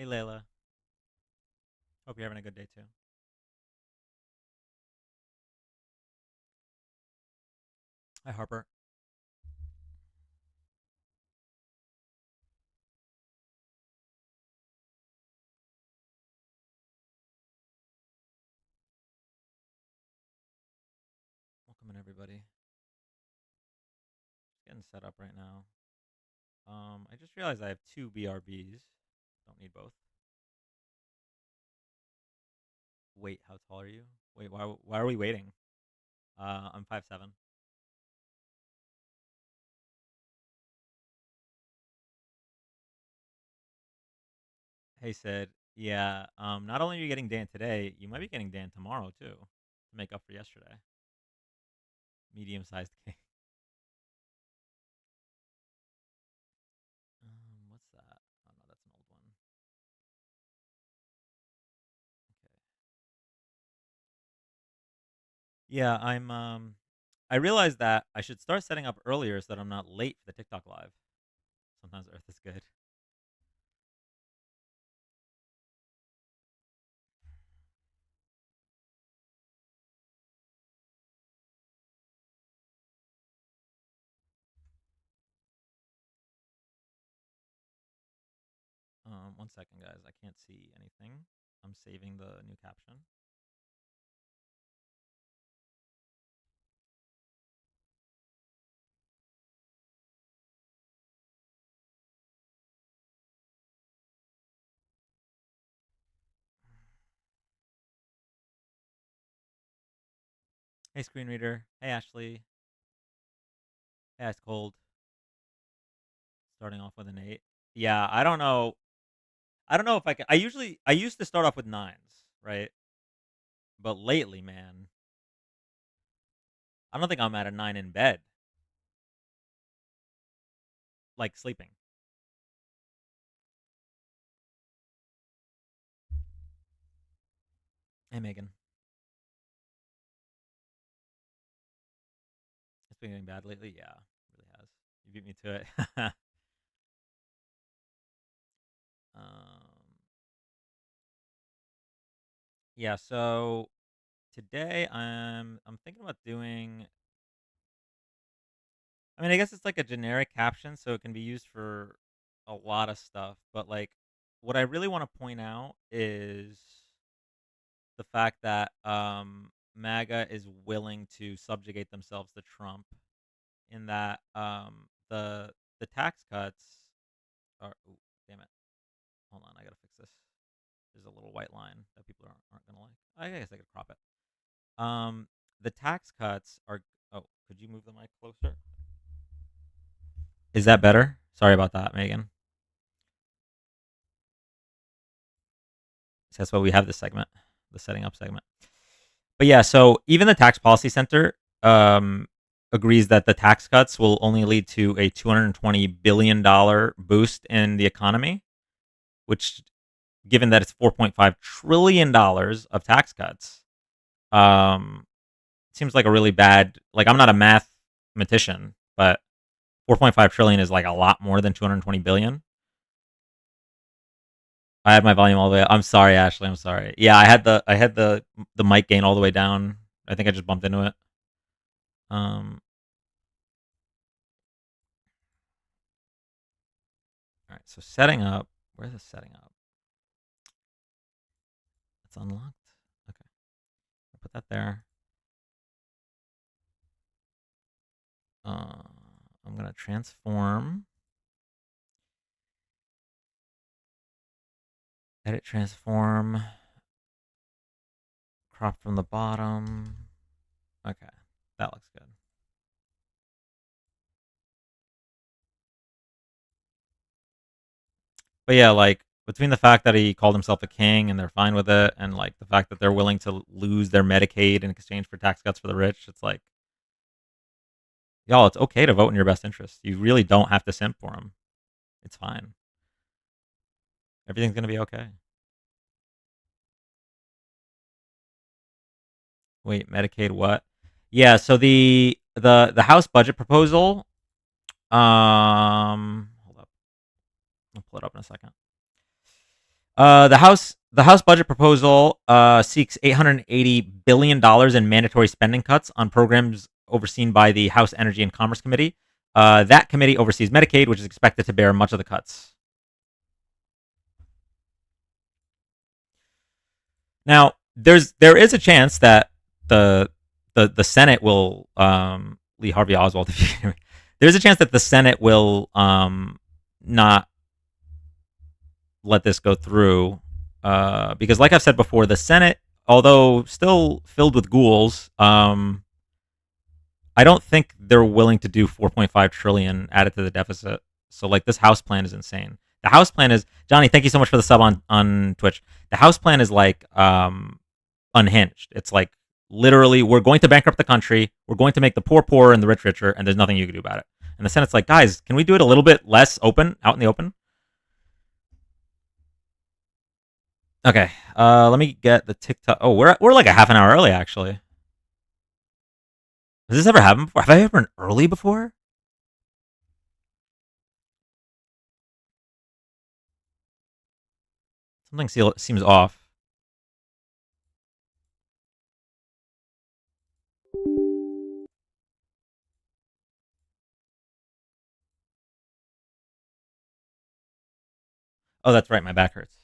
Hey, Layla. Hope you're having a good day too. Hi, Harper. Welcome in, everybody. Getting set up right now. I just realized I have two BRBs. Don't need both. Wait, how tall are you? Wait, why are we waiting? I'm 5'7". Hey, Sid. Yeah. Not only are you getting Dan today, you might be getting Dan tomorrow too, to make up for yesterday. Medium-sized cake. What's that? Oh no, that's an old one. Okay. Yeah, I realized that I should start setting up earlier so that I'm not late for the TikTok live. Sometimes Earth is good. One second, guys. I can't see anything. I'm saving the new caption. Hey, screen reader. Hey, Ashley. Hey, Ice Cold. Starting off with an 8. Yeah, I don't know. I don't know if I can. I used to start off with 9s, right? But lately, man, I don't think I'm at a 9 in bed, like sleeping. Hey, Megan. It's been getting bad lately. Yeah, it really has. You beat me to it. um, yeah. So today I'm thinking about doing. I mean, I guess it's like a generic caption, so it can be used for a lot of stuff. But like, what I really want to point out is the fact that MAGA is willing to subjugate themselves to Trump. In that the tax cuts are. Ooh, damn it! Hold on, I gotta fix this. There's a little white line that people aren't gonna like. I guess I could crop it. The tax cuts are. Oh, could you move the mic closer? Is that better? Sorry about that, Megan. So that's why we have this segment, the setting up segment. But yeah, so even the Tax Policy Center agrees that the tax cuts will only lead to a $220 billion boost in the economy, which, given that it's $4.5 trillion of tax cuts, um, seems like a really bad. Like, I'm not a mathematician, but 4.5 trillion is like a lot more than 220 billion. I had my volume all the way up. I'm sorry, Ashley. I'm sorry. Yeah, I had the mic gain all the way down. I think I just bumped into it. Um. All right. So setting up. Where's the setting up? It's unlocked. Okay. I'll put that there. Uh, I'm gonna transform. Edit transform. Crop from the bottom. Okay, that looks good. But yeah, like, between the fact that he called himself a king and they're fine with it, and like the fact that they're willing to lose their Medicaid in exchange for tax cuts for the rich, it's like, y'all, it's okay to vote in your best interest. You really don't have to simp for them. It's fine. Everything's gonna be okay. Wait, Medicaid what? Yeah, so the House budget proposal. Hold up, I'll pull it up in a second. The House budget proposal seeks $880 billion in mandatory spending cuts on programs overseen by the House Energy and Commerce Committee. That committee oversees Medicaid, which is expected to bear much of the cuts. Now, there is a chance that the the Senate will Lee Harvey Oswald. There's a chance that the Senate will not let this go through because, like I've said before, the Senate, although still filled with ghouls, I don't think they're willing to do 4.5 trillion added to the deficit. So, like, this House plan is insane. The House plan is Johnny. Thank you so much for the sub on Twitch. The House plan is like unhinged. It's like literally, we're going to bankrupt the country. We're going to make the poor poorer and the rich richer, and there's nothing you can do about it. And the Senate's like, guys, can we do it a little bit less open, out in the open? Okay. Let me get the TikTok. Oh, we're like a half an hour early, actually. Has this ever happened before? Have I ever been early before? Something seems off. Oh, that's right. My back hurts.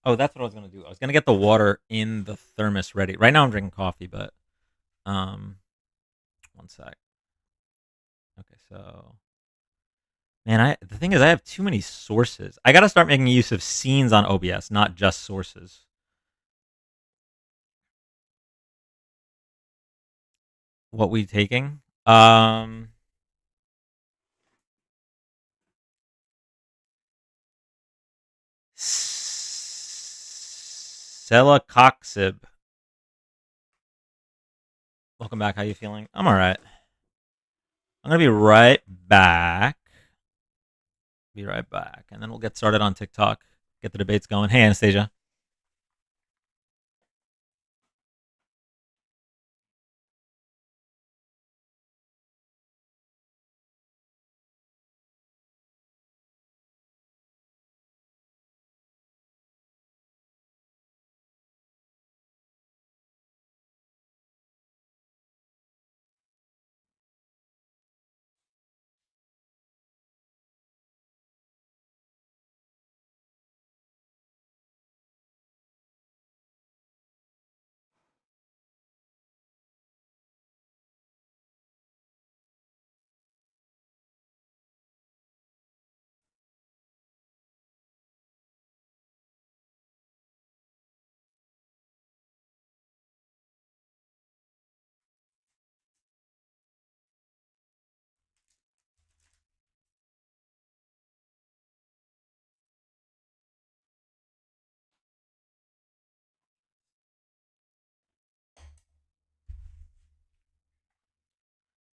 Oh, that's what I was gonna do. I was gonna get the water in the thermos ready. Right now, I'm drinking coffee, but um, one sec. Okay, so man, the thing is, I have too many sources. I gotta start making use of scenes on OBS, not just sources. What we taking? Celecoxib. Welcome back. How you feeling? I'm all right. I'm gonna be right back. Be right back, and then we'll get started on TikTok. Get the debates going. Hey, Anastasia.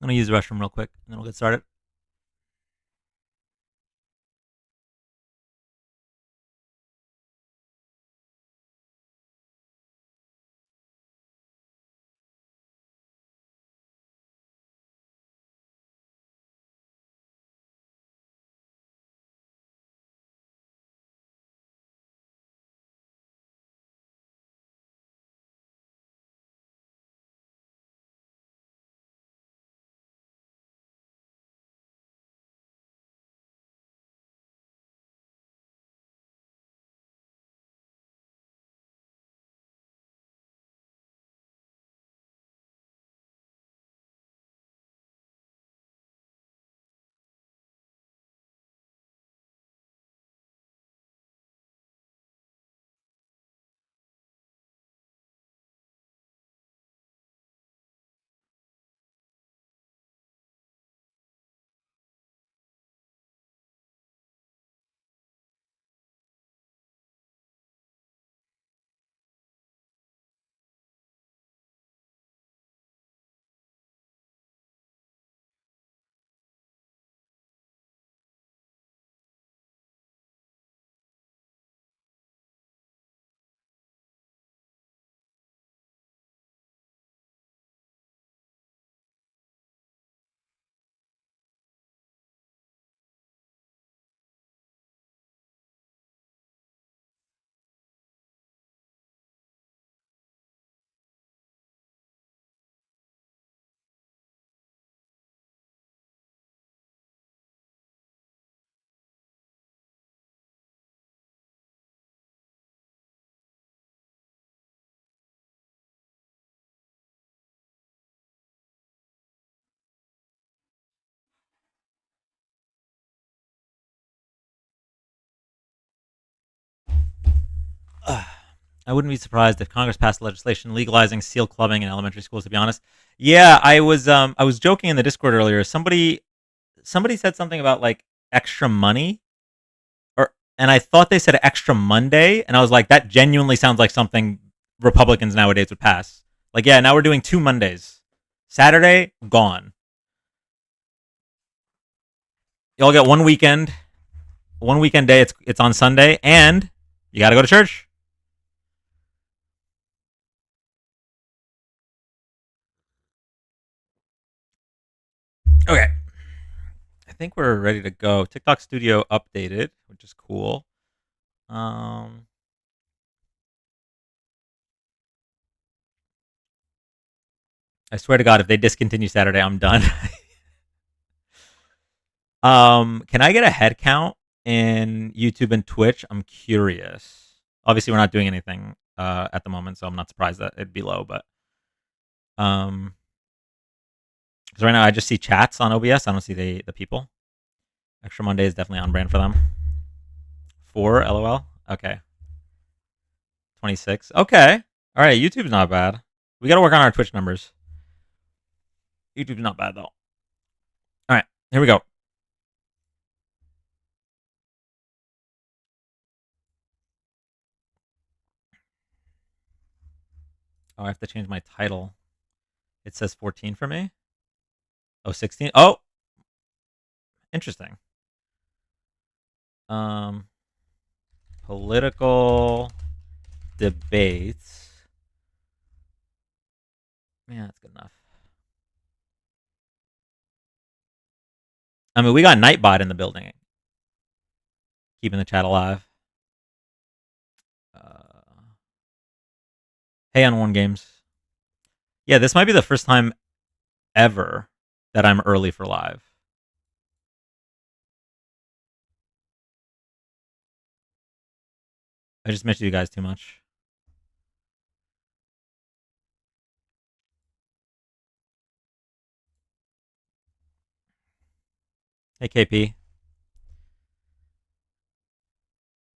I'm gonna use the restroom real quick, and then we'll get started. I wouldn't be surprised if Congress passed legislation legalizing seal clubbing in elementary schools. To be honest, yeah, I was joking in the Discord earlier. Somebody said something about like extra money, or and I thought they said extra Monday, and I was like, that genuinely sounds like something Republicans nowadays would pass. Like, yeah, now we're doing 2 Mondays. Saturday gone. Y'all get one weekend day. It's on Sunday, and you got to go to church. Okay, I think we're ready to go. TikTok Studio updated, which is cool. Um, I swear to God, if they discontinue Saturday, I'm done. Can I get a head count in YouTube and Twitch? I'm curious. Obviously, we're not doing anything at the moment, so I'm not surprised that it'd be low. But because right now I just see chats on OBS, I don't see the people. Extra Monday is definitely on brand for them. 4 LOL. Okay. 26. Okay. All right. YouTube's not bad. We got to work on our Twitch numbers. YouTube's not bad though. All right. Here we go. Oh, I have to change my title. It says 14 for me. Oh, 16. Oh, interesting. Political debates. Man, that's good enough. I mean, we got Nightbot in the building, keeping the chat alive. Hey, on One Games. Yeah, this might be the first time ever that I'm early for live. I just missed you guys too much. Hey, KP.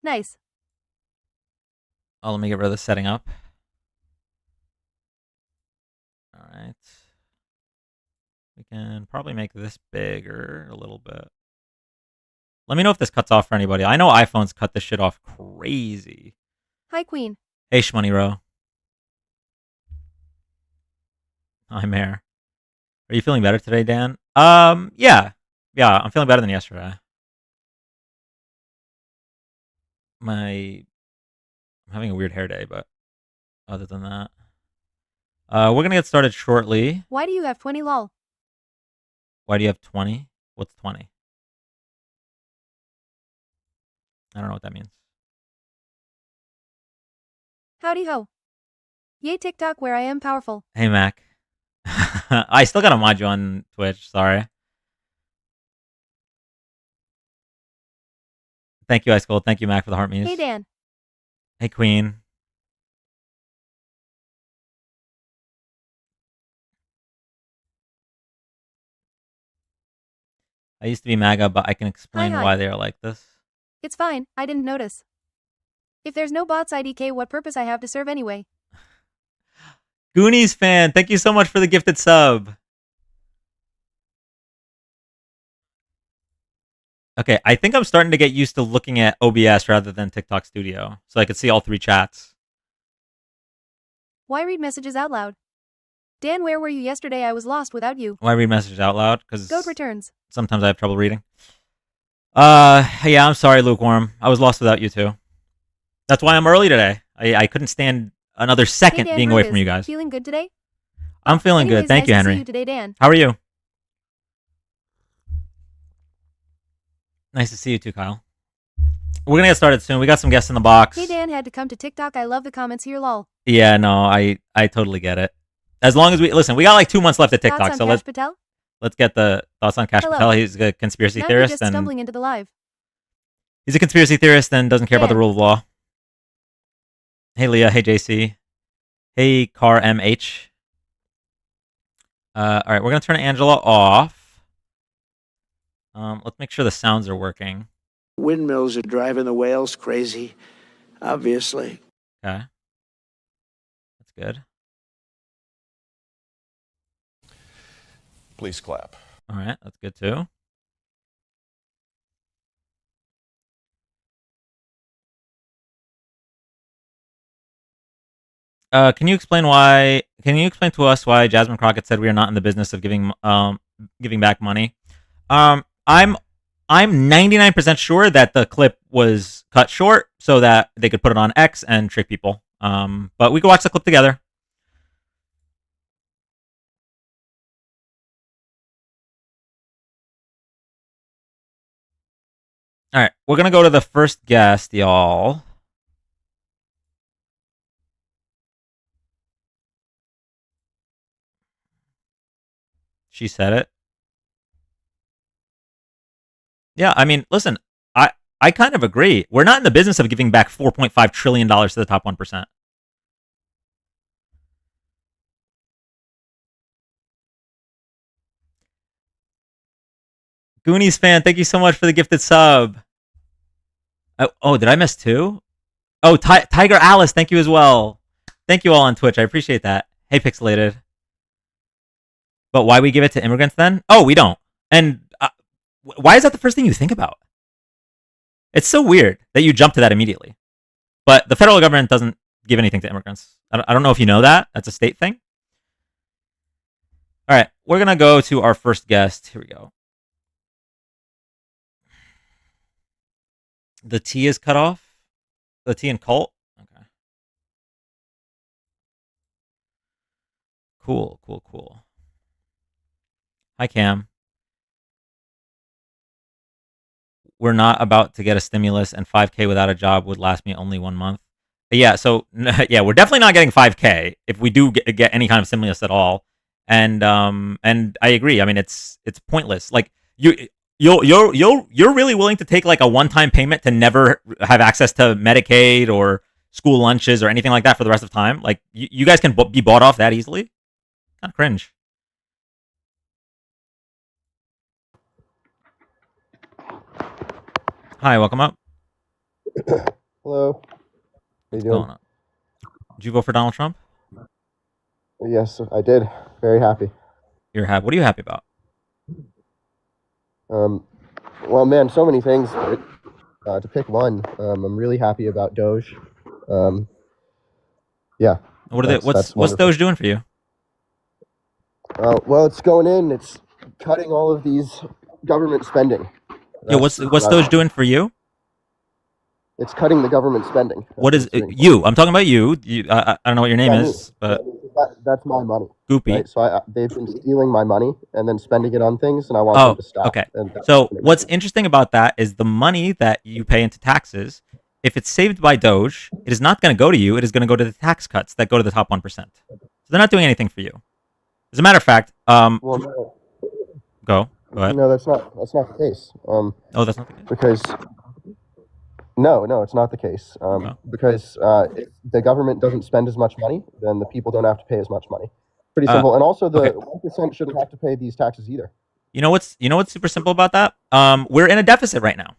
Nice. Oh, let me get rid of the setting up. All right. We can probably make this bigger a little bit. Let me know if this cuts off for anybody. I know iPhones cut this shit off crazy. Hi, Queen. Hey, Shmoney Hi, Mare. Are you feeling better today, Dan? Yeah. Yeah, I'm feeling better than yesterday. I'm having a weird hair day, but other than that. We're gonna get started shortly. Why do you have 20 lol? Why do you have 20? What's 20? I don't know what that means. Howdy ho. Yay TikTok where I am powerful. Hey, Mac. I still gotta mod you on Twitch, sorry. Thank you, Ice Cold. Thank you, Mac, for the heart muse. Hey, Dan. Hey, Queen. I used to be MAGA, but I can explain Hi. why they are like this. It's fine, I didn't notice. If there's no bots IDK, what purpose I have to serve anyway? Goonies fan, thank you so much for the gifted sub. Okay, I think I'm starting to get used to looking at OBS rather than TikTok Studio, so I could see all 3 chats. Why read messages out loud? Dan, where were you yesterday? I was lost without you. Why read messages out loud? Because Goat returns. Sometimes I have trouble reading. Yeah, I'm sorry, Lukewarm. I was lost without you too. That's why I'm early today. I couldn't stand another second hey, Dan, being away from you guys. Feeling good today? I'm feeling Anyways, good. Thank you, nice Henry. To see you today, Dan. How are you? Nice to see you too, Kyle. We're gonna get started soon. We got some guests in the box. Hey, Dan had to come to TikTok. I love the comments here, lol. Yeah, no, I totally get it. As long as we we got like 2 months left at TikTok, so let's get the thoughts on Cash Patel. He's a conspiracy theorist just stumbling into the live. He's a conspiracy theorist and doesn't care about the rule of law. Hey, Leah. Hey, JC. Hey, Car MH. All right, we're gonna turn Angela off. Let's make sure the sounds are working. Windmills are driving the whales crazy, obviously. Okay. That's good. Please clap. All right, that's good too. Can you explain why? Can you explain to us why Jasmine Crockett said we are not in the business of giving back money? I'm 99% sure that the clip was cut short so that they could put it on X and trick people. But we can watch the clip together. All right, we're gonna go to the first guest, y'all. She said it. Yeah, I mean, listen, I kind of agree. We're not in the business of giving back $4.5 trillion to the top 1%. Goonies fan, thank you so much for the gifted sub. Oh, did I miss two? Oh, Tiger Alice, thank you as well. Thank you all on Twitch. I appreciate that. Hey, Pixelated. But why we give it to immigrants then? Oh, we don't. And why is that the first thing you think about? It's so weird that you jump to that immediately. But the federal government doesn't give anything to immigrants. I don't know if you know that. That's a state thing. All right, we're going to go to our first guest. Here we go. The T is cut off. The T in cult. Okay. Cool. Hi, Cam. We're not about to get a stimulus, and 5K without a job would last me only 1 month. Yeah, so yeah, we're definitely not getting 5K if we do get any kind of stimulus at all. And I agree. I mean, it's pointless. Like you're really willing to take like a one-time payment to never have access to Medicaid or school lunches or anything like that for the rest of time. Like you guys can be bought off that easily. Kind of cringe. Hi, welcome up. Hello. How you doing? Did you vote for Donald Trump? Yes, I did. Very happy. You're happy. What are you happy about? Well, man, so many things. To pick one, I'm really happy about Doge. Yeah. What's Doge doing for you? Well, it's going in. It's cutting all of these government spending. Yeah, what's Doge doing for you? It's cutting the government spending. What is you? I'm talking about you. I don't know what your name is, but that's my money. Goopy. Right? So they've been stealing my money and then spending it on things, and I want them to stop. Okay. So what's interesting about that is the money that you pay into taxes. If it's saved by Doge, it is not going to go to you. It is going to go to the tax cuts that go to the top 1%. So they're not doing anything for you. As a matter of fact, well, no. Go ahead. No, that's not the case. Oh, that's not the case. Because no, it's not the case. Because if the government doesn't spend as much money, then the people don't have to pay as much money. Pretty simple. And also, the 1% shouldn't have to pay these taxes either. You know what's super simple about that? We're in a deficit right now,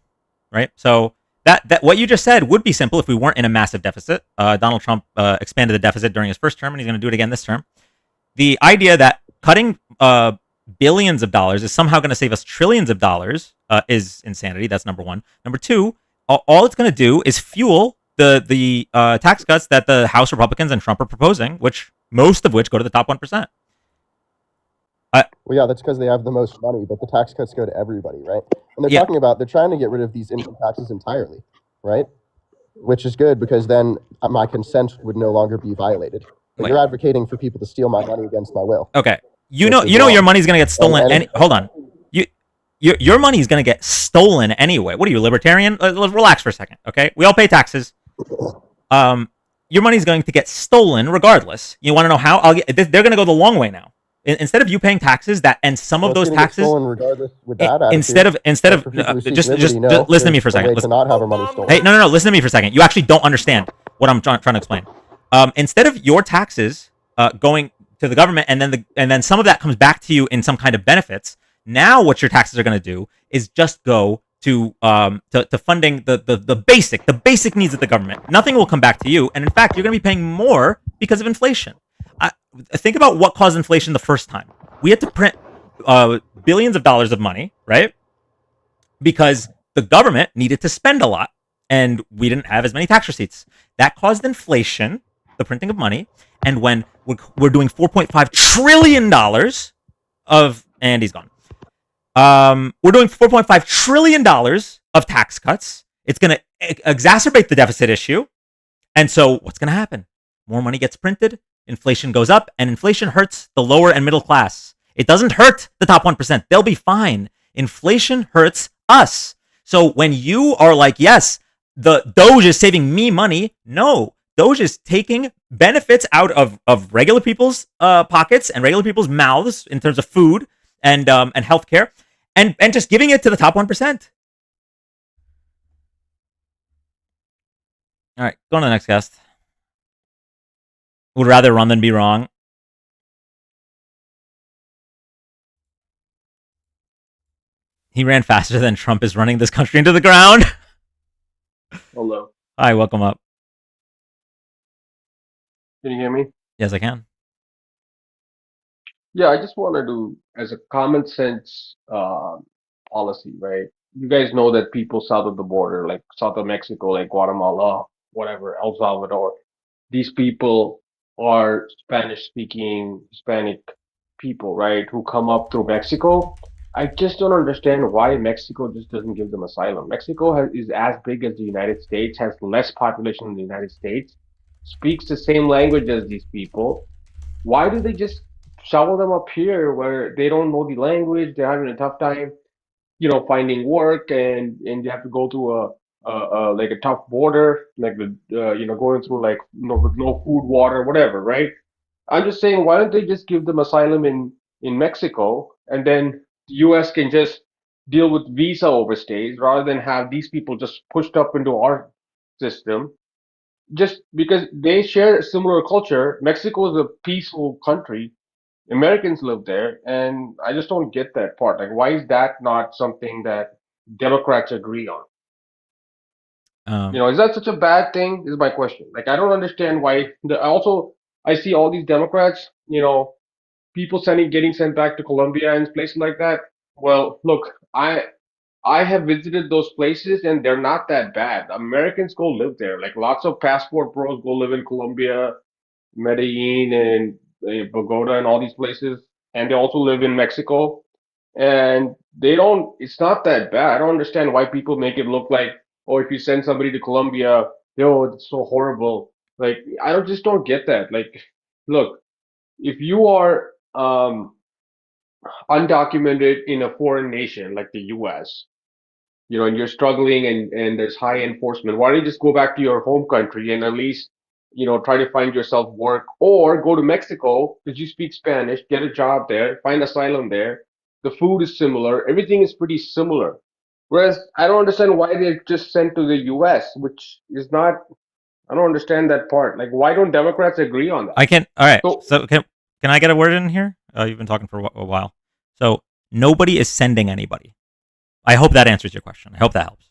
right? So that what you just said would be simple if we weren't in a massive deficit. Donald Trump expanded the deficit during his first term, and he's going to do it again this term. The idea that cutting billions of dollars is somehow going to save us trillions of dollars is insanity. That's number one. Number two, all it's going to do is fuel the tax cuts that the House Republicans and Trump are proposing, most of which go to the top 1%. Well, yeah, that's because they have the most money, but the tax cuts go to everybody, right? And they're trying to get rid of these income taxes entirely, right? Which is good because then my consent would no longer be violated. But you're advocating for people to steal my money against my will. Okay, you know your money's gonna get stolen. Hold on, your money's gonna get stolen anyway. What are you, libertarian? Let's relax for a second, okay? We all pay taxes. Your money's going to get stolen regardless. You want to know how? They're gonna go the long way now. Instead of you paying taxes some of those taxes, instead of just listen to me for a second. Hey, no, listen to me for a second. You actually don't understand what I'm trying to explain. Instead of your taxes going to the government and then some of that comes back to you in some kind of benefits, now what your taxes are going to do is just go to funding the basic needs of the government. Nothing will come back to you, and in fact, you're going to be paying more because of inflation. Think about what caused inflation the first time. We had to print billions of dollars of money, right? Because the government needed to spend a lot, and we didn't have as many tax receipts. That caused inflation, the printing of money. And when we're doing $4.5 trillion of, and he's gone. We're doing $4.5 trillion of tax cuts. It's going to exacerbate the deficit issue. And so what's going to happen? More money gets printed, inflation goes up, and inflation hurts the lower and middle class. It doesn't hurt the top 1%. They'll be fine. Inflation hurts us. So when you are like, yes, the Doge is saving me money, no, Doge is taking benefits out of regular people's pockets and regular people's mouths in terms of food and healthcare, and just giving it to the top 1%. All right, go on to the next guest. Would rather run than be wrong. He ran faster than Trump is running this country into the ground. Hello. Hi, welcome up. Can you hear me? Yes, I can. Yeah, I just wanted to, as a common sense policy, right? You guys know that people south of the border, like south of Mexico, like Guatemala, whatever, El Salvador, these people are Spanish-speaking Hispanic people, right, who come up through Mexico. I just don't understand why Mexico just doesn't give them asylum. Mexico is as big as the United States, has less population than the United States, speaks the same language as these people. Why do they just shovel them up here where they don't know the language, they're having a tough time, finding work, and you have to go through a like a tough border, like going through like with no food, water, whatever, right? I'm just saying, why don't they just give them asylum in Mexico, and then the U.S. can just deal with visa overstays rather than have these people just pushed up into our system, just because they share a similar culture. Mexico is a peaceful country. Americans live there, and I just don't get that part. Like, why is that not something that Democrats agree on? Is that such a bad thing? Is my question. Like, I don't understand why. I see all these Democrats, people getting sent back to Colombia and places like that. Well, look, I have visited those places, and they're not that bad. Americans go live there. Like, lots of passport bros go live in Colombia, Medellin, and Bogota, and all these places. And they also live in Mexico. And it's not that bad. I don't understand why people make it look like, oh, if you send somebody to Colombia, it's so horrible. Like, just don't get that. Like, look, if you are undocumented in a foreign nation like the US, and you're struggling, and there's high enforcement, why don't you just go back to your home country and at least, try to find yourself work, or go to Mexico because you speak Spanish, get a job there, find asylum there. The food is similar, everything is pretty similar. Whereas I don't understand why they're just sent to the US, which is not, I don't understand that part. Like, why don't Democrats agree on that? I can. All right. So can I get a word in here? You've been talking for a while. So nobody is sending anybody. I hope that answers your question. I hope that helps.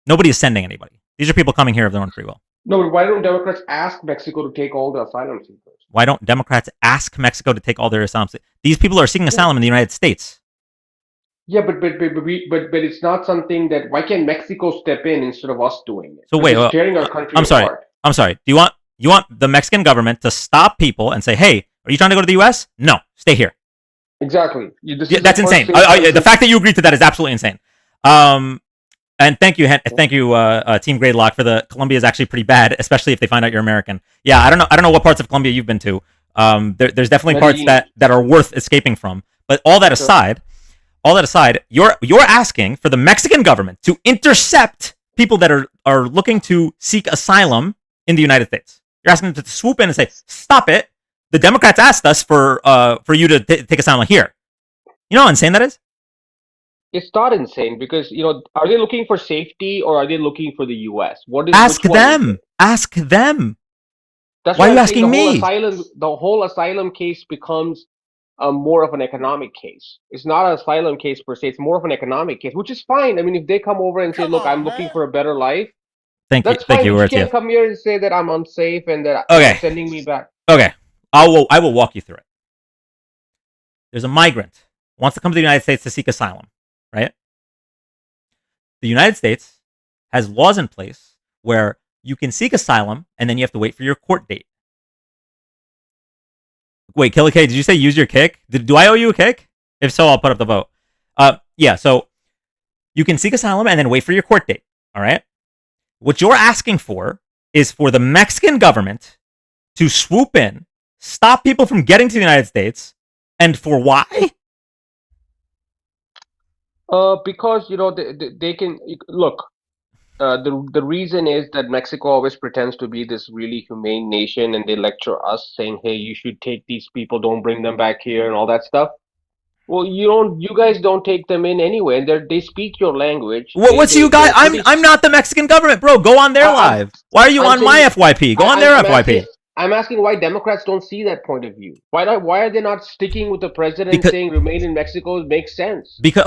Nobody is sending anybody. These are people coming here of their own free will. No, but why don't Democrats ask Mexico to take all the asylum seekers? Why don't Democrats ask Mexico to take all their asylum seekers? These people are seeking asylum in the United States. Yeah, but it's not something that, why can't Mexico step in instead of us doing it? So wait, tearing our country I'm sorry. apart. I'm sorry. Do you want the Mexican government to stop people and say, "Hey, are you trying to go to the U.S.? No, stay here." Exactly. That's insane. The fact that you agreed to that is absolutely insane. And thank you, Team Gradelock, for the Colombia is actually pretty bad, especially if they find out you're American. Yeah, I don't know what parts of Colombia you've been to. There's definitely parts that are worth escaping from. But all that aside, you're asking for the Mexican government to intercept people that are looking to seek asylum in the United States. You're asking them to swoop in and say, "Stop it! The Democrats asked us for you to take asylum here." You know how insane that is? It's not insane because, are they looking for safety or are they looking for the U.S.? Ask them. Ask them. That's why are you asking me? The whole asylum case becomes more of an economic case. It's not an asylum case per se. It's more of an economic case, which is fine. I mean, if they come over and say, "Look, I'm looking for a better life," that's fine. you. But you can't come here and say that I'm unsafe and that Okay. sending me back. Okay, I will walk you through it. There's a migrant wants to come to the United States to seek asylum, right? The United States has laws in place where you can seek asylum and then you have to wait for your court date. Wait, Killer K, did you say use your kick? Do I owe you a kick? If so, I'll put up the vote. Yeah, so you can seek asylum and then wait for your court date, all right? What you're asking for is for the Mexican government to swoop in, stop people from getting to the United States, and for why? Because they can look. The reason is that Mexico always pretends to be this really humane nation, and they lecture us saying, "Hey, you should take these people, don't bring them back here," and all that stuff. Well, you guys don't take them in anyway, and they speak your language. What's you guys? I'm not the Mexican government, bro. Go on their live. Why are you on my FYP? Go on their FYP. I'm asking why Democrats don't see that point of view. Why are they not sticking with the president saying remain in Mexico makes sense? Because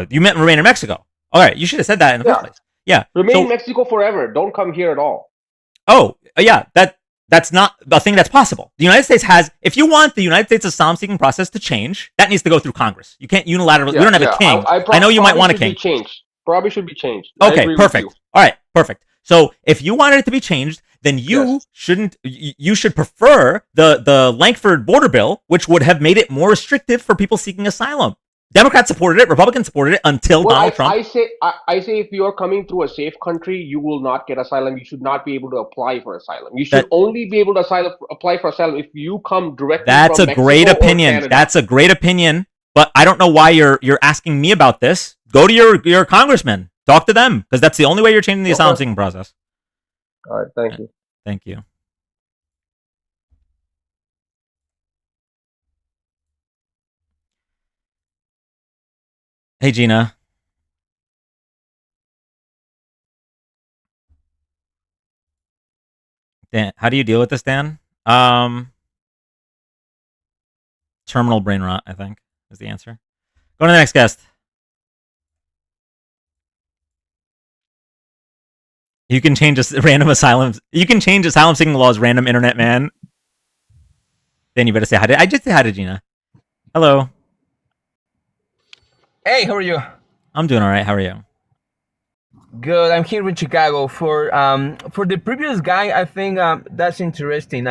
you meant remain in Mexico. All right, you should have said that in the first place. Yeah, remain in Mexico forever. Don't come here at all. Oh yeah, that's not a thing that's possible. The United States has, if you want the United States asylum seeking process to change, that needs to go through Congress. You can't unilaterally. We don't have a king. I know you might want a king. Probably should be changed. Okay, perfect. All right, perfect. So if you wanted it to be changed, then you shouldn't. You should prefer the Lankford border bill, which would have made it more restrictive for people seeking asylum. Democrats supported it. Republicans supported it until Donald Trump. I say if you are coming through a safe country, you will not get asylum. You should not be able to apply for asylum. You should only be able to apply for asylum if you come directly from Mexico. That's a great opinion. That's a great opinion. But I don't know why you're asking me about this. Go to your congressman. Talk to them, because that's the only way you're changing the asylum seeking process. All right. Thank you. Thank you. Hey, Gina. Dan, how do you deal with this, Dan? Terminal brain rot, I think, is the answer. Go to the next guest. You can change random asylums. You can change asylum seeking laws, random internet man. Then you better say hi to. I just said hi to Gina. Hello. Hey, how are you? I'm doing all right. How are you? Good. I'm here in Chicago. For the previous guy, I think that's interesting.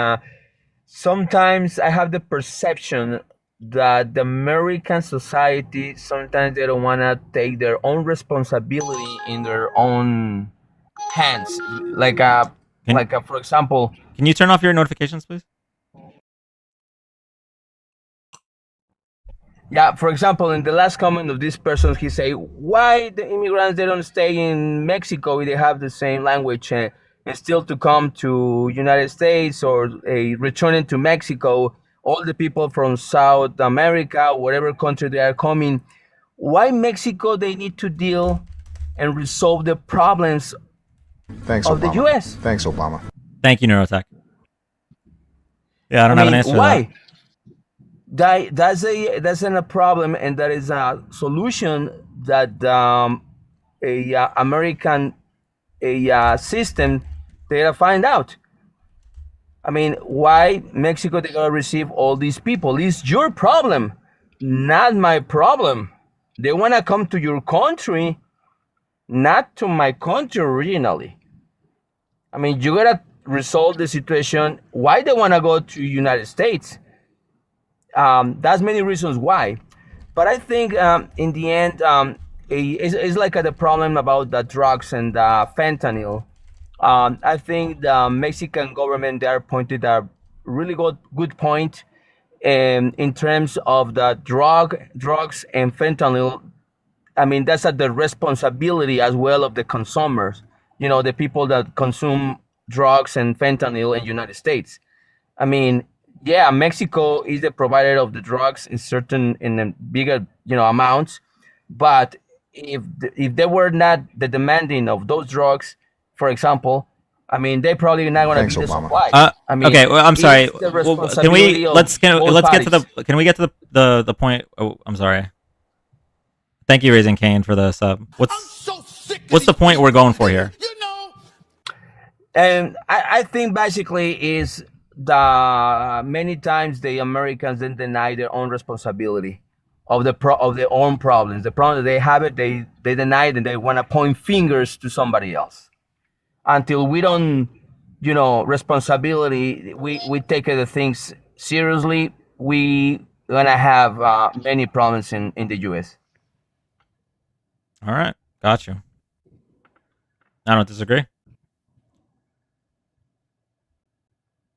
Sometimes I have the perception that the American society, sometimes they don't want to take their own responsibility in their own hands. For example, can you turn off your notifications, please? Yeah, for example, in the last comment of this person, he say, why the immigrants, they don't stay in Mexico if they have the same language and still to come to United States or returning to Mexico, all the people from South America, whatever country they are coming, why Mexico they need to deal and resolve the problems of the U.S.? Thanks, Obama. Thank you, Neurotech. Yeah, I don't have an answer why? to that. That's a problem, and that is a solution that American system they gotta find out. I mean, why Mexico they gotta receive all these people? It's your problem, not my problem. They wanna come to your country, not to my country originally. I mean, you gotta resolve the situation. Why they wanna go to United States? That's many reasons why, but I think in the end it's like the problem about the drugs and fentanyl. I think the Mexican government there pointed a really good point in terms of the drugs and fentanyl. I mean, that's at the responsibility as well of the consumers, the people that consume drugs and fentanyl in the United States. I mean, yeah, Mexico is the provider of the drugs in bigger, amounts. But if they were not the demanding of those drugs, for example, I mean, they probably not going to Thanks, be the Obama. suppliers. I mean, Okay, well, I'm sorry. it's the Well, responsibility of let's both get to parties. can we get to the point? Oh, I'm sorry. Thank you, Raising Kane, for the sub. What's the point we're going for here? And I think basically is the many times the Americans then deny their own responsibility of their own problems. The problem that they have it, they deny it, and they want to point fingers to somebody else. Until we don't, responsibility, we take the things seriously, we gonna have many problems in the U.S. All right, got you. I don't disagree.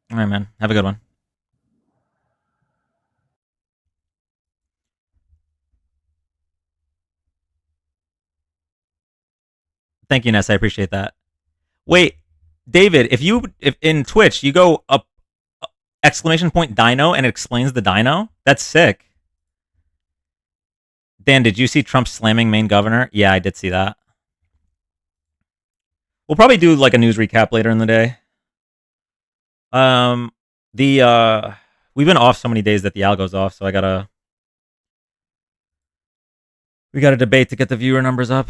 All right, man. Have a good one. Thank you, Ness. I appreciate that. Wait, David, if in Twitch you go up exclamation point dino and it explains the dino, that's sick. Dan, did you see Trump slamming Maine governor? Yeah, I did see that. We'll probably do like a news recap later in the day. We've been off so many days that the algo's off, so we got a debate to get the viewer numbers up.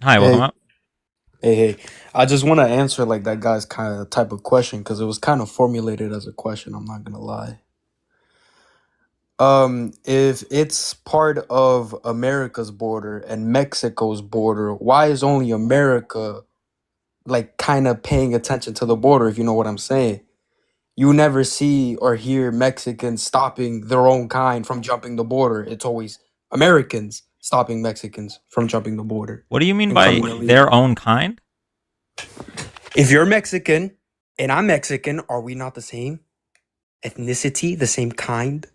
Hi, welcome up. Hey, I just want to answer like that guy's kind of type of question because it was kind of formulated as a question. I'm not gonna lie. If it's part of America's border and Mexico's border, why is only America like kind of paying attention to the border? If you know what I'm saying, you never see or hear Mexicans stopping their own kind from jumping the border. It's always Americans stopping Mexicans from jumping the border. What do you mean and by coming illegally. their own kind? If you're Mexican and I'm Mexican, are we not the same ethnicity, the same kind?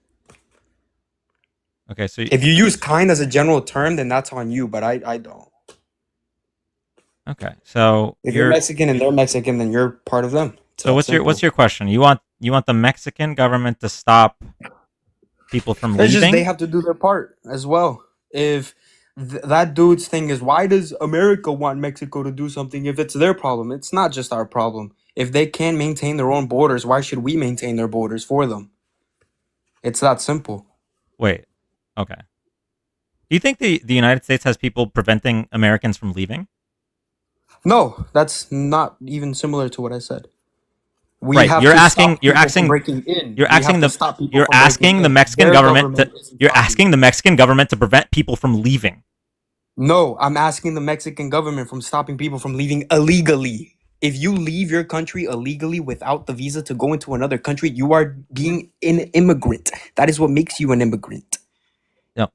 Okay, so If you use kind as a general term, then that's on you, but I don't. Okay, so If you're Mexican and they're Mexican, then you're part of them. So what's your question? You want the Mexican government to stop people from It's leaving? just they have to do their part as well. If that dude's thing is, why does America want Mexico to do something if it's their problem? It's not just our problem. If they can maintain their own borders, why should we maintain their borders for them? It's that simple. Wait, okay. Do you think the United States has people preventing Americans from leaving? No, that's not even similar to what I said. You're asking the Mexican government to prevent people from leaving. No, I'm asking the Mexican government from stopping people from leaving illegally. If you leave your country illegally without the visa to go into another country, you are being an immigrant. That is what makes you an immigrant.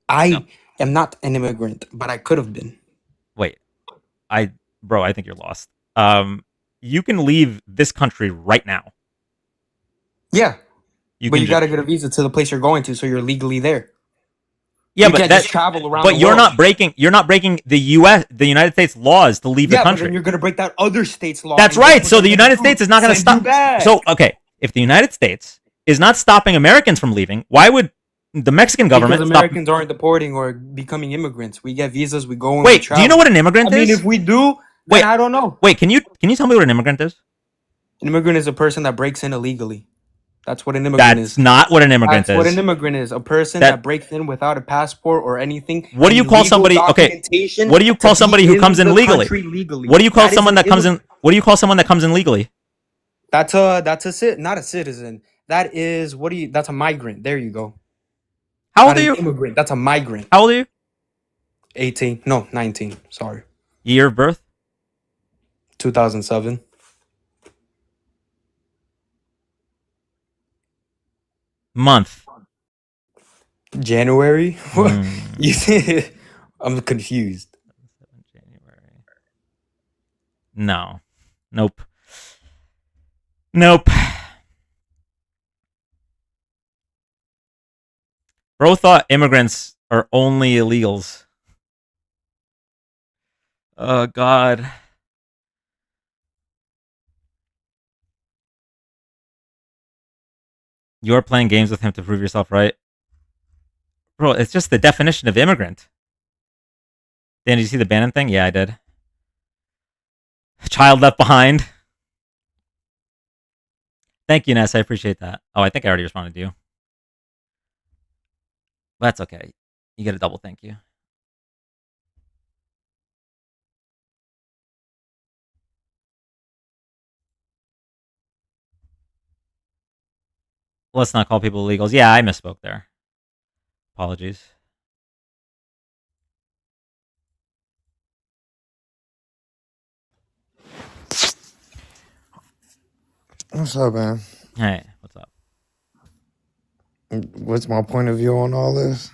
I am not an immigrant, but I could have been. Wait, I think you're lost. You can leave this country right now. Yeah, but you got to get a visa to the place you're going to, so you're legally there. Yeah, you can't just travel around. But you're not breaking the United States laws to leave the country. But then you're going to break that other state's law. That's right. So the United States is not going to stop. So okay, if the United States is not stopping Americans from leaving, why would the Mexican government because Americans aren't deporting or becoming immigrants? We get visas, we go and Wait, we travel. Do you know what an immigrant is? I mean, if we do, then I don't know. Wait, can you tell me what an immigrant is? An immigrant is a person that breaks in illegally. That's what an immigrant is. That's not what an immigrant is. That's what an immigrant is. A person that breaks in without a passport or anything. What do you call somebody? Okay. What do you call somebody who comes in legally? What do you call someone that comes in? What do you call someone that comes in legally? Not a citizen. That is that's a migrant. There you go. How old are you? Immigrant. That's a migrant. How old are you? 18. No, 19. Sorry. Year of birth? 2007. Month? January? I'm confused. January. No. Nope. Bro thought immigrants are only illegals. Oh, God. You're playing games with him to prove yourself right. Bro, it's just the definition of immigrant. Dan, did you see the Bannon thing? Yeah, I did. Child left behind. Thank you, Ness. I appreciate that. Oh, I think I already responded to you. That's okay. You get a double thank you. Let's not call people illegals. Yeah, I misspoke there. Apologies. What's up, man? Hey, what's up? What's my point of view on all this?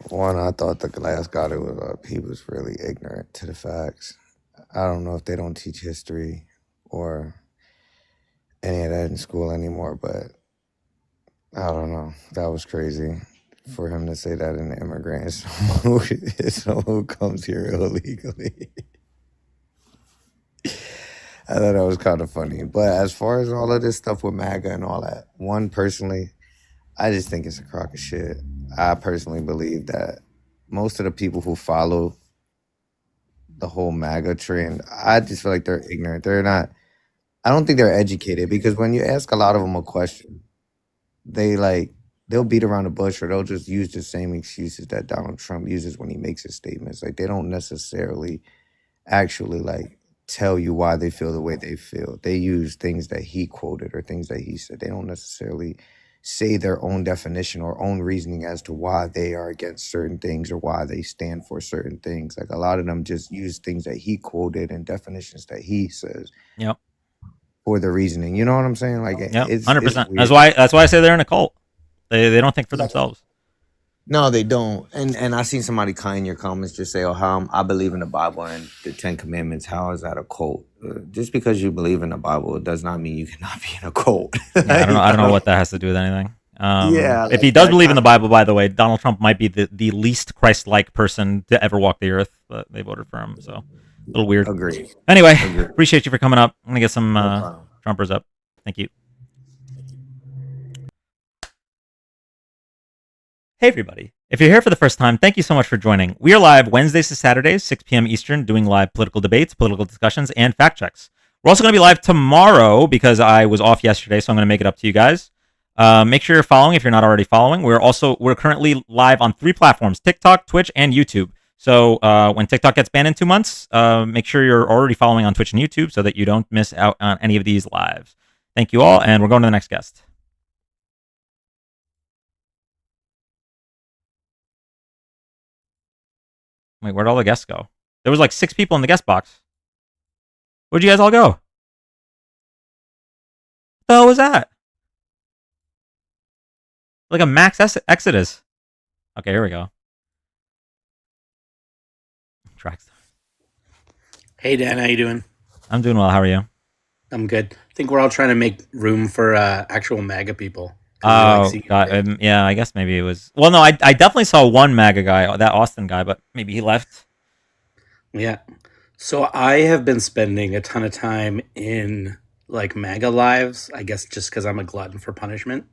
One, I thought the last guy that was up, he was really ignorant to the facts. I don't know if they don't teach history or any of that in school anymore, but I don't know. That was crazy for him to say that an immigrant is someone who comes here illegally. I thought that was kind of funny. But as far as all of this stuff with MAGA and all that, one, personally, I just think it's a crock of shit. I personally believe that most of the people who follow the whole MAGA trend, I just feel like they're ignorant. They're not, I don't think they're educated, because when you ask a lot of them a question, they'll beat around the bush, or they'll just use the same excuses that Donald Trump uses when he makes his statements. Like, they don't necessarily actually tell you why they feel the way they feel. They use things that he quoted or things that he said. They don't necessarily say their own definition or own reasoning as to why they are against certain things or why they stand for certain things. Like, a lot of them just use things that he quoted and definitions that he says. Yep. For the reasoning. You know what I'm saying? Like, yep, it's 100%. It's that's why I say they're in a cult. They don't think for themselves. No, they don't. And I seen somebody in your comments just say, "Oh, how I believe in the Bible and the 10 Commandments. How is that a cult?" Just because you believe in the Bible, it does not mean you cannot be in a cult. Yeah, I don't know what that has to do with anything. Yeah, if he does believe in the Bible, by the way, Donald Trump might be the least Christ-like person to ever walk the earth, but they voted for him, so a little weird. Agreed. Anyway, Agreed. Appreciate you for coming up. I'm gonna get some Trumpers up. Thank you. Hey everybody. If you're here for the first time, thank you so much for joining. We are live Wednesdays to Saturdays, 6 p.m. Eastern, doing live political debates, political discussions, and fact checks. We're also going to be live tomorrow because I was off yesterday, so I'm going to make it up to you guys. Make sure you're following if you're not already following. We're currently live on 3 platforms: TikTok, Twitch, and YouTube. So when TikTok gets banned in 2 months, make sure you're already following on Twitch and YouTube so that you don't miss out on any of these lives. Thank you all, and we're going to the next guest. Wait, where'd all the guests go? There was like 6 people in the guest box. Where'd you guys all go? What the hell was that? Like a max exodus. Okay, here we go. Tracks. Hey Dan, how you doing? I'm doing well. How are you? I'm good. I think we're all trying to make room for actual MAGA people. Oh, God, yeah, I guess maybe it was. Well, no, I definitely saw one MAGA guy, that Austin guy, but maybe he left. Yeah. So I have been spending a ton of time in like MAGA lives, I guess just because I'm a glutton for punishment.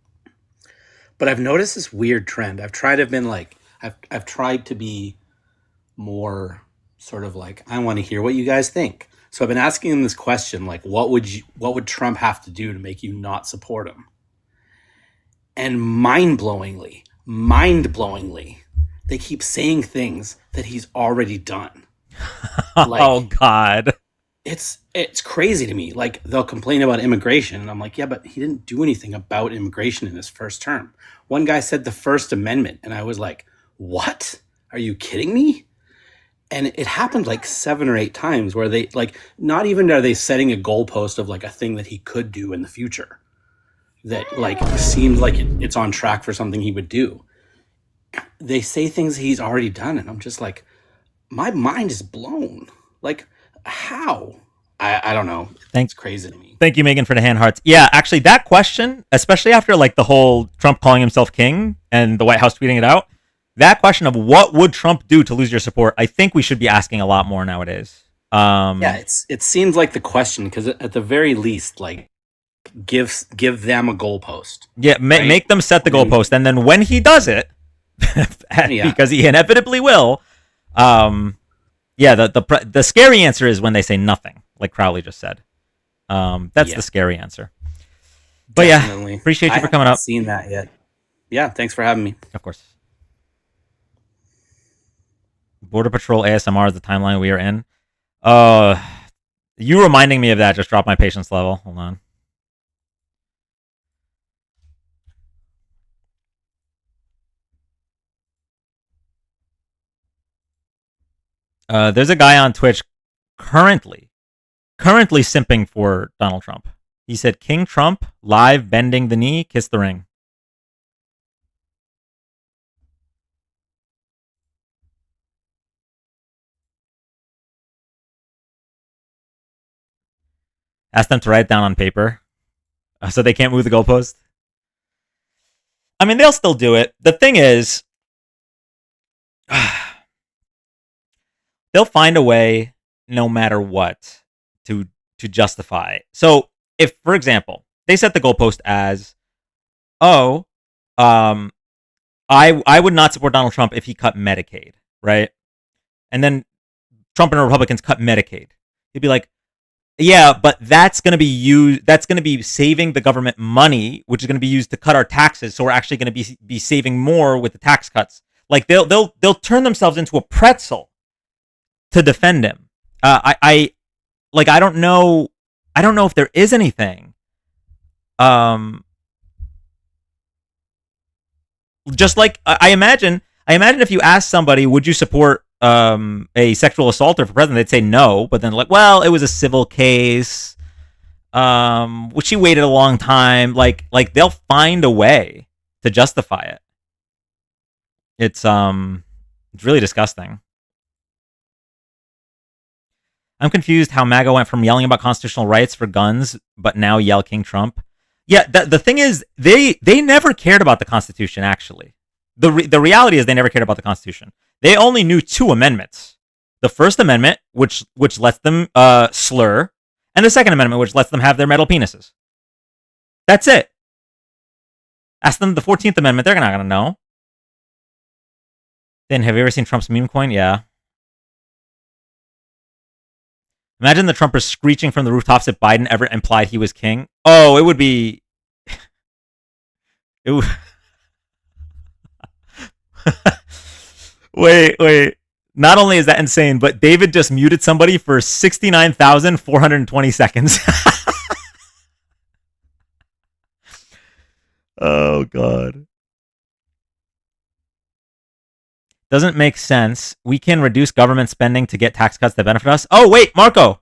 But I've noticed this weird trend. I've tried to be more sort of like, I want to hear what you guys think. So I've been asking them this question, like, what would Trump have to do to make you not support him? And mind-blowingly, they keep saying things that he's already done. Like, oh God, it's crazy to me. Like, they'll complain about immigration, and I'm like, yeah, but he didn't do anything about immigration in his first term. One guy said the First Amendment, and I was like, what? Are you kidding me? And it happened like 7 or 8 times where they, like, not even are they setting a goalpost of like a thing that he could do in the future that like seems like it's on track for something he would do. They say things he's already done, and I'm just like, my mind is blown. Like, how? I don't know. It's crazy to me. Thank you, Megan, for the hand hearts. Yeah, actually, that question, especially after like the whole Trump calling himself king and the White House tweeting it out, that question of what would Trump do to lose your support, I think we should be asking a lot more nowadays. Yeah, it seems like the question, because at the very least, like, give them a goalpost. Yeah, make them set the goalpost, and then when he does it, Yeah. because he inevitably will. Yeah, the scary answer is when they say nothing, like Crowley just said. That's the scary answer. But Definitely. yeah, appreciate you for coming haven't up. seen that yet. Yeah, thanks for having me. Of course. Border Patrol ASMR is the timeline we are in. You reminding me of that just dropped my patience level. Hold on. There's a guy on Twitch currently simping for Donald Trump. He said, King Trump, live, bending the knee, kiss the ring. Ask them to write it down on paper so they can't move the goalpost. I mean, they'll still do it. The thing is, they'll find a way no matter what to justify. So if, for example, they set the goalpost as, I would not support Donald Trump if he cut Medicaid, right? And then Trump and the Republicans cut Medicaid. He'd be like, yeah, but that's going to be used. That's going to be saving the government money, which is going to be used to cut our taxes. So we're actually going to be saving more with the tax cuts. Like they'll turn themselves into a pretzel to defend him. I don't know if there is anything. Just like I imagine if you ask somebody, would you support a sexual assaulter for president, they'd say no, but then like, well, it was a civil case, which she waited a long time. Like they'll find a way to justify it. It's really disgusting. I'm confused how MAGA went from yelling about constitutional rights for guns, but now yell King Trump. Yeah, the thing is, they never cared about the Constitution, actually. The reality is they never cared about the Constitution. They only knew two amendments. The First Amendment, which lets them slur, and the Second Amendment, which lets them have their metal penises. That's it. Ask them the 14th Amendment, they're not going to know. Then, have you ever seen Trump's meme coin? Yeah. Imagine the Trumpers screeching from the rooftops if Biden ever implied he was king. Oh, it would be... It would... Wait. Not only is that insane, but David just muted somebody for 69,420 seconds. Oh, God. Doesn't make sense. We can reduce government spending to get tax cuts that benefit us. Oh, wait, Marco.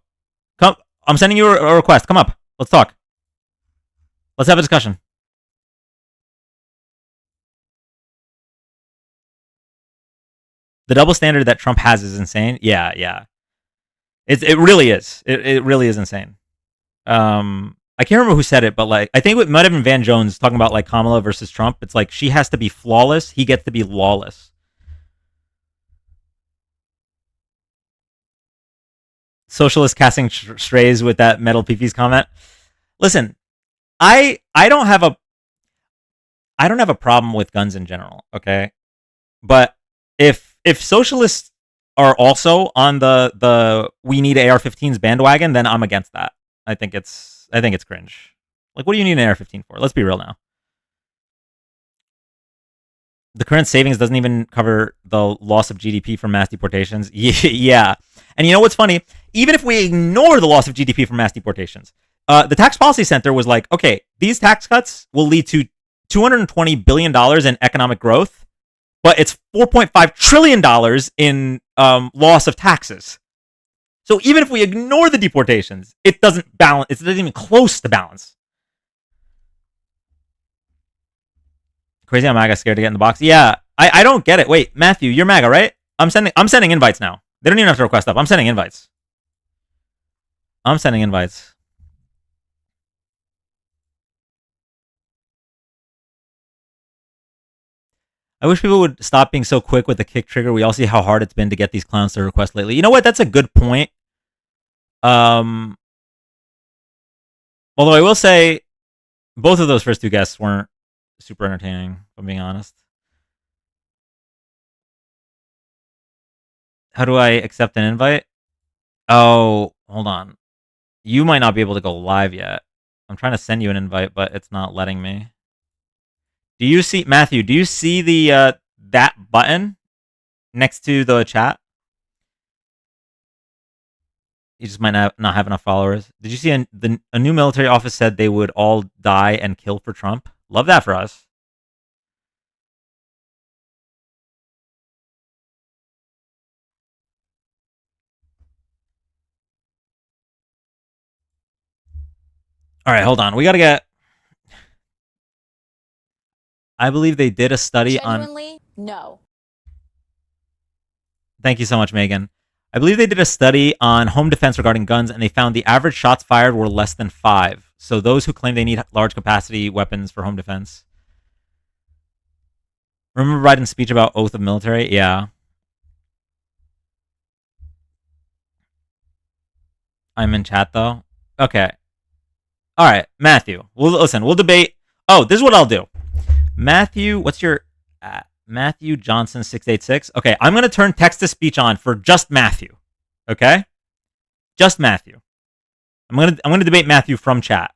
Come. I'm sending you a request. Come up. Let's talk. Let's have a discussion. The double standard that Trump has is insane. Yeah. It really is. It really is insane. I can't remember who said it, but like I think it might have been Van Jones talking about like Kamala versus Trump. It's like she has to be flawless. He gets to be lawless. Socialist casting strays with that metal PP's comment. Listen, I don't have a problem with guns in general, okay? But if socialists are also on the we need AR-15s bandwagon, then I'm against that. I think it's cringe. Like, what do you need an AR-15 for? Let's be real now. The current savings doesn't even cover the loss of GDP from mass deportations. Yeah. And you know what's funny? Even if we ignore the loss of GDP from mass deportations, the Tax Policy Center was like, okay, these tax cuts will lead to $220 billion in economic growth, but it's $4.5 trillion in loss of taxes. So even if we ignore the deportations, it doesn't balance. It doesn't even close to balance. Crazy how MAGA scared to get in the box. Yeah, I don't get it. Wait, Matthew, you're MAGA, right? I'm sending invites now. They don't even have to request up. I'm sending invites. I wish people would stop being so quick with the kick trigger. We all see how hard it's been to get these clowns to request lately. You know what? That's a good point. Although I will say, both of those first two guests weren't super entertaining, if I'm being honest. How do I accept an invite? Oh, hold on. You might not be able to go live yet. I'm trying to send you an invite, but it's not letting me. Do you see, Matthew, do you see the that button next to the chat? You just might not have enough followers. Did you see a new military office said they would all die and kill for Trump? Love that for us. All right, hold on. We got to get... I believe they did a study Genuinely, no. Thank you so much, Megan. I believe they did a study on home defense regarding guns, and they found the average shots fired were less than 5. So those who claim they need large capacity weapons for home defense. Remember Biden's speech about oath of military? Yeah. I'm in chat, though. Okay. All right, Matthew. We'll debate. Oh, this is what I'll do. Matthew, what's your... Matthew Johnson 686. Okay, I'm gonna turn text to speech on for just Matthew. Okay, just Matthew. I'm gonna debate Matthew from chat.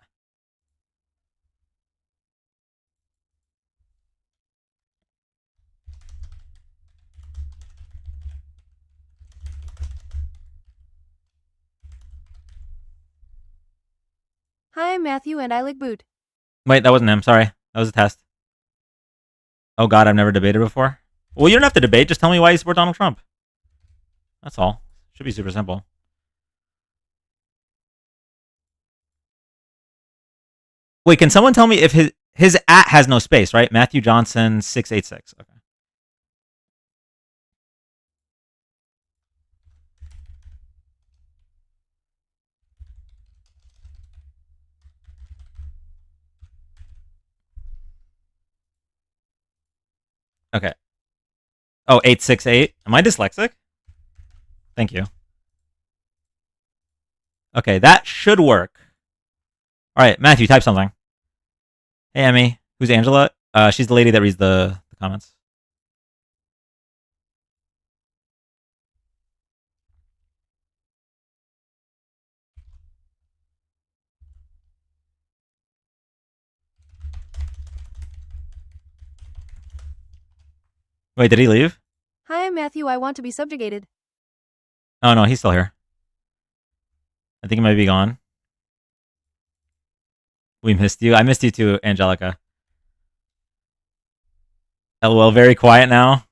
Hi, I'm Matthew, and I like boot. Wait, that wasn't him. Sorry, that was a test. Oh God, I've never debated before. Well, you don't have to debate. Just tell me why you support Donald Trump. That's all. Should be super simple. Wait, can someone tell me if his at has no space, right? Matthew Johnson 686. Okay. Okay. Oh, 868. Am I dyslexic? Thank you. Okay, that should work. All right, Matthew, type something. Hey, Emmy. Who's Angela? She's the lady that reads the comments. Wait, did he leave? Hi, I'm Matthew. I want to be subjugated. Oh, no, he's still here. I think he might be gone. We missed you. I missed you too, Angelica. LOL, very quiet now.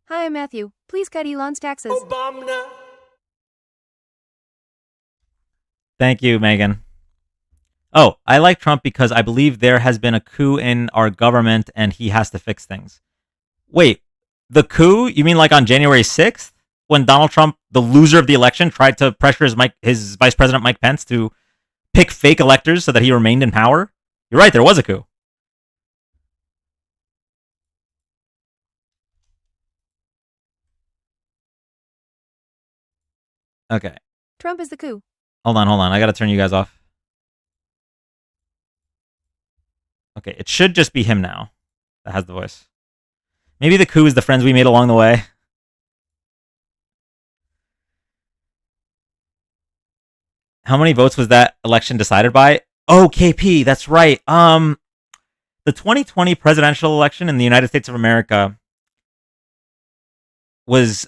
Hi, I'm Matthew. Please cut Elon's taxes. Obama. Thank you, Megan. Oh, I like Trump because I believe there has been a coup in our government and he has to fix things. Wait, the coup? You mean like on January 6th? When Donald Trump, the loser of the election, tried to pressure his Vice President Mike Pence to pick fake electors so that he remained in power? You're right, there was a coup. Okay. Trump is the coup. Hold on. I gotta turn you guys off. Okay, it should just be him now that has the voice. Maybe the coup is the friends we made along the way. How many votes was that election decided by? Oh, KP, that's right. The 2020 presidential election in the United States of America was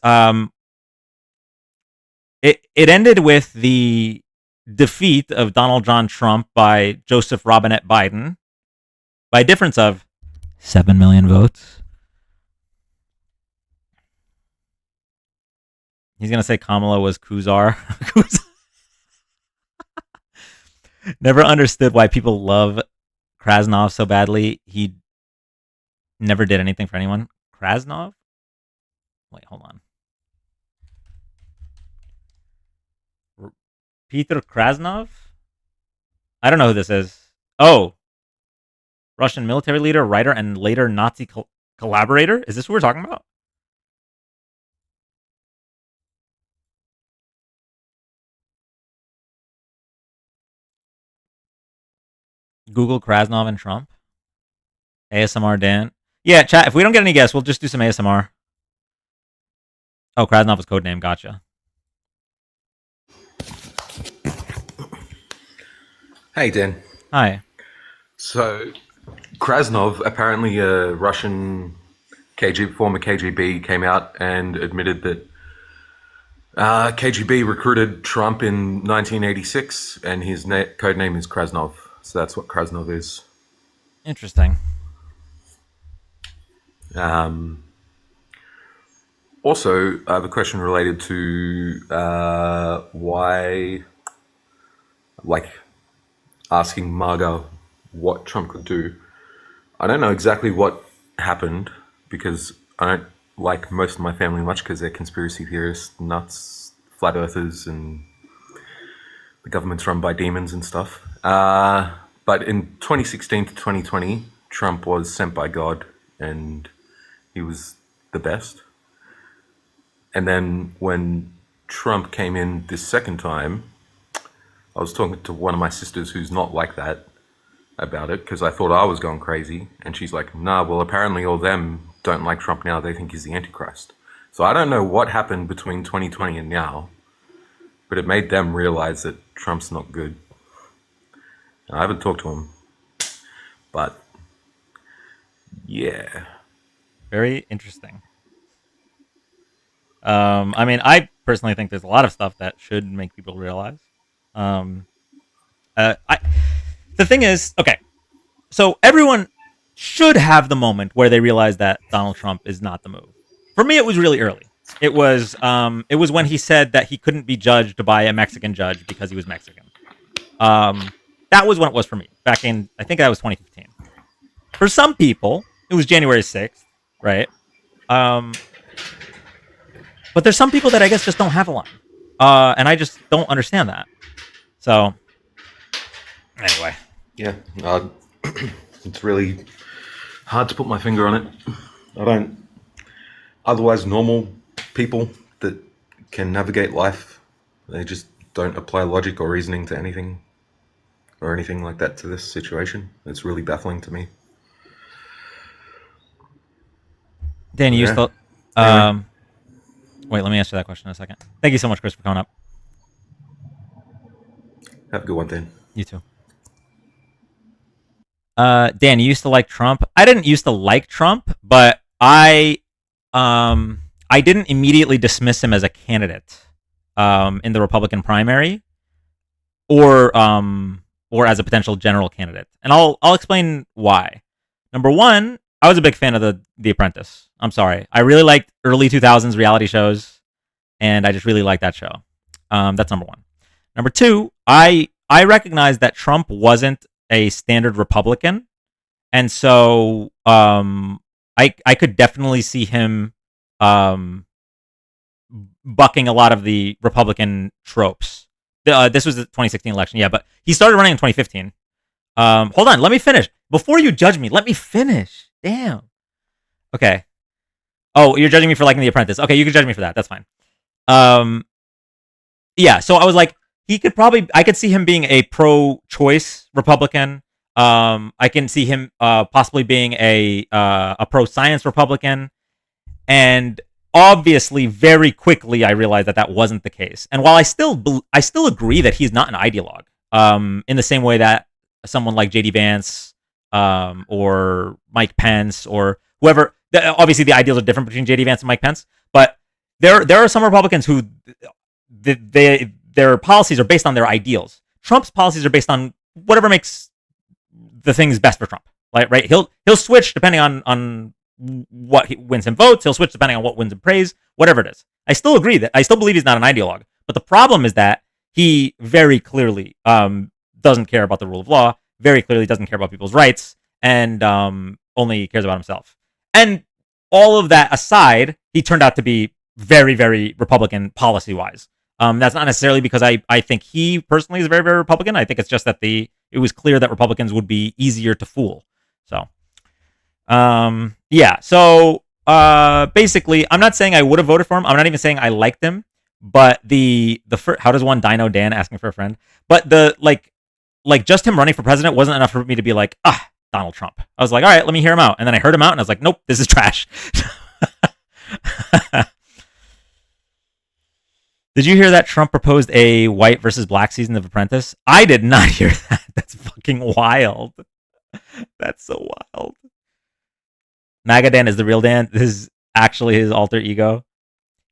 it ended with the defeat of Donald John Trump by Joseph Robinette Biden by a difference of 7 million votes. He's gonna say Kamala was Kuzar. Never understood why people love Krasnov so badly. He never did anything for anyone. Krasnov? Wait, hold on. Peter Krasnov? I don't know who this is. Oh, Russian military leader, writer, and later Nazi collaborator? Is this what we're talking about? Google Krasnov and Trump. ASMR Dan. Yeah, chat, if we don't get any guests, we'll just do some ASMR. Oh, Krasnov is codename. Gotcha. Hey, Dan. Hi. So, Krasnov, apparently a Russian former KGB, came out and admitted that KGB recruited Trump in 1986, and his code name is Krasnov. So that's what Krasnov is. Interesting. Also, I have a question related to why, like, asking MAGA what Trump could do. I don't know exactly what happened because I don't like most of my family much because they're conspiracy theorists, nuts, flat earthers, and the government's run by demons and stuff. But in 2016 to 2020, Trump was sent by God and he was the best. And then when Trump came in this second time, I was talking to one of my sisters who's not like that about it because I thought I was going crazy. And she's like, nah, well, apparently all them don't like Trump now. They think he's the Antichrist. So I don't know what happened between 2020 and now, but it made them realize that Trump's not good. I haven't talked to him, but yeah. Very interesting. I mean, I personally think there's a lot of stuff that should make people realize. The thing is, okay, so everyone should have the moment where they realize that Donald Trump is not the move. For me, it was really early. It was when he said that he couldn't be judged by a Mexican judge because he was Mexican. That was when it was for me. Back in, I think that was 2015. For some people, it was January 6th, right? But there's some people that I guess just don't have a line. And I just don't understand that. So, anyway. Yeah, it's really hard to put my finger on it. Otherwise, normal people that can navigate life, they just don't apply logic or reasoning to anything or anything like that to this situation. It's really baffling to me. Dan, you used to... Anyway. Wait, let me answer that question in a second. Thank you so much, Chris, for coming up. Have a good one, Dan. You too. Dan, you used to like Trump. I didn't used to like Trump, but I didn't immediately dismiss him as a candidate in the Republican primary or as a potential general candidate. And I'll explain why. Number one, I was a big fan of The Apprentice. I'm sorry. I really liked early 2000s reality shows, and I just really liked that show. That's number one. Number two, I recognized that Trump wasn't a standard Republican, and so I could definitely see him bucking a lot of the Republican tropes. This was the 2016 election, yeah, but he started running in 2015. Hold on, let me finish. Before you judge me, let me finish. Damn. Okay. Oh, you're judging me for liking The Apprentice. Okay, you can judge me for that. That's fine. Yeah, so I was like, I could see him being a pro-choice Republican. I can see him possibly being a pro-science Republican. And obviously, very quickly, I realized that wasn't the case. And while I still agree that he's not an ideologue, in the same way that someone like J.D. Vance or Mike Pence or whoever, obviously the ideals are different between J.D. Vance and Mike Pence, but there are some Republicans who their policies are based on their ideals. Trump's policies are based on whatever makes the things best for Trump. Like, right? He'll switch depending on what wins him votes. He'll switch depending on what wins him praise. Whatever it is, I still believe he's not an ideologue. But the problem is that he very clearly doesn't care about the rule of law. Very clearly doesn't care about people's rights, and only cares about himself. And all of that aside, he turned out to be very, very Republican policy-wise. That's not necessarily because I think he personally is very, very Republican. I think it's just that it It was clear that Republicans would be easier to fool. So, yeah. So, basically, I'm not saying I would have voted for him. I'm not even saying I liked him. But how does one Dino Dan asking for a friend? But like just him running for president wasn't enough for me to be like, Donald Trump. I was like, all right, let me hear him out. And then I heard him out and I was like, nope, this is trash. Did you hear that Trump proposed a white versus black season of Apprentice? I did not hear that. That's fucking wild. That's so wild. MAGA Dan is the real Dan. This is actually his alter ego.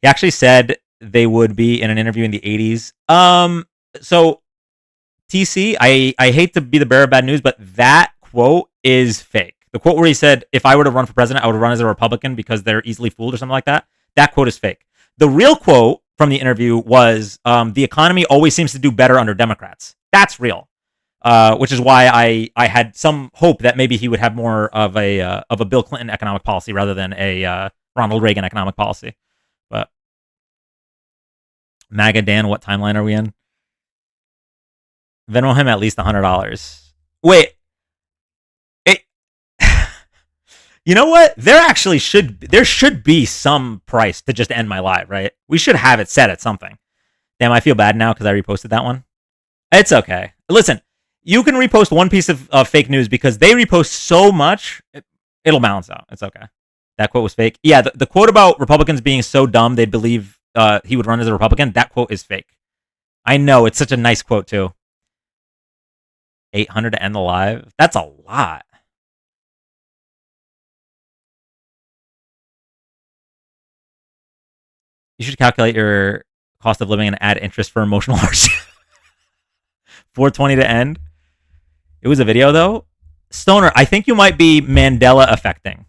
He actually said they would be in an interview in the 80s. So TC, I hate to be the bearer of bad news, but that quote is fake. The quote where he said, if I were to run for president, I would run as a Republican because they're easily fooled or something like that. That quote is fake. The real quote from the interview was, the economy always seems to do better under Democrats. That's real. Which is why I had some hope that maybe he would have more of a Bill Clinton economic policy rather than a Ronald Reagan economic policy. But MAGA Dan, what timeline are we in? Venmo him at least $100. Wait, you know what? There should be some price to just end my live, right? We should have it set at something. Damn, I feel bad now because I reposted that one. It's okay. Listen, you can repost one piece of fake news because they repost so much, it'll balance out. It's okay. That quote was fake. Yeah, the quote about Republicans being so dumb they'd believe he would run as a Republican, that quote is fake. I know, it's such a nice quote too. 800 to end the live? That's a lot. You should calculate your cost of living and add interest for emotional hardship. 420 to end. It was a video though. Stoner, I think you might be Mandela affecting.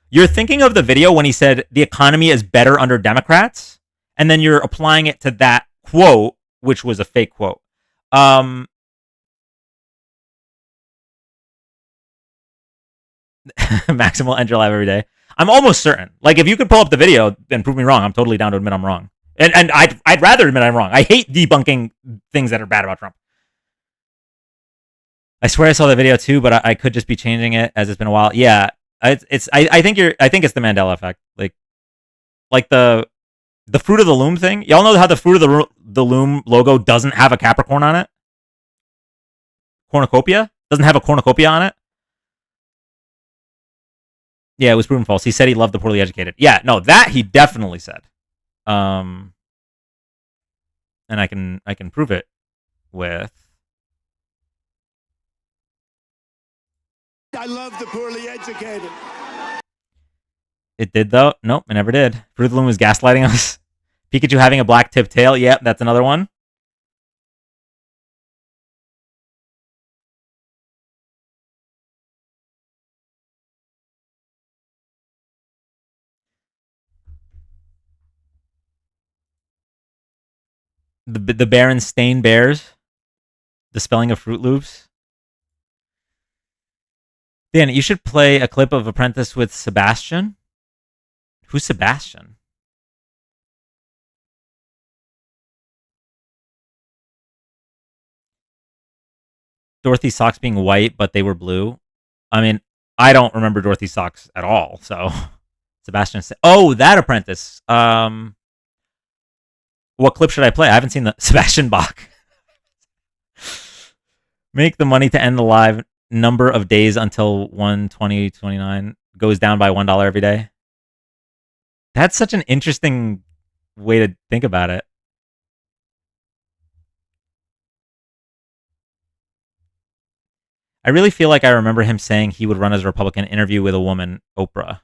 You're thinking of the video when he said the economy is better under Democrats, and then you're applying it to that quote, which was a fake quote. Maxim will end your live every day. I'm almost certain. Like, if you could pull up the video and prove me wrong, I'm totally down to admit I'm wrong. And I'd rather admit I'm wrong. I hate debunking things that are bad about Trump. I swear I saw the video too, but I could just be changing it as it's been a while. Yeah, I think it's the Mandela effect. Like the Fruit of the Loom thing. Y'all know how the Fruit of the Loom logo doesn't have a Capricorn on it? Cornucopia doesn't have a cornucopia on it. Yeah, it was proven false. He said he loved the poorly educated. Yeah, no, that he definitely said. And I can prove it with. I love the poorly educated. It did though. Nope, it never did. Fruit of the Loom was gaslighting us. Pikachu having a black tip tail. Yep, that's another one. The Berenstain Bears. The spelling of Fruit Loops. Dan, you should play a clip of Apprentice with Sebastian. Who's Sebastian? Dorothy's socks being white, but they were blue. I mean, I don't remember Dorothy's socks at all. So, Sebastian. Oh, that Apprentice. What clip should I play? I haven't seen the Sebastian Bach. Make the money to end the live. Number of days until 1/20/29 goes down by $1 every day. That's such an interesting way to think about it. I really feel like I remember him saying he would run as a Republican. Interview with a woman, Oprah.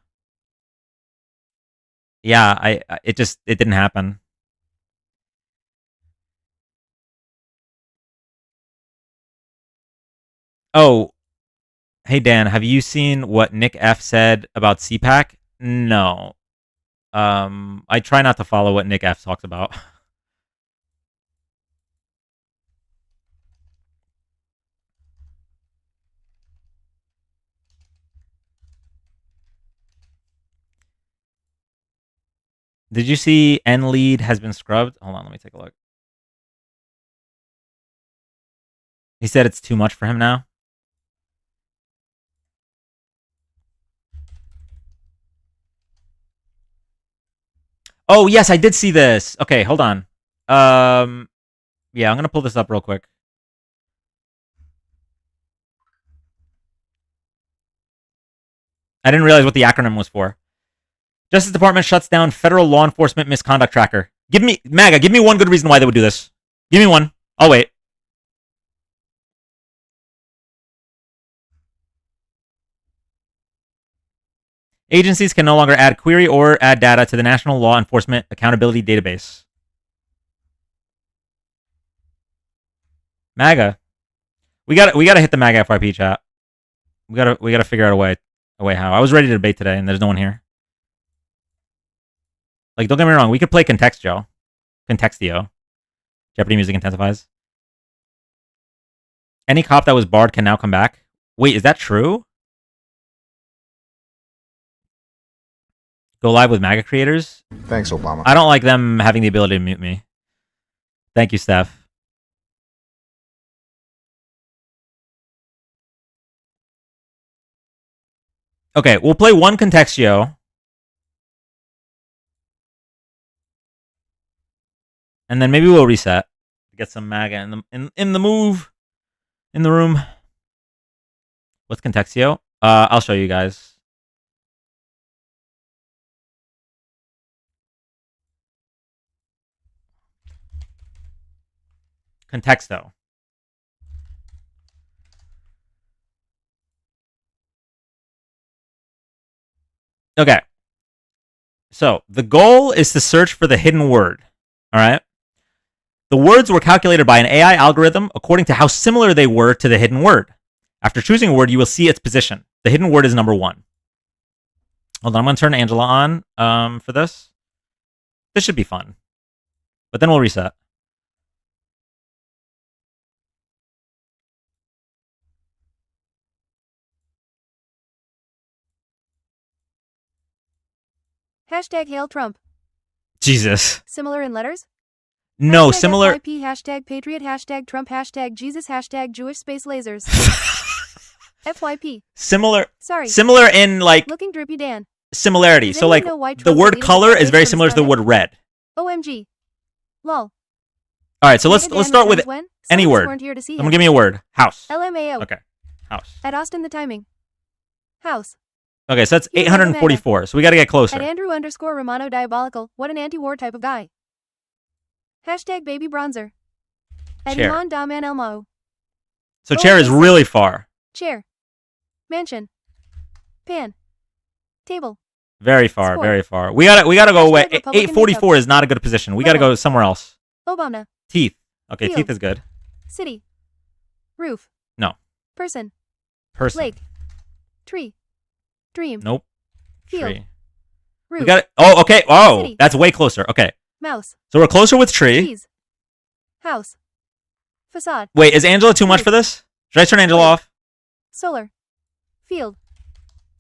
Yeah, it didn't happen. Oh, hey Dan, have you seen what Nick F said about CPAC? No. I try not to follow what Nick F talks about. Did you see N lead has been scrubbed? Hold on, let me take a look. He said it's too much for him now. Oh, yes, I did see this. Okay, hold on. Yeah, I'm going to pull this up real quick. I didn't realize what the acronym was for. Justice Department shuts down federal law enforcement misconduct tracker. MAGA, give me one good reason why they would do this. Give me one. I'll wait. Agencies can no longer add query or add data to the National Law Enforcement Accountability Database. MAGA. We gotta hit the MAGA FYP chat. We gotta figure out a way how. I was ready to debate today, and there's no one here. Like, don't get me wrong, we could play Contexo. Jeopardy music intensifies. Any cop that was barred can now come back. Wait, is that true? Go live with MAGA creators? Thanks, Obama. I don't like them having the ability to mute me. Thank you, Steph. Okay, we'll play one Contexio. And then maybe we'll reset. Get some MAGA in the move. In the room. What's Contexio? I'll show you guys. Contexto. Okay. So, the goal is to search for the hidden word. All right? The words were calculated by an AI algorithm according to how similar they were to the hidden word. After choosing a word, you will see its position. The hidden word is number 1. Hold on, I'm going to turn Angela on for this. This should be fun. But then we'll reset. Hashtag Hail Trump. Jesus. Similar in letters? No, hashtag similar. FYP, hashtag Patriot, hashtag Trump, hashtag Jesus, hashtag Jewish space lasers. FYP. Similar. Sorry. Similar in, like, Looking drippy Dan. similarity. Does So, like, anyone know why the Trump word deleted color his is very face similar to the from word red. OMG. Lol. All right, so let's Dan start with returns when? any Some of us word. weren't here to see Someone him. give me a word. House. LMAO. Okay. House. At Austin the timing. House. Okay, so that's Here's like a 844. So we got to get closer. At Andrew _ Romano diabolical. What an anti-war type of guy. Hashtag baby bronzer. At Chair. Iman Daman Elmo. So chair is really far. Chair. Mansion. Pan. Table. Very far, Score. very far. We gotta go away. Hashtag Republican 844 is not a good position. We gotta go somewhere else. Obama. Teeth. Okay, Field. teeth is good. City. Roof. No. Person. Person. Lake. Tree. Dream. Nope. Field. Tree. Roof. We got it. Oh, okay. Oh, City. that's way closer. Okay. Mouse. So we're closer with tree. Cheese. House. Facade. Wait, is Angela too much for this? Should I turn Angela off? Solar. Field.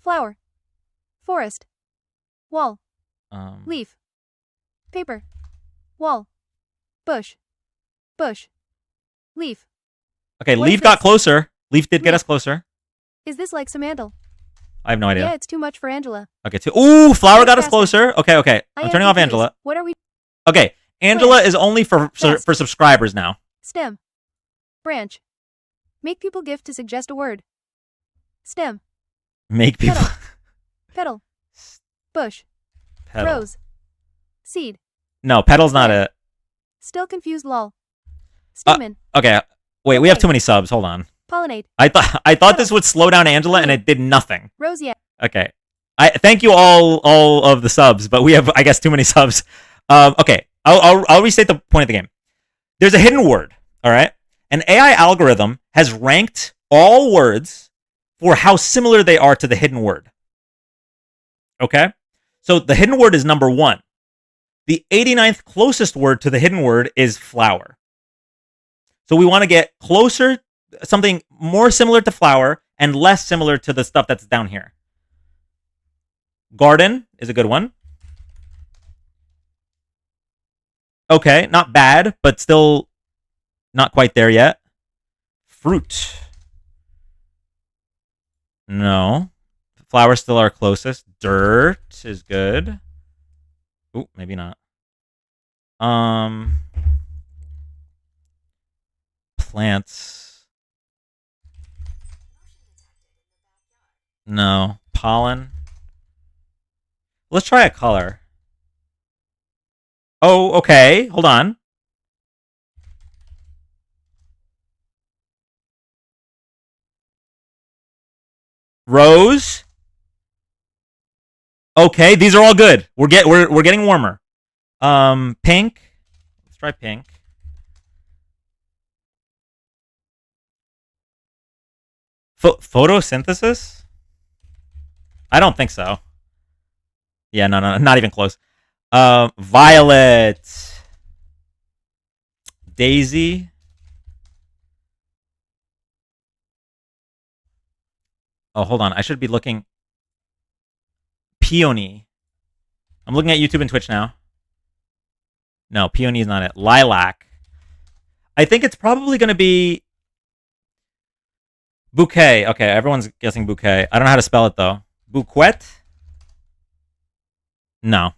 Flower. Forest. Wall. Leaf. Paper. Wall. Bush. Bush. Leaf. Okay, What is leaf got this? closer. Leaf did get Leaf. us closer. Is this like Samandal? I have no idea. Yeah, it's too much for Angela. Okay, ooh, flower got us Fantastic. closer. Okay, okay. I I'm am turning off confused. Angela. What are we? Okay, Angela is only for Fast. subscribers now. Stem. Branch. Make people gift to suggest a word. Stem. Make people. Petal. Petal. Bush. Petal. Rose. Seed. No, petal's not it. Still confused lol. Stamen. Okay, wait, we have Okay. too many subs. Hold on. Pollinate. I thought this would slow down Angela, and it did nothing. Roseate. Okay, I thank you all of the subs, but we have, I guess, too many subs. Okay, I'll restate the point of the game. There's a hidden word. All right, an AI algorithm has ranked all words for how similar they are to the hidden word. Okay, so the hidden word is number 1. The 89th closest word to the hidden word is flower. So we want to get closer, something more similar to flower and less similar to the stuff that's down here. Garden is a good one. Okay, not bad, but still not quite there yet. Fruit. No. Flowers still are closest. Dirt is good. Ooh, maybe not. Plants. No. Pollen. Let's try a color. Oh, okay. Hold on. Rose. Okay, these are all good. We're getting warmer. Pink. Let's try pink. Photosynthesis? I don't think so. Yeah, no, not even close. Violet. Daisy. Oh, hold on. I should be looking. Peony. I'm looking at YouTube and Twitch now. No, peony is not it. Lilac. I think it's probably going to be bouquet. Okay, everyone's guessing bouquet. I don't know how to spell it, though. Bouquet? No.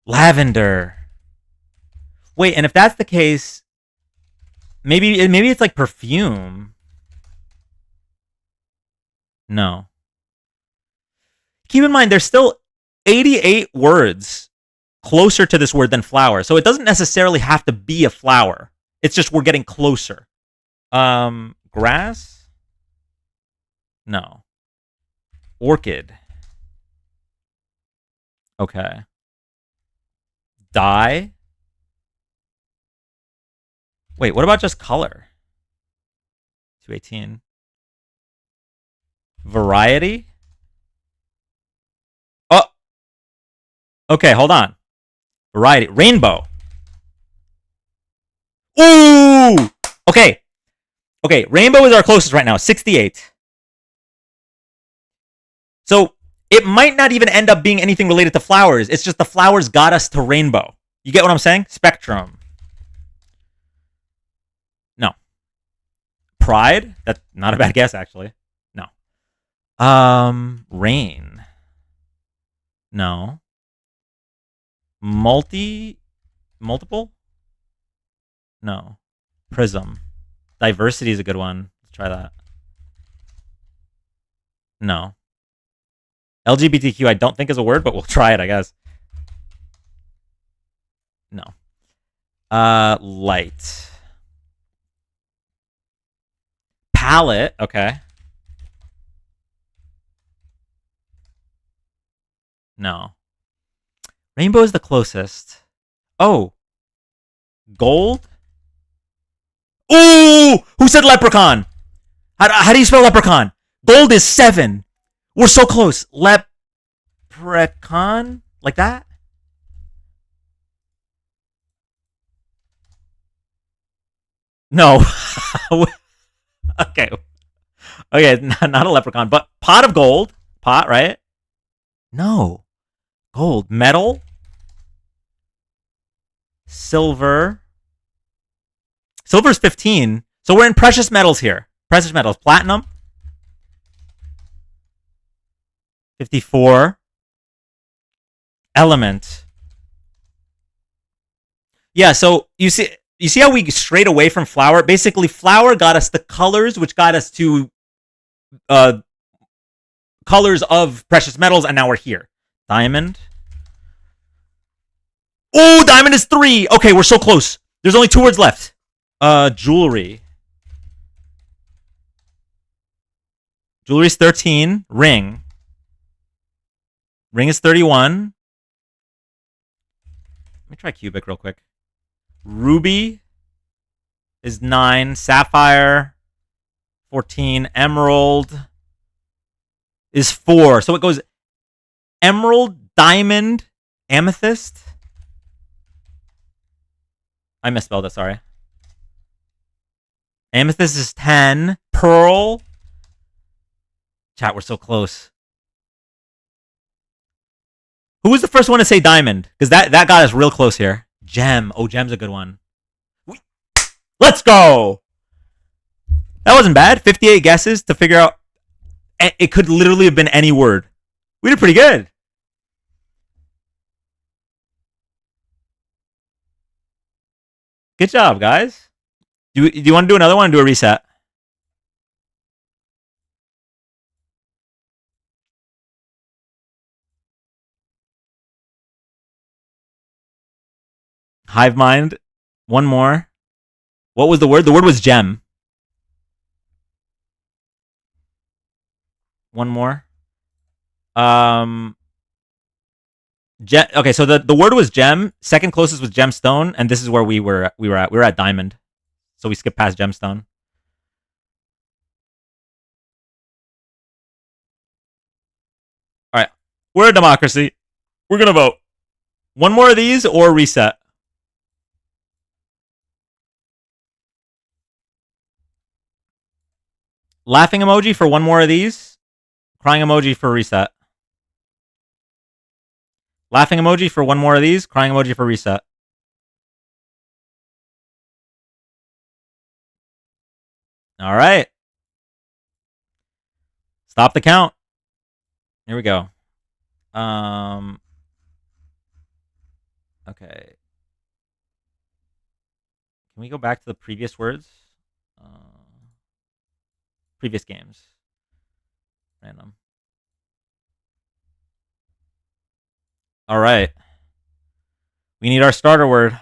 Lavender. Wait, and if that's the case, maybe it's like perfume. No. Keep in mind, there's still 88 words closer to this word than flower. So it doesn't necessarily have to be a flower. It's just we're getting closer. Grass? No. Orchid. Okay. Dye? Wait, what about just color? 218. Variety? Oh! Okay, hold on. Variety. Rainbow. Ooh! Okay. Okay, rainbow is our closest right now. 68. So, it might not even end up being anything related to flowers. It's just the flowers got us to rainbow. You get what I'm saying? Spectrum. No. Pride? That's not a bad guess, actually. No. Rain. No. Multiple? No. Prism. Diversity is a good one. Let's try that. No. LGBTQ I don't think is a word, but we'll try it, I guess. No. Light. Palette, okay. No. Rainbow is the closest. Oh. Gold? Ooh! Who said leprechaun? How do you spell leprechaun? Gold is 7. We're so close. Leprechaun? Like that? No. Okay. Okay, not a leprechaun, but pot of gold. Pot, right? No. Gold. Metal. Silver. Silver's 15. So we're in precious metals here. Precious metals. Platinum. 54. Element. Yeah, so you see how we strayed away from flower? Basically, flower got us the colors, which got us to colors of precious metals, and now we're here. Diamond. Oh, diamond is 3. Okay, we're so close. There's only 2 words left. Jewelry. Jewelry's 13. Ring. Ring is 31. Let me try cubic real quick. Ruby is 9. Sapphire, 14. Emerald is 4. So it goes emerald, diamond, amethyst. I misspelled it, sorry. Amethyst is 10. Pearl. Chat, we're so close. Who was the first one to say diamond? Because that got us real close here. Gem. Oh, gem's a good one. Let's go. That wasn't bad. 58 guesses to figure out. It could literally have been any word. We did pretty good. Good job, guys. Do you want to do another one or do a reset? Hive mind. One more. What was the word? The word was gem. One more. Okay, so the word was gem. Second closest was gemstone, and this is where we were at. We were at diamond. So we skipped past gemstone. All right. We're a democracy. We're going to vote. One more of these or reset. Laughing emoji for one more of these. Crying emoji for reset. Laughing emoji for one more of these. Crying emoji for reset. All right. Stop the count. Here we go. Okay. Can we go back to the previous words? Previous games. Random. All right. We need our starter word.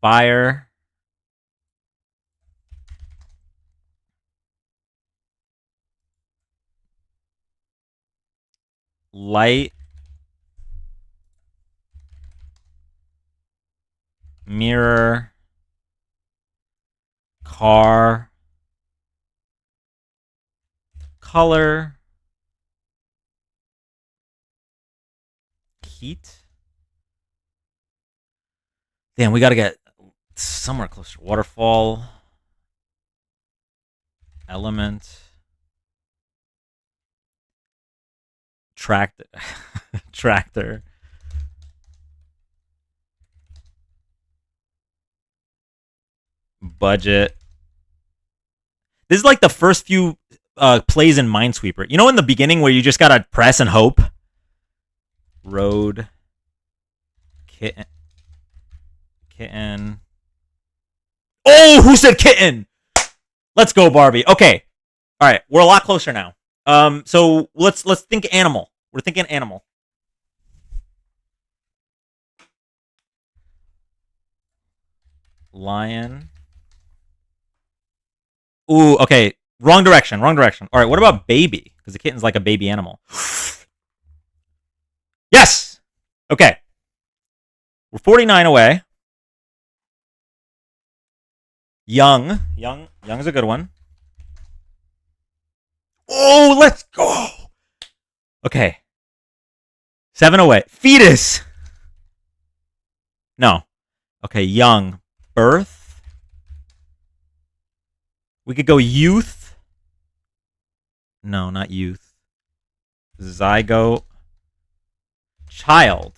Fire. Light. Mirror. Car. Color. Heat. Damn, we gotta get somewhere closer. Waterfall. Element. Tractor. Tractor. Budget. This is like the first few plays in Minesweeper. You know, in the beginning where you just gotta press and hope. Road. Kitten. Kitten. Oh, who said kitten? Let's go, Barbie. Okay. All right, we're a lot closer now. So let's think animal. We're thinking animal. Lion. Ooh, okay. Wrong direction. All right, what about baby? Because the kitten's like a baby animal. Yes! Okay. We're 49 away. Young is a good one. Oh, let's go. Okay. 7 away. Fetus. No. Okay, young. Birth. We could go youth. No, not youth. Zygote. Child.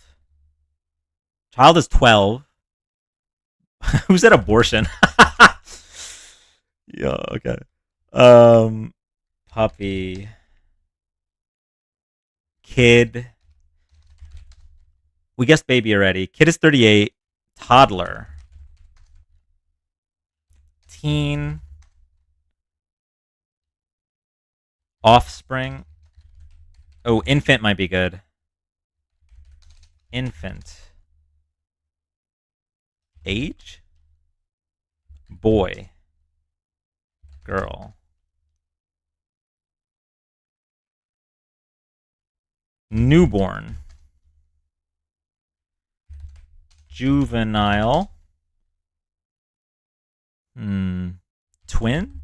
Child is 12. Who said abortion? Yeah, okay. Puppy. Kid. We guessed baby already. Kid is 38. Toddler. Teen. Offspring. Oh, infant might be good. Infant. Age. Boy. Girl. Newborn. Juvenile. Twin.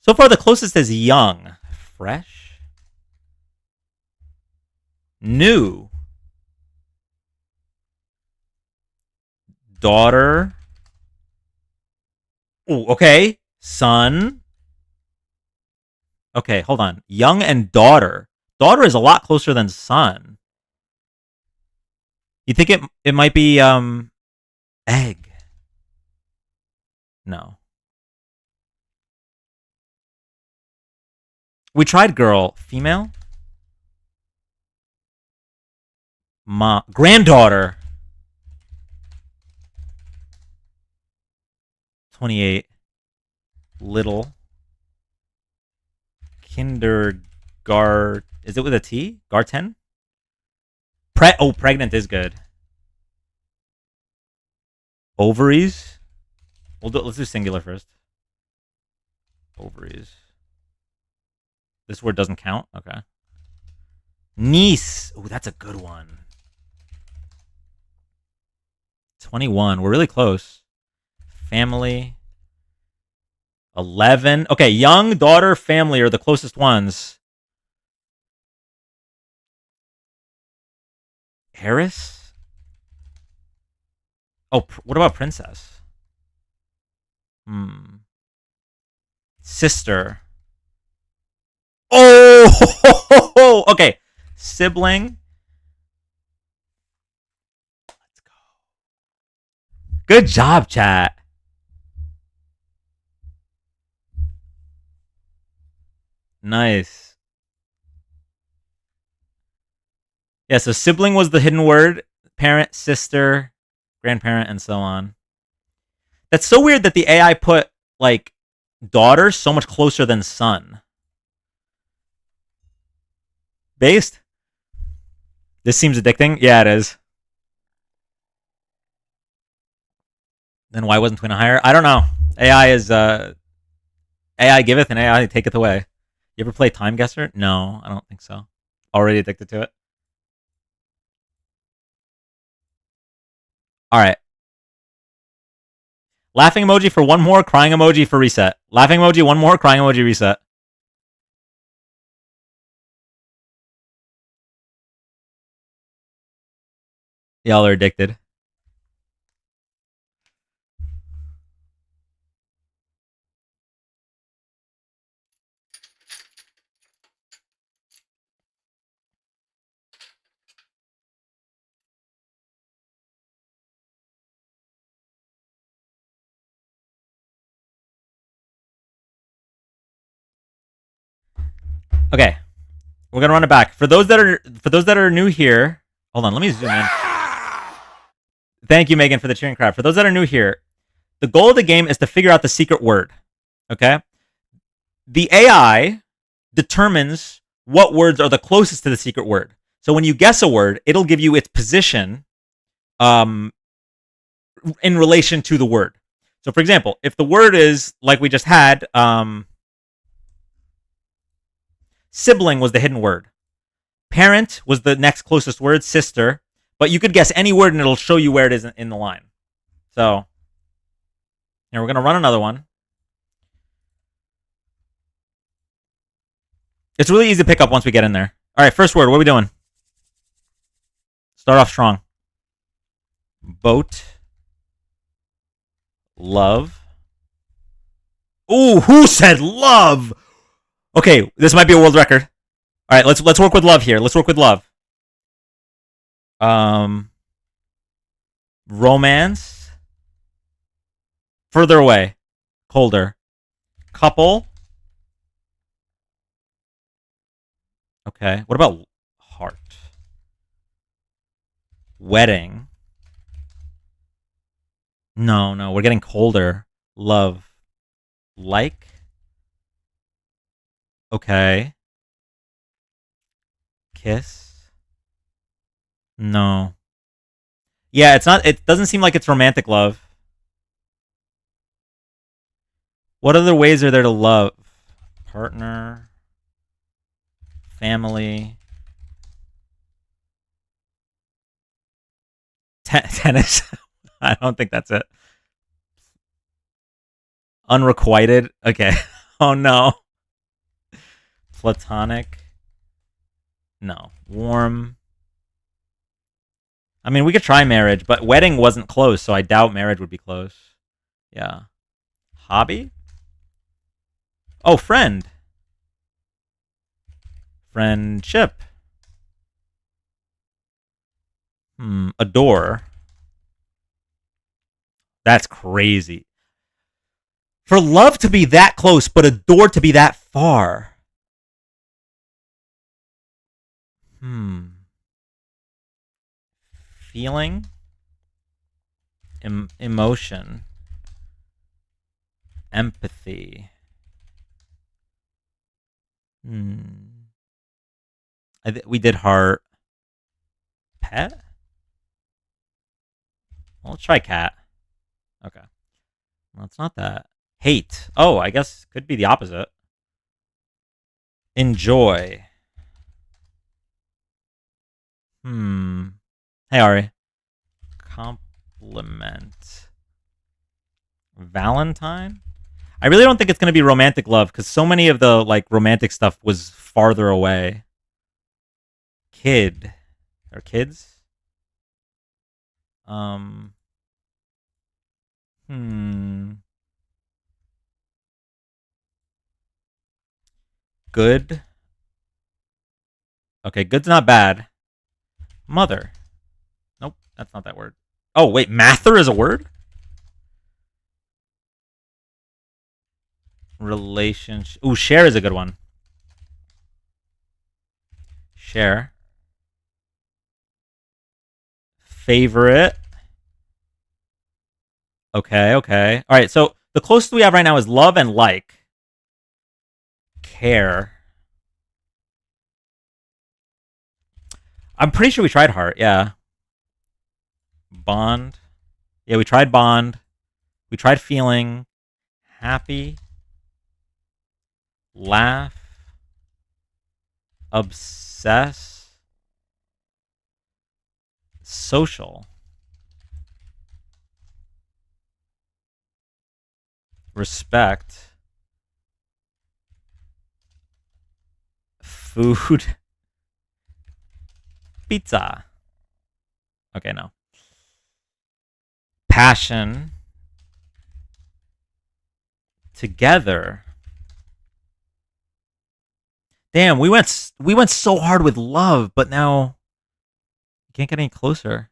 So far, the closest is young. Fresh. New. Daughter. Oh, okay. Son. Okay, hold on. Young and daughter. Daughter is a lot closer than son. You think it might be egg? No. We tried girl, female, granddaughter. 28. Little. Is it with a T? Garten? Pregnant is good. Ovaries? Let's do singular first. Ovaries. This word doesn't count? Okay. Niece. Oh, that's a good one. 21. We're really close. Family. 11. Okay, young, daughter, family are the closest ones. Harris? Oh, what about princess? Sister. Oh, okay. Sibling. Let's go. Good job, chat. Nice. Yeah, so sibling was the hidden word. Parent, sister, grandparent, and so on. That's so weird that the AI put, like, daughter so much closer than son. Based? This seems addicting? Yeah, it is. Then why wasn't Twin higher? I don't know. AI is, AI giveth and AI taketh away. You ever play Time Guesser? No, I don't think so. Already addicted to it. All right. Laughing emoji for one more, crying emoji for reset. Laughing emoji, one more, crying emoji, reset. Y'all are addicted. Okay. We're gonna run it back. For those that are new here, hold on, let me zoom in. Thank you, Megan, for the cheering crowd. For those that are new here, the goal of the game is to figure out the secret word. Okay? The AI determines what words are the closest to the secret word. So when you guess a word, it'll give you its position in relation to the word. So for example, if the word is like we just had, sibling was the hidden word. Parent was the next closest word, sister. But you could guess any word and it'll show you where it is in the line. So, here, we're going to run another one. It's really easy to pick up once we get in there. All right, first word. What are we doing? Start off strong. Boat. Love. Ooh, who said love? Okay, this might be a world record. All right, let's work with love here. Let's work with love. Romance. Further away. Colder. Couple. Okay. What about heart? Wedding. No, we're getting colder. Love. Like. Okay. Kiss. No. Yeah, it doesn't seem like it's romantic love. What other ways are there to love? Partner. Family. Tennis. I don't think that's it. Unrequited. Okay. Oh no. Platonic. No. Warm. I mean, we could try marriage, but wedding wasn't close, so I doubt marriage would be close. Yeah. Hobby? Oh, friend. Friendship. Adore. That's crazy. For love to be that close, but adore to be that far. Feeling. Emotion. Empathy. We did heart. Pet? Well, let's try cat. Okay. Well, it's not that. Hate. Oh, I guess could be the opposite. Enjoy. Hey, Ari. Compliment. Valentine? I really don't think it's going to be romantic love because so many of the like romantic stuff was farther away. Kid. Or kids? Good. Okay, good's not bad. Mother. Nope, that's not that word. Oh, wait, mather is a word? Relationship. Ooh, share is a good one. Share. Favorite. Okay, okay. All right, so the closest we have right now is love and like. Care. I'm pretty sure we tried heart, yeah. Bond. Yeah, we tried bond. We tried feeling. Happy. Laugh. Obsess. Social. Respect. Food. Pizza. Okay, no. Passion. Together. Damn, we went so hard with love, but now you can't get any closer.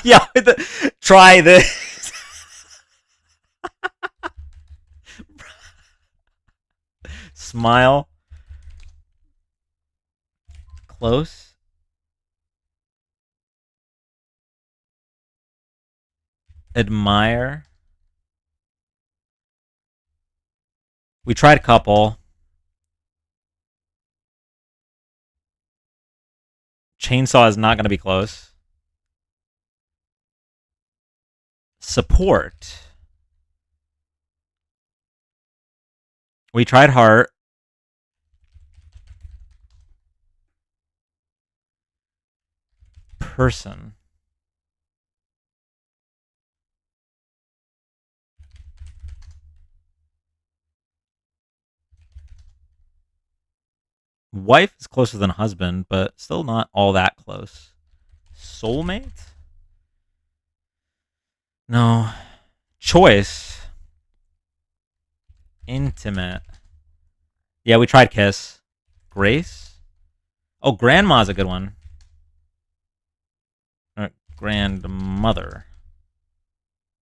Yeah, try this. Smile. Close. Admire. We tried couple. Chainsaw is not going to be close. Support. We tried heart. Person. Wife is closer than husband, but still not all that close. Soulmate? No. Choice. Intimate. Yeah, we tried kiss. Grace? Oh, grandma's a good one. Grandmother.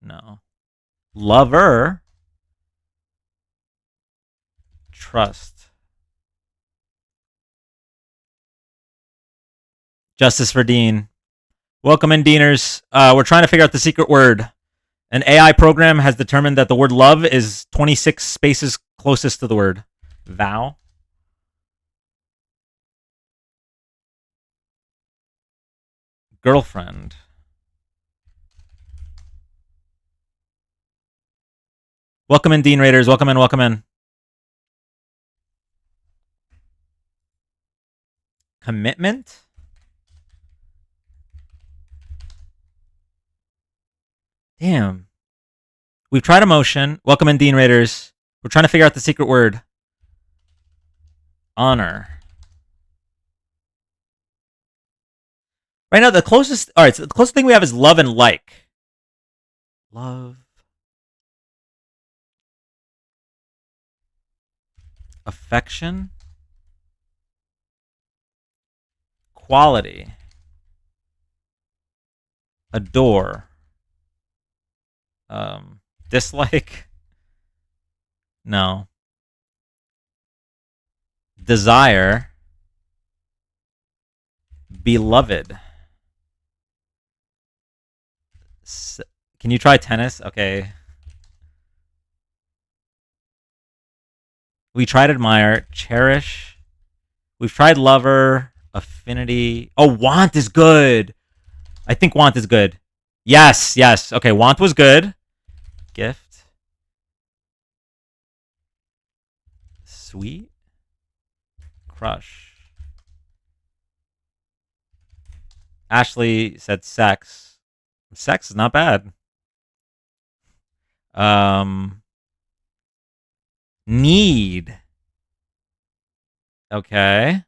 No. Lover. Trust. Justice for Dean. Welcome in, Deaners. We're trying to figure out the secret word. An AI program has determined that the word love is 26 spaces closest to the word. Vow. Girlfriend. Welcome in, Dean Raiders. Welcome in, welcome in. Commitment. Damn. We've tried emotion. Welcome in, Dean Raiders. We're trying to figure out the secret word. Honor. Right now, the closest... All right, so the closest thing we have is love and like. Love. Affection. Quality. Adore. Dislike. No. Desire. Beloved. Can you try tennis? Okay. We tried admire, cherish. We've tried lover, affinity. Oh, want is good. I think want is good. Yes, yes. Okay, want was good. Gift. Sweet. Crush. Ashley said sex. Sex is not bad. Need. Okay.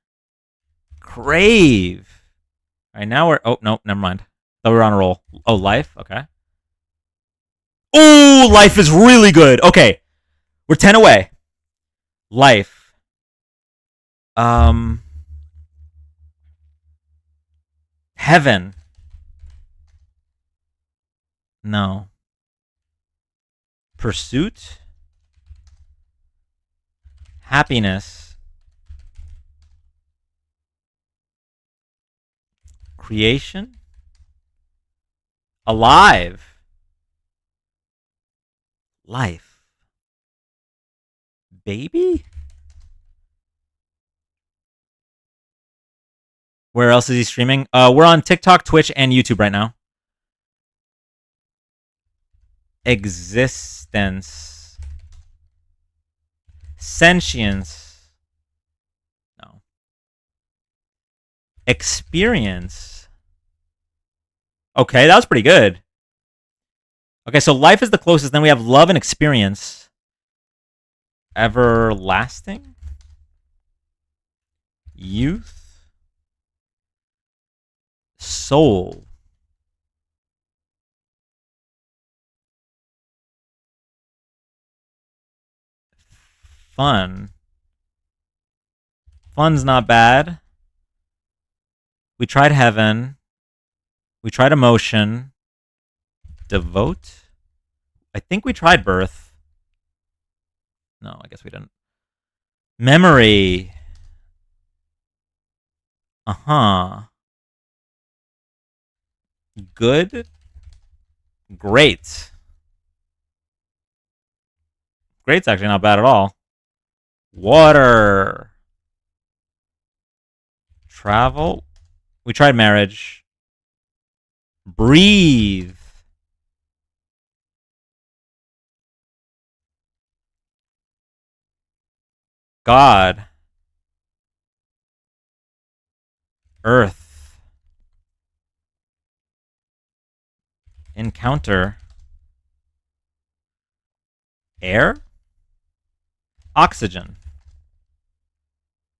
Crave. All right, now we're... Oh, no, never mind. Thought we were on a roll. Oh, life? Okay. Oh, life is really good. Okay. We're 10 away. Life. Heaven. No. Pursuit. Happiness. Creation. Alive. Life. Baby? Where else is he streaming? We're on TikTok, Twitch, and YouTube right now. Existence. Sentience. No. Experience. Okay, that was pretty good. Okay, so life is the closest. Then we have love and experience. Everlasting. Youth. Soul. Fun. Fun's not bad. We tried heaven. We tried emotion. Devote. I think we tried birth. No, I guess we didn't. Memory. Uh-huh. Good. Great. Great's actually not bad at all. Water. Travel. We tried marriage. Breathe. God. Earth. Encounter. Air. Oxygen.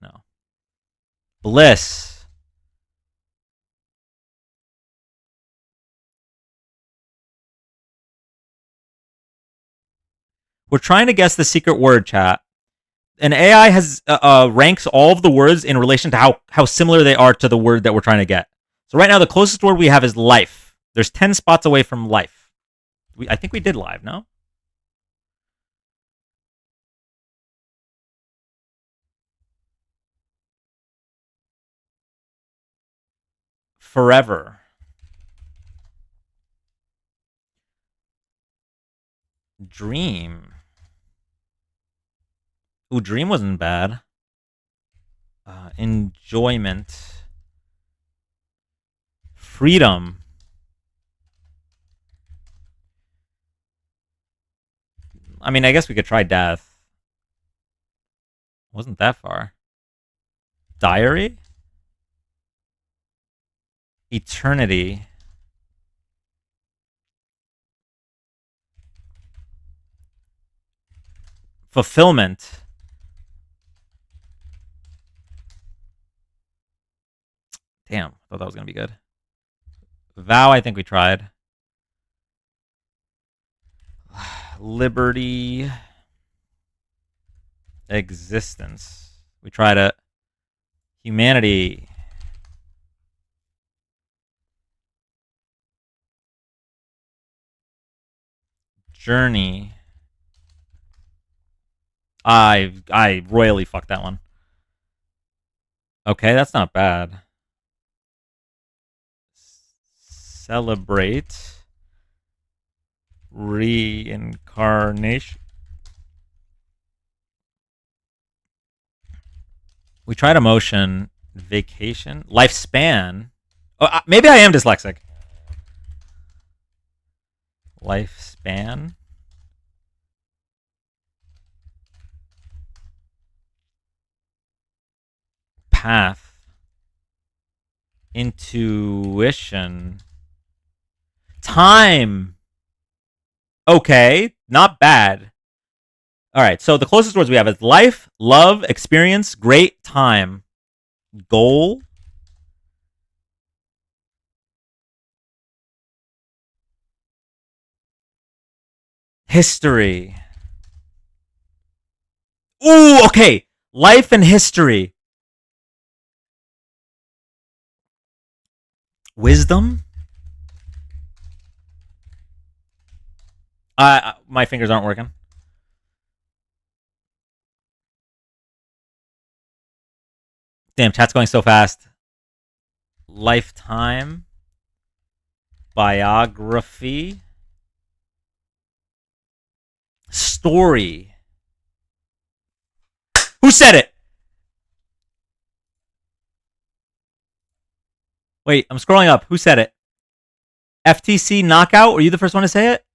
No. Bliss. We're trying to guess the secret word, chat. And AI has ranks all of the words in relation to how similar they are to the word that we're trying to get. So right now, the closest word we have is life. There's 10 spots away from life. I think we did live, no? Forever. Dream. Ooh, dream wasn't bad. Enjoyment. Freedom. I mean, I guess we could try death. Wasn't that far. Diary. Eternity. Fulfillment. Damn, I thought that was going to be good. Vow, I think we tried. Liberty. Existence. We tried it. Humanity. Journey. I royally fucked that one. Okay, that's not bad. Celebrate reincarnation. We tried emotion, vacation, lifespan. Oh, maybe I am dyslexic. Lifespan. Path. Intuition. Time. Okay, not bad. All right, so the closest words we have is life, love, experience, great time. Goal. History. Ooh, okay. Life and history. Wisdom. My fingers aren't working. Damn, chat's going so fast. Lifetime. Biography. Story. Who said it? Wait, I'm scrolling up. Who said it? FTC knockout? Were you the first one to say it?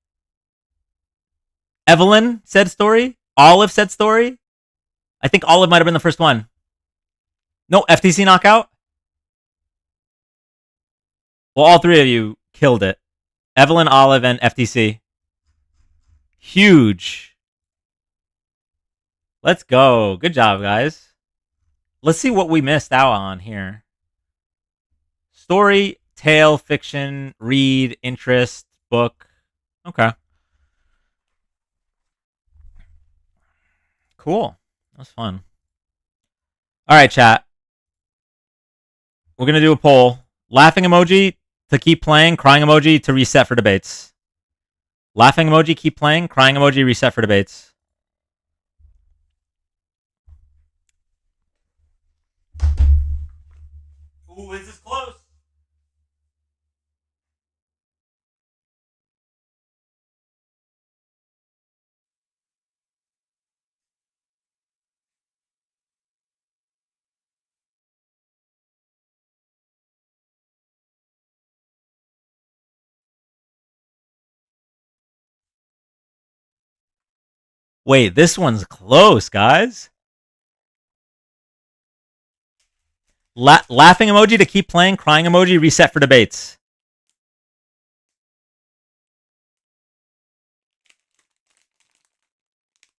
Evelyn said story. Olive said story. I think Olive might have been the first one. No, FTC knockout. Well, all three of you killed it. Evelyn, Olive, and FTC. Huge. Let's go. Good job, guys. Let's see what we missed out on here. Story, tale, fiction, read, interest, book. Okay. Cool. That was fun. All right, chat. We're going to do a poll. Laughing emoji to keep playing, crying emoji to reset for debates. Laughing emoji, keep playing, crying emoji, reset for debates. Ooh, this is close. Wait, this one's close, guys. Laughing emoji to keep playing, crying emoji, reset for debates.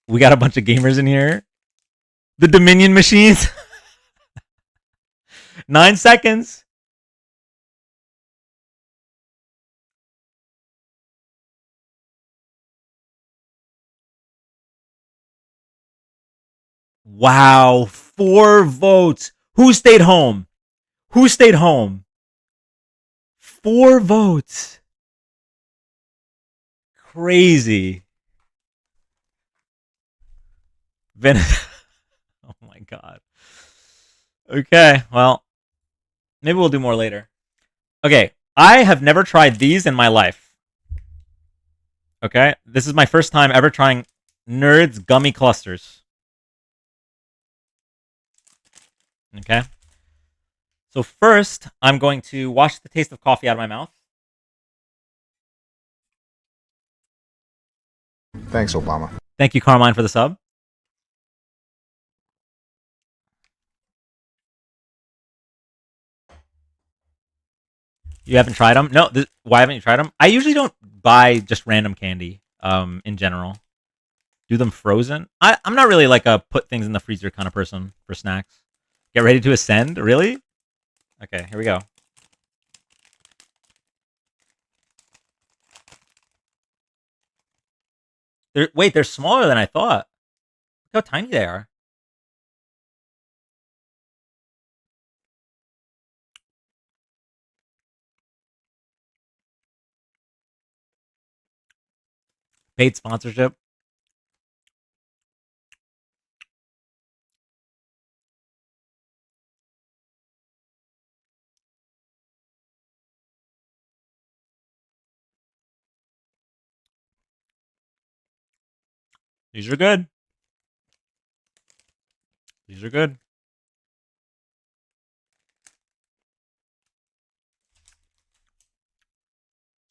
We got a bunch of gamers in here. The Dominion machines. 9 seconds. Wow, 4 votes. Who stayed home? Who stayed home? 4 votes. Crazy. Oh my god. Okay, well, maybe we'll do more later. Okay, I have never tried these in my life. Okay, this is my first time ever trying Nerds gummy clusters. Okay. So first, I'm going to wash the taste of coffee out of my mouth. Thanks, Obama. Thank you, Carmine, for the sub. You haven't tried them? No. Why haven't you tried them? I usually don't buy just random candy. In general, do them frozen. I'm not really like a put things in the freezer kind of person for snacks. Get ready to ascend. Really? Okay, here we go. They're smaller than I thought. Look how tiny they are. Paid sponsorship. These are good. These are good.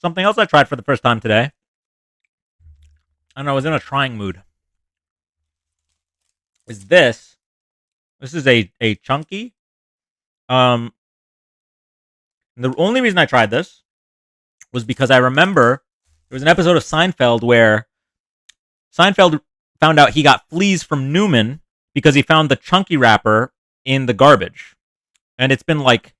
Something else I tried for the first time today. I don't know, I was in a trying mood. Is this? This is a chunky. The only reason I tried this was because I remember there was an episode of Seinfeld where Seinfeld found out he got fleas from Newman because he found the chunky wrapper in the garbage. And it's been like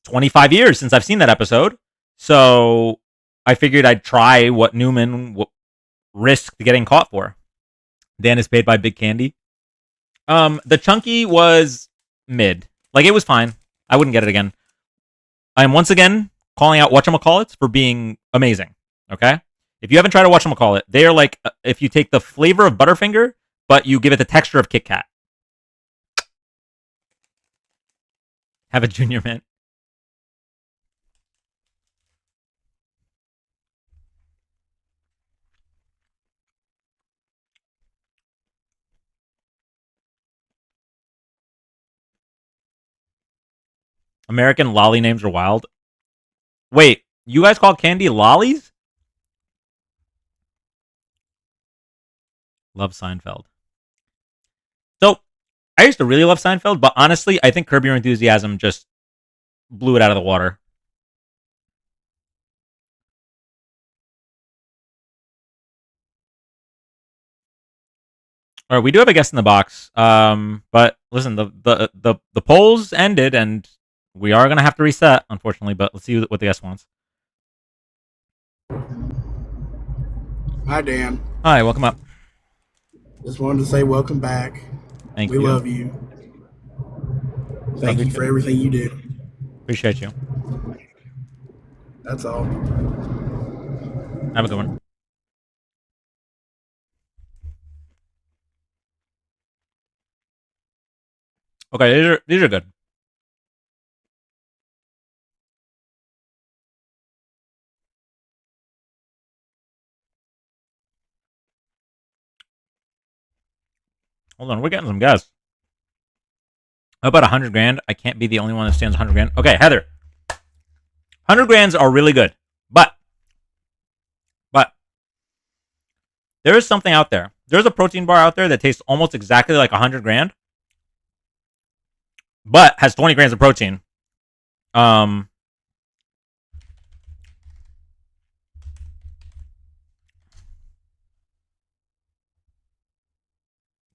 25 years since I've seen that episode. So I figured I'd try what Newman risked getting caught for. Dan is paid by Big Candy. The chunky was mid. Like, it was fine. I wouldn't get it again. I am once again calling out whatchamacallits for being amazing. Okay? If you haven't tried a whatchamacallit, they are like if you take the flavor of Butterfinger, but you give it the texture of Kit Kat. Have a Junior Mint. American lolly names are wild. Wait, you guys call candy lollies? Love Seinfeld. So, I used to really love Seinfeld, but honestly, I think Curb Your Enthusiasm just blew it out of the water. All right, we do have a guest in the box. But listen, the polls ended, and we are gonna have to reset, unfortunately. But let's see what the guest wants. Hi, Dan. Hi, welcome up. Just wanted to say welcome back. Thank you. We love you. Thank you for everything you did. Appreciate you. That's all. Have a good one. Okay, these are good. Hold on, we're getting some guests. How about 100 grand? I can't be the only one that stands 100 grand. Okay, Heather. 100 grands are really good, but there is something out there. There's a protein bar out there that tastes almost exactly like 100 grand, but has 20 grams of protein.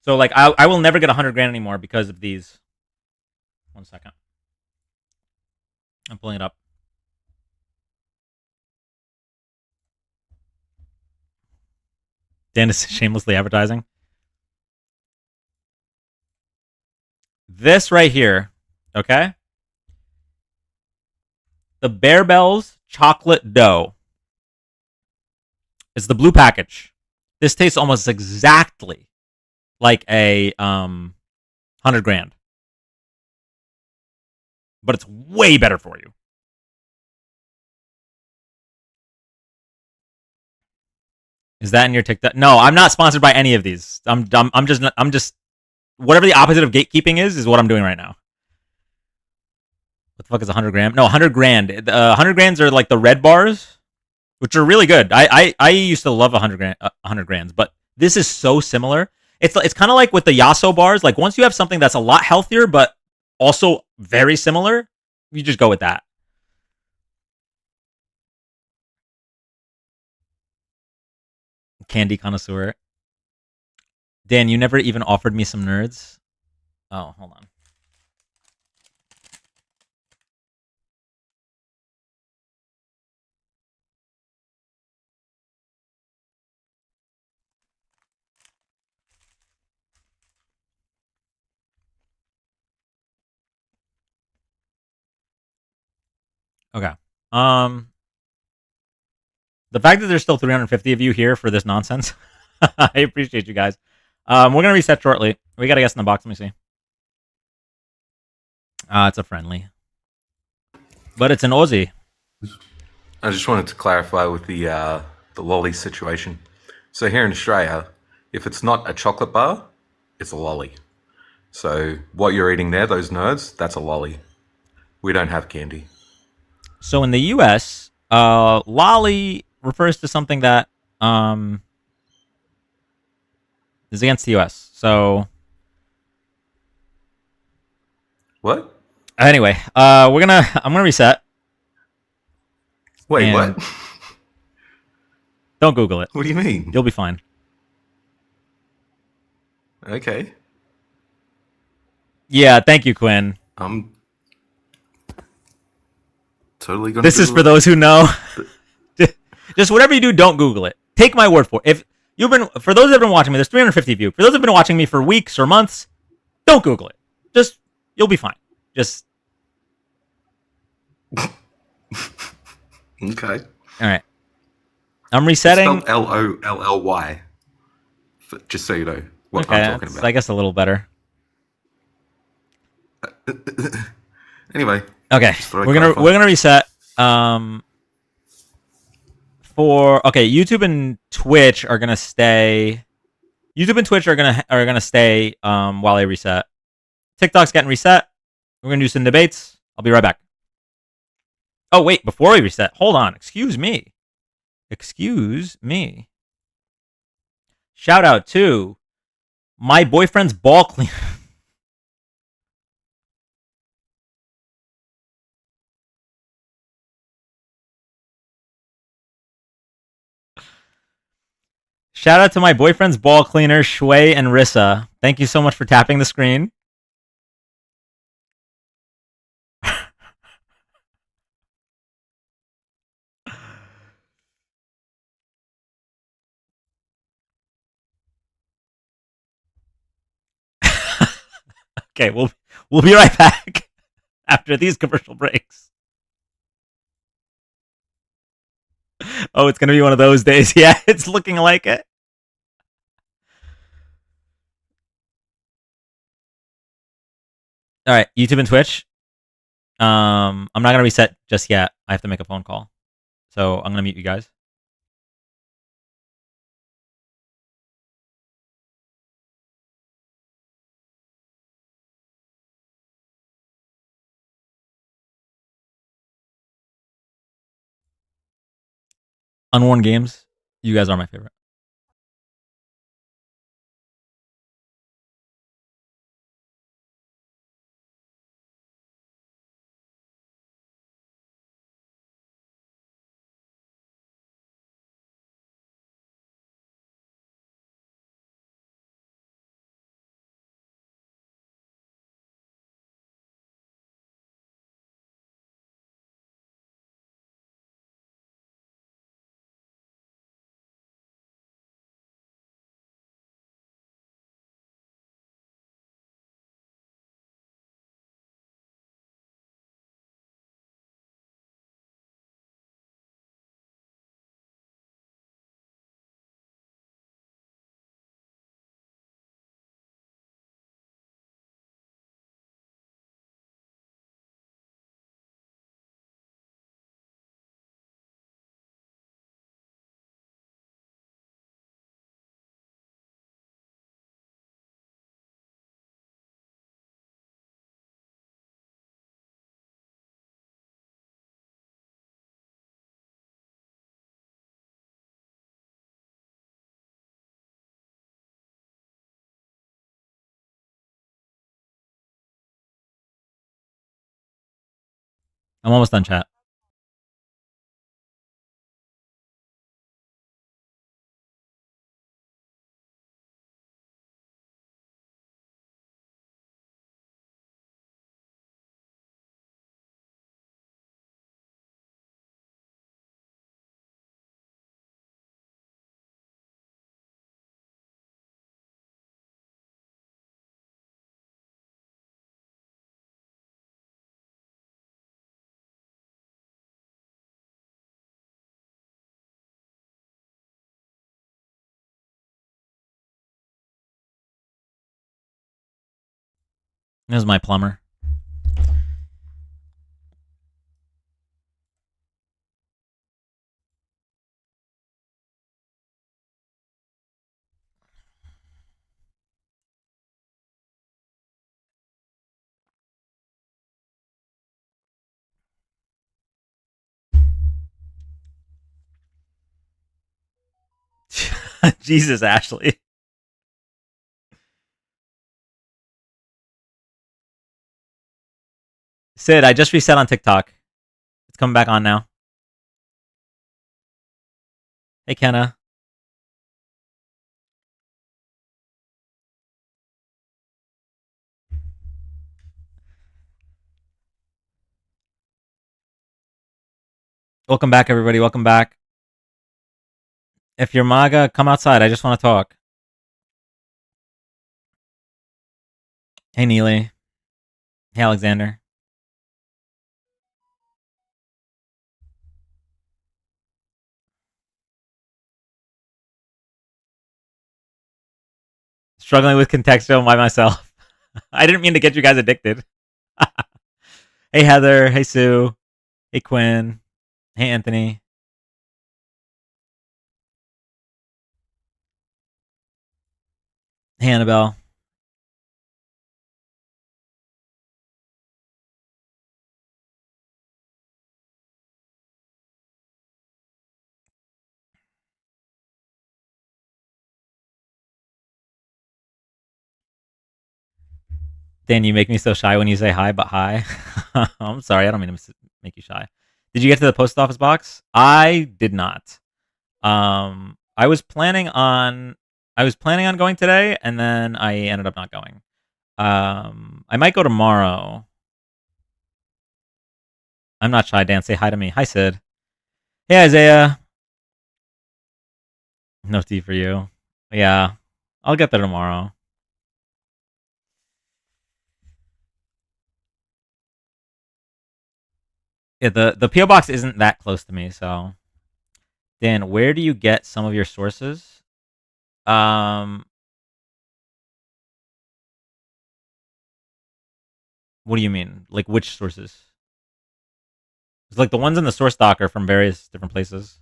So like I will never get 100 grand anymore because of these. 1 second. I'm pulling it up. Dan is shamelessly advertising. This right here, okay? The Bear Bells chocolate dough is the blue package. This tastes almost exactly like a 100 grand. But it's way better for you. Is that in your TikTok? No, I'm not sponsored by any of these. I'm just whatever the opposite of gatekeeping is what I'm doing right now. What the fuck is 100 gram? No, 100 grand. 100 grands are like the red bars, which are really good. I used to love 100 grands, but this is so similar. It's kind of like with the Yasso bars. Like once you have something that's a lot healthier, but also very similar, you just go with that. Candy connoisseur. Dan, you never even offered me some nerds. Oh, hold on. Okay. The fact that there's still 350 of you here for this nonsense, I appreciate you guys. We're gonna reset shortly. We got a guess in the box. Let me see. It's a friendly, but it's an Aussie. I just wanted to clarify with the lolly situation. So here in Australia, if it's not a chocolate bar, it's a lolly. So what you're eating there, those nerds, that's a lolly. We don't have candy. So in the U.S., lolly refers to something that is against the U.S. So what? Anyway, I'm gonna reset. Wait, what? Don't Google it. What do you mean? You'll be fine. Okay. Yeah, thank you, Quinn. I'm totally gonna. This is for those who know. Just whatever you do, don't Google it. Take my word for it. For those that have been watching me, there's 350 of you. For those that have been watching me for weeks or months, don't Google it. Just, you'll be fine. Just. Okay. All right. I'm resetting. It's spelled Lolly. Just so you know what I'm talking about. I guess a little better. Anyway. Okay. We're gonna reset. YouTube and Twitch are gonna stay. YouTube and Twitch are gonna stay while I reset. TikTok's getting reset. We're gonna do some debates. I'll be right back. Oh wait, before we reset, hold on. Excuse me. Shout out to my boyfriend's ball cleaner. Shout out to my boyfriend's ball cleaner, Shui and Rissa. Thank you so much for tapping the screen. Okay, we'll be right back after these commercial breaks. Oh, it's gonna be one of those days. Yeah, it's looking like it. All right, YouTube and Twitch. I'm not gonna reset just yet. I have to make a phone call, so I'm gonna mute you guys. Unworn Games, you guys are my favorite. I'm almost done, chat. This is my plumber. Jesus, Ashley. Sid, I just reset on TikTok. It's coming back on now. Hey, Kenna. Welcome back, everybody. Welcome back. If you're MAGA, come outside. I just want to talk. Hey, Neely. Hey, Alexander. Struggling with Contexo by myself. I didn't mean to get you guys addicted. Hey, Heather. Hey, Sue. Hey, Quinn. Hey, Anthony. Hey, Annabelle. Dan, you make me so shy when you say hi, but hi. I'm sorry. I don't mean to make you shy. Did you get to the post office box? I did not. I was planning on going today, and then I ended up not going. I might go tomorrow. I'm not shy, Dan. Say hi to me. Hi, Sid. Hey, Isaiah. No tea for you. Yeah, I'll get there tomorrow. Yeah, the PO box isn't that close to me, so. Dan, where do you get some of your sources? What do you mean? Like which sources? It's like the ones in the source doc are from various different places.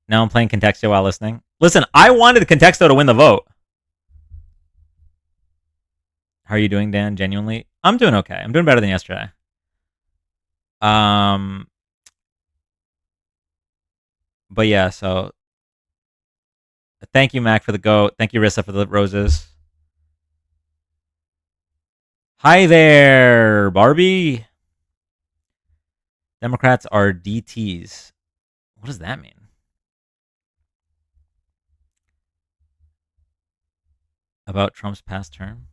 Now I'm playing Contexto while listening. Listen, I wanted Contexto to win the vote. How are you doing, Dan? Genuinely, I'm doing okay. I'm doing better than yesterday. But yeah, so thank you, Mac, for the goat. Thank you, Rissa, for the roses. Hi there, Barbie. Democrats are DTs. What does that mean? About Trump's past term?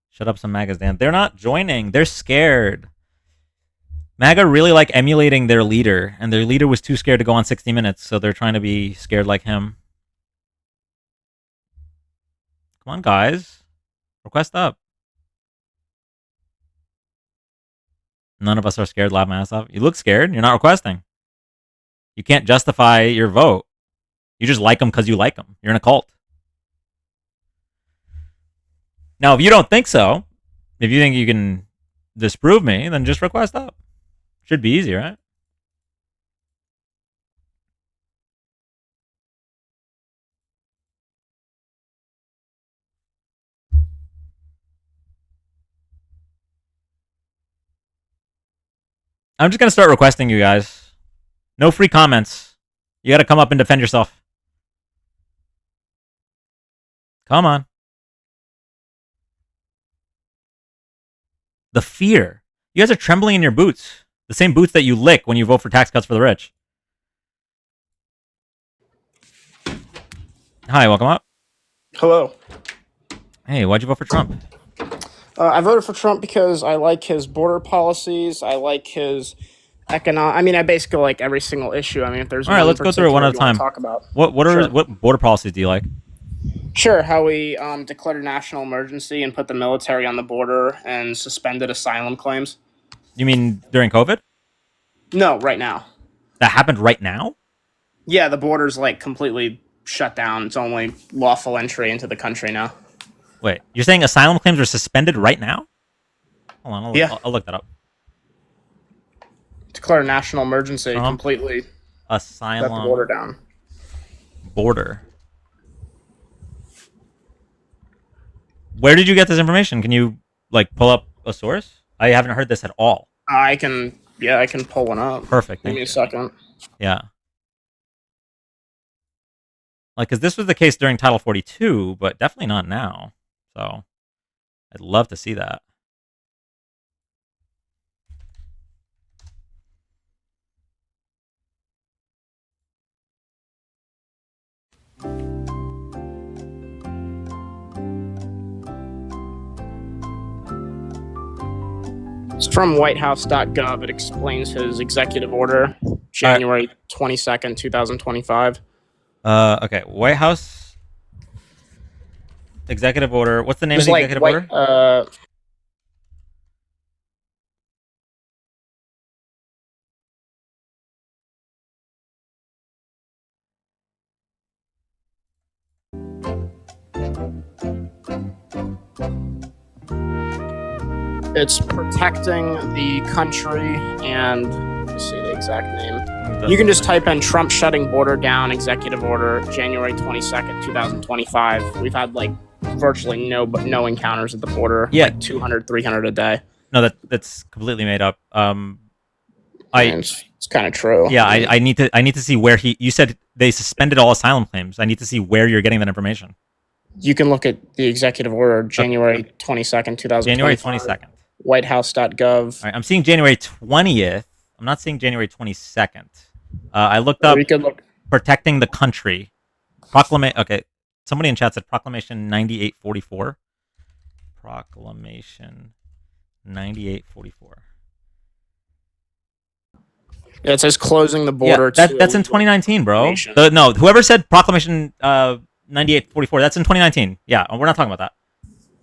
Shut up, some MAGAs, Dan. They're not joining. They're scared. MAGA really like emulating their leader, and their leader was too scared to go on 60 Minutes, so they're trying to be scared like him. Come on, guys. Request up. None of us are scared. Laugh my ass off. You look scared. You're not requesting. You can't justify your vote. You just like them because you like them. You're in a cult. Now, if you don't think so, if you think you can disprove me, then just request up. Should be easy, right? I'm just going to start requesting you guys. No free comments. You got to come up and defend yourself. Come on. The fear. You guys are trembling in your boots. The same boots that you lick when you vote for tax cuts for the rich. Hi, welcome up. Hello. Hey, why'd you vote for Trump? I voted for Trump because I like his border policies. I like his economic. I mean, I basically like every single issue. I mean, if there's all right, let's go through it one at a time. Talk about what border policies do you like? Sure, how we declared a national emergency and put the military on the border and suspended asylum claims. You mean during COVID? No, right now. That happened right now? Yeah, the border's like completely shut down. It's only lawful entry into the country now. Wait, you're saying asylum claims are suspended right now? Hold on, I'll look that up. Declare national emergency completely. Asylum. Shut the border down. Border. Where did you get this information? Can you like pull up a source? I haven't heard this at all. I can pull one up. Perfect. Give me a second. Yeah. Like, because this was the case during Title 42, but definitely not now. So, I'd love to see that. It's from whitehouse.gov. It explains his executive order, January 22nd, 2025. Okay, White House executive order. What's the name of the executive order? It's protecting the country and let's see the exact name. You can just type in Trump shutting border down executive order January 22nd, 2025. We've had like virtually no encounters at the border. Yeah. Like 200, 300 a day. No, that's completely made up. It's kind of true. Yeah, I need to see where you said they suspended all asylum claims. I need to see where you're getting that information. You can look at the executive order January 22nd, 2025. January 22nd. Whitehouse.gov. All right, I'm seeing January 20th. I'm not seeing January 22nd. I looked up protecting the country. Okay, somebody in chat said Proclamation 9844. Proclamation 9844. Yeah, it says closing the border. Yeah, that's in 2019, bro. No, whoever said Proclamation 9844, that's in 2019. Yeah, we're not talking about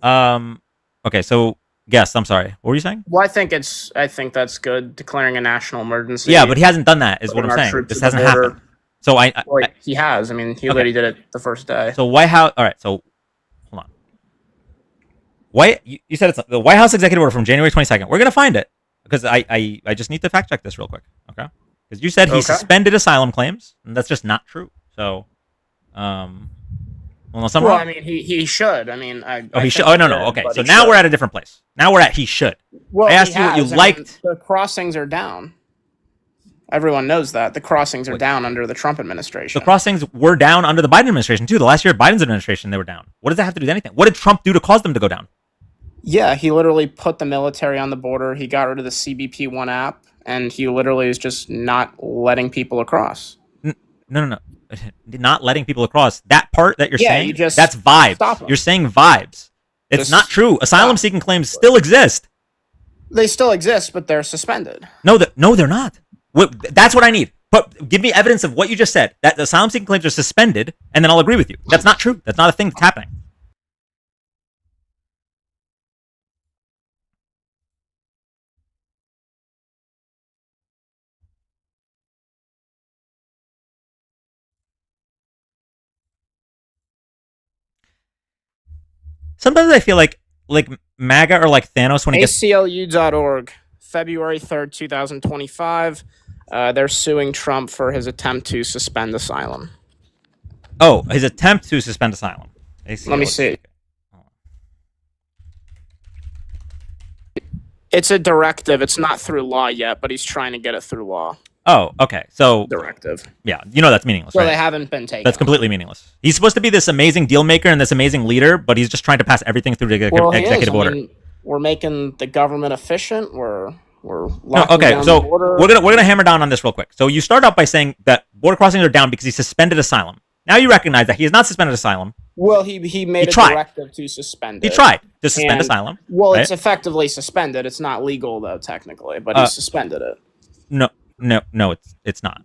that. Okay, so guess. I'm sorry. What were you saying? Well, I think that's good. Declaring a national emergency. Yeah, but he hasn't done that. Is what I'm saying. This hasn't happened. So he has. I mean, he literally did it the first day. So White House. All right. So hold on. You said it's the White House executive order from January 22nd. We're gonna find it because I just need to fact check this real quick. Okay. Because you said he suspended asylum claims, and that's just not true. So, unless I'm wrong. I mean, he should. I mean, he should. Oh no. Okay. So now we're at a different place. Now we're at he should. Well, I asked you what you liked. The crossings are down. Everyone knows that the crossings are down under the Trump administration. The crossings were down under the Biden administration too. The last year of Biden's administration, they were down. What does that have to do with anything? What did Trump do to cause them to go down? Yeah, he literally put the military on the border. He got rid of the CBP One app, and he literally is just not letting people across. No. Not letting people across. That part that you're saying, that's vibes. You're saying vibes. It's not true. Asylum seeking claims still exist. They still exist, but they're suspended. No, they're not. That's what I need. But give me evidence of what you just said. That the asylum seeking claims are suspended, and then I'll agree with you. That's not true. That's not a thing that's happening. Sometimes I feel like MAGA or like Thanos when he gets ACLU.org, February 3rd, 2025. They're suing Trump for his attempt to suspend asylum. Oh, his attempt to suspend asylum. Let me see. It's a directive. It's not through law yet, but he's trying to get it through law. Oh, okay. So directive. Yeah, that's meaningless. So right? They haven't been taken. That's completely meaningless. He's supposed to be this amazing deal maker and this amazing leader, but he's just trying to pass everything through the executive order. Mean, we're making the government efficient. We're locking down the border. we're gonna hammer down on this real quick. So you start out by saying that border crossings are down because he suspended asylum. Now you recognize that he has not suspended asylum. Well, he made a directive to suspend it. He tried to suspend asylum. Well, It's effectively suspended. It's not legal though, technically, but he suspended it. No, it's not.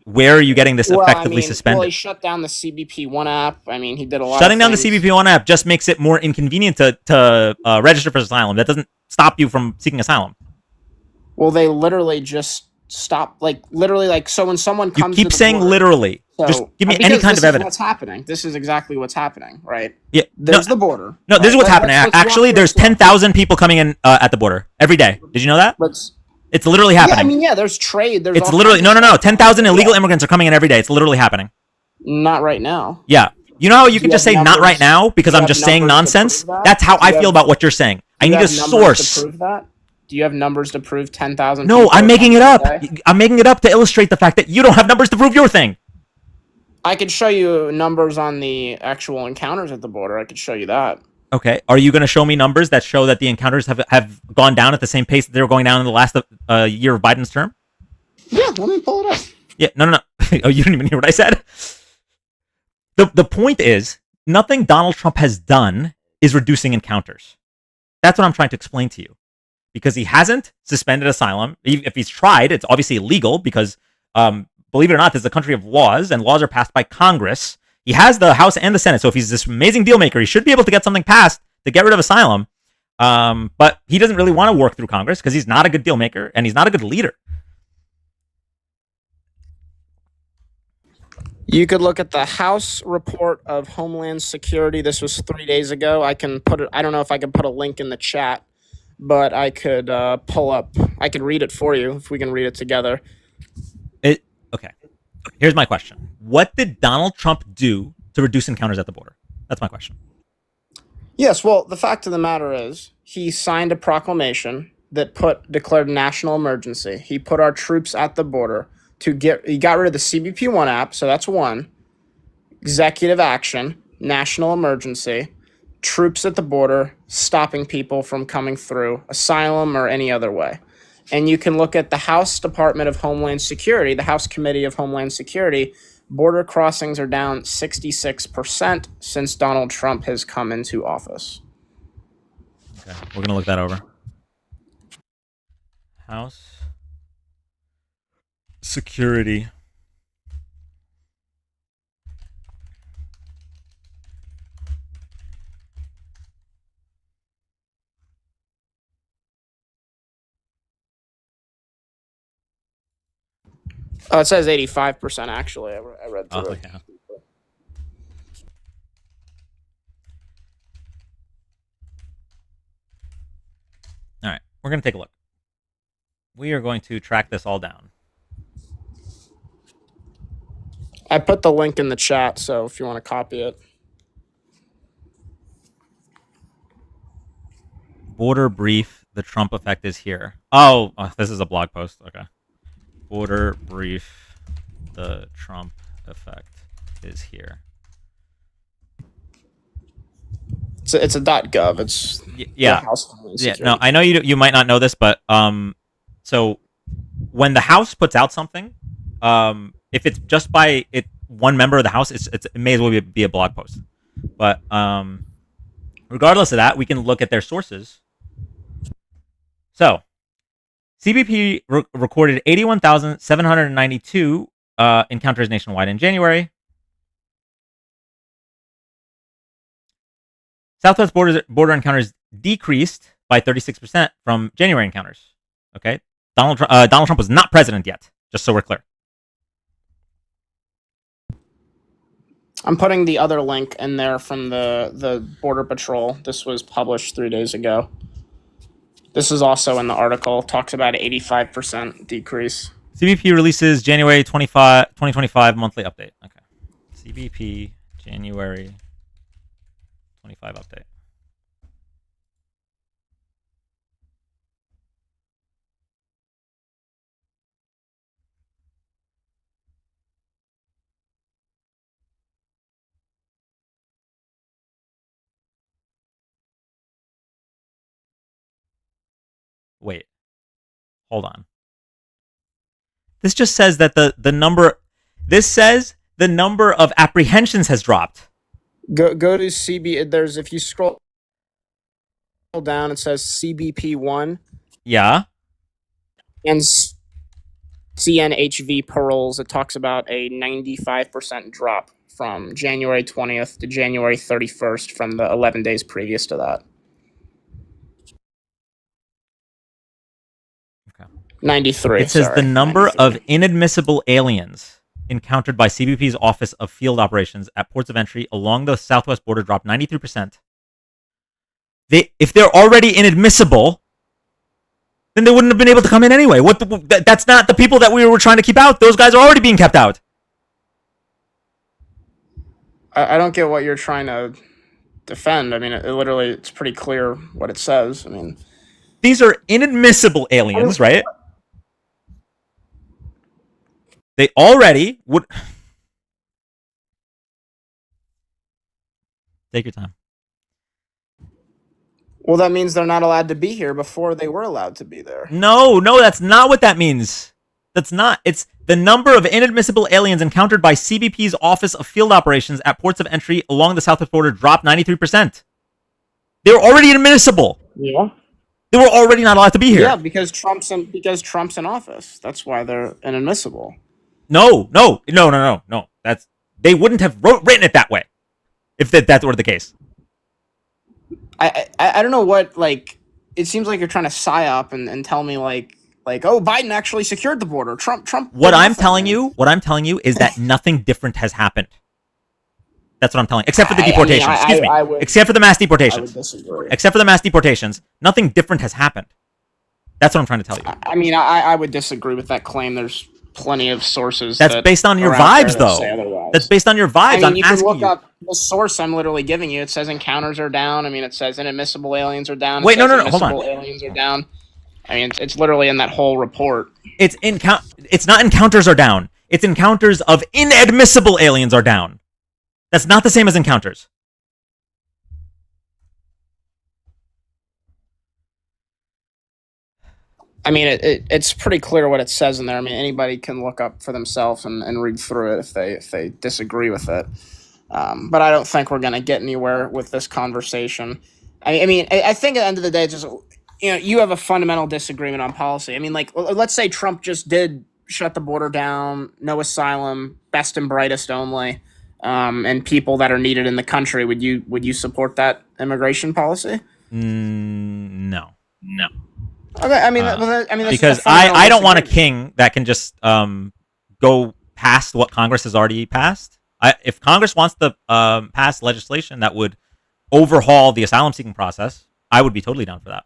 Where are you getting this effectively suspended? Well, he shut down the CBP One app. I mean, he did a lot. Shutting down the CBP One app just makes it more inconvenient to register for asylum. That doesn't stop you from seeking asylum. Well, they literally just stop. So when someone comes, you keep saying literally. So, just give me any kind of evidence. What's happening? This is exactly what's happening, right? Yeah, There's the border. No, this is what's happening. Actually, there's 10,000 people coming in at the border every day. Did you know that? It's literally happening. Yeah, I mean, yeah, there's trade. It's literally no. 10,000 illegal immigrants are coming in every day. It's literally happening. Not right now. Yeah. You know how you can just say not right now because I'm just saying nonsense? That's how I feel about what you're saying. I need a source. To prove that? Do you have numbers to prove 10,000? No, I'm making it up. I'm making it up to illustrate the fact that you don't have numbers to prove your thing. I could show you numbers on the actual encounters at the border. I could show you that. Okay. Are you going to show me numbers that show that the encounters have gone down at the same pace that they were going down in the last year of Biden's term? Yeah, let me pull it up. Yeah, no. Oh, you didn't even hear what I said? The point is, nothing Donald Trump has done is reducing encounters. That's what I'm trying to explain to you. Because he hasn't suspended asylum. If he's tried, it's obviously illegal because, believe it or not, this is a country of laws, and laws are passed by Congress. He has the House and the Senate, so if he's this amazing deal maker, he should be able to get something passed to get rid of asylum. But he doesn't really want to work through Congress because he's not a good deal maker, and he's not a good leader. You could look at the House report of Homeland Security. This was 3 days ago. I can put it. I don't know if I can put a link in the chat, but I could pull up. I could read it for you if we can read it together. Okay. Here's my question. What did Donald Trump do to reduce encounters at the border? That's my question. Yes, well, the fact of the matter is he signed a proclamation that declared national emergency. He put our troops at the border he got rid of the CBP-1 app, so that's one. Executive action, national emergency, troops at the border, stopping people from coming through, asylum or any other way. And you can look at the House Department of Homeland Security, the House Committee of Homeland Security. Border crossings are down 66% since Donald Trump has come into office. Okay, we're going to look that over. House Security. Oh, it says 85% actually. I read through it. Yeah. All right, we're going to take a look. We are going to track this all down. I put the link in the chat, so if you want to copy it. Border brief, the Trump effect is here. Oh, this is a blog post. Okay. Border brief, the Trump effect is here. It's a .gov. It's yeah. No, I know you might not know this, but so when the House puts out something, if it's just by one member of the House, it may as well be a blog post. But regardless of that, we can look at their sources. So CBP recorded 81,792 encounters nationwide in January. Southwest border encounters decreased by 36% from January encounters. Okay, Donald Trump was not president yet, just so we're clear. I'm putting the other link in there from the Border Patrol. This was published 3 days ago. This is also in the article. Talks about an 85% decrease. CBP releases January 2025 monthly update. Okay. CBP January 25 update. Wait. Hold on. This just says that the number. This says the number of apprehensions has dropped. Go to CB. There's if you scroll down, it says CBP1. Yeah. And CNHV paroles. It talks about a 95% drop from January 20th to January 31st from the 11 days previous to that. Okay. 93. It says the number 93. of inadmissible aliens encountered by CBP's Office of Field Operations at ports of entry along the southwest border dropped 93%. If they're already inadmissible, then they wouldn't have been able to come in anyway. That's not the people that we were trying to keep out. Those guys are already being kept out. I don't get what you're trying to defend. I mean, it's pretty clear what it says. I mean, these are inadmissible aliens, right? They already would. Take your time. Well, that means they're not allowed to be here before they were allowed to be there. No, that's not what that means. That's not. It's the number of inadmissible aliens encountered by CBP's Office of Field Operations at ports of entry along the southwest border dropped 93%. They were already inadmissible. Yeah. They were already not allowed to be here. Yeah, because Trump's in office. That's why they're inadmissible. No. They wouldn't have written it that way if that were the case. I don't know what, like, it seems like you're trying to psyop and tell me like, oh, Biden actually secured the border. Trump. What I'm telling you is that nothing different has happened. That's what I'm telling you. Except for the deportations. Excuse me. Except for the mass deportations. Except for the mass deportations, nothing different has happened. That's what I'm trying to tell you. I mean, I would disagree with that claim. There's plenty of sources. That's based on your vibes, though. That's based on your vibes. I mean, you can look up the source I'm literally giving you. It says encounters are down. I mean, it says inadmissible aliens are down. Wait, no, hold on. Aliens are down. I mean, it's literally in that whole report. It's not encounters are down. It's encounters of inadmissible aliens are down. That's not the same as encounters. I mean, it's pretty clear what it says in there. I mean, anybody can look up for themselves and read through it if they disagree with it. But I don't think we're going to get anywhere with this conversation. I mean, I think at the end of the day, it's just, you have a fundamental disagreement on policy. I mean, like, let's say Trump just did shut the border down, no asylum, best and brightest only, and people that are needed in the country. Would you support that immigration policy? No. Okay, I mean, because I don't want a king that can just go past what Congress has already passed. If Congress wants to pass legislation that would overhaul the asylum-seeking process, I would be totally down for that.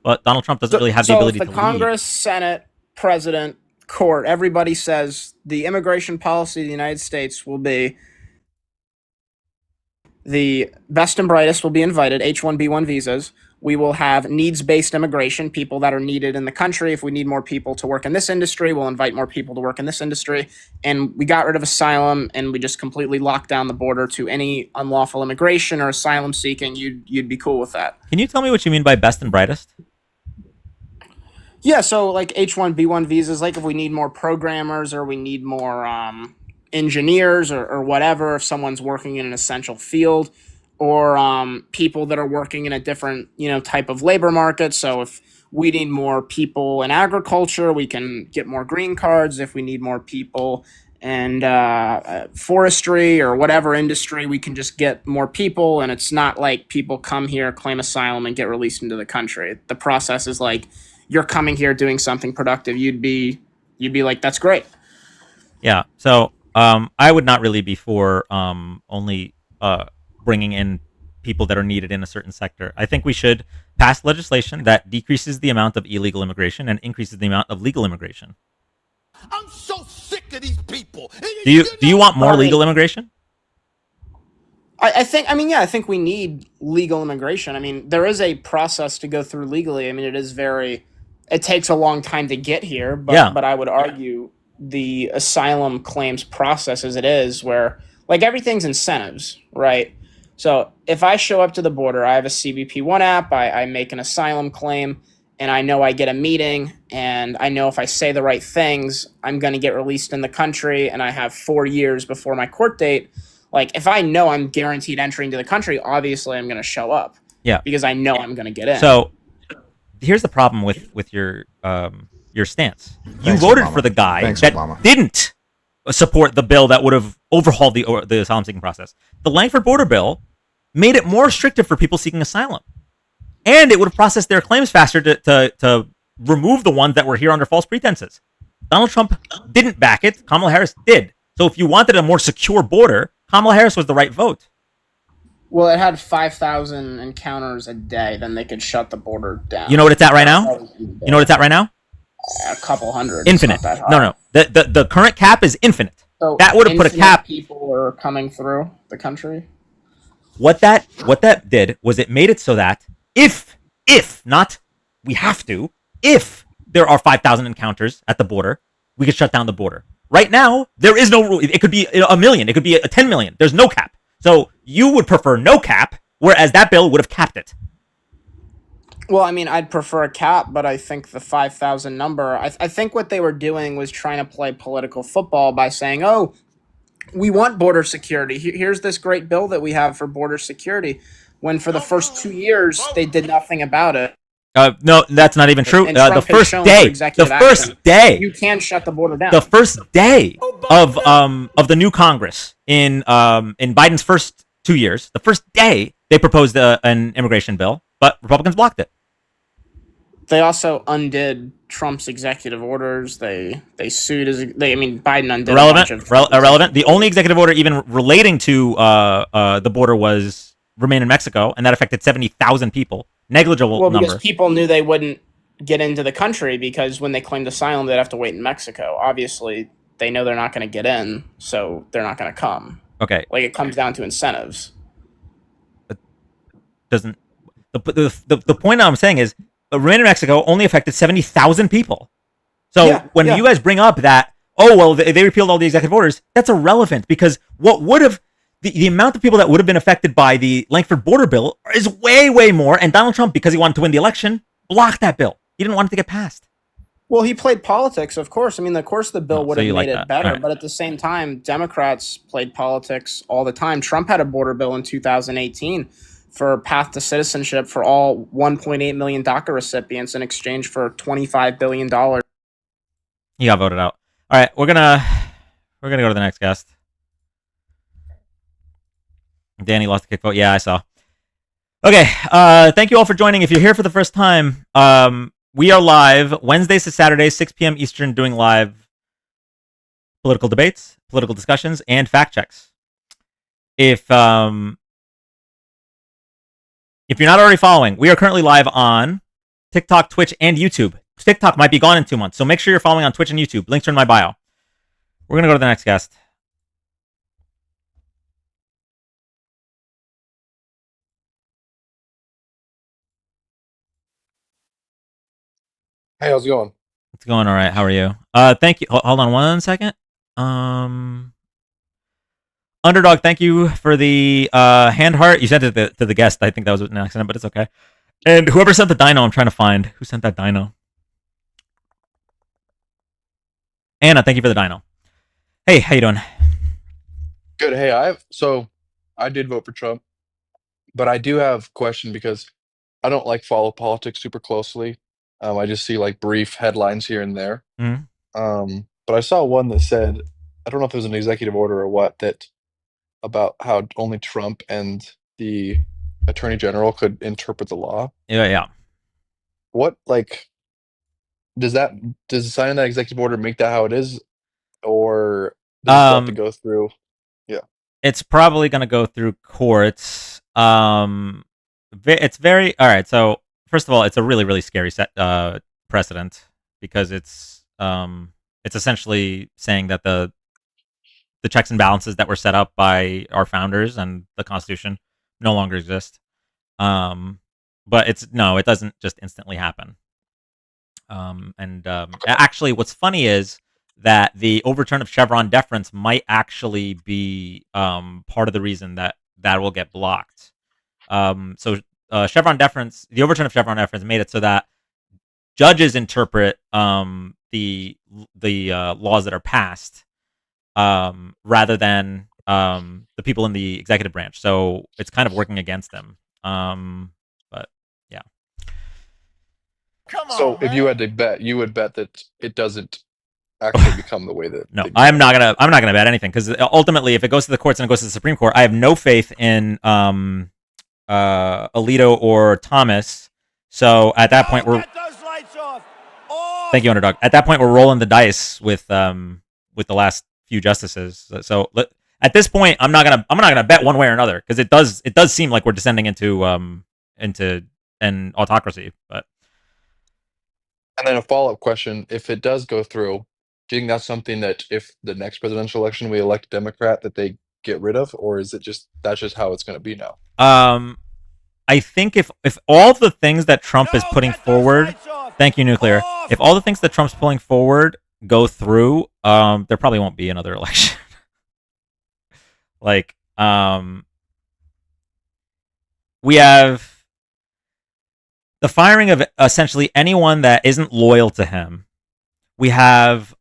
But Donald Trump doesn't really have the ability to lead. Congress, Senate, President, Court, everybody says the immigration policy of the United States will be the best and brightest will be invited, H-1B1 visas. We will have needs-based immigration, people that are needed in the country. If we need more people to work in this industry, we'll invite more people to work in this industry. And we got rid of asylum, and we just completely locked down the border to any unlawful immigration or asylum seeking. You'd be cool with that. Can you tell me what you mean by best and brightest? Yeah, so like H-1B1 visas, like if we need more programmers or we need more engineers or whatever, if someone's working in an essential field, or people that are working in a different, type of labor market. So if we need more people in agriculture, we can get more green cards. If we need more people in forestry or whatever industry, we can just get more people. And it's not like people come here, claim asylum, and get released into the country. The process is like, you're coming here doing something productive. You'd be like, that's great. Yeah. So I would not really be for only bringing in people that are needed in a certain sector. I think we should pass legislation that decreases the amount of illegal immigration and increases the amount of legal immigration. I'm so sick of these people. Do you want more legal immigration? I think we need legal immigration. I mean, there is a process to go through legally. I mean, it takes a long time to get here, but I would argue the asylum claims process as it is, where like everything's incentives, right? So if I show up to the border, I have a CBP1 app, I make an asylum claim, and I know I get a meeting, and I know if I say the right things, I'm going to get released in the country, and I have 4 years before my court date. Like, if I know I'm guaranteed entry into the country, obviously I'm going to show up. Yeah. Because I know I'm going to get in. So here's the problem with your stance. You voted for the guy that didn't support the bill that would have overhauled the asylum seeking process. The Langford border bill made it more restrictive for people seeking asylum, and it would have processed their claims faster to remove the ones that were here under false pretenses. Donald Trump didn't back it. Kamala Harris did. So if you wanted a more secure border, Kamala Harris was the right vote. Well, it had 5,000 encounters a day. Then they could shut the border down. You know what it's at right now? You know what it's at right now? A couple hundred. Infinite. No. The current cap is infinite. So that would have put a cap. People were coming through the country. What that did was it made it so that if not, we have to, if there are 5,000 encounters at the border, we could shut down the border. Right now, there is no rule. It could be 1 million. It could be 10 million. There's no cap. So you would prefer no cap, whereas that bill would have capped it. Well, I mean, I'd prefer a cap, but I think the 5,000 number, I think what they were doing was trying to play political football by saying, oh, we want border security. Here's this great bill that we have for border security. When for the first 2 years, they did nothing about it. No, that's not even true. The first day, you can shut the border down. The first day of the new Congress in Biden's first 2 years, the first day they proposed an immigration bill, but Republicans blocked it. They also undid Trump's executive orders. They sued Biden undid irrelevant. The only executive order even relating to the border was remain in Mexico, and that affected 70,000 people. Negligible number. Because people knew they wouldn't get into the country because when they claimed asylum, they'd have to wait in Mexico. Obviously, they know they're not going to get in, so they're not going to come. Okay. Like, it comes down to incentives. It doesn't. The point I'm saying is, remain in Mexico only affected 70,000 people. So when you guys bring up that, they repealed all the executive orders, that's irrelevant because what would have the amount of people that would have been affected by the Langford border bill is way, way more. And Donald Trump, because he wanted to win the election, blocked that bill. He didn't want it to get passed. Well, he played politics, of course. I mean, of course the bill would have made it better. Right. But at the same time, Democrats played politics all the time. Trump had a border bill in 2018 for path to citizenship for all 1.8 million DACA recipients in exchange for $25 billion. He got voted out. All right, we're gonna go to the next guest. Danny lost the kick vote. Yeah, I saw. Okay, thank you all for joining. If you're here for the first time, we are live Wednesdays to Saturdays, 6 p.m. Eastern, doing live political debates, political discussions, and fact checks. If you're not already following, we are currently live on TikTok, Twitch, and YouTube. TikTok might be gone in 2 months, so make sure you're following on Twitch and YouTube. Links are in my bio. We're gonna go to the next guest. Hey, how's it going? It's going all right. How are you? Thank you. Hold on 1 second. Underdog, thank you for the hand heart. You sent it to the guest. I think that was an accident, but it's okay. And whoever sent the dino, I'm trying to find who sent that dino. Anna, thank you for the dino. Hey, how you doing? Good. Hey, I did vote for Trump, but I do have a question because I don't follow politics super closely. I just see brief headlines here and there. Mm-hmm. But I saw one that said, I don't know if it was an executive order or what, that about how only Trump and the attorney general could interpret the law. Yeah. What does signing that executive order make that how it is, or does it still have to go through? Yeah, it's probably going to go through courts. It's very all right. So first of all, it's a really, really scary precedent because it's essentially saying that the checks and balances that were set up by our founders and the Constitution no longer exist. But it doesn't just instantly happen. Actually, what's funny is that the overturn of Chevron deference might actually be part of the reason that will get blocked. Chevron deference, the overturn of Chevron deference made it so that judges interpret the laws that are passed rather than the people in the executive branch. So it's kind of working against them. But yeah. So if you had to bet, you would bet that it doesn't actually become the way that. No, I'm not gonna bet anything because ultimately, if it goes to the courts and it goes to the Supreme Court, I have no faith in Alito or Thomas. So at that point, thank you, Underdog. At that point, we're rolling the dice with the last few justices. So at this point, I'm not gonna bet one way or another, because it does seem like we're descending into an autocracy. But And then a follow-up question: if it does go through, do you think that's something that if the next presidential election we elect a Democrat that they get rid of, or is it just that's just how it's going to be now? I think if all the things that Trump is putting forward, thank you, Nuclear. If all the things that Trump's pulling forward go through, there probably won't be another election. Like, we have the firing of essentially anyone that isn't loyal to him. We have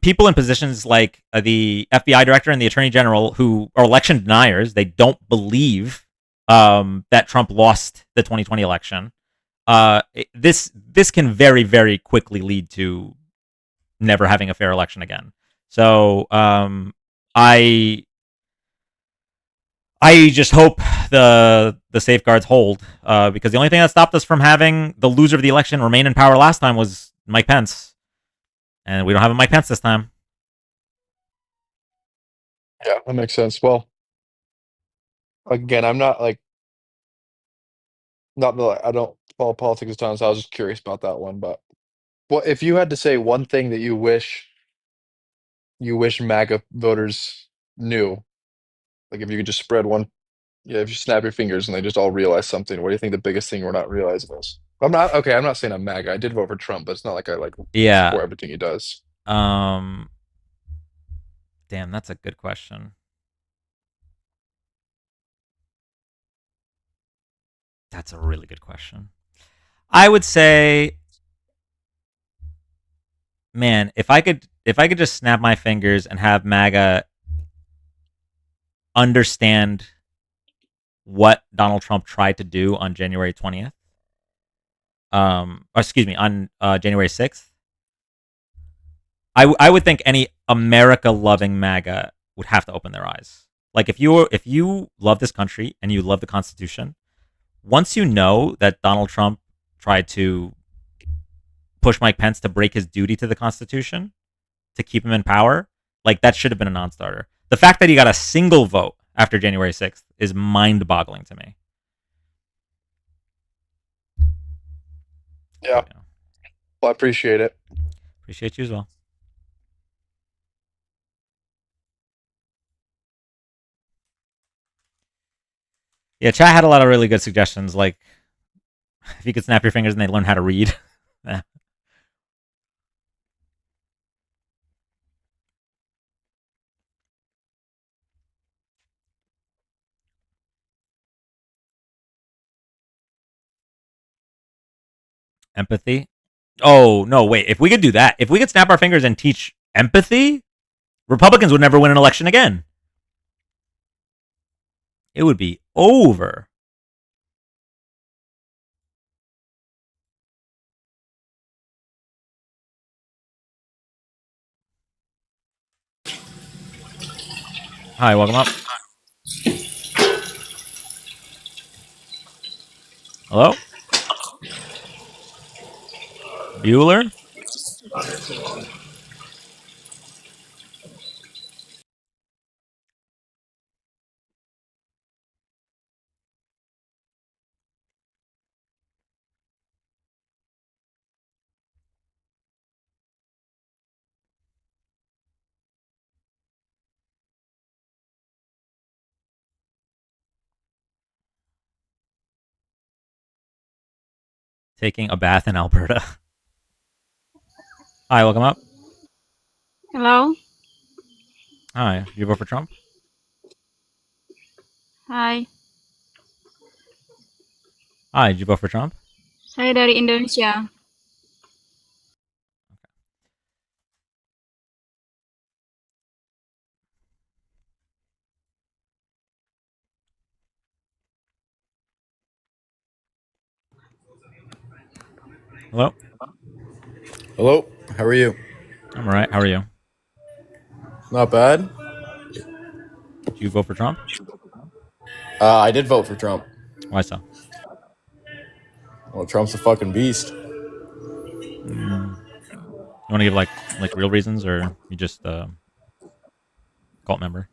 people in positions like the FBI director and the attorney general who are election deniers. They don't believe that Trump lost the 2020 election. This can very, very quickly lead to never having a fair election again. So I just hope the safeguards hold, because the only thing that stopped us from having the loser of the election remain in power last time was Mike Pence, and we don't have a Mike Pence this time. Yeah, that makes sense. Well, again, I'm not like not the I don't follow politics a ton, so I was just curious about that one. But well, if you had to say one thing that you wish MAGA voters knew, like if you could just spread one, yeah, if you snap your fingers and they just all realize something, what do you think the biggest thing we're not realizing is? I'm not saying I'm MAGA. I did vote for Trump, but it's not like I support everything he does. Damn, that's a good question. That's a really good question. I would say, man, if I could just snap my fingers and have MAGA understand what Donald Trump tried to do on January 20th, or excuse me, on January 6th, I would think any America-loving MAGA would have to open their eyes. Like, if you love this country and you love the Constitution, once you know that Donald Trump tried to push Mike Pence to break his duty to the Constitution to keep him in power, like, that should have been a non-starter. The fact that he got a single vote after January 6th is mind-boggling to me. Yeah. Well, I appreciate it. Appreciate you as well. Yeah, chat had a lot of really good suggestions, like if you could snap your fingers and they learn how to read. Empathy? Oh, no, wait. If we could do that, if we could snap our fingers and teach empathy, Republicans would never win an election again. It would be over. Hi, welcome up. Hello? Bueller? Taking a bath in Alberta. Hi, welcome up. Hello. Hi, you vote for Trump? Hai. Hi, did you vote for Trump? Saya dari Indonesia. Hello? Hello, how are you? I'm alright. How are you? Not bad. Did you vote for Trump? I did vote for Trump. Why so? Well, Trump's a fucking beast. You want to give like real reasons, or you just cult member.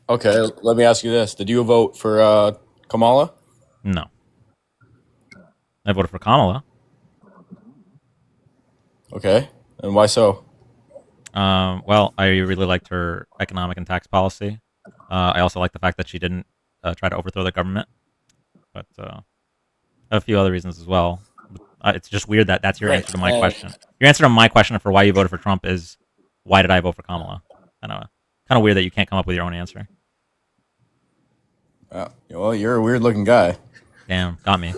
Okay, let me ask you this: did you vote for Kamala? No, I voted for Kamala. Okay, and why so? Well, I really liked her economic and tax policy. I also like the fact that she didn't try to overthrow the government, but a few other reasons as well. It's just weird that that's your answer to my question. Your answer to my question for why you voted for Trump is why did I vote for Kamala? Kind of weird that you can't come up with your own answer. Well, you're a weird looking guy. Damn, got me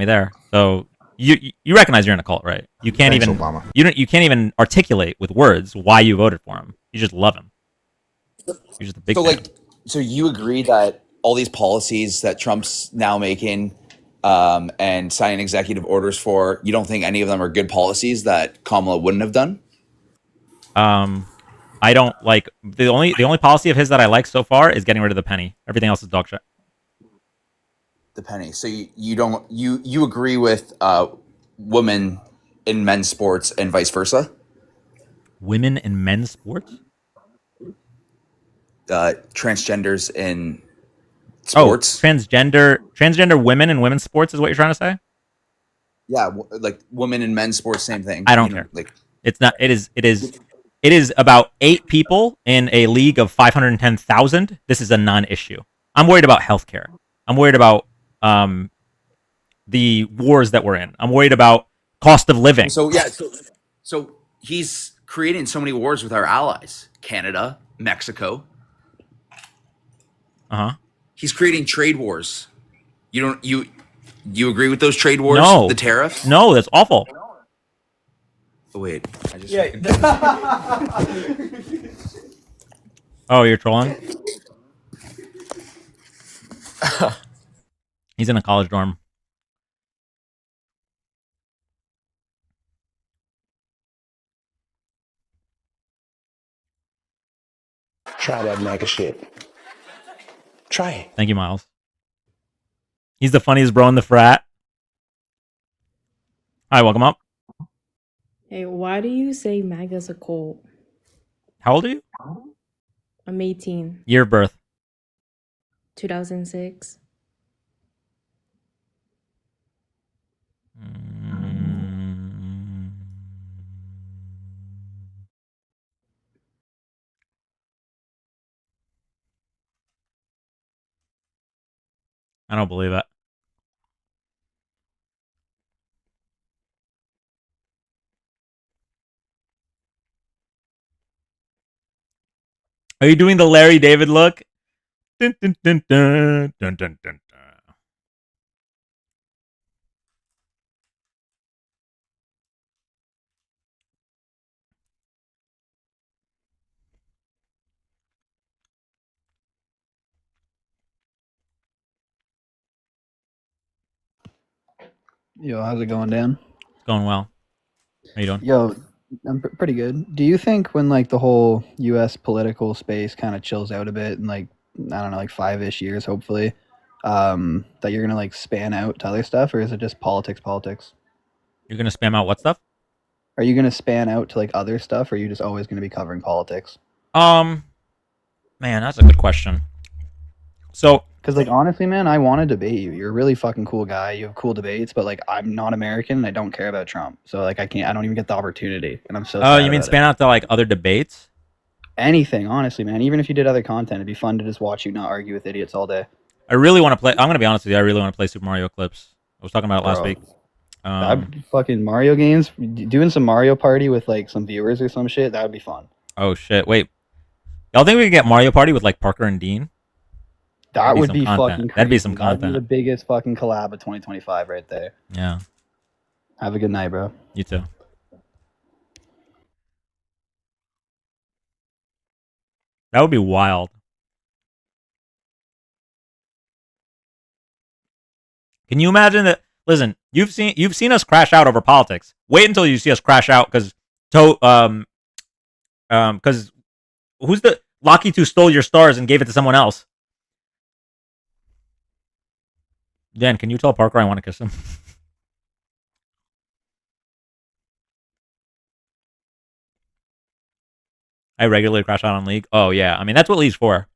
there. So you recognize you're in a cult, right? You can't Thanks, even Obama. you can't even articulate with words why you voted for him. You just love him. You're just a big fan. So you agree that all these policies that Trump's now making and signing executive orders for, you don't think any of them are good policies that Kamala wouldn't have done? I don't like the only policy of his that I like so far is getting rid of the penny. Everything else is dog shit. The penny. So you agree with women in men's sports and vice versa? Women in men's sports? Transgenders in sports. Oh, transgender women in women's sports is what you're trying to say? Yeah, like women in men's sports, same thing. I don't care. Like it's not. It is about 8 people in a league of 510,000. This is a non-issue. I'm worried about healthcare. I'm worried about the wars that we're in. I'm worried about cost of living. So yeah, so he's creating so many wars with our allies, Canada, Mexico. He's creating trade wars. You agree with those trade wars? No. The tariffs? No, that's awful. Oh, wait. I just Oh, you're trolling? He's in a college dorm. Try that MAGA shit. Try it. Thank you, Miles. He's the funniest bro in the frat. Hi, welcome up. Hey, why do you say MAGA's a cult? How old are you? I'm 18. Year of birth. 2006. I don't believe it. Are you doing the Larry David look? Dun, dun, dun, dun, dun, dun, dun, dun. Yo, how's it going, Dan? It's going well. How you doing? Yo, I'm pretty good. Do you think when like the whole U.S. political space kind of chills out a bit in like I don't know, like 5-ish years, hopefully, that you're gonna like span out to other stuff, or is it just politics? You're gonna spam out what stuff? Are you gonna span out to like other stuff, or are you just always gonna be covering politics? Man, that's a good question. So, because like honestly, man, I want to debate you. You're a really fucking cool guy. You have cool debates, but like I'm not American and I don't care about Trump, so like I don't even get the opportunity, and I'm so. Oh, you mean span out to like other debates? Anything, honestly, man. Even if you did other content, it'd be fun to just watch you not argue with idiots all day. I really want to play. I'm gonna be honest with you. I really want to play Super Mario Clips. I was talking about it last week. Fucking Mario games, doing some Mario Party with like some viewers or some shit. That would be fun. Oh shit! Wait, y'all think we could get Mario Party with like Parker and Dean? That would be fucking crazy. That'd be some content. That'd be the biggest fucking collab of 2025 right there. Yeah. Have a good night, bro. You too. That would be wild. Can you imagine that? Listen, you've seen us crash out over politics. Wait until you see us crash out because who's the Locky 2 stole your stars and gave it to someone else? Dan, can you tell Parker I want to kiss him? I regularly crash out on League. Oh yeah, I mean that's what League's for.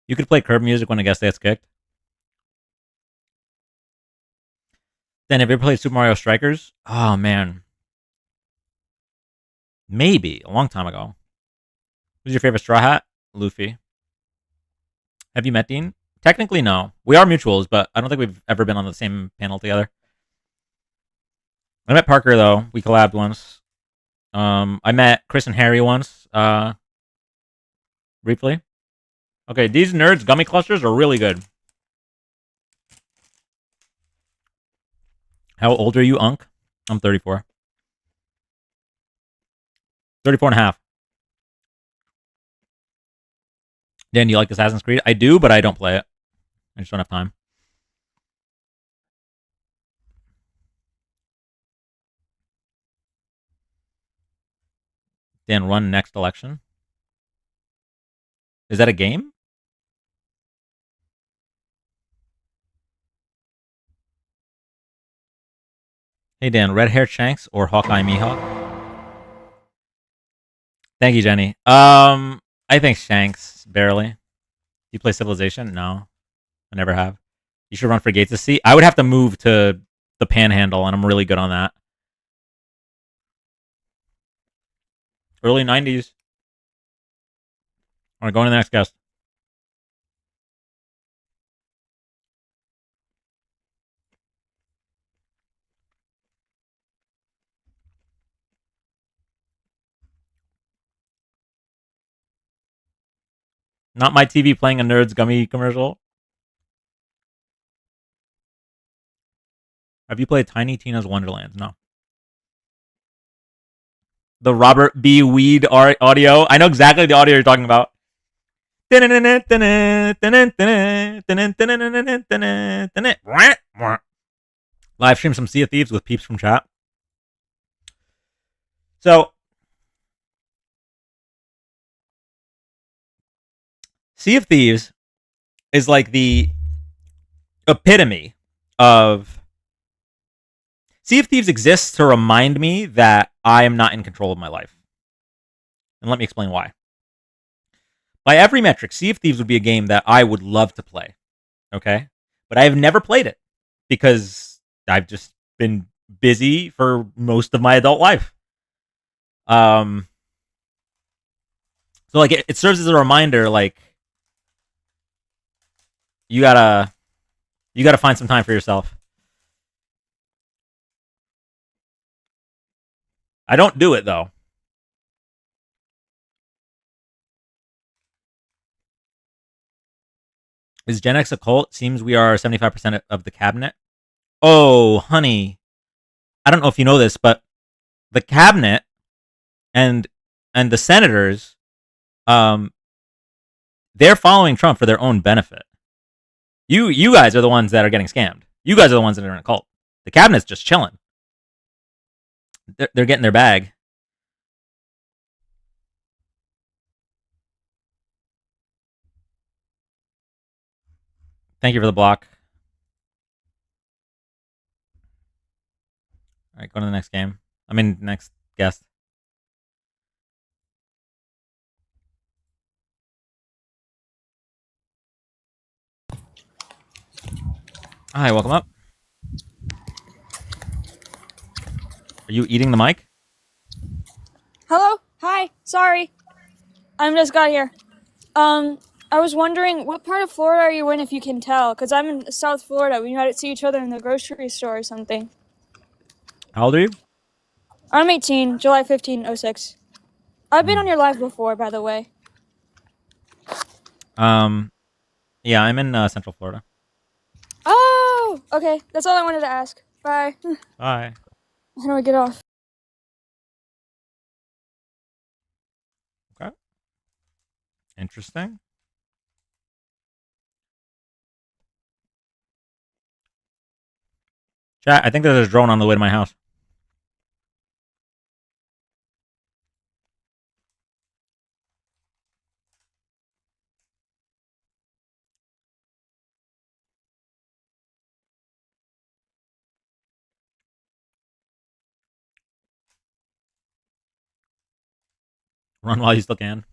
You could play curb music when a guest gets kicked. Then have you ever played Super Mario Strikers? Oh man, maybe a long time ago. Who's your favorite Straw Hat? Luffy. Have you met Dean? Technically, no. We are mutuals, but I don't think we've ever been on the same panel together. I met Parker though. We collabed once. I met Chris and Harry once. Briefly. Okay, these nerds gummy clusters are really good. How old are you, Unk? I'm 34. 34 and a half. Dan, do you like Assassin's Creed? I do, but I don't play it. I just don't have time. Dan, run next election. Is that a game? Hey Dan, red hair Shanks or Hawkeye Mihawk? Thank you, Jenny. I think Shanks, barely. You play Civilization? No. I never have. You should run for Gates of Sea. I would have to move to the Panhandle, and I'm really good on that. Early 90s. All right, going to the next guest. Not my TV playing a Nerds Gummy commercial. Have you played Tiny Tina's Wonderlands? No. The Robert B. Weed audio. I know exactly the audio you're talking about. Live stream some Sea of Thieves with peeps from chat. So, Sea of Thieves is like the epitome of... Sea of Thieves exists to remind me that I am not in control of my life. And let me explain why. By every metric, Sea of Thieves would be a game that I would love to play. Okay? But I have never played it because I've just been busy for most of my adult life. So like it serves as a reminder, like you gotta find some time for yourself. I don't do it though. Is Gen X a cult? Seems we are 75% of the cabinet. Oh, honey. I don't know if you know this, but the cabinet and the senators, they're following Trump for their own benefit. You guys are the ones that are getting scammed. You guys are the ones that are in a cult. The cabinet's just chilling. They're getting their bag. Thank you for the block. All right, go to the next game. I mean, next guest. Hi, welcome up. Are you eating the mic? Hello? Hi. Sorry. I just got here. I was wondering, what part of Florida are you in, if you can tell? Because I'm in South Florida. We might see each other in the grocery store or something. How old are you? I'm 18, July 15, 06. I've been on your live before, by the way. Yeah, I'm in Central Florida. Oh, okay. That's all I wanted to ask. Bye. Bye. How do I get off? Okay. Interesting. Chat, I think there's a drone on the way to my house. Run while you still can.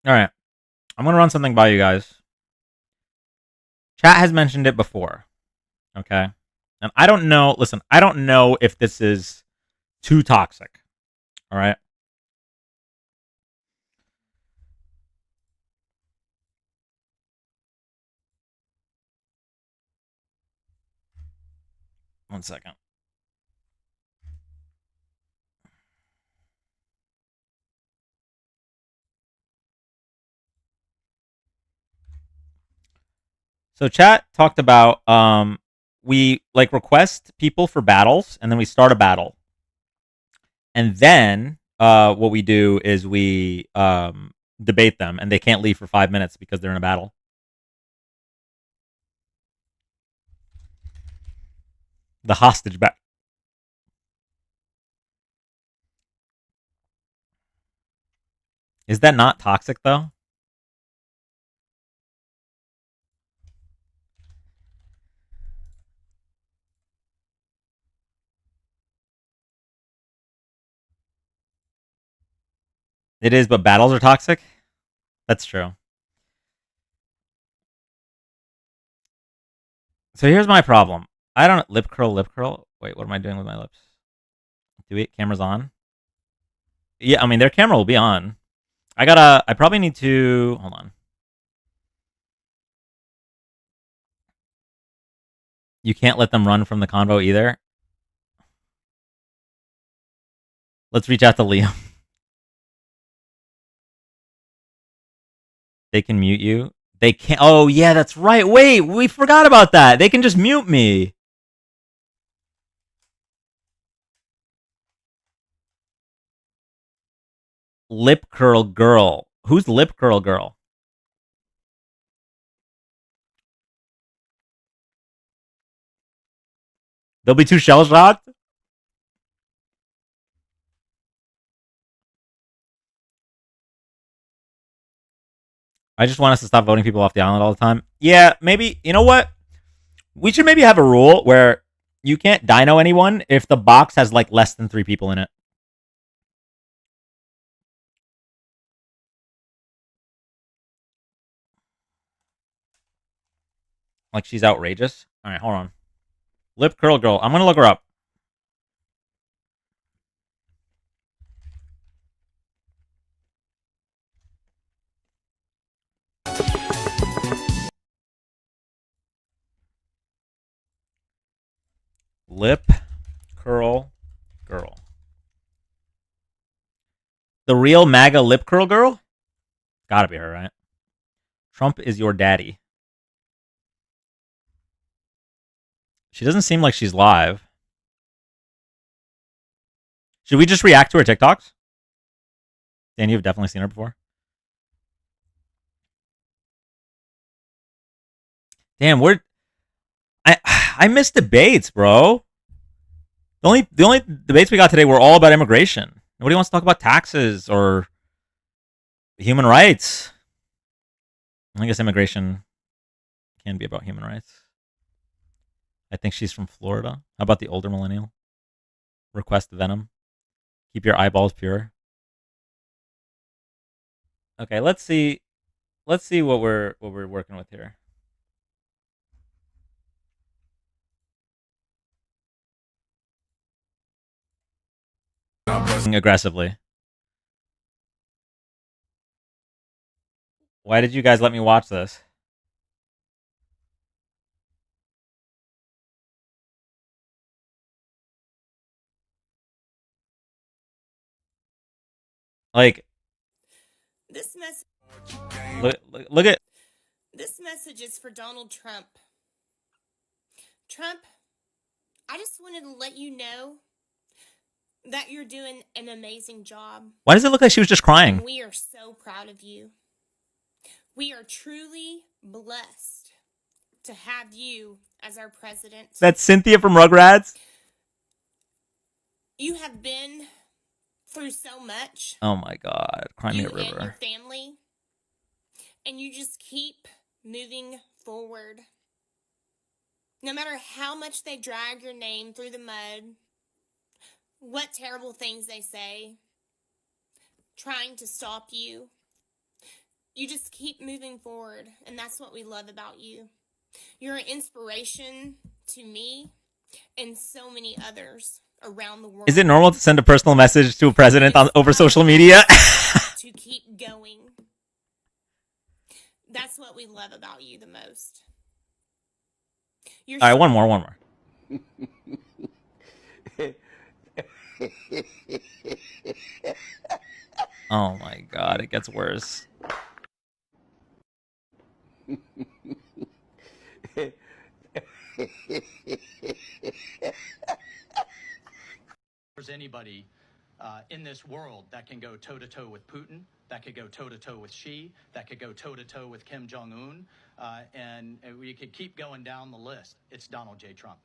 All right. I'm going to run something by you guys. Chat has mentioned it before. Okay. And I don't know. Listen, I don't know if this is too toxic. All right. One second. So chat talked about we like request people for battles, and then we start a battle. And then what we do is we debate them, and they can't leave for 5 minutes because they're in a battle. The hostage battle. Is that not toxic, though? It is, but battles are toxic? That's true. So here's my problem. I don't... Lip curl, lip curl. Wait, what am I doing with my lips? Do we... Camera's on? Yeah, I mean, their camera will be on. I probably need to... Hold on. You can't let them run from the convo either. Let's reach out to Liam. They can mute you. They can't. Oh, yeah, that's right. Wait, we forgot about that. They can just mute me. Lip curl girl. Who's lip curl girl? They'll be too shell shocked. I just want us to stop voting people off the island all the time. Yeah, maybe. You know what? We should maybe have a rule where you can't dino anyone if the box has like less than 3 people in it. Like she's outrageous. All right, hold on. Lip curl girl. I'm gonna look her up. Lip curl girl. The real MAGA lip curl girl? Gotta be her, right? Trump is your daddy. She doesn't seem like she's live. Should we just react to her TikToks? Dan, you've definitely seen her before. Damn, I missed debates, bro. The only debates we got today were all about immigration. Nobody wants to talk about taxes or human rights. I guess immigration can be about human rights. I think she's from Florida. How about the older millennial? Request venom. Keep your eyeballs pure. Okay, let's see what we're working with here. Aggressively. Why did you guys let me watch this? Like, this message. Look at. This message is for Donald Trump. Trump, I just wanted to let you know that you're doing an amazing job. Why does it look like she was just crying? And we are so proud of you. We are truly blessed to have you as our president. That's Cynthia from Rugrats. You have been through so much, Oh my God, Crimea you and your River. family, and you just keep moving forward. No matter how much they drag your name through the mud, what terrible things they say, trying to stop you, you just keep moving forward, and that's what we love about you. You're an inspiration to me and so many others around the world. Is it normal to send a personal message to a president over social media? To keep going. That's what we love about you the most. You're All right, one more. Oh my God, it gets worse. There's anybody in this world that can go toe-to-toe with Putin, that could go toe-to-toe with Xi, that could go toe-to-toe with Kim Jong-un, and we could keep going down the list. It's Donald J. Trump.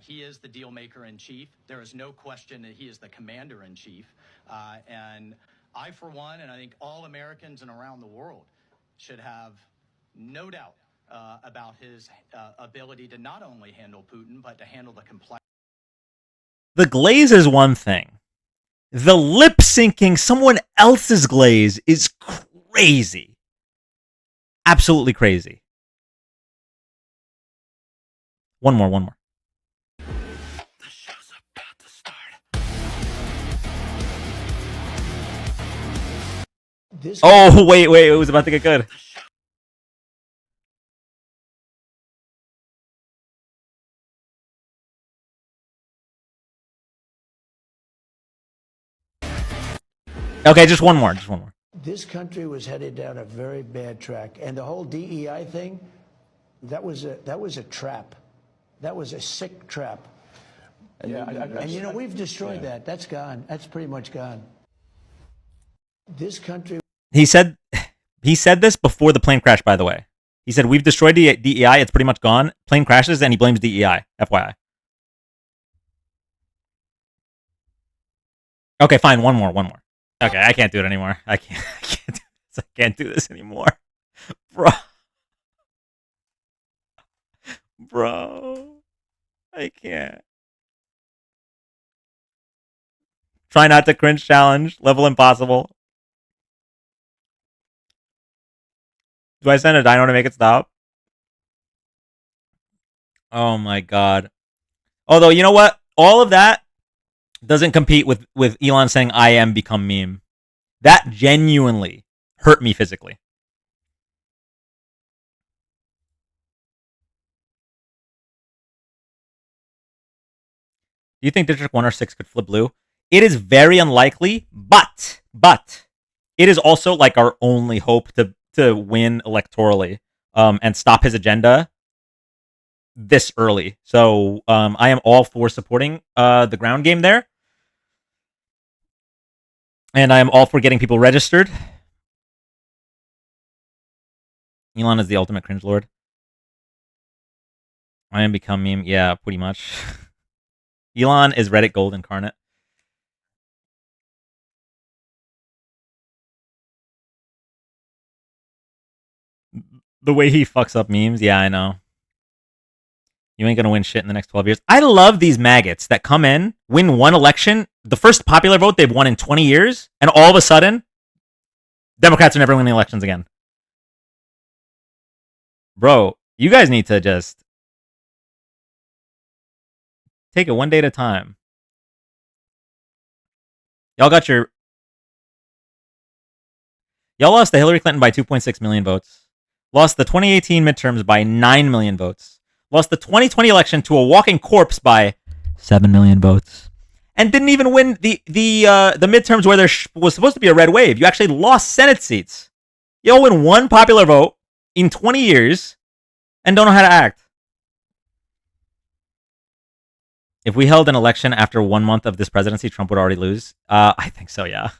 He is the deal maker in chief. There is no question that he is the commander in chief. And I, for one, and I think all Americans and around the world should have no doubt about his ability to not only handle Putin, but to handle the complex. The glaze is one thing. The lip syncing someone else's glaze is crazy. Absolutely crazy. One more. Oh, wait, it was about to get good. Okay, just one more. This country was headed down a very bad track, and the whole DEI thing, that was a trap. That was a sick trap. And you know, we've destroyed that. That's gone. That's pretty much gone. This country. He said this before the plane crash, by the way. He said, we've destroyed DEI. It's pretty much gone. Plane crashes and he blames DEI. FYI. Okay, fine. One more. Okay, I can't do it anymore. I can't do this anymore. Bro. I can't. Try not to cringe challenge. Level impossible. Do I send a dino to make it stop? Oh my God. Although, you know what? All of that doesn't compete with Elon saying I am become meme. That genuinely hurt me physically. Do you think District 1 or 6 could flip blue? It is very unlikely, but it is also like our only hope to win electorally and stop his agenda this early. So I am all for supporting the ground game there. And I am all for getting people registered. Elon is the ultimate cringe lord. I am become meme. Yeah, pretty much. Elon is Reddit gold incarnate. The way he fucks up memes, yeah, I know. You ain't gonna win shit in the next 12 years. I love these maggots that come in, win one election, the first popular vote they've won in 20 years, and all of a sudden, Democrats are never winning elections again. Bro, you guys need to just take it one day at a time. Y'all lost to Hillary Clinton by 2.6 million votes. Lost the 2018 midterms by 9 million votes. Lost the 2020 election to a walking corpse by 7 million votes. And didn't even win the midterms where there was supposed to be a red wave. You actually lost Senate seats. Y'all win one popular vote in 20 years and don't know how to act. If we held an election after 1 month of this presidency, Trump would already lose. I think so, yeah.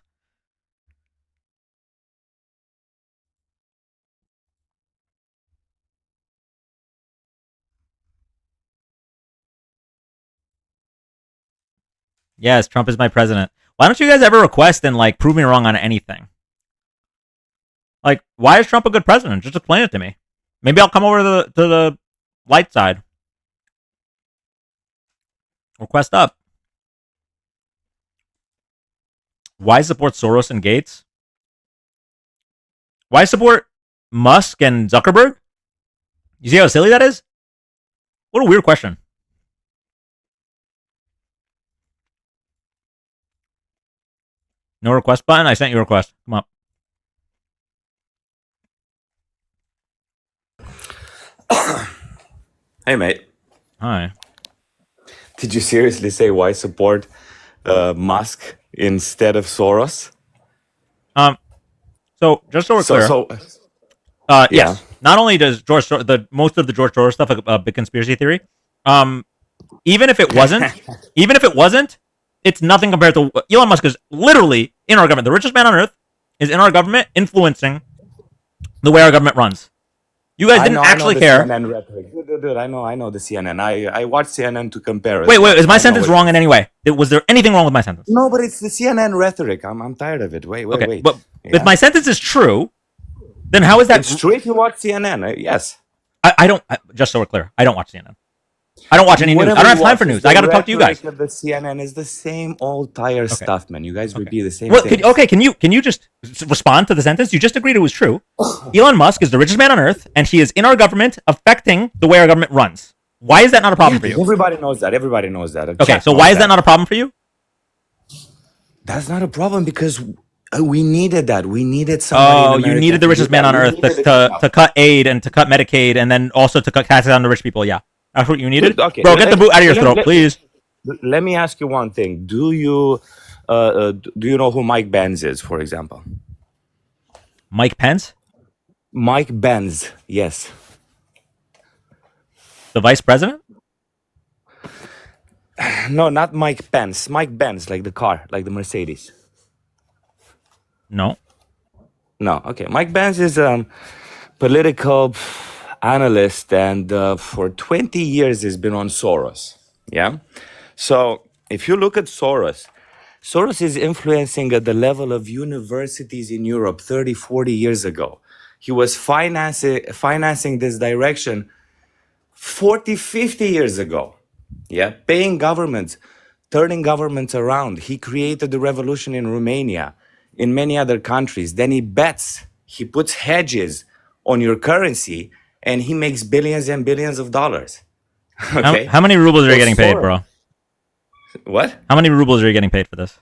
Yes, Trump is my president. Why don't you guys ever request and like prove me wrong on anything? Like, why is Trump a good president? Just explain it to me. Maybe I'll come over to the light side. Request up. Why support Soros and Gates? Why support Musk and Zuckerberg? You see how silly that is? What a weird question. No request button? I sent you a request. Come up. Hey, mate. Hi. Did you seriously say why support Musk instead of Soros? So just so we're clear. Yeah. Yes. Not only does most of the George Soros stuff a big conspiracy theory. Even if it wasn't, it's nothing compared to Elon Musk is literally in our government. The richest man on earth is in our government, influencing the way our government runs. You guys didn't actually care. CNN rhetoric. Dude, I know the CNN. I watched CNN to compare it. Wait, is my sentence wrong in any way? Was there anything wrong with my sentence? No, but it's the CNN rhetoric. I'm tired of it. Wait. But if my sentence is true, then how is that? It's true if you watch CNN. Yes. I don't. Just so we're clear, I don't watch CNN. I don't watch any news. I don't have time for news. I got to talk to you guys. The CNN is the same old tire stuff, man. You guys repeat the same thing. Can you just respond to the sentence? You just agreed it was true. Elon Musk is the richest man on earth, and he is in our government, affecting the way our government runs. Why is that not a problem for you? Everybody knows that. Everybody knows that. Okay, so why is that not a problem for you? That's not a problem because we needed that. We needed somebody. Oh, you needed the richest man on earth to cut aid and to cut Medicaid, and then also to cut taxes on the rich people. Yeah. That's what you needed? Okay. Bro, get the boot out of your throat, please. Let me ask you one thing. Do you know who Mike Benz is, for example? Mike Pence? Mike Benz, yes. The vice president? No, not Mike Pence. Mike Benz, like the car, like the Mercedes. No. No, okay. Mike Benz is political analyst, and for 20 years has been on Soros. Yeah. So if you look at Soros is influencing at the level of universities in Europe 30, 40 years ago. He was financing this direction 40, 50 years ago. Yeah. Paying governments, turning governments around. He created the revolution in Romania, in many other countries. Then he bets, he puts hedges on your currency, and he makes billions and billions of dollars. Okay. How many rubles are you getting paid, bro? What? How many rubles are you getting paid for this?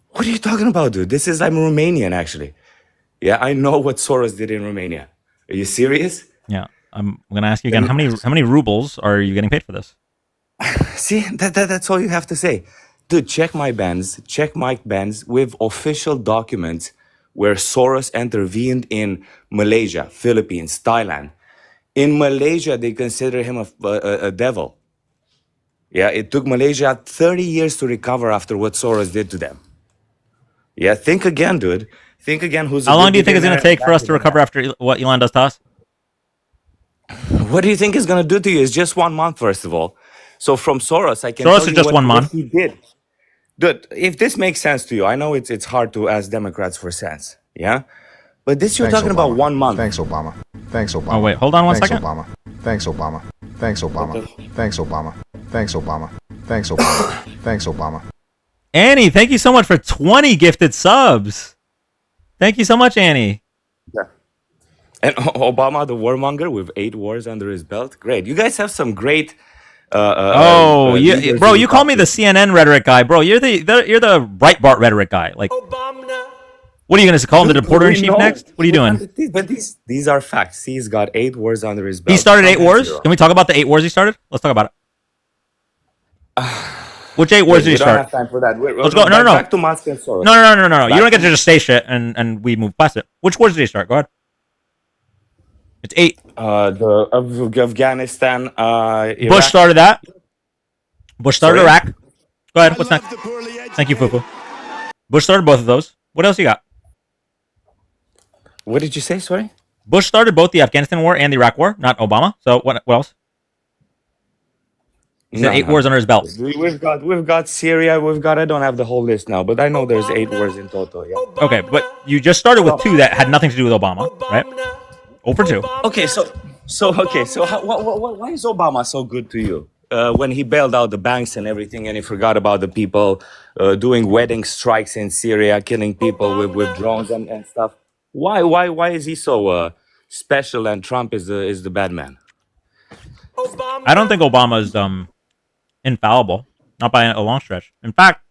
What are you talking about, dude? I'm Romanian, actually. Yeah, I know what Soros did in Romania. Are you serious? Yeah. I'm gonna ask you again. How many rubles are you getting paid for this? See, that's all you have to say. Dude, check my bands, check Mike Benz with official documents where Soros intervened in Malaysia, Philippines, Thailand. In Malaysia, they consider him a devil. Yeah, it took Malaysia 30 years to recover after what Soros did to them. Yeah, think again, dude. Think again who's... How long do you think it's going to take for us to recover after what Elon does to us? What do you think he's going to do to you? It's just 1 month, first of all. So from Soros, I can Soros tell is you just 1 month. what he did. Dude, if this makes sense to you, I know it's hard to ask Democrats for sense, yeah? But this you're talking about 1 month. Thanks, Obama. Thanks, Obama. Oh, wait, hold on one Thanks, second. Obama. Thanks, Obama. Thanks, Obama. Thanks, Obama. Thanks, Obama. Thanks, Obama. Thanks, Obama. Annie, thank you so much for 20 gifted subs. Thank you so much, Annie. Yeah. And Obama, the warmonger, with 8 wars under his belt. Great. You guys have some great... bro, you call me the CNN rhetoric guy, bro. You're the Breitbart rhetoric guy. Like, what are you going to call him, the deporter in chief next? What are you doing? But these are facts. He's got 8 wars under his belt. He started 8 wars. Can we talk about the 8 wars he started? Let's talk about it. Which 8 wars did he start? We don't have time for that. Let's go. No. Back to Musk and Soros. No. You don't get to just say shit and we move past it. Which wars did he start? Go ahead. It's 8. The Afghanistan. Iraq. Bush started that. Bush started Iraq. Go ahead. What's next? Thank you, Fufu. Bush started both of those. What else you got? What did you say? Sorry. Bush started both the Afghanistan war and the Iraq war, not Obama. So what else? He's had 8 wars under his belt. We've got Syria. I don't have the whole list now, but I know there's 8 wars in total. Yeah. Okay, but you just started with 2 that had nothing to do with Obama, right? 0 for 2. Okay, so why is Obama so good to you? When he bailed out the banks and everything, and he forgot about the people doing wedding strikes in Syria, killing people with drones and stuff. Why is he so special and Trump is the bad man? I don't think Obama is infallible, not by a long stretch. In fact,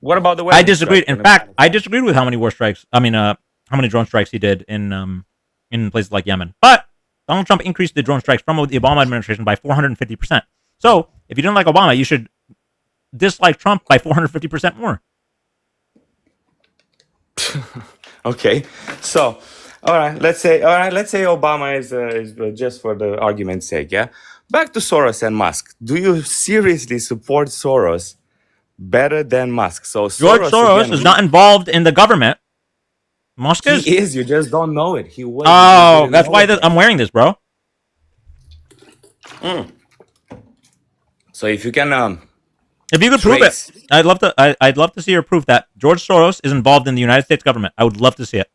what about the I disagreed. In fact, I disagreed with how many war strikes. I mean, how many drone strikes he did in places like Yemen. But Donald Trump increased the drone strikes from the Obama administration by 450%. So if you don't like Obama, you should dislike Trump by 450% more. Okay, so all right, let's say Obama is just for the argument's sake, yeah. Back to Soros and Musk. Do you seriously support Soros better than Musk? So George Soros is not involved in the government. Musk is. He is. You just don't know it. He was. Oh, that's why I'm wearing this, bro. So if you can, if you could prove it, I'd love to. I'd love to see your proof that George Soros is involved in the United States government. I would love to see it.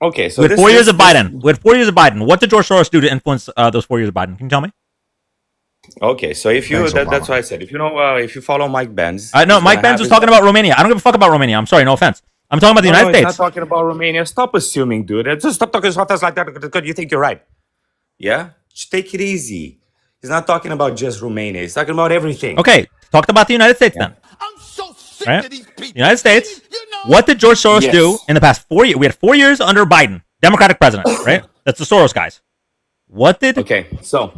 Okay, so with 4 years of Biden, what did George Soros do to influence those 4 years of Biden? Can you tell me? Okay, so if you that's what I said. If you know, if you follow Mike Benz, no, Mike Benz was talking about Romania. I don't give a fuck about Romania. I'm sorry, no offense. I'm talking about the United States. He's not talking about Romania. Stop assuming, dude. Just stop talking like that because you think you're right. Yeah, just take it easy. He's not talking about just Romania. He's talking about everything. Okay, talked about the United States then. I'm so sick Right? of these people. United States. What did George Soros do in the past 4 years? We had 4 years under Biden, Democratic president, right? That's the Soros guys. What did? Okay, so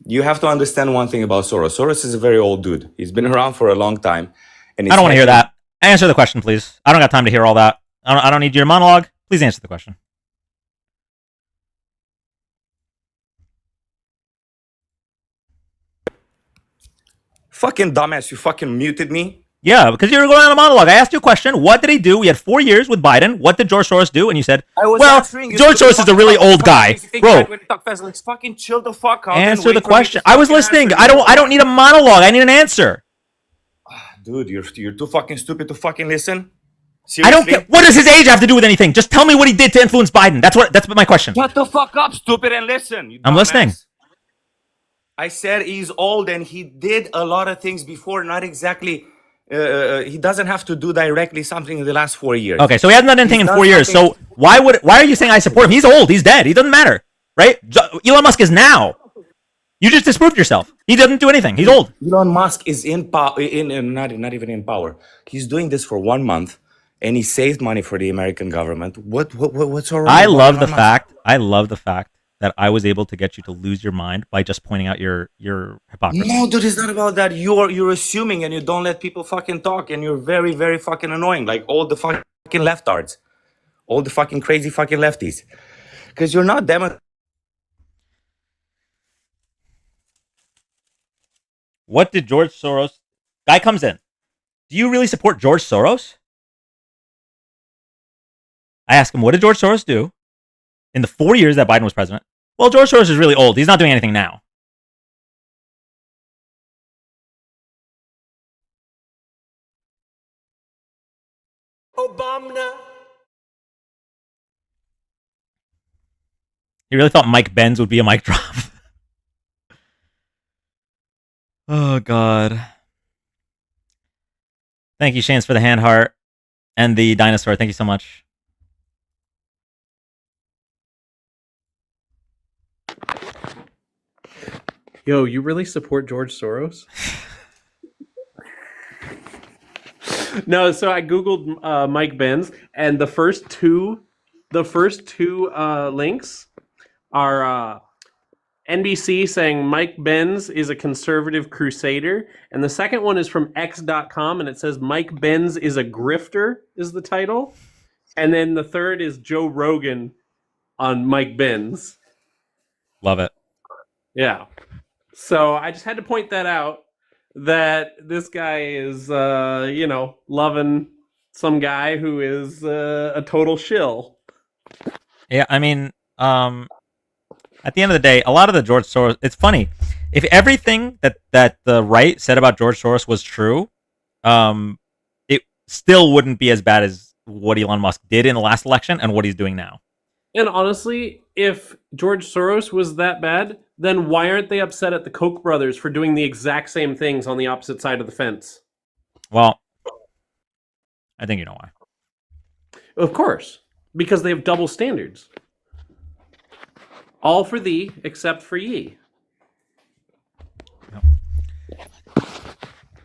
you have to understand one thing about Soros. Soros is a very old dude. He's been around for a long time. And I don't want to hear that. Answer the question, please. I don't got time to hear all that. I don't need your monologue. Please answer the question. Fucking dumbass, you fucking muted me. Yeah, because you were going on a monologue. I asked you a question. What did he do? We had 4 years with Biden. What did George Soros do? And you said, well, George Soros is a really old guy. Bro, Let's fucking chill the fuck out. answer the question. I was listening. I don't need a monologue. I need an answer. Dude, you're too fucking stupid to fucking listen. Seriously? I don't care. What does his age have to do with anything? Just tell me what he did to influence Biden. That's my question. Shut the fuck up, stupid, and listen. I'm listening. I said he's old and he did a lot of things before, not exactly. He doesn't have to do directly something in the last 4 years. Okay, so he hasn't done anything in 4 years. So why are you saying I support him? He's old. He's dead. He doesn't matter, right? Elon Musk is now. You just disproved yourself. He doesn't do anything. He's old. Elon Musk is in power. Not even in power. He's doing this for 1 month, and he saved money for the American government. What's wrong? I love the fact that I was able to get you to lose your mind by just pointing out your hypocrisy. No, dude, it's not about that. You're assuming and you don't let people fucking talk, and you're very, very fucking annoying, like all the fucking leftards, all the fucking crazy fucking lefties, because you're not them. What did George Soros? Guy comes in. Do you really support George Soros? I ask him, what did George Soros do in the 4 years that Biden was president? Well, George Soros is really old. He's not doing anything now. Obama. He really thought Mike Benz would be a mic drop. Oh, God. Thank you, Shanes, for the hand heart and the dinosaur. Thank you so much. Yo, you really support George Soros? No, so I googled Mike Benz, and the first two links are NBC saying Mike Benz is a conservative crusader, and the second one is from X.com, and it says Mike Benz is a grifter is the title, and then the third is Joe Rogan on Mike Benz. Love it. Yeah. So I just had to point that out, that this guy is, loving some guy who is a total shill. Yeah, I mean, at the end of the day, a lot of the George Soros, it's funny. if everything that the right said about George Soros was true, it still wouldn't be as bad as what Elon Musk did in the last election and what he's doing now. And honestly, if George Soros was that bad, then why aren't they upset at the Koch brothers for doing the exact same things on the opposite side of the fence? Well, I think you know why. Of course, because they have double standards. All for thee, except for ye.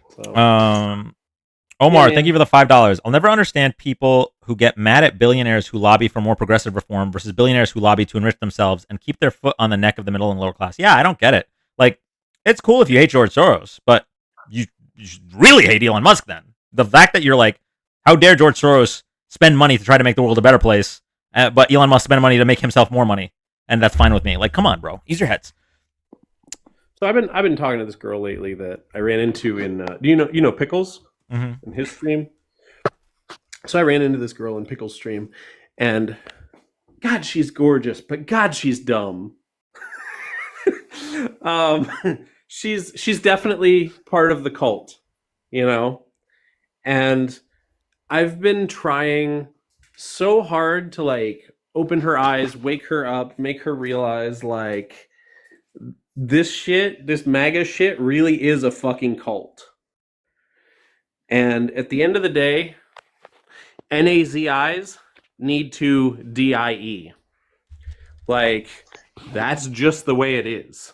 So. Omar, thank you for the $5. I'll never understand people who get mad at billionaires who lobby for more progressive reform versus billionaires who lobby to enrich themselves and keep their foot on the neck of the middle and lower class. Yeah, I don't get it. Like, it's cool if you hate George Soros, but you really hate Elon Musk then. The fact that you're like, how dare George Soros spend money to try to make the world a better place, but Elon Musk spend money to make himself more money, and that's fine with me. Like, come on, bro. Ease your heads. So I've been talking to this girl lately that I ran into in do you know Pickles? Mm-hmm. In his stream. So I ran into this girl in Pickle's stream, and God, she's gorgeous, but God, she's dumb. She's definitely part of the cult, you know? And I've been trying so hard to like open her eyes, wake her up, make her realize like this MAGA shit really is a fucking cult. And at the end of the day, NAZIs need to DIE. Like, that's just the way it is.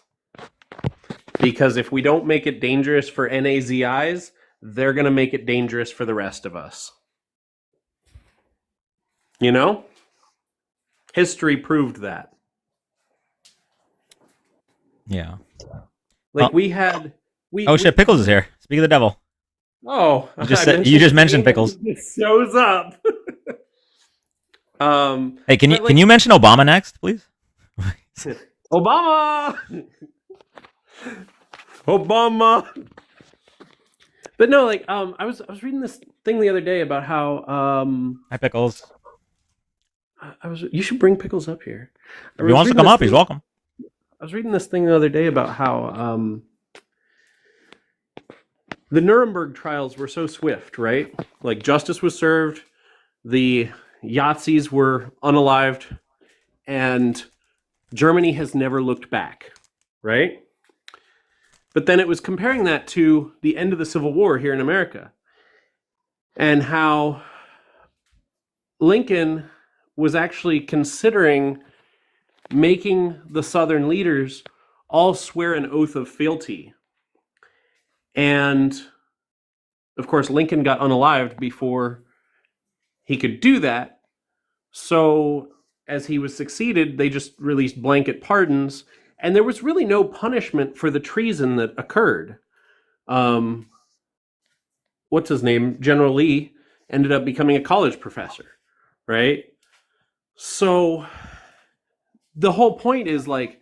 Because if we don't make it dangerous for NAZIs, they're going to make it dangerous for the rest of us. You know? History proved that. Yeah. Like, we had... shit, Pickles is here. Speak of the devil. Oh, you just mentioned Pickles. It shows up. Hey, can you mention Obama next, please? Obama. But no, like I was reading this thing the other day about how Hi, Pickles. You should bring Pickles up here. If he wants to come up, he's welcome. I was reading this thing the other day about how the Nuremberg trials were so swift, right? Like, justice was served, the Yazidis were unalived, and Germany has never looked back, right? But then it was comparing that to the end of the Civil War here in America, and how Lincoln was actually considering making the Southern leaders all swear an oath of fealty. And, of course, Lincoln got unalived before he could do that. So, as he was succeeded, they just released blanket pardons, and there was really no punishment for the treason that occurred. What's his name? General Lee ended up becoming a college professor, right? So, the whole point is, like,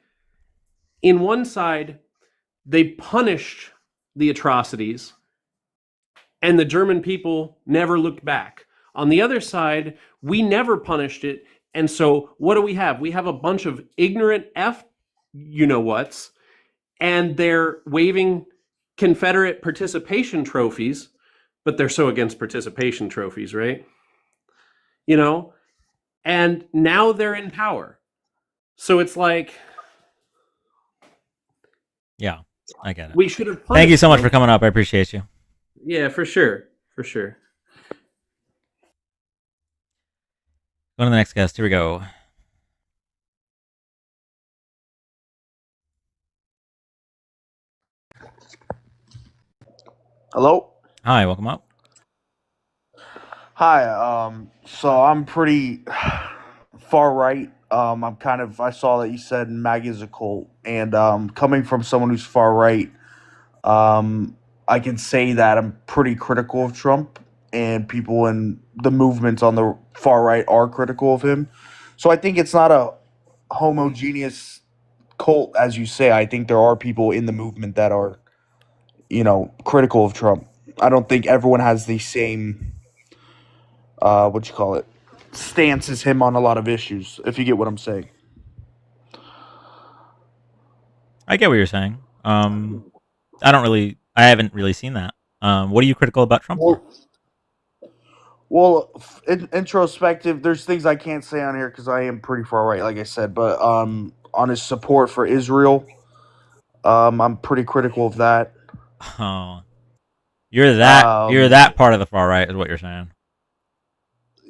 in one side, they punished the atrocities, and the German people never looked back. On the other side, we never punished it, and so what do we have? We have a bunch of ignorant you-know-whats, and they're waving Confederate participation trophies, but they're so against participation trophies, right? You know? And now they're in power. So it's like... Yeah. I get it. We should have. Thank you so much for coming up. I appreciate you. Yeah, for sure. For sure. Go to the next guest. Here we go. Hello? Hi, welcome up. Hi, so I'm pretty far right. I saw that you said MAGA is a cult, and coming from someone who's far right, I can say that I'm pretty critical of Trump, and people in the movements on the far right are critical of him. So I think it's not a homogeneous cult, as you say. I think there are people in the movement that are, critical of Trump. I don't think everyone has the same, stance as him on a lot of issues, if you get what I'm saying. I get what you're saying. I haven't really seen that. What are you critical about Trump for? Well, introspective. There's things I can't say on here because I am pretty far right, like I said. But on his support for Israel, I'm pretty critical of that. Oh, you're that part of the far right, is what you're saying.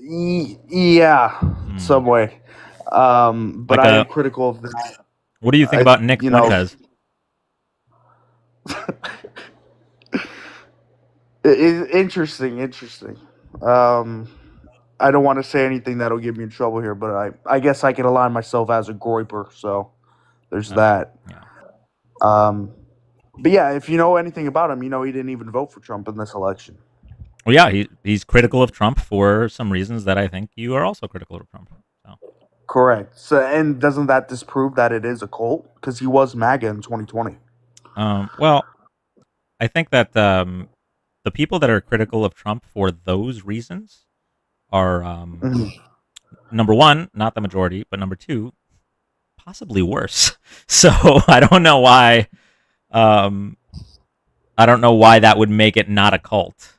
Yeah, some way. But Like I am critical of that. What do you think about Nick Fuentes? Interesting. I don't want to say anything that'll get me in trouble here, but I guess I can align myself as a groiper, so there's that. Yeah. But yeah, if you know anything about him, you know he didn't even vote for Trump in this election. Well, yeah, he's critical of Trump for some reasons that I think you are also critical of Trump. So. Correct. So, and doesn't that disprove that it is a cult? Because he was MAGA in 2020. Well, I think that the people that are critical of Trump for those reasons are number one, not the majority, but number two, possibly worse. So I don't know why. I don't know why that would make it not a cult.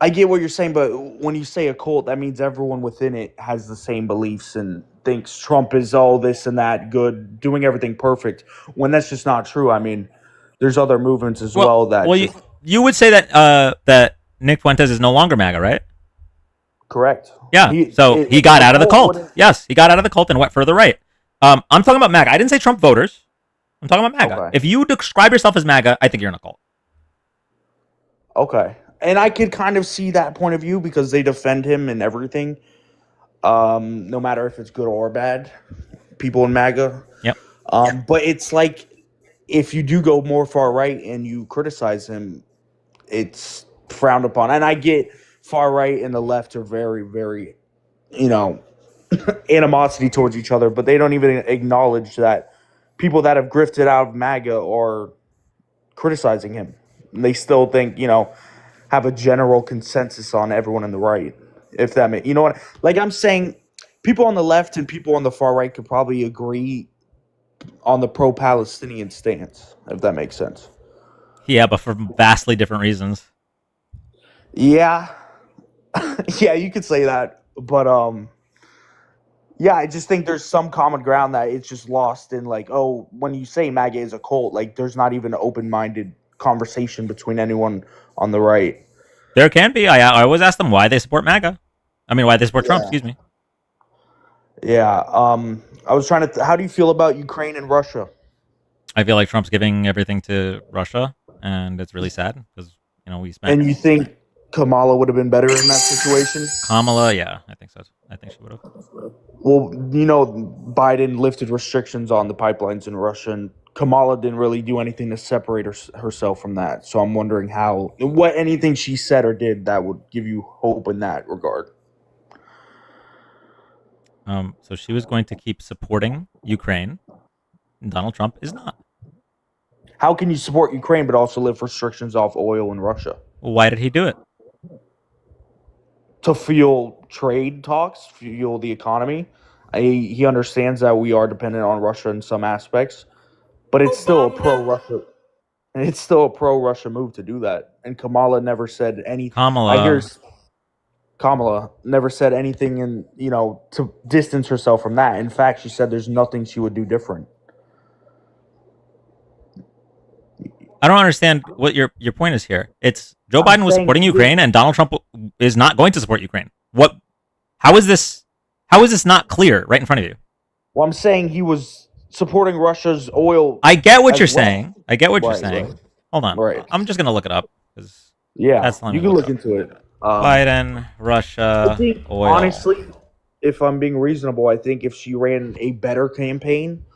I get what you're saying, but when you say a cult, that means everyone within it has the same beliefs and thinks Trump is all this and that good, doing everything perfect, when that's just not true. I mean, there's other movements as well that... Well, you would say that that Nick Fuentes is no longer MAGA, right? Correct. Yeah, he got out of the cult. Yes, he got out of the cult and went further right. I'm talking about MAGA. I didn't say Trump voters. I'm talking about MAGA. Okay. If you describe yourself as MAGA, I think you're in a cult. Okay. And I could kind of see that point of view because they defend him and everything. No matter if it's good or bad. People in MAGA. Yep. But it's like if you do go more far right and you criticize him, it's frowned upon. And I get far right and the left are very, very, animosity towards each other, but they don't even acknowledge that people that have grifted out of MAGA are criticizing him. They still think, have a general consensus on everyone on the right. If that makes, like I'm saying, people on the left and people on the far right could probably agree on the pro-Palestinian stance, if that makes sense. Yeah, but for vastly different reasons. Yeah. Yeah, you could say that. But yeah, I just think there's some common ground that it's just lost in when you say MAGA is a cult, there's not even an open-minded conversation between anyone on the right. There can be. I always ask them why they support MAGA. I mean, why they support Trump, excuse me. Yeah. I was trying to... how do you feel about Ukraine and Russia? I feel like Trump's giving everything to Russia, and it's really sad because, we spent... And you think Kamala would have been better in that situation? Kamala, yeah, I think so. I think she would have. Well, Biden lifted restrictions on the pipelines in Russia, and Kamala didn't really do anything to separate herself from that. So I'm wondering what anything she said or did that would give you hope in that regard. So she was going to keep supporting Ukraine. And Donald Trump is not. How can you support Ukraine but also lift restrictions off oil in Russia? Well, why did he do it? To fuel trade talks, fuel the economy. He understands that we are dependent on Russia in some aspects, but it's still a pro-Russia. And it's still a pro-Russia move to do that. And Kamala never said anything. Kamala never said anything to distance herself from that. In fact, she said there's nothing she would do different. I don't understand what your point is here. It's Joe Biden was supporting Ukraine, and Donald Trump is not going to support Ukraine. How is this not clear right in front of you? Well, I'm saying he was supporting Russia's oil. I get what you're saying. I get what you're saying. Right. Hold on. Right. I'm just gonna look it up because you can look into it. Biden, Russia, oil. Honestly, if I'm being reasonable, I think if she ran a better campaign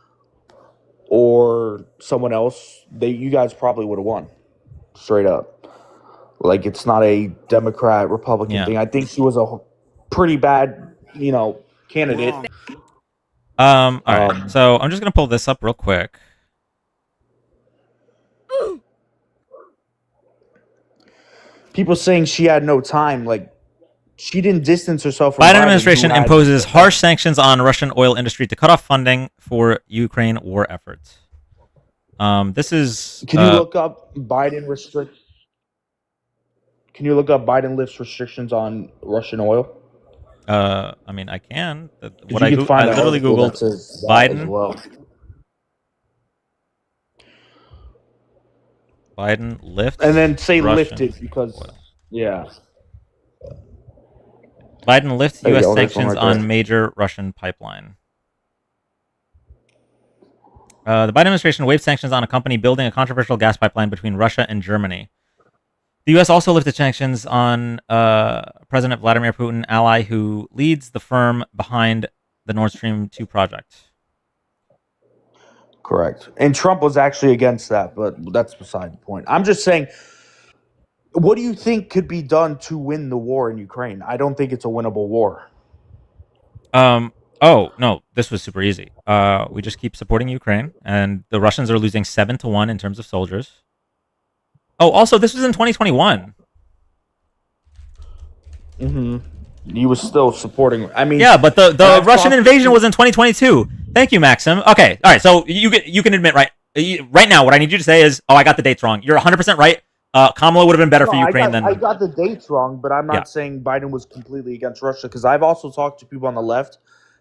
or someone else, you guys probably would have won. Straight up. It's not a Democrat Republican thing. I think she was a pretty bad, candidate. All right. So I'm just gonna pull this up real quick. People saying she had no time, she didn't distance herself from Biden administration imposes harsh sanctions on Russian oil industry to cut off funding for Ukraine war efforts. This is Can you look up Biden restrict? Can you look up Biden lifts restrictions on Russian oil? I mean, I can. Because you can I find an literally article that googled says that as Biden well. Biden lifts And then say Russian lifted because, oil. yeah. Biden lifts There you U.S. go, there's one sanctions right on there. major Russian pipeline. The Biden administration waived sanctions on a company building a controversial gas pipeline between Russia and Germany. The U.S. also lifted sanctions on President Vladimir Putin, ally who leads the firm behind the Nord Stream 2 project. Correct. And Trump was actually against that, but that's beside the point. I'm just saying, what do you think could be done to win the war in Ukraine? I don't think it's a winnable war. Oh no, this was super easy. We just keep supporting Ukraine, and the Russians are losing 7-1 in terms of soldiers. Oh, also, this was in 2021. Mm-hmm. He was still supporting. I mean, yeah, but the Russian invasion was in 2022. Thank you, Maxim. Okay, all right. So you can admit right now. What I need you to say is, oh, I got the dates wrong. You're 100% right. Kamala would have been better for Ukraine than I got the dates wrong, but I'm not Yeah. saying Biden was completely against Russia because I've also talked to people on the left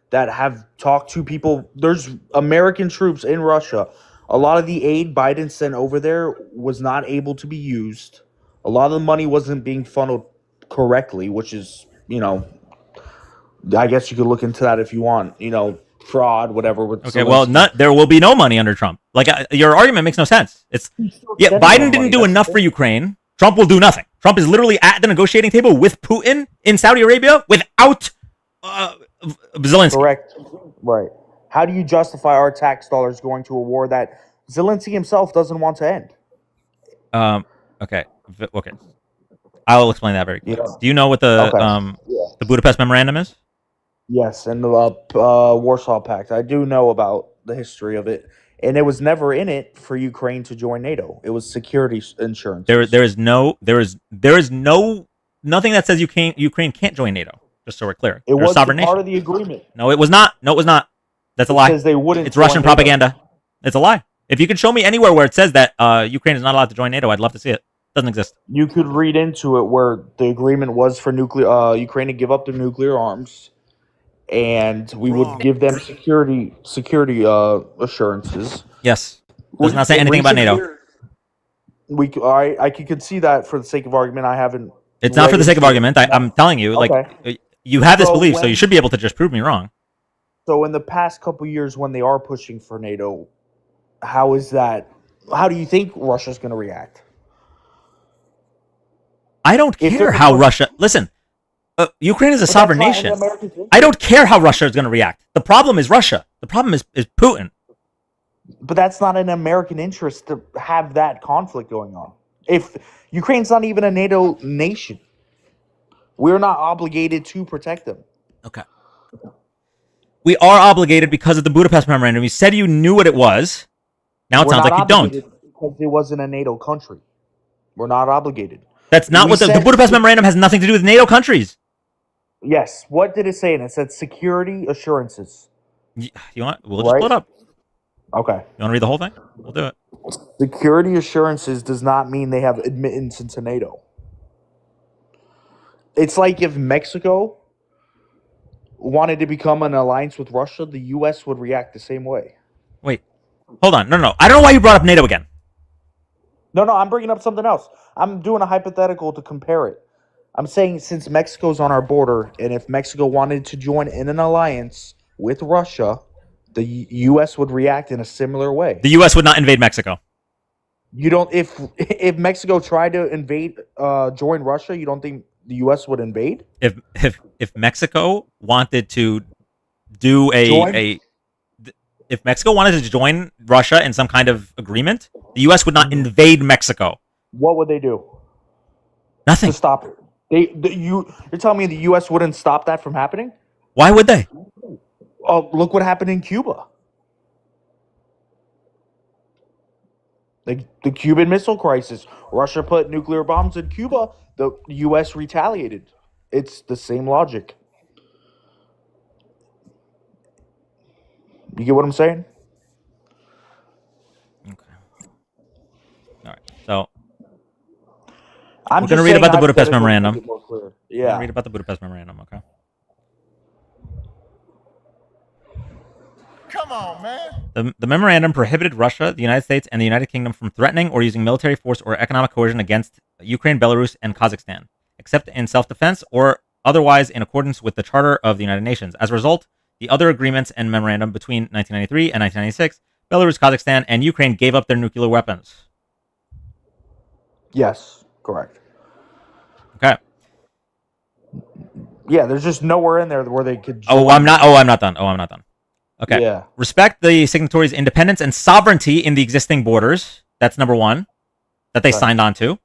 that have talked to people. There's American troops in Russia. A lot of the aid Biden sent over there was not able to be used. A lot of the money wasn't being funneled correctly, which is, I guess you could look into that if you want, fraud, whatever. With Okay, well, Zelensky. there will be no money under Trump. Like your argument makes no sense. spending Biden more didn't money, do that's enough the for thing. Ukraine. Trump will do nothing. Trump is literally at the negotiating table with Putin in Saudi Arabia without Zelensky. Correct. Right. How do you justify our tax dollars going to a war that Zelensky himself doesn't want to end? Okay. Okay. I will explain that very quickly. Yeah. Do you know what the Yeah. the Budapest memorandum is? Yes, and the Warsaw Pact. I do know about the history of it, and it was never in it for Ukraine to join NATO. It was security insurance. There is no nothing that says Ukraine can't join NATO. Just so we're clear, It they're a was sovereign part nation. of the agreement. No, it was not. No, it was not. That's a lie. Because they wouldn't. It's Russian join NATO. propaganda. It's a lie. If you could show me anywhere where it says that Ukraine is not allowed to join NATO, I'd love to see it. Doesn't exist. You could read into it where the agreement was for nuclear Ukraine to give up their nuclear arms, and we would give them security assurances. Yes. Does not say anything about NATO. I can see that for the sake of argument. I haven't. It's not for the sake of argument. I'm telling you, Okay. you have this So belief, so when- you should be able to just prove me wrong. So in the past couple years, when they are pushing for NATO, how is that? How do you think Russia's going to react? I don't If care they're how push- Russia. Listen, Ukraine is a But sovereign that's not in nation. America's interest. I don't care how Russia is going to react. The problem is Russia. The problem is Putin. But that's not in American interest to have that conflict going on. If Ukraine's not even a NATO nation, we're not obligated to protect them. Okay. We are obligated because of the Budapest memorandum. You said you knew what it was. Now it We're sounds not like you don't. obligated because it wasn't a NATO country. We're not obligated. That's not We what the said- Budapest memorandum has nothing to do with NATO countries. Yes. What did it say? And it said security assurances. You want? We'll just Right. pull it up. Okay. You want to read the whole thing? We'll do it. Security assurances does not mean they have admittance into NATO. It's like if Mexico wanted to become an alliance with Russia, the U.S. would react the same way. Wait. Hold on. No. I don't know why you brought up NATO again. No, I'm bringing up something else. I'm doing a hypothetical to compare it. I'm saying since Mexico's on our border, and if Mexico wanted to join in an alliance with Russia, the U.S. would react in a similar way. The U.S. would not invade Mexico. You don't. If Mexico tried to invade, join Russia, you don't think the U.S. would invade? If Mexico wanted to do if Mexico wanted to join Russia in some kind of agreement, the U.S. would not invade Mexico. What would they do? Nothing. To stop it. You're telling me the U.S. wouldn't stop that from happening? Why would they? Oh, look what happened in Cuba. The Cuban Missile Crisis. Russia put nuclear bombs in Cuba. The U.S. retaliated. It's the same logic. You get what I'm saying? All right. So I'm we're going to just read saying about the Budapest hypotheticals make memorandum. it more clear. We're going Yeah. to read about the Budapest memorandum. Okay. Come on, man. The memorandum prohibited Russia, the United States, and the United Kingdom from threatening or using military force or economic coercion against Ukraine, Belarus, and Kazakhstan, except in self-defense or otherwise in accordance with the Charter of the United Nations. As a result, the other agreements and memorandum between 1993 and 1996, Belarus, Kazakhstan, and Ukraine gave up their nuclear weapons. Yes, correct. Okay. Yeah, there's just nowhere in there where they could. I'm not done. Okay. Yeah. Respect the signatories' independence and sovereignty in the existing borders. That's number one, that they signed on to.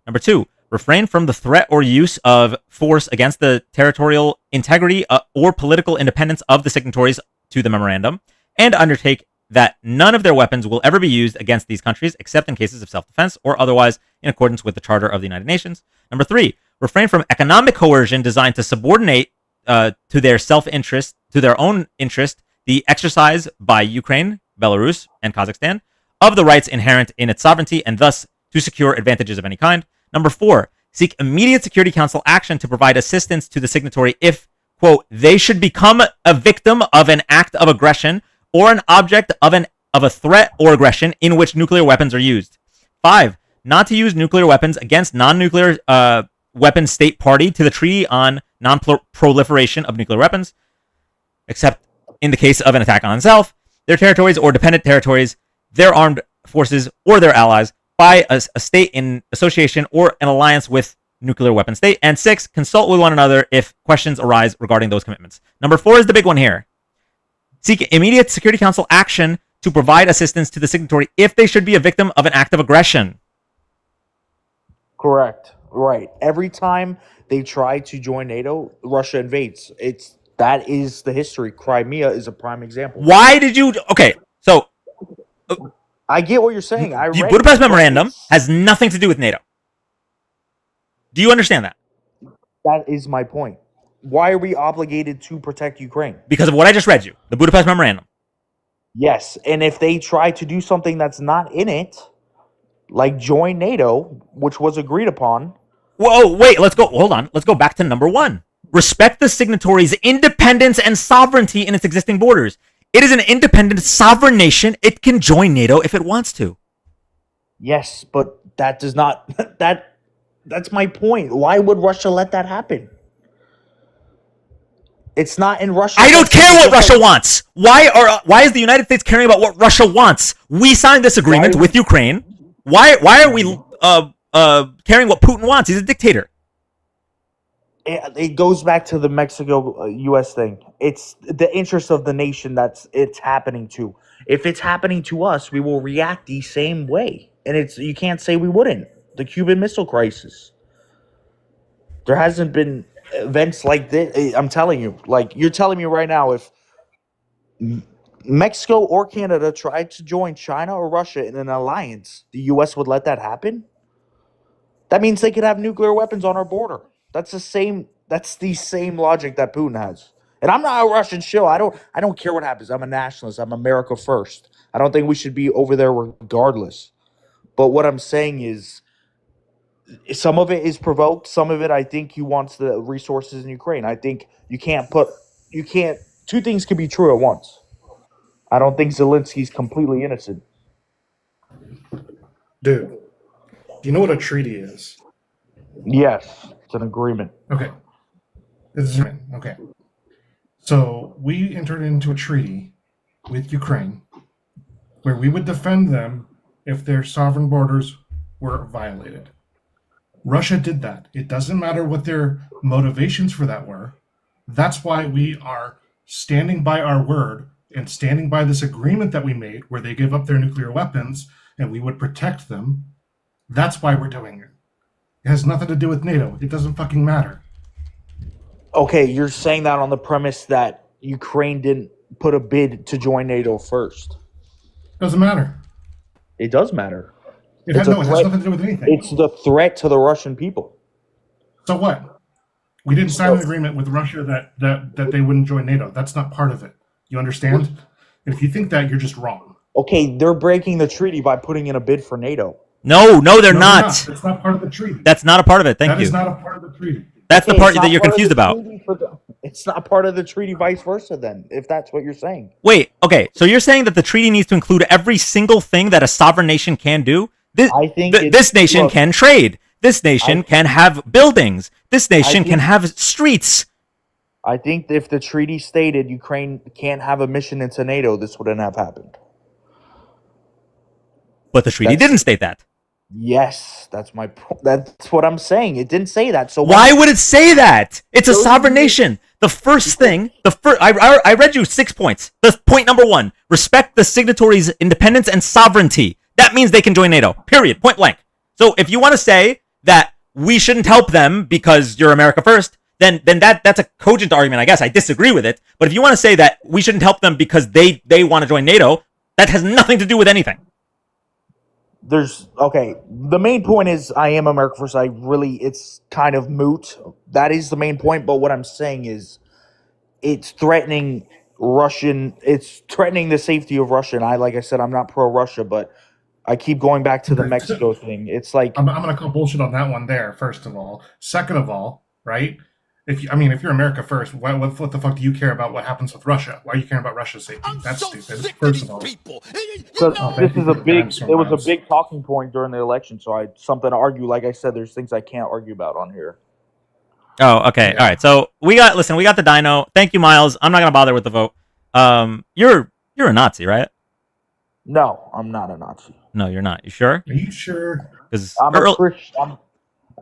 Number two, refrain from the threat or use of force against the territorial integrity or political independence of the signatories to the memorandum, and undertake that none of their weapons will ever be used against these countries except in cases of self-defense or otherwise in accordance with the Charter of the United Nations. Number three, refrain from economic coercion designed to subordinate to their self-interest, to their own interest, the exercise by Ukraine, Belarus, and Kazakhstan of the rights inherent in its sovereignty and thus to secure advantages of any kind. Number four, seek immediate Security Council action to provide assistance to the signatory if, quote, they should become a victim of an act of aggression or an object of a threat or aggression in which nuclear weapons are used. 5. Not to use nuclear weapons against non-nuclear weapon state party to the Treaty on Non-Proliferation of Nuclear Weapons, except in the case of an attack on itself, their territories or dependent territories, their armed forces or their allies, by a state in association or an alliance with nuclear weapon state. And 6, consult with one another if questions arise regarding those commitments. Number 4 is the big one here. Seek immediate Security Council action to provide assistance to the signatory if they should be a victim of an act of aggression. Correct. Right. Every time they try to join NATO, Russia invades. That is the history. Crimea is a prime example. Why did you? Okay, so I get what you're saying. The Budapest Memorandum has nothing to do with NATO. Do you understand that? That is my point. Why are we obligated to protect Ukraine? Because of what I just read you, the Budapest Memorandum. Yes, and if they try to do something that's not in it, like join NATO, which was agreed upon. Whoa, wait, hold on. Let's go back to number 1. Respect the signatory's independence and sovereignty in its existing borders. It is an independent, sovereign nation. It can join NATO if it wants to. Yes, but that does not... That's my point. Why would Russia let that happen? It's not in Russia. I don't care what Russia wants. Why is the United States caring about what Russia wants? We signed this agreement with Ukraine. Why are we caring what Putin wants? He's a dictator. It goes back to the Mexico-U.S. thing. It's the interest of the nation it's happening to. If it's happening to us, we will react the same way. And you can't say we wouldn't. The Cuban Missile Crisis. There hasn't been events like this. I'm telling you. Like, you're telling me right now, if Mexico or Canada tried to join China or Russia in an alliance, the U.S. would let that happen? That means they could have nuclear weapons on our border. That's the same logic that Putin has. And I'm not a Russian shill. I don't care what happens. I'm a nationalist. I'm America first. I don't think we should be over there regardless. But what I'm saying is, some of it is provoked. Some of it, I think, he wants the resources in Ukraine. I think two things can be true at once. I don't think Zelensky's completely innocent. Dude, do you know what a treaty is? Yes, it's an agreement. Okay. Okay. So we entered into a treaty with Ukraine where we would defend them if their sovereign borders were violated. Russia did that. It doesn't matter what their motivations for that were. That's why we are standing by our word and standing by this agreement that we made where they give up their nuclear weapons and we would protect them. That's why we're doing it. It has nothing to do with NATO. It doesn't fucking matter. Okay, you're saying that on the premise that Ukraine didn't put a bid to join NATO first. Doesn't matter. It does matter. It has nothing to do with anything. It's the threat to the Russian people. So what? We didn't sign an agreement with Russia that they wouldn't join NATO. That's not part of it. You understand? And if you think that, you're just wrong. Okay, they're breaking the treaty by putting in a bid for NATO. No, they're not. That's not part of the treaty. That's not a part of it. Thank That you. is not a part of the treaty. That's the Okay, part it's not that you're part of confused the about. treaty it's not part of the treaty, vice versa. Then, if that's what you're saying. Wait, okay. So you're saying that the treaty needs to include every single thing that a sovereign nation can do? I think this nation can trade. This nation can have buildings. This nation can have streets. I think if the treaty stated Ukraine can't have a mission into NATO, this wouldn't have happened. But the treaty didn't state that. Yes, that's what I'm saying. It didn't say that. So why would it say that? It's a sovereign nation. The first thing, I read you 6 points. The point number 1, respect the signatories' independence and sovereignty. That means they can join NATO. Period. Point blank. So if you want to say that we shouldn't help them because you're America first, then that's a cogent argument, I guess. I disagree with it. But if you want to say that we shouldn't help them because they want to join NATO, that has nothing to do with anything. The main point is I am America first. It's kind of moot. That is the main point. But what I'm saying is it's threatening the safety of Russia. And like I said, I'm not pro-Russia, but I keep going back to the Mexico thing. It's like I'm going to call bullshit on that one there. First of all, second of all, right? If you're America first, what the fuck do you care about what happens with Russia? Why are you caring about Russia's safety? That's stupid. First of all, it was a big talking point during the election, so I had something to argue. Like I said, there's things I can't argue about on here. Oh, okay. Yeah. All right. So we got the dino. Thank you, Miles. I'm not gonna bother with the vote. You're a Nazi, right? No, I'm not a Nazi. No, you're not. You sure? Are you sure? Because I'm a Christian.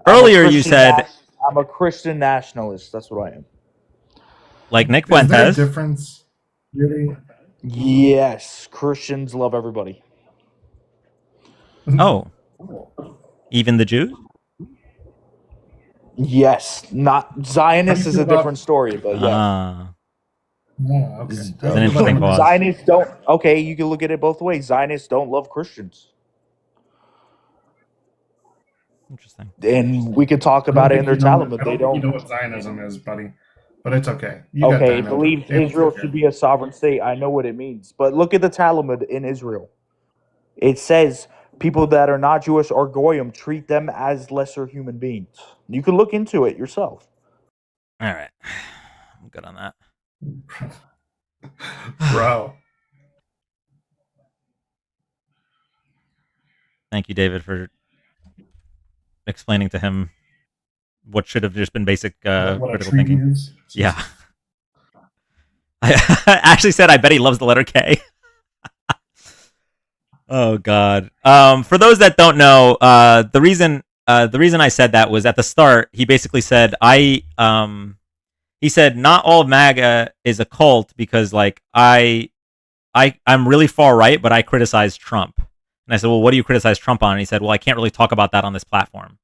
Earlier you said I'm a Christian nationalist. That's what I am. Like Nick Fuentes. Is there a difference? Really? Yes, Christians love everybody. Oh, even the Jews? Yes, not Zionists is a different story, but yeah. Okay. That's an interesting pause. Zionists don't. Okay, you can look at it both ways. Zionists don't love Christians. Interesting. And we could talk about it in their Talmud. They don't. You know what Zionism is, buddy. But it's okay. Believe Israel should be a sovereign state. I know what it means. But look at the Talmud in Israel. It says people that are not Jewish or Goyim treat them as lesser human beings. You can look into it yourself. All right. I'm good on that. Bro. Thank you, David, for explaining to him what should have just been basic critical thinking. Is. Yeah. I actually said I bet he loves the letter K. Oh God. For those that don't know, the reason I said that was at the start. He basically said he said not all of MAGA is a cult because like I'm really far right, but I criticize Trump. And I said, well, what do you criticize Trump on? And he said, well, I can't really talk about that on this platform.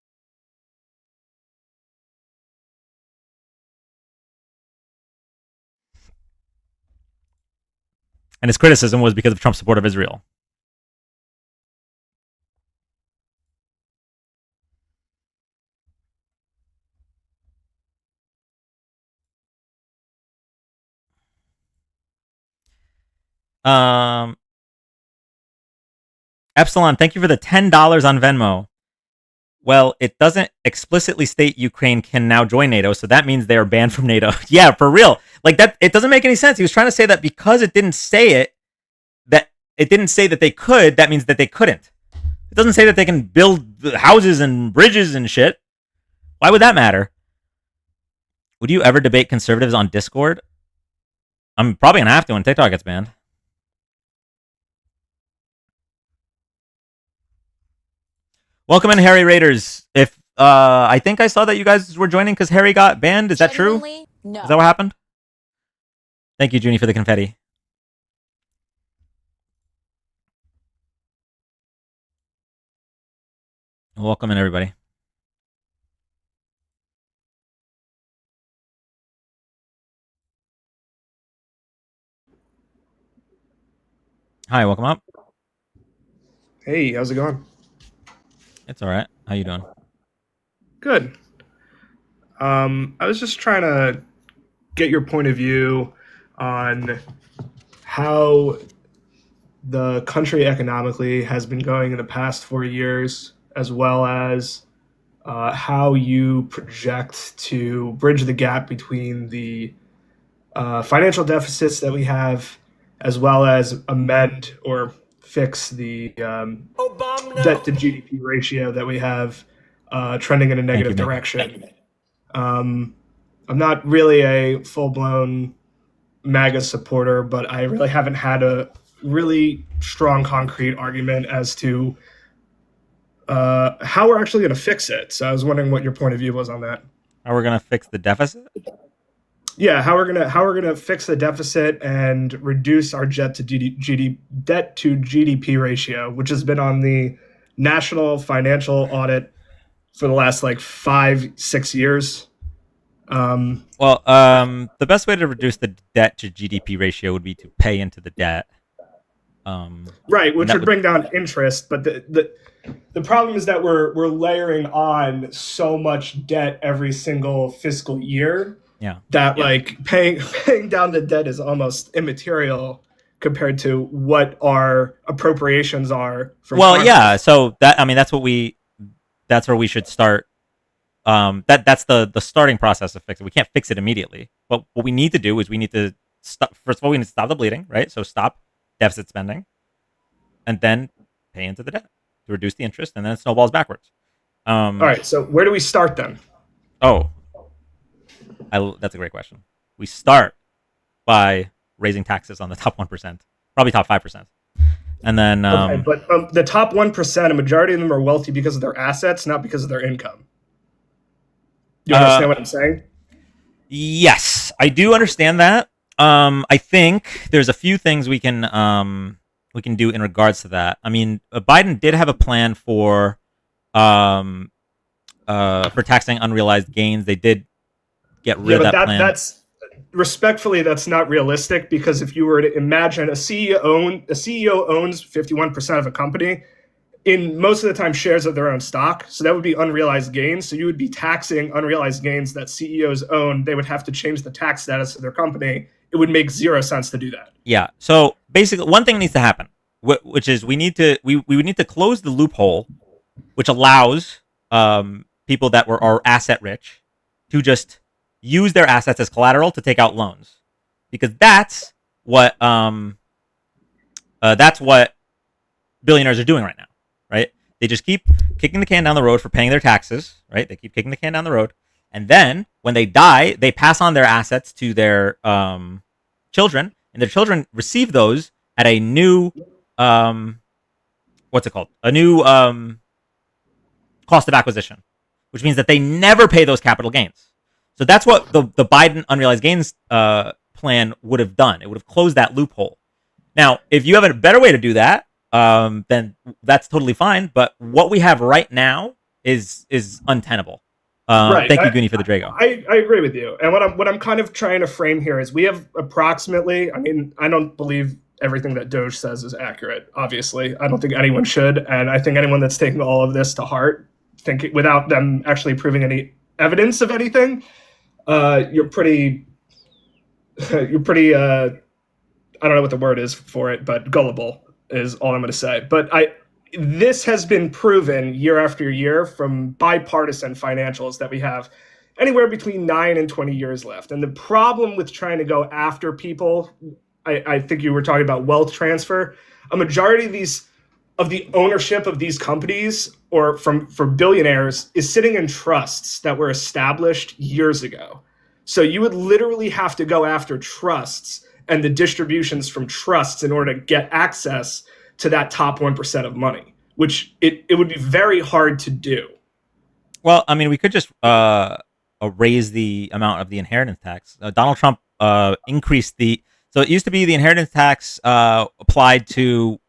And his criticism was because of Trump's support of Israel. Epsilon, thank you for the $10 on Venmo. Well, it doesn't explicitly state Ukraine can now join NATO, so that means they are banned from NATO. Yeah, for real. Like that, it doesn't make any sense. He was trying to say that because it didn't say that they could, that means that they couldn't. It doesn't say that they can build houses and bridges and shit. Why would that matter? Would you ever debate conservatives on Discord? I'm probably gonna have to when TikTok gets banned. Welcome in, Harry Raiders. If I think I saw that you guys were joining because Harry got banned. Is that true? No. Is that what happened? Thank you, Junie, for the confetti. Welcome in, everybody. Hi, welcome up. Hey, how's it going? It's all right. How you doing? Good. I was just trying to get your point of view on how the country economically has been going in the past 4 years, as well as how you project to bridge the gap between the financial deficits that we have, as well as amend or fix the debt to GDP ratio that we have trending in a negative direction. I'm not really a full-blown MAGA supporter, but I really haven't had a really strong, concrete argument as to how we're actually going to fix it. So I was wondering what your point of view was on that. How we're gonna fix the deficit? Yeah, how we're gonna fix the deficit and reduce our debt to GDP ratio, which has been on the national financial audit for the last like 5-6 years. Well, the best way to reduce the debt to GDP ratio would be to pay into the debt. Right, which would bring down interest, but the problem is that we're layering on so much debt every single fiscal year. Yeah. That like paying down the debt is almost immaterial compared to what our appropriations are. From Well, Congress. yeah. So that's where we should start. That's the starting process of fixing. We can't fix it immediately, but what we need to do is we need to stop. First of all, we need to stop the bleeding, right? So stop deficit spending, and then pay into the debt to reduce the interest, and then it snowballs backwards. All right. So where do we start then? Oh, that's a great question. We start by raising taxes on the top 1%, probably top 5%. And then... okay, but the top 1%, a majority of them are wealthy because of their assets, not because of their income. You understand what I'm saying? Yes, I do understand that. I think there's a few things we can do in regards to that. I mean, Biden did have a plan for taxing unrealized gains. They did get rid of that plan. That's respectfully, that's not realistic, because if you were to imagine a CEO owns 51% of a company, in most of the time shares of their own stock, so that would be unrealized gains. So you would be taxing unrealized gains that CEOs own. They would have to change the tax status of their company. It would make zero sense to do that. Yeah. So basically, one thing needs to happen, which is we need to close the loophole, which allows people that are asset rich to just use their assets as collateral to take out loans, because that's what billionaires are doing right now, right? They just keep kicking the can down the road for paying their taxes, right? They keep kicking the can down the road, and then when they die, they pass on their assets to their children, and their children receive those at a new what's it called? A new cost of acquisition, which means that they never pay those capital gains. So that's what the Biden unrealized gains plan would have done. It would have closed that loophole. Now, if you have a better way to do that, then that's totally fine. But what we have right now is untenable. Right. Thank you, Goonie, for the Drago. I agree with you. And what I'm kind of trying to frame here is we have approximately, I mean, I don't believe everything that Doge says is accurate, obviously. I don't think anyone should. And I think anyone that's taking all of this to heart, without them actually proving any evidence of anything, you're pretty I don't know what the word is for it, but gullible is all I'm going to say. But this has been proven year after year from bipartisan financials that we have anywhere between 9 and 20 years left. And the problem with trying to go after people, I think you were talking about wealth transfer. A majority of the ownership of these companies, or for billionaires, is sitting in trusts that were established years ago. So you would literally have to go after trusts and the distributions from trusts in order to get access to that top 1% of money, which it would be very hard to do. Well, I mean, we could just raise the amount of the inheritance tax. Donald Trump increased so it used to be the inheritance tax applied to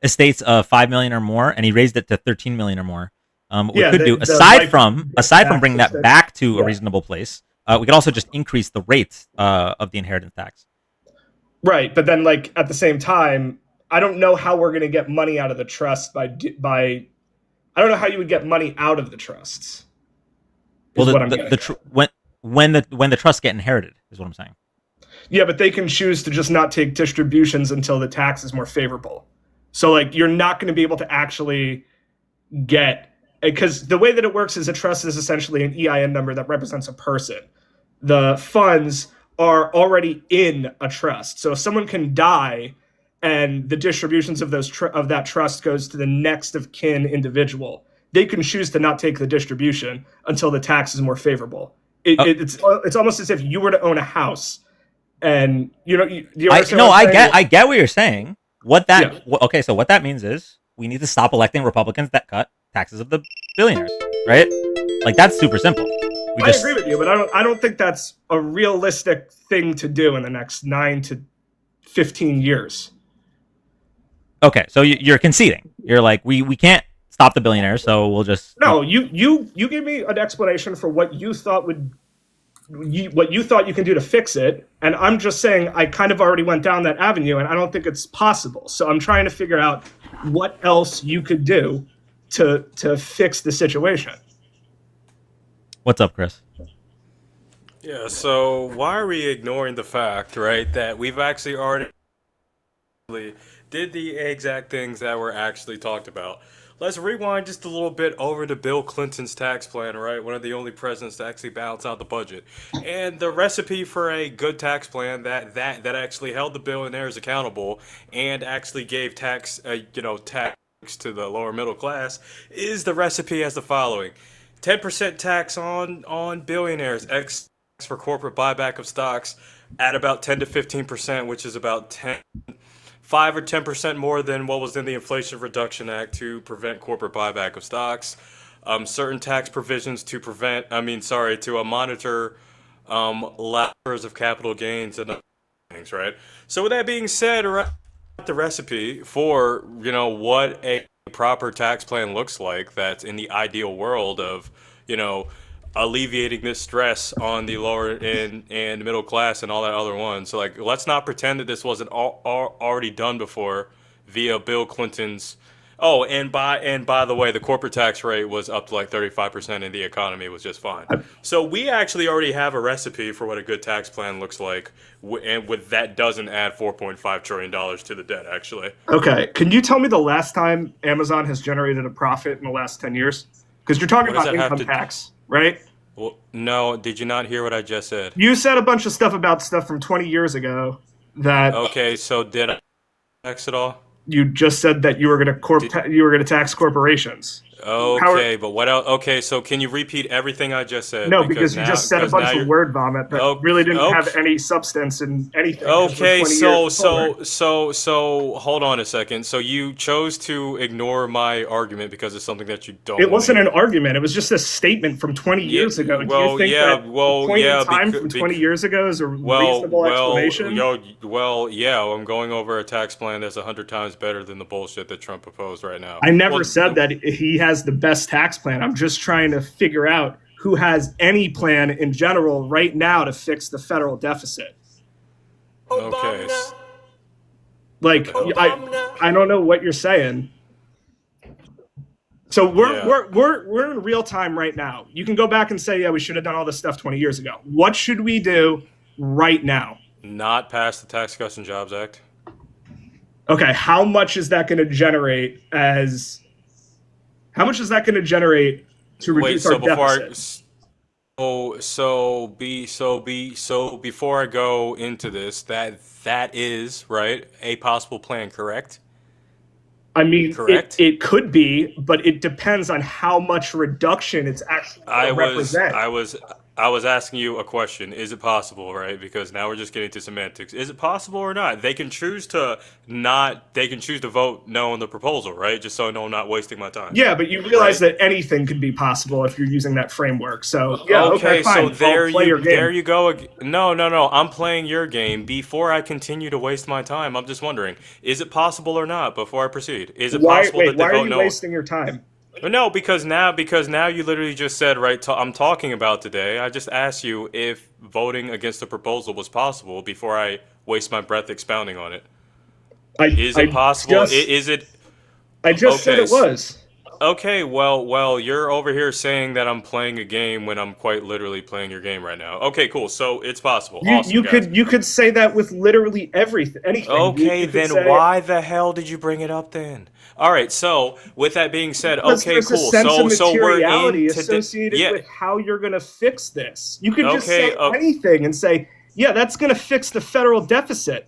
estates of 5 million or more, and he raised it to 13 million or more. We could do, aside from bringing that back to a reasonable place, we could also just increase the rate of the inheritance tax. Right, but then, like, at the same time, I don't know how we're going to get money out of the trust by. I don't know how you would get money out of the trusts. Well, when the trusts get inherited is what I'm saying. Yeah, but they can choose to just not take distributions until the tax is more favorable. So like you're not going to be able to actually get, because the way that it works is a trust is essentially an EIN number that represents a person. The funds are already in a trust. So if someone can die and the distributions of of that trust goes to the next of kin individual, they can choose to not take the distribution until the tax is more favorable. It's almost as if you were to own a house, and I get what you're saying. Okay, so what that means is we need to stop electing Republicans that cut taxes of the billionaires, right? Like that's super simple. I agree with you, but I don't think that's a realistic thing to do in the next 9 to 15 years. Okay, so you're conceding. You're like we can't stop the billionaires, so we'll just you give me an explanation for what you thought you can do to fix it, and I'm just saying I kind of already went down that avenue, and I don't think it's possible. So I'm trying to figure out what else you could do to fix the situation. What's up, Chris? Yeah, so why are we ignoring the fact, right, that we've actually already did the exact things that were actually talked about? Let's rewind just a little bit over to Bill Clinton's tax plan, right? One of the only presidents to actually balance out the budget. And the recipe for a good tax plan that actually held the billionaires accountable and actually gave tax to the lower middle class is the recipe as the following. 10% tax on billionaires, X for corporate buyback of stocks at about 10 to 15%, which is about 5 or 10% more than what was in the Inflation Reduction Act to prevent corporate buyback of stocks. Certain tax provisions to monitor levers of capital gains and other things, right? So with that being said, the recipe for what a proper tax plan looks like that's in the ideal world of alleviating this stress on the lower and middle class and all that other one. So like let's not pretend that this wasn't already done before via Bill Clinton's and by the way, the corporate tax rate was up to like 35% and the economy was just fine. So we actually already have a recipe for what a good tax plan looks like, and with that doesn't add $4.5 trillion to the debt actually. Okay, can you tell me the last time Amazon has generated a profit in the last 10 years? Because you're talking about income tax, right? Well, no, did you not hear what I just said? You said a bunch of stuff about stuff from 20 years ago that... Okay, so did I tax it all? You just said that you were going to tax corporations. Okay, but what else? Okay, so can you repeat everything I just said? No, because you just said a bunch of word vomit that really didn't have any substance in anything. Okay, so hold on a second. So you chose to ignore my argument because it's something that you don't. It wasn't an argument. It was just a statement from 20 years ago. Do you think that the point in time from 20 years ago is a reasonable explanation? I'm going over a tax plan that's 100 times better than the bullshit that Trump proposed right now. I never said that he has the best tax plan. I'm just trying to figure out who has any plan in general right now to fix the federal deficit. Okay. Like I don't know what you're saying. So we're in real time right now. You can go back and say, yeah, we should have done all this stuff 20 years ago. What should we do right now? Not pass the Tax Cuts and Jobs Act. Okay, how much is that going to generate to reduce our deficit? Before I go into this, that is right a possible plan, correct? I mean, correct. It could be, but it depends on how much reduction it's actually going to represent. I was asking you a question. Is it possible, right? Because now we're just getting to semantics. Is it possible or not? They can choose to vote no on the proposal, right? Just so I know I'm not wasting my time. Yeah, but you realize that anything can be possible if you're using that framework. So yeah, okay, fine. So there you go. No. I'm playing your game. Before I continue to waste my time, I'm just wondering, is it possible or not before I proceed? Is it possible that they vote no? Why are you wasting your time? No, because now you literally just said, right, I'm talking about today. I just asked you if voting against the proposal was possible before I waste my breath expounding on it. Is it possible? Is it? I just said it was. Okay, well, you're over here saying that I'm playing a game when I'm quite literally playing your game right now. Okay, cool. So it's possible. Awesome, guys. You could say that with literally anything. Okay, You could then say, why the hell did you bring it up then? All right, so with that being said, because okay, there's a cool. sense of So we're materiality into associated yeah. with how you're going to fix this. You could just Okay, say anything and say, yeah, that's going to fix the federal deficit.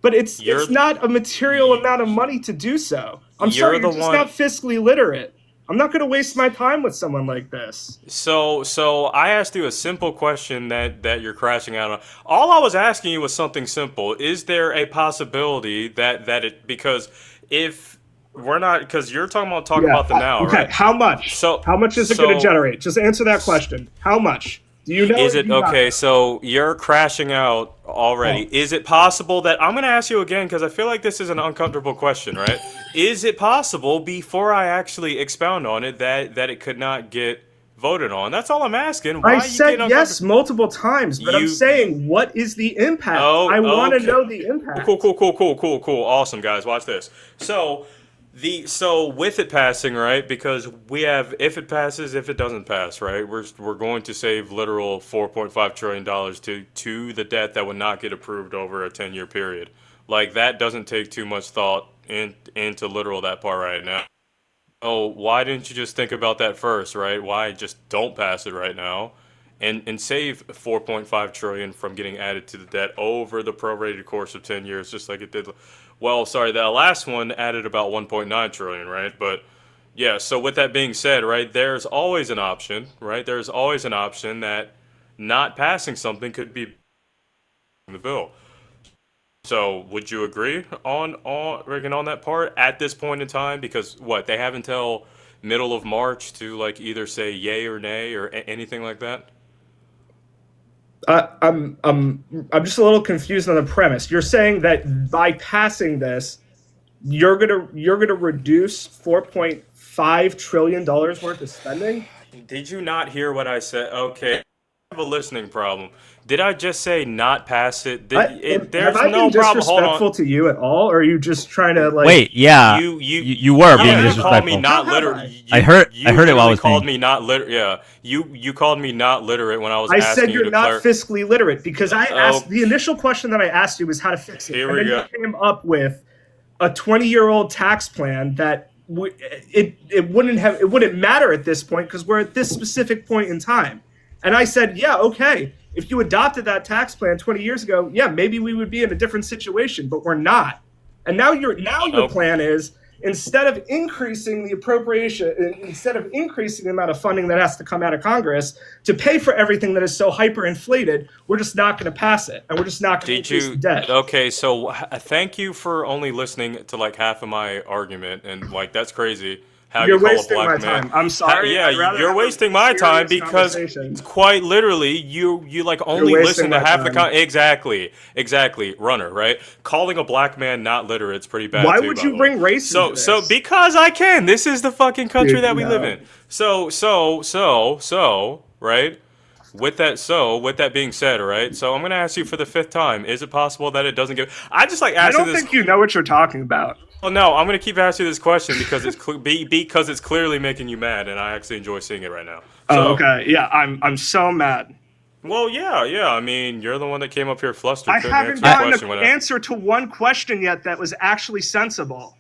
But it's not a material amount of money to do so. I'm sorry, you're just not fiscally literate. I'm not going to waste my time with someone like this. So I asked you a simple question that you're crashing out on. All I was asking you was something simple. Is there a possibility that it, because if we're not, because you're talking about the now, okay, right? how much? So how much is it going to generate? Just answer that question. How much? Do you know? Is it okay? So you're crashing out already. Is it possible that I'm going to ask you again because I feel like this is an uncomfortable question, right? Is it possible before I actually expound on it that it could not get voted on? That's all I'm asking. Why I said yes multiple times, but I'm saying, what is the impact? I want to know the impact. Cool. Awesome, guys. Watch this. So with it passing, right? Because we have if it passes, if it doesn't pass, right? We're going to save literal $4.5 trillion to the debt that would not get approved over a 10-year period. Like that doesn't take too much thought into literal that part right now. Oh, why didn't you just think about that first, right? Why just don't pass it right now and save 4.5 trillion from getting added to the debt over the prorated course of 10 years, just like it did. Well, sorry, that last one added about 1.9 trillion, right? But yeah, so with that being said, right, there's always an option, right? There's always an option that not passing something could be the bill. So would you agree on that part at this point in time? Because what, they have until middle of March to like either say yay or nay or anything like that? I'm just a little confused on the premise. You're saying that by passing this, you're gonna reduce $4.5 trillion worth of spending? Did you not hear what I said? Okay, I have a listening problem. Did I just say not pass it? Have I been disrespectful to you at all, or are you just trying to like? Wait, yeah, you were being disrespectful. You called me not literate. I heard it while I was called me not literate. Yeah, you called me not literate when I was. I asking said you're you to not fiscally literate because I asked the initial question that I asked you was how to fix it, and then you came up with a 20-year-old tax plan that it wouldn't matter at this point because we're at this specific point in time. And I said, yeah, okay. If you adopted that tax plan 20 years ago, yeah, maybe we would be in a different situation, but we're not. And now your plan is instead of increasing the appropriation, instead of increasing the amount of funding that has to come out of Congress to pay for everything that is so hyperinflated, we're just not going to pass it, and we're just not going to increase the debt. Okay, so thank you for only listening to like half of my argument, and like that's crazy. How you're you call wasting a black my man. time. I'm sorry. You're wasting my time because quite literally you like only listen to half the exactly runner, right? Calling a black man not literate is pretty bad. Why would you bring race into this? So because I can. This is the fucking country that we live in. So right. With that being said, right? So I'm gonna ask you for the 5th time: is it possible that it doesn't give? I just like asking this. I don't think you know what you're talking about. Well, no, I'm gonna keep asking you this question because it's clearly making you mad, and I actually enjoy seeing it right now. So, okay, yeah, I'm so mad. Well, yeah. I mean, you're the one that came up here flustered. I haven't gotten an answer to one question yet that was actually sensible.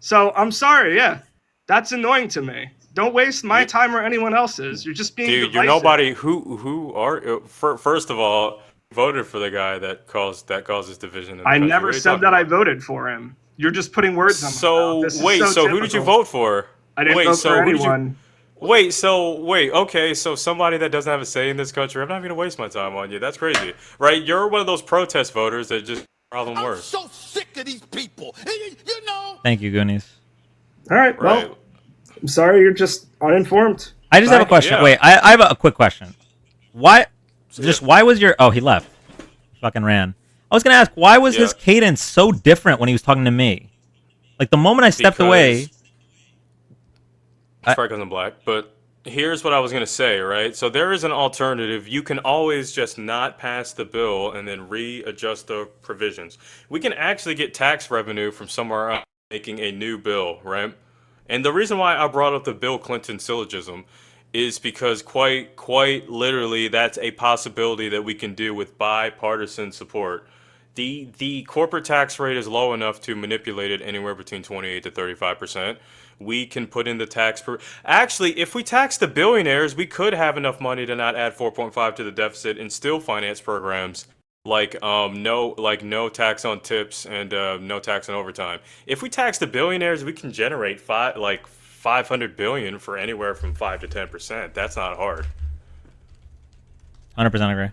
So I'm sorry. Yeah, that's annoying to me. Don't waste my time or anyone else's. You're just being dude. divisive. You're nobody. Who are? First of all, voted for the guy that causes division. I never said that I voted for him. You're just putting words on my mouth. So who did you vote for? I didn't vote for anyone. Okay, so somebody that doesn't have a say in this country, I'm not going to waste my time on you. That's crazy, right? You're one of those protest voters that just problem worse. I'm so sick of these people. You know. Thank you, Goonies. All right, well, I'm sorry, you're just uninformed. I just have a question. Wait, I have a quick question. Why was your... Oh, he left. Fucking ran. I was going to ask, why was his cadence so different when he was talking to me? Like, the moment I stepped away... It's because I'm black, but here's what I was going to say, right? So there is an alternative. You can always just not pass the bill and then readjust the provisions. We can actually get tax revenue from somewhere else making a new bill, right? And the reason why I brought up the Bill Clinton syllogism is because quite literally that's a possibility that we can do with bipartisan support. The corporate tax rate is low enough to manipulate it anywhere between 28 to 35%. We can put in the tax per actually, if we tax the billionaires, we could have enough money to not add 4.5 to the deficit and still finance programs like no tax on tips and no tax on overtime. If we tax the billionaires, we can generate 500 billion for anywhere from 5 to 10%. That's not hard. 100% agree.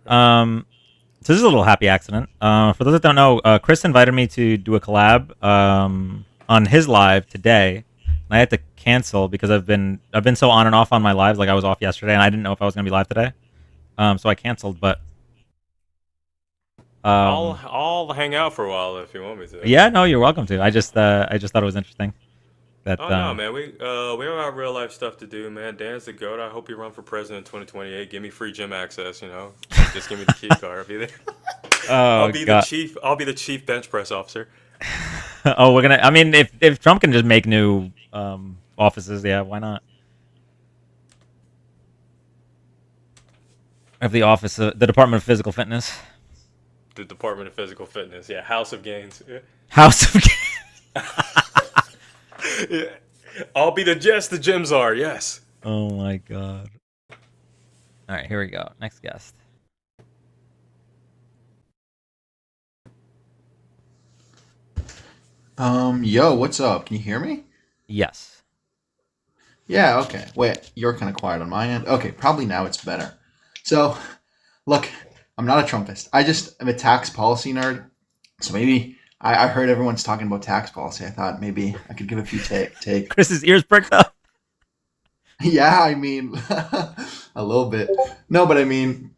So this is a little happy accident. For those that don't know, Chris invited me to do a collab on his live today, and I had to cancel because I've been so on and off on my lives. Like I was off yesterday, and I didn't know if I was gonna be live today. So I canceled. But I'll hang out for a while if you want me to. yeah, no, you're welcome to. I just thought it was interesting. That no, man, we got real life stuff to do, man. Dan's the goat. I hope you run for president in 2028. Give me free gym access, you know. Just give me the key card. I'll be there. Oh, God. I'll be the chief bench press officer. Oh, we're gonna. I mean, if Trump can just make new offices, yeah, why not? Of the office, the Department of Physical Fitness. The Department of Physical Fitness, yeah, House of Gains. Yeah. House of Gains. Yeah. I'll be the gym czar. Yes. Oh my God. All right, here we go. Next guest. Yo, what's up? Can you hear me? Yes. Yeah, okay. Wait, you're kind of quiet on my end. Okay, probably now it's better. So, look, I'm not a Trumpist. I just am a tax policy nerd. So maybe I heard everyone's talking about tax policy. I thought maybe I could give a few take. Chris's ears perked up. Yeah, I mean, a little bit. No, but I mean,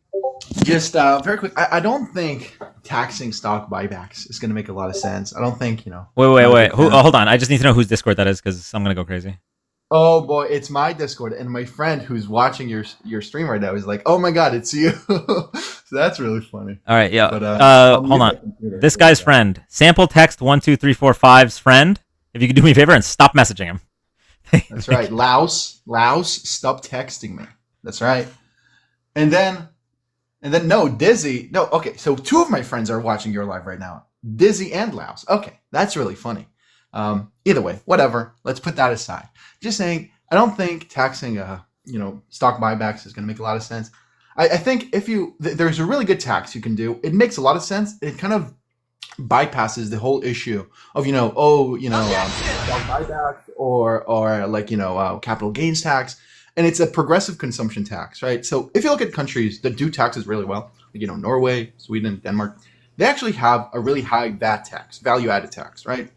just very quick. I don't think taxing stock buybacks is going to make a lot of sense. I don't think, you know. Wait. Hold on. I just need to know whose Discord that is because I'm going to go crazy. Oh boy, it's my Discord, and my friend who's watching your stream right now is like, "Oh my God, it's you!" So that's really funny. All right, yeah. But, hold on. This guy's friend, sample text 12345's friend. If you could do me a favor and stop messaging him. That's right, Laos, stop texting me. That's right. And then no, Dizzy. No, okay. So two of my friends are watching your live right now, Dizzy and Laos. Okay, that's really funny. Either way, whatever. Let's put that aside. Just saying, I don't think taxing, stock buybacks is going to make a lot of sense. I think if there's a really good tax you can do. It makes a lot of sense. It kind of bypasses the whole issue of stock buybacks or capital gains tax, and it's a progressive consumption tax, right? So if you look at countries that do taxes really well, like Norway, Sweden, Denmark, they actually have a really high VAT tax, value-added tax, right?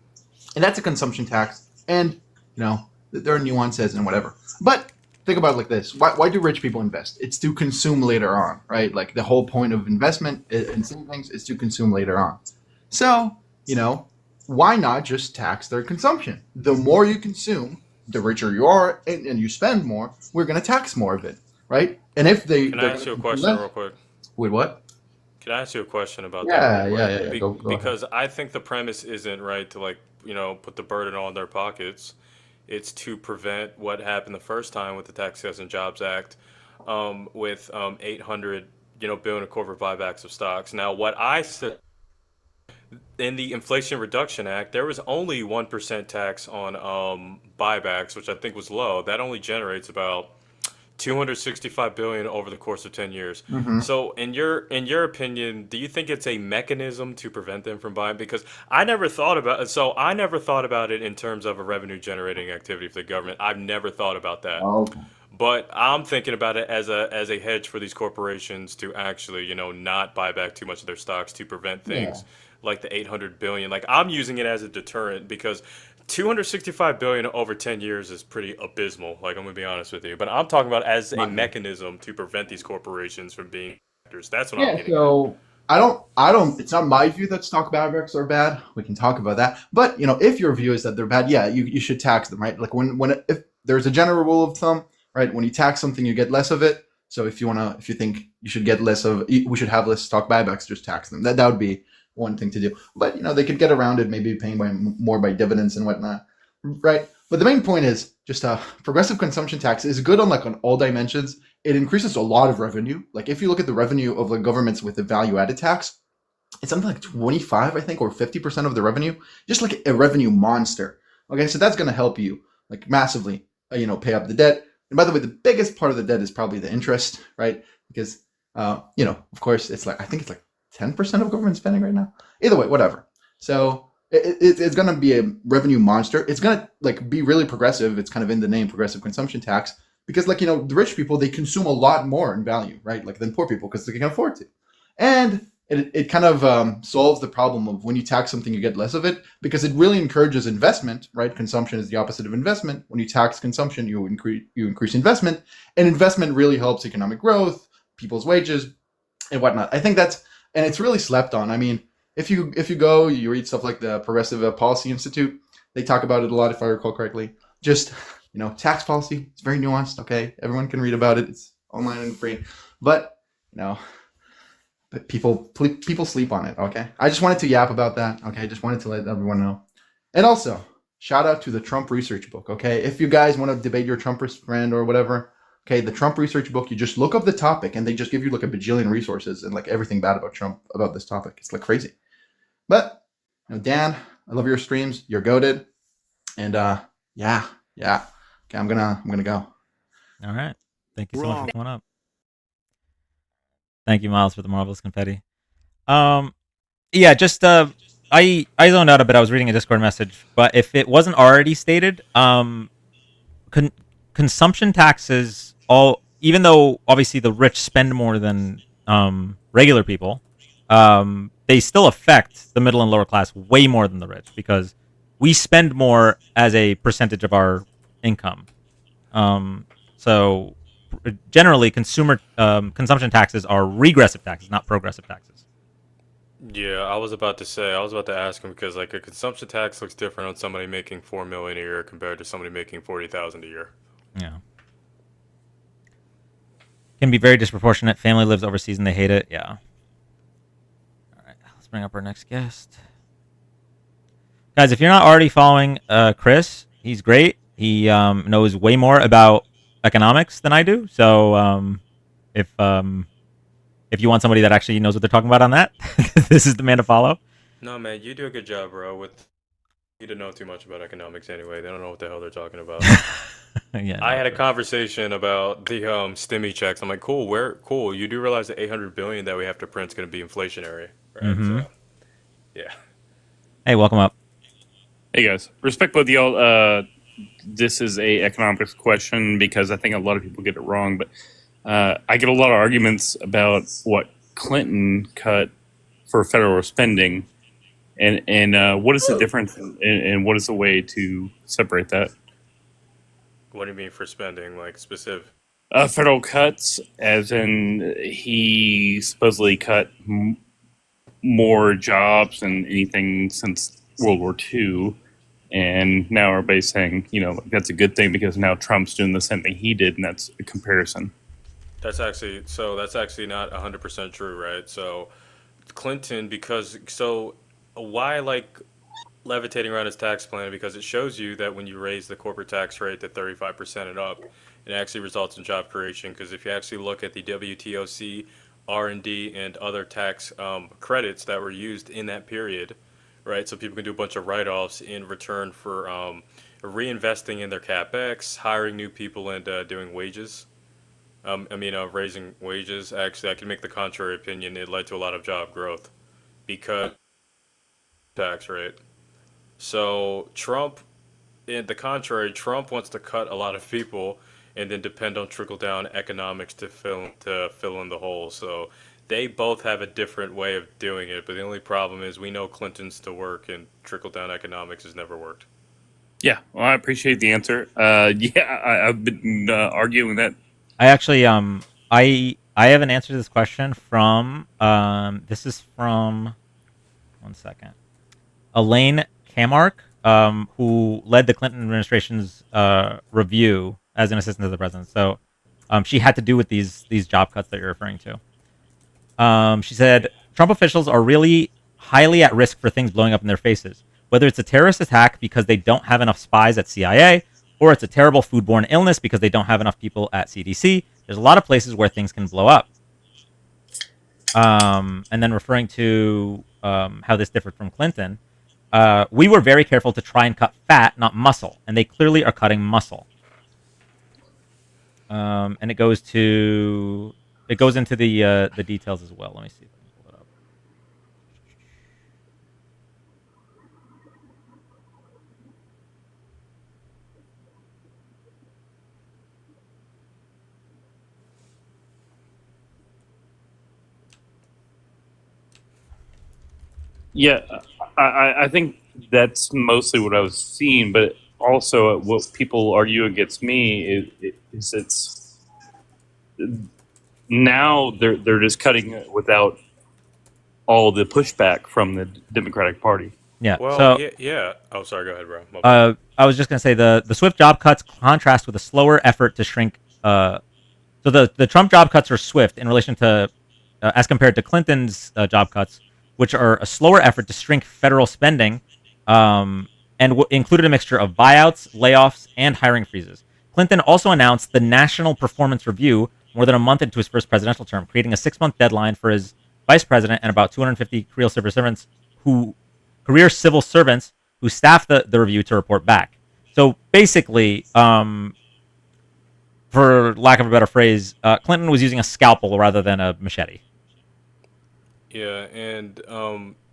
And that's a consumption tax, and there are nuances and whatever. But think about it like this: why do rich people invest? It's to consume later on, right? Like the whole point of investment in savings is to consume later on. So why not just tax their consumption? The more you consume, the richer you are, and you spend more. We're going to tax more of it, right? And if Can I ask you a question real quick? Wait, what? Can I ask you a question about Yeah, that? yeah. Go Because ahead. I think the premise isn't right to put the burden on their pockets. It's to prevent what happened the first time with the Tax Cuts and Jobs Act, with 800 billion of corporate buybacks of stocks. Now, what I said in the Inflation Reduction Act, there was only 1% tax on buybacks, which I think was low. That only generates about 265 billion over the course of 10 years. Mhm. So in your opinion, do you think it's a mechanism to prevent them from buying? Because I never thought about it in terms of a revenue generating activity for the government. I've never thought about that. Okay. But I'm thinking about it as a hedge for these corporations to actually, not buy back too much of their stocks to prevent things like the 800 billion. Like I'm using it as a deterrent because 265 billion over 10 years is pretty abysmal. Like I'm gonna be honest with you, but I'm talking about as a mechanism to prevent these corporations from being actors. That's what I'm Yeah, getting. so I don't. It's not my view that stock buybacks are bad. We can talk about that. But if your view is that they're bad, yeah, you should tax them, right? Like if there's a general rule of thumb, right? When you tax something, you get less of it. So if you think you should get less of, we should have less stock buybacks, just tax them. That would be one thing to do. But they could get around it, maybe paying more by dividends and whatnot. right? But the main point is just progressive consumption tax is good on all dimensions. It increases a lot of revenue. Like if you look at the revenue of governments with the value added tax, it's something like 25, I think, or 50% of the revenue, just like a revenue monster. Okay, so that's going to help you massively, pay up the debt. And by the way, the biggest part of the debt is probably the interest, right? Because, of course, I think it's 10% of government spending right now. Either way, whatever. So it's going to be a revenue monster. It's going to be really progressive. It's kind of in the name, progressive consumption tax, because the rich people, they consume a lot more in value, right? Than poor people because they can afford to. And it kind of solves the problem of when you tax something, you get less of it, because it really encourages investment, right? Consumption is the opposite of investment. When you tax consumption, you increase investment, and investment really helps economic growth, people's wages, and whatnot. I think and it's really slept on. I mean, if you read stuff like the Progressive Policy Institute, they talk about it a lot, if I recall correctly. Just, tax policy, it's very nuanced, okay? Everyone can read about it. It's online and free. But, but people sleep on it, okay? I just wanted to yap about that, okay? I just wanted to let everyone know. And also, shout out to the Trump research book, okay? If you guys want to debate your Trumpist friend or whatever, okay, the Trump research book, you just look up the topic and they just give you a bajillion resources and everything bad about Trump, about this topic. It's crazy. But, Dan, I love your streams. You're goated. And yeah. Okay, I'm gonna go. All right. Thank you so much for coming up. Thank you, Miles, for the marvelous confetti. Yeah, just I zoned out a bit. I was reading a Discord message, but if it wasn't already stated, consumption taxes, even though obviously the rich spend more than regular people, they still affect the middle and lower class way more than the rich, because we spend more as a percentage of our income. So generally, consumption taxes are regressive taxes, not progressive taxes. Yeah, I was about to ask him because a consumption tax looks different on somebody making $4 million a year compared to somebody making $40,000 a year. Yeah. Can be very disproportionate. Family lives overseas and they hate it. Yeah. All right, let's bring up our next guest. Guys, if you're not already following Chris, he's great. He knows way more about economics than I do. So if you want somebody that actually knows what they're talking about on that, this is the man to follow. No, man, you do a good job, bro. You don't know too much about economics anyway. They don't know what the hell they're talking about. Yeah, I had a conversation about the stimmy checks. I'm like, cool. You do realize the $800 billion that we have to print is going to be inflationary, right? Mm-hmm. So, yeah. Hey, welcome up. Hey guys, respect both of y'all. This is a economics question because I think a lot of people get it wrong, but I get a lot of arguments about what Clinton cut for federal spending, and what is the difference, and what is the way to separate that? What do you mean for spending, specific? Federal cuts, as in he supposedly cut more jobs than anything since World War II. And now everybody's saying, that's a good thing because now Trump's doing the same thing he did, and that's a comparison. That's actually not 100% true, right? So Clinton, why levitating around his tax plan? Because it shows you that when you raise the corporate tax rate to 35% and up, it actually results in job creation. Because if you actually look at the WTOC, R&D, and other tax credits that were used in that period, right? So people can do a bunch of write-offs in return for reinvesting in their capex, hiring new people, and doing wages. Raising wages. Actually, I can make the contrary opinion. It led to a lot of job growth because tax rate. So Trump, in the contrary, Trump wants to cut a lot of people and then depend on trickle-down economics to fill in the hole. So they both have a different way of doing it, but the only problem is we know Clinton's to work and trickle-down economics has never worked. Yeah, well, I appreciate the answer. I've been arguing that. I actually, I have an answer to this question from, this is from, one second, Elaine Kamark, who led the Clinton administration's review as an assistant to the president. So she had to do with these job cuts that you're referring to. She said, Trump officials are really highly at risk for things blowing up in their faces. Whether it's a terrorist attack because they don't have enough spies at CIA, or it's a terrible foodborne illness because they don't have enough people at CDC. There's a lot of places where things can blow up. And then referring to how this differed from Clinton, we were very careful to try and cut fat, not muscle, and they clearly are cutting muscle. And it goes into the details as well. Let me see if I can pull it up. Yeah, I think that's mostly what I was seeing, but also what people argue against me is it's now they're just cutting it without all the pushback from the Democratic Party. Yeah. Well, So yeah. Oh, sorry. Go ahead, bro. My bad. I was just gonna say the swift job cuts contrast with a slower effort to shrink. So the Trump job cuts are swift in relation to, as compared to Clinton's job cuts, which are a slower effort to shrink federal spending, and included a mixture of buyouts, layoffs, and hiring freezes. Clinton also announced the National Performance Review more than a month into his first presidential term, creating a 6-month deadline for his vice president and about 250 career civil servants who staff the review to report back. So basically, for lack of a better phrase, Clinton was using a scalpel rather than a machete. Yeah, and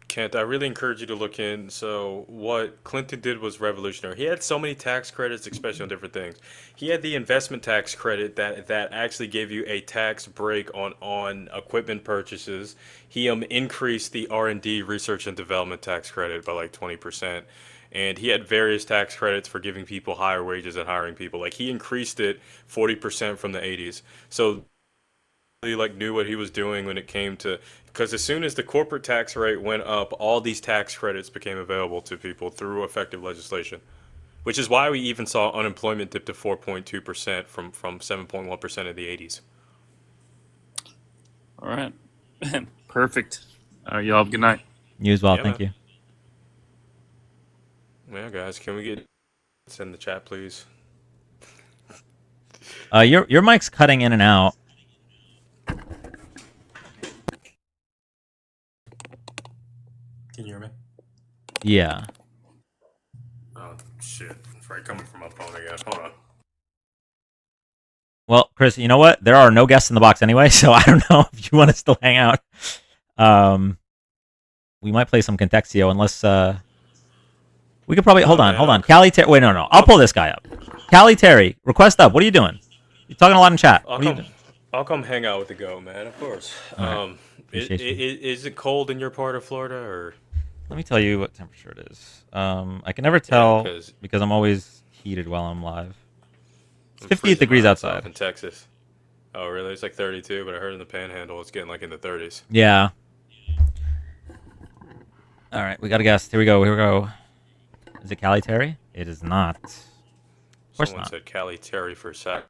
Kent, I really encourage you to look in. So what Clinton did was revolutionary. He had so many tax credits, especially on different things. He had the investment tax credit that actually gave you a tax break on equipment purchases. He increased the R&D, research and development tax credit by like 20%. And he had various tax credits for giving people higher wages and hiring people. Like he increased it 40% from the 80s. So he like knew what he was doing when it came to, because as soon as the corporate tax rate went up, all these tax credits became available to people through effective legislation, which is why we even saw unemployment dip to 4.2% from 7.1% in the 80s. All right. Perfect. Y'all have a good night. You as well. Yeah, Thank man. you. Yeah, guys, can we get in the chat, please? Your mic's cutting in and out. Can you hear me? Yeah. Oh, shit. It's right coming from my phone again. Hold on. Well, Chris, you know what? There are no guests in the box anyway, so I don't know if you want to still hang out. We might play some Contexo unless we could probably hold on. Callie Terry, wait, no. I'll pull this guy up. Callie Terry, request up. What are you doing? You're talking a lot in chat. What are you doing? I'll come hang out with the go, man. Of course. Right. Is it cold in your part of Florida, or? Let me tell you what temperature it is. I can never tell 'cause- because I'm always heated while I'm live. It's I'm 58 freezing degrees my ass off outside. in Texas. Oh, really? It's like 32, but I heard in the Panhandle it's getting like in the 30s. Yeah. All right, we got a guest. Here we go. Is it Callie Terry? It is not. Of course Someone not. said Callie Terry for a sec.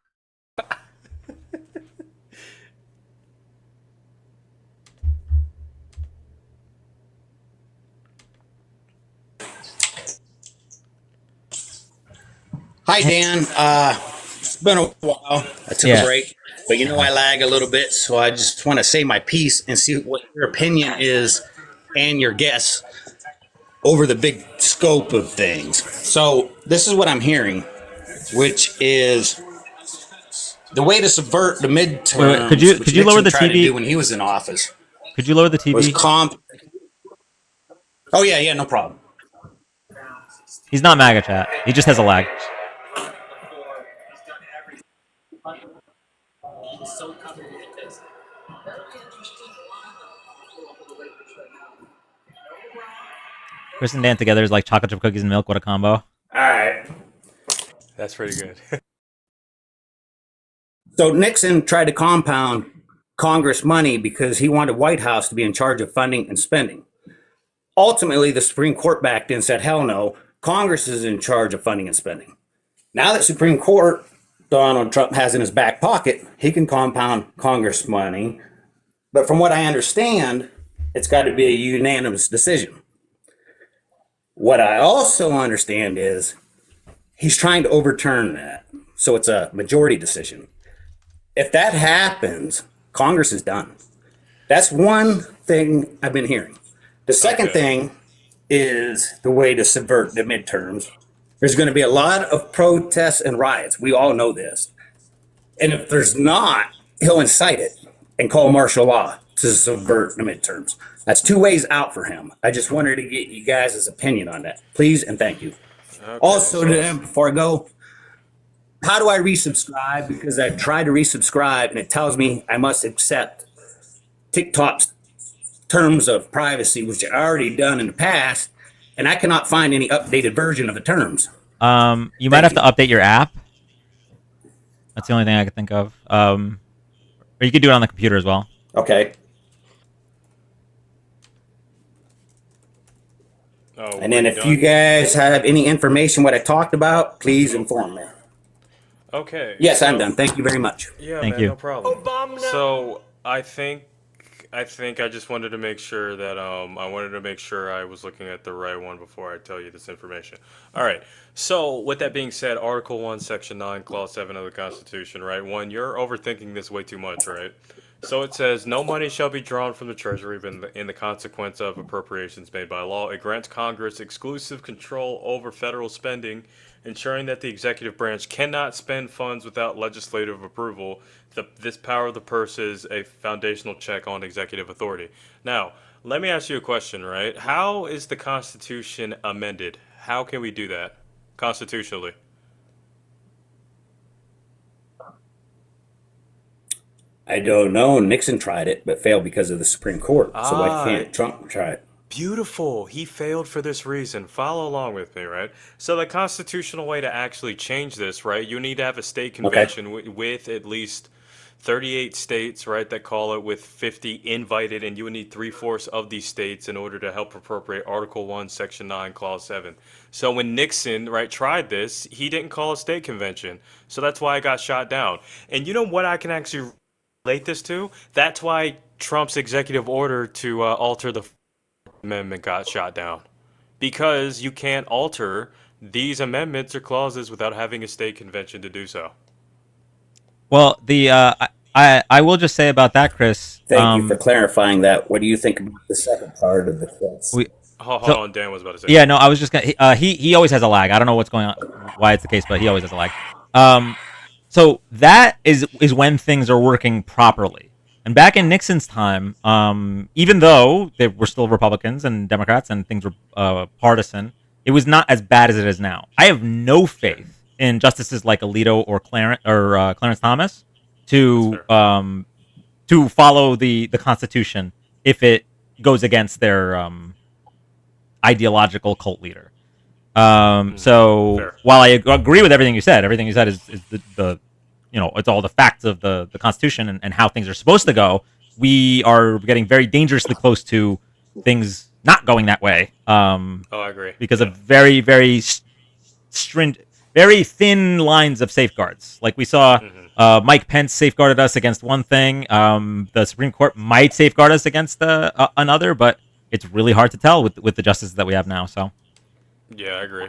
Hi, Dan. It's been a while. I took a break, but you know I lag a little bit, so I just want to say my piece and see what your opinion is and your guess over the big scope of things. So this is what I'm hearing, which is the way to subvert the midterms. Could you lower the tried to TV? do when he was in office. Could you lower the TV? Was Oh yeah, no problem. He's not MAGA chat. He just has a lag. Chris and Dan together is like chocolate chip cookies and milk. What a combo. All right. That's pretty good. So Nixon tried to compound Congress money because he wanted White House to be in charge of funding and spending. Ultimately, the Supreme Court backed in and said, hell no, Congress is in charge of funding and spending. Now that Supreme Court, Donald Trump has in his back pocket, he can compound Congress money. But from what I understand, it's got to be a unanimous decision. What I also understand is he's trying to overturn that. So it's a majority decision. If that happens, Congress is done. That's one thing I've been hearing. The second thing is the way to subvert the midterms. There's going to be a lot of protests and riots. We all know this. And if there's not, he'll incite it and call martial law to subvert the midterms. That's two ways out for him. I just wanted to get you guys' opinion on that. Please and thank you. Also, to them, before I go, how do I resubscribe? Because I tried to resubscribe and it tells me I must accept TikTok's terms of privacy, which I already done in the past, and I cannot find any updated version of the terms. You might have to update your app. That's the only thing I could think of. Or you could do it on the computer as well. Okay. Oh, And then if you guys have any information what I talked about, please inform me. Okay. Yes, I'm done. Thank you very much. Yeah, Thank man, you. no problem. So I think I just wanted to make sure that I wanted to make sure I was looking at the right one before I tell you this information. All right. So with that being said, Article 1, Section 9, Clause 7 of the Constitution, right? One, you're overthinking this way too much, right? So it says, no money shall be drawn from the Treasury in the consequence of appropriations made by law. It grants Congress exclusive control over federal spending, ensuring that the executive branch cannot spend funds without legislative approval. This power of the purse is a foundational check on executive authority. Now, let me ask you a question, right? How is the Constitution amended? How can we do that constitutionally? I don't know. Nixon tried it, but failed because of the Supreme Court. So why can't Trump try it? Beautiful. He failed for this reason. Follow along with me, right? So the constitutional way to actually change this, right? You need to have a state convention with at least 38 states, right, that call it, with 50 invited, and you would need 3/4 of these states in order to help appropriate Article 1, Section 9, Clause 7. So when Nixon, right, tried this, he didn't call a state convention. So that's why it got shot down. And you know what I can actually relate this to? That's why Trump's executive order to alter the amendment got shot down, because you can't alter these amendments or clauses without having a state convention to do so. Well, I will just say about that, Chris. Thank you for clarifying that. What do you think about the second part of the clause? Hold on, Dan was about to say. Yeah, no, I was just gonna. He always has a lag. I don't know what's going on, why it's the case, but he always has a lag. So that is when things are working properly. And back in Nixon's time, even though they were still Republicans and Democrats and things were partisan, it was not as bad as it is now. I have no faith in justices like Alito or Clarence Thomas to follow the Constitution if it goes against their ideological cult leader. So while I agree with everything you said is the it's all the facts of the Constitution and how things are supposed to go. We are getting very dangerously close to things not going that way. I agree. Because of very, very stringent, very thin lines of safeguards. Like we saw, Mike Pence safeguarded us against one thing. The Supreme Court might safeguard us against another, but it's really hard to tell with the justices that we have now. So, yeah, I agree.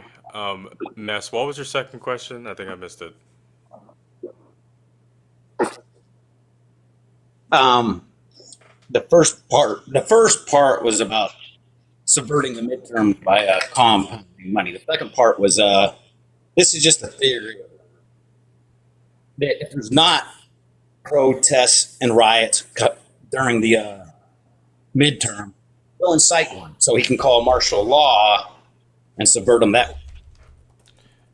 Mess, what was your second question? I think I missed it. The first part was about subverting the midterm by compounding money. The second part was this is just a theory that if there's not protests and riots during the midterm, he'll incite one, so he can call martial law and subvert them that way.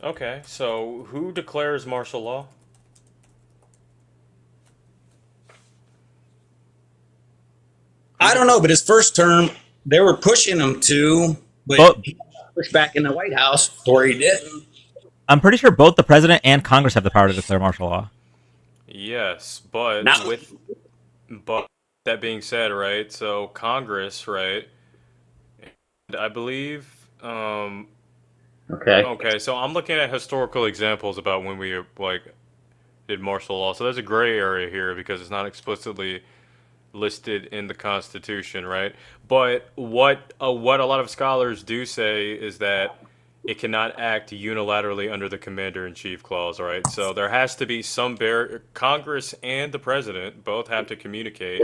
Okay, so who declares martial law? I don't know, but his first term, they were pushing him to, but he got pushed back in the White House, or he didn't. I'm pretty sure both the president and Congress have the power to declare martial law. Yes, but but that being said, right? So Congress, right? And I believe. Okay, so I'm looking at historical examples about when we did martial law. So there's a gray area here because it's not explicitly listed in the Constitution, right? But what a lot of scholars do say is that it cannot act unilaterally under the Commander-in-Chief clause, right? So there has to be some Congress and the president both have to communicate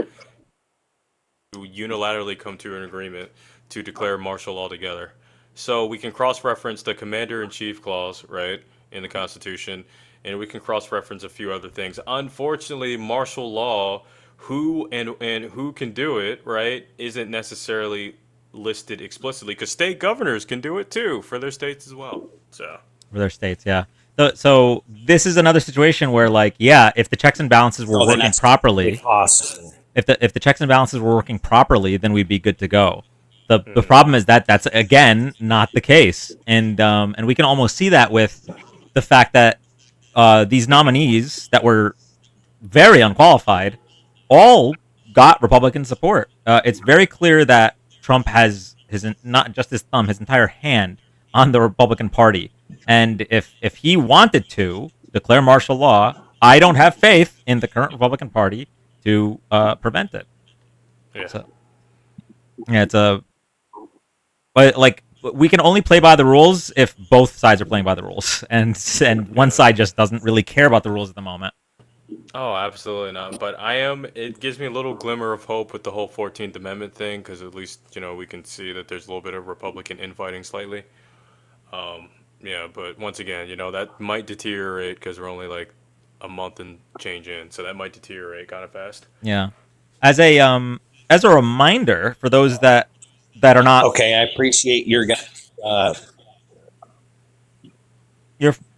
to unilaterally come to an agreement to declare martial law together. So we can cross-reference the Commander-in-Chief clause, right, in the Constitution, and we can cross-reference a few other things. Unfortunately, martial law, who and who can do it, right, isn't necessarily listed explicitly, because state governors can do it too for their states as well. So For their states, yeah. So this is another situation where, like, yeah, if the checks and balances were working properly, if the checks and balances were working properly, then we'd be good to go. The problem is that that's again not the case, and we can almost see that with the fact that these nominees that were very unqualified all got Republican support. It's very clear that Trump has not just his thumb, his entire hand on the Republican Party, and if he wanted to declare martial law, I don't have faith in the current Republican Party to prevent it. Yeah. So, yeah, it's a. But like we can only play by the rules if both sides are playing by the rules, and one side just doesn't really care about the rules at the moment. Oh, absolutely not. But it gives me a little glimmer of hope with the whole 14th Amendment thing, because at least, we can see that there's a little bit of Republican infighting slightly. Yeah, but once again, that might deteriorate because we're only like a month and change in, so that might deteriorate kind of fast. Yeah. As a reminder for those that are not Okay, I appreciate your guys.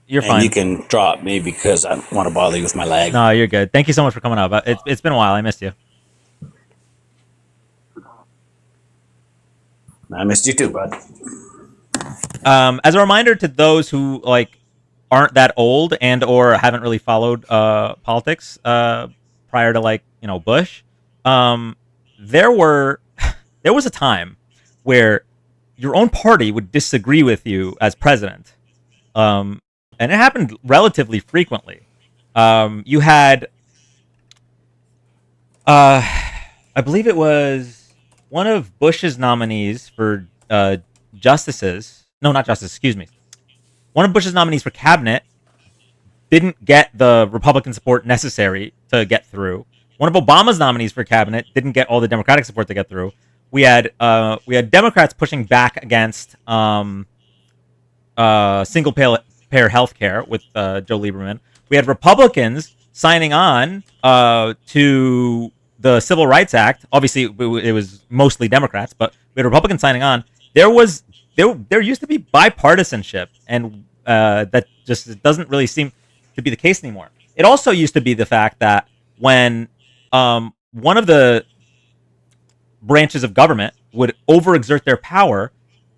You're and fine. you can drop me because I don't want to bother you with my lag. No, you're good. Thank you so much for coming up. It's been a while. I missed you. I missed you too, bud. As a reminder to those who like aren't that old and or haven't really followed politics prior to Bush, there was a time where your own party would disagree with you as president, and it happened relatively frequently. You had, I believe it was one of Bush's nominees for justices. No, not justice. Excuse me. One of Bush's nominees for cabinet didn't get the Republican support necessary to get through. One of Obama's nominees for cabinet didn't get all the Democratic support to get through. We had Democrats pushing back against single payer health care with Joe Lieberman. We had Republicans signing on to the Civil Rights Act. Obviously, it was mostly Democrats, but we had Republicans signing on. There used to be bipartisanship, and that just doesn't really seem to be the case anymore. It also used to be the fact that when one of the branches of government would overexert their power,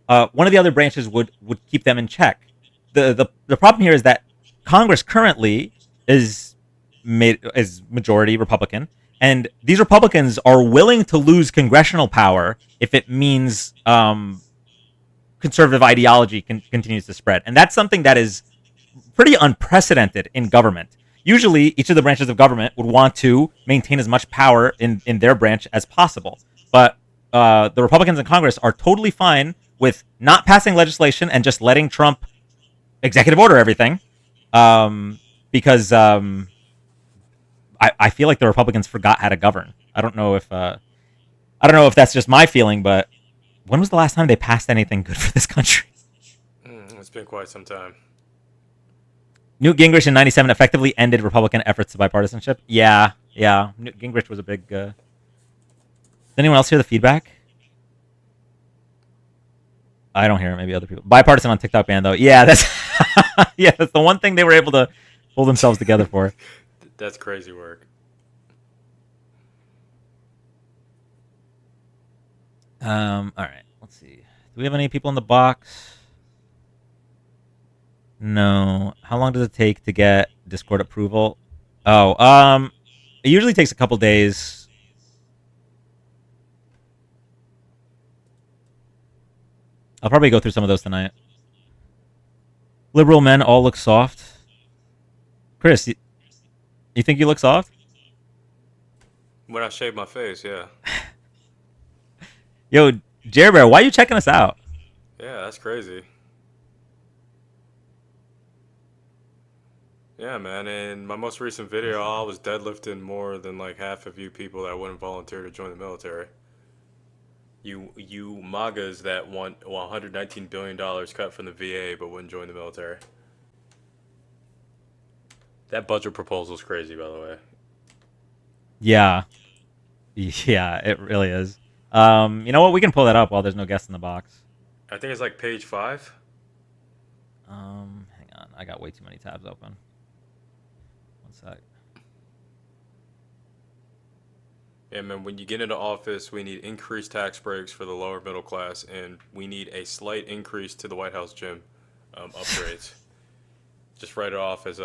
one of the other branches would keep them in check. The problem here is that Congress currently is majority Republican, and these Republicans are willing to lose congressional power if it means conservative ideology continues to spread. And that's something that is pretty unprecedented in government. Usually, each of the branches of government would want to maintain as much power in their branch as possible. But the Republicans in Congress are totally fine with not passing legislation and just letting Trump executive order everything, because I feel like the Republicans forgot how to govern. I don't know if that's just my feeling, but when was the last time they passed anything good for this country? It's been quite some time. Newt Gingrich in '97 effectively ended Republican efforts to bipartisanship. Yeah. Newt Gingrich was a big. Does anyone else hear the feedback? I don't hear it. Maybe other people. Bipartisan on TikTok ban though. Yeah, that's that's the one thing they were able to pull themselves together for. That's crazy work. All right. Let's see. Do we have any people in the box? No. How long does it take to get Discord approval? Oh, it usually takes a couple days. I'll probably go through some of those tonight. Liberal men all look soft. Chris, you think you look soft? When I shave my face, yeah. Yo, Jerry Bear, why are you checking us out? Yeah, that's crazy. Yeah, man. In my most recent video, I was deadlifting more than like half of you people that wouldn't volunteer to join the military. You MAGAs that want $119 billion cut from the VA but wouldn't join the military. That budget proposal is crazy, by the way. Yeah. Yeah, it really is. You know what? We can pull that up while there's no guest in the box. I think it's like page 5. Hang on. I got way too many tabs open. One sec. Yeah, man, when you get into office, we need increased tax breaks for the lower middle class, and we need a slight increase to the White House gym upgrades. Just write it off as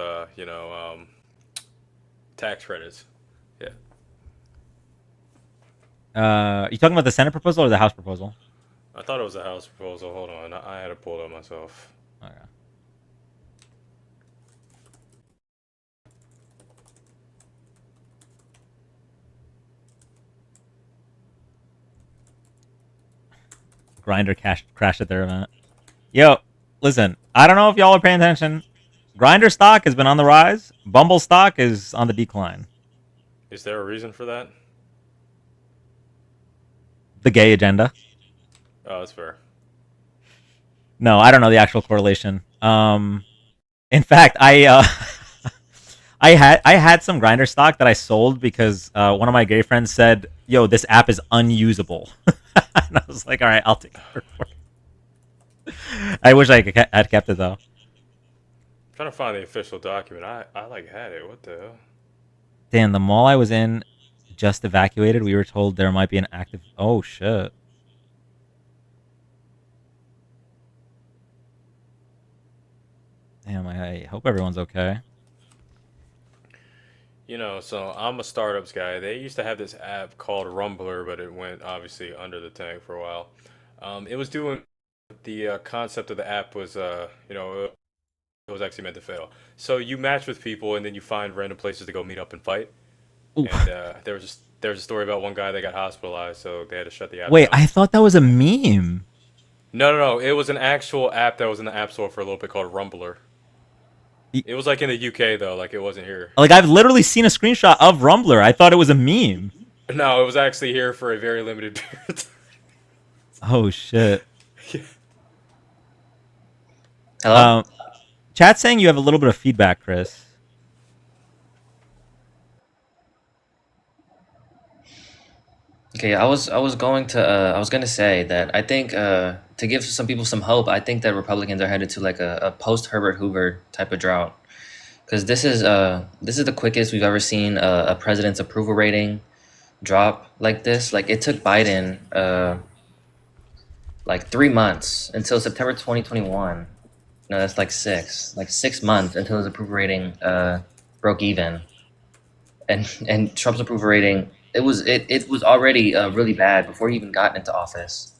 tax credits. Yeah. You talking about the Senate proposal or the House proposal? I thought it was a House proposal. Hold on, I had to pull it up myself. Okay. Grinder crashed at their event. Yo, listen, I don't know if y'all are paying attention. Grinder stock has been on the rise. Bumble stock is on the decline. Is there a reason for that? The gay agenda. Oh, that's fair. No, I don't know the actual correlation. In fact, I had some Grinder stock that I sold because one of my gay friends said, "Yo, this app is unusable." And I was like, "All right, I'll take it for it." I wish I had kept it though. I'm trying to find the official document. I like had it. What the hell? Dan, the mall I was in just evacuated. We were told there might be an active. Oh shit. Damn, I hope everyone's okay. So I'm a startups guy. They used to have this app called Rumbler, but it went obviously under the tank for a while. It was doing the concept of the app was, it was actually meant to fail. So you match with people, and then you find random places to go meet up and fight. Oof. And there was a story about one guy that got hospitalized, so they had to shut the app Wait, down. I thought that was a meme. No. It was an actual app that was in the App Store for a little bit called Rumbler. It was like in the UK though, like it wasn't here. Like I've literally seen a screenshot of Rumbler. I thought it was a meme. No, it was actually here for a very limited period. Oh shit. Yeah. Hello. Chat's saying you have a little bit of feedback, Chris. Okay, I was gonna say that I think to give some people some hope, I think that Republicans are headed to like a post Herbert Hoover type of drought, because this is the quickest we've ever seen a president's approval rating drop like this. Like it took Biden like 3 months until September 2021. No, that's like 6 months until his approval rating broke even, and Trump's approval rating. It was already really bad before he even got into office.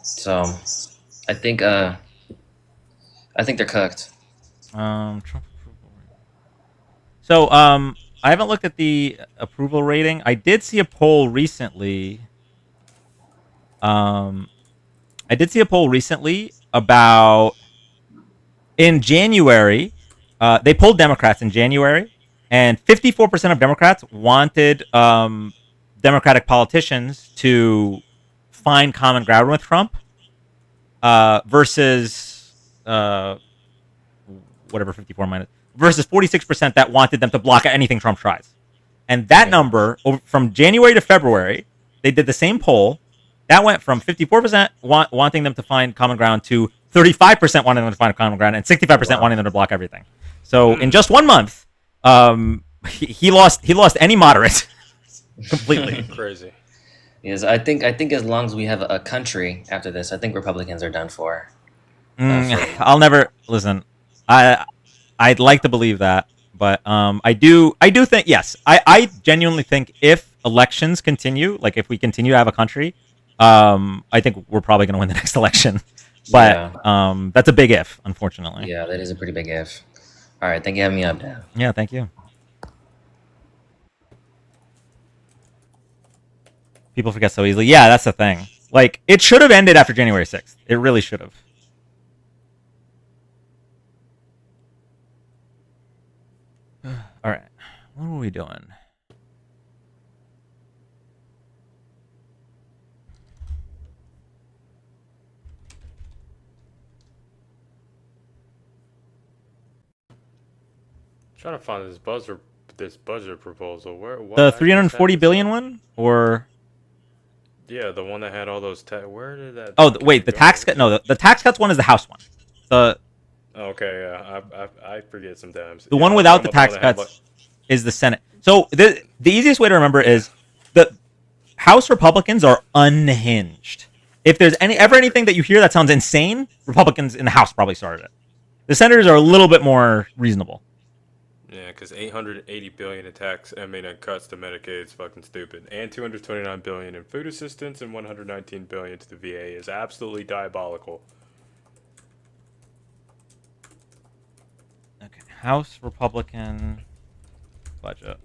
So, I think they're cooked. Trump approval rating. So, I haven't looked at the approval rating. I did see a poll recently. About in January. They polled Democrats in January. And 54% of Democrats wanted Democratic politicians to find common ground with Trump versus whatever 54 minus versus 46% that wanted them to block anything Trump tries. And that number from January to February, they did the same poll. That went from 54% wanting them to find common ground to 35% wanting them to find common ground and 65% wanting them to block everything. So in just 1 month, he lost any moderate completely. Crazy. Yes, I think as long as we have a country after this, I think Republicans are done for. I'll never listen. I'd like to believe that, but I do think yes. I genuinely think if elections continue, like if we continue to have a country, I think we're probably going to win the next election. But that's a big if, unfortunately. Yeah, that is a pretty big if. All right, thank you for having me up. Yeah, thank you. People forget so easily. Yeah, that's the thing. Like, it should have ended after January 6th. It really should have. All right. What were we doing? Trying to find this budget proposal. What The actually 340 happened? billion one, or Yeah, the one that had all those. Where did that? oh wait, the tax cut. No, the tax cuts one is the House one. The Okay, yeah, I forget sometimes. the Yeah, one I was without talking the about tax one that had, cuts is the Senate. So the easiest way to remember is the House Republicans are unhinged. If there's anything that you hear that sounds insane, Republicans in the House probably started it. The senators are a little bit more reasonable. Yeah, because 880 billion in cuts to Medicaid is fucking stupid, and 229 billion in food assistance and 119 billion to the VA is absolutely diabolical. Okay, House Republican budget.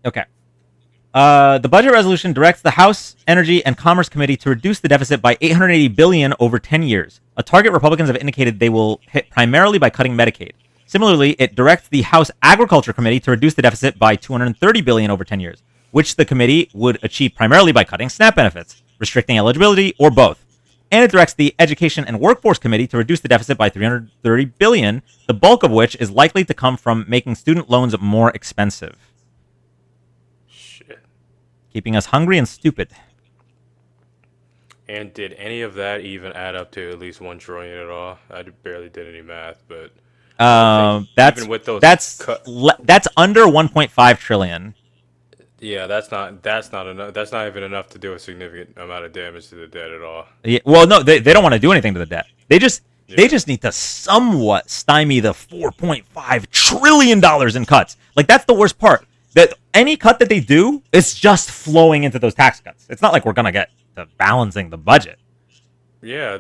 Okay. The budget resolution directs the House Energy and Commerce Committee to reduce the deficit by $880 billion over 10 years, a target Republicans have indicated they will hit primarily by cutting Medicaid. Similarly, it directs the House Agriculture Committee to reduce the deficit by $230 billion over 10 years, which the committee would achieve primarily by cutting SNAP benefits, restricting eligibility, or both. And it directs the Education and Workforce Committee to reduce the deficit by $330 billion, the bulk of which is likely to come from making student loans more expensive. Keeping us hungry and stupid. And did any of that even add up to at least 1 trillion at all? I barely did any math, but even with those that's under 1.5 trillion. Yeah, that's not enough. That's not even enough to do a significant amount of damage to the debt at all. Yeah, well, no, they don't want to do anything to the debt. They just need to somewhat stymie the $4.5 trillion in cuts. Like, that's the worst part. That any cut that they do, it's just flowing into those tax cuts. It's not like we're gonna get to balancing the budget. Yeah,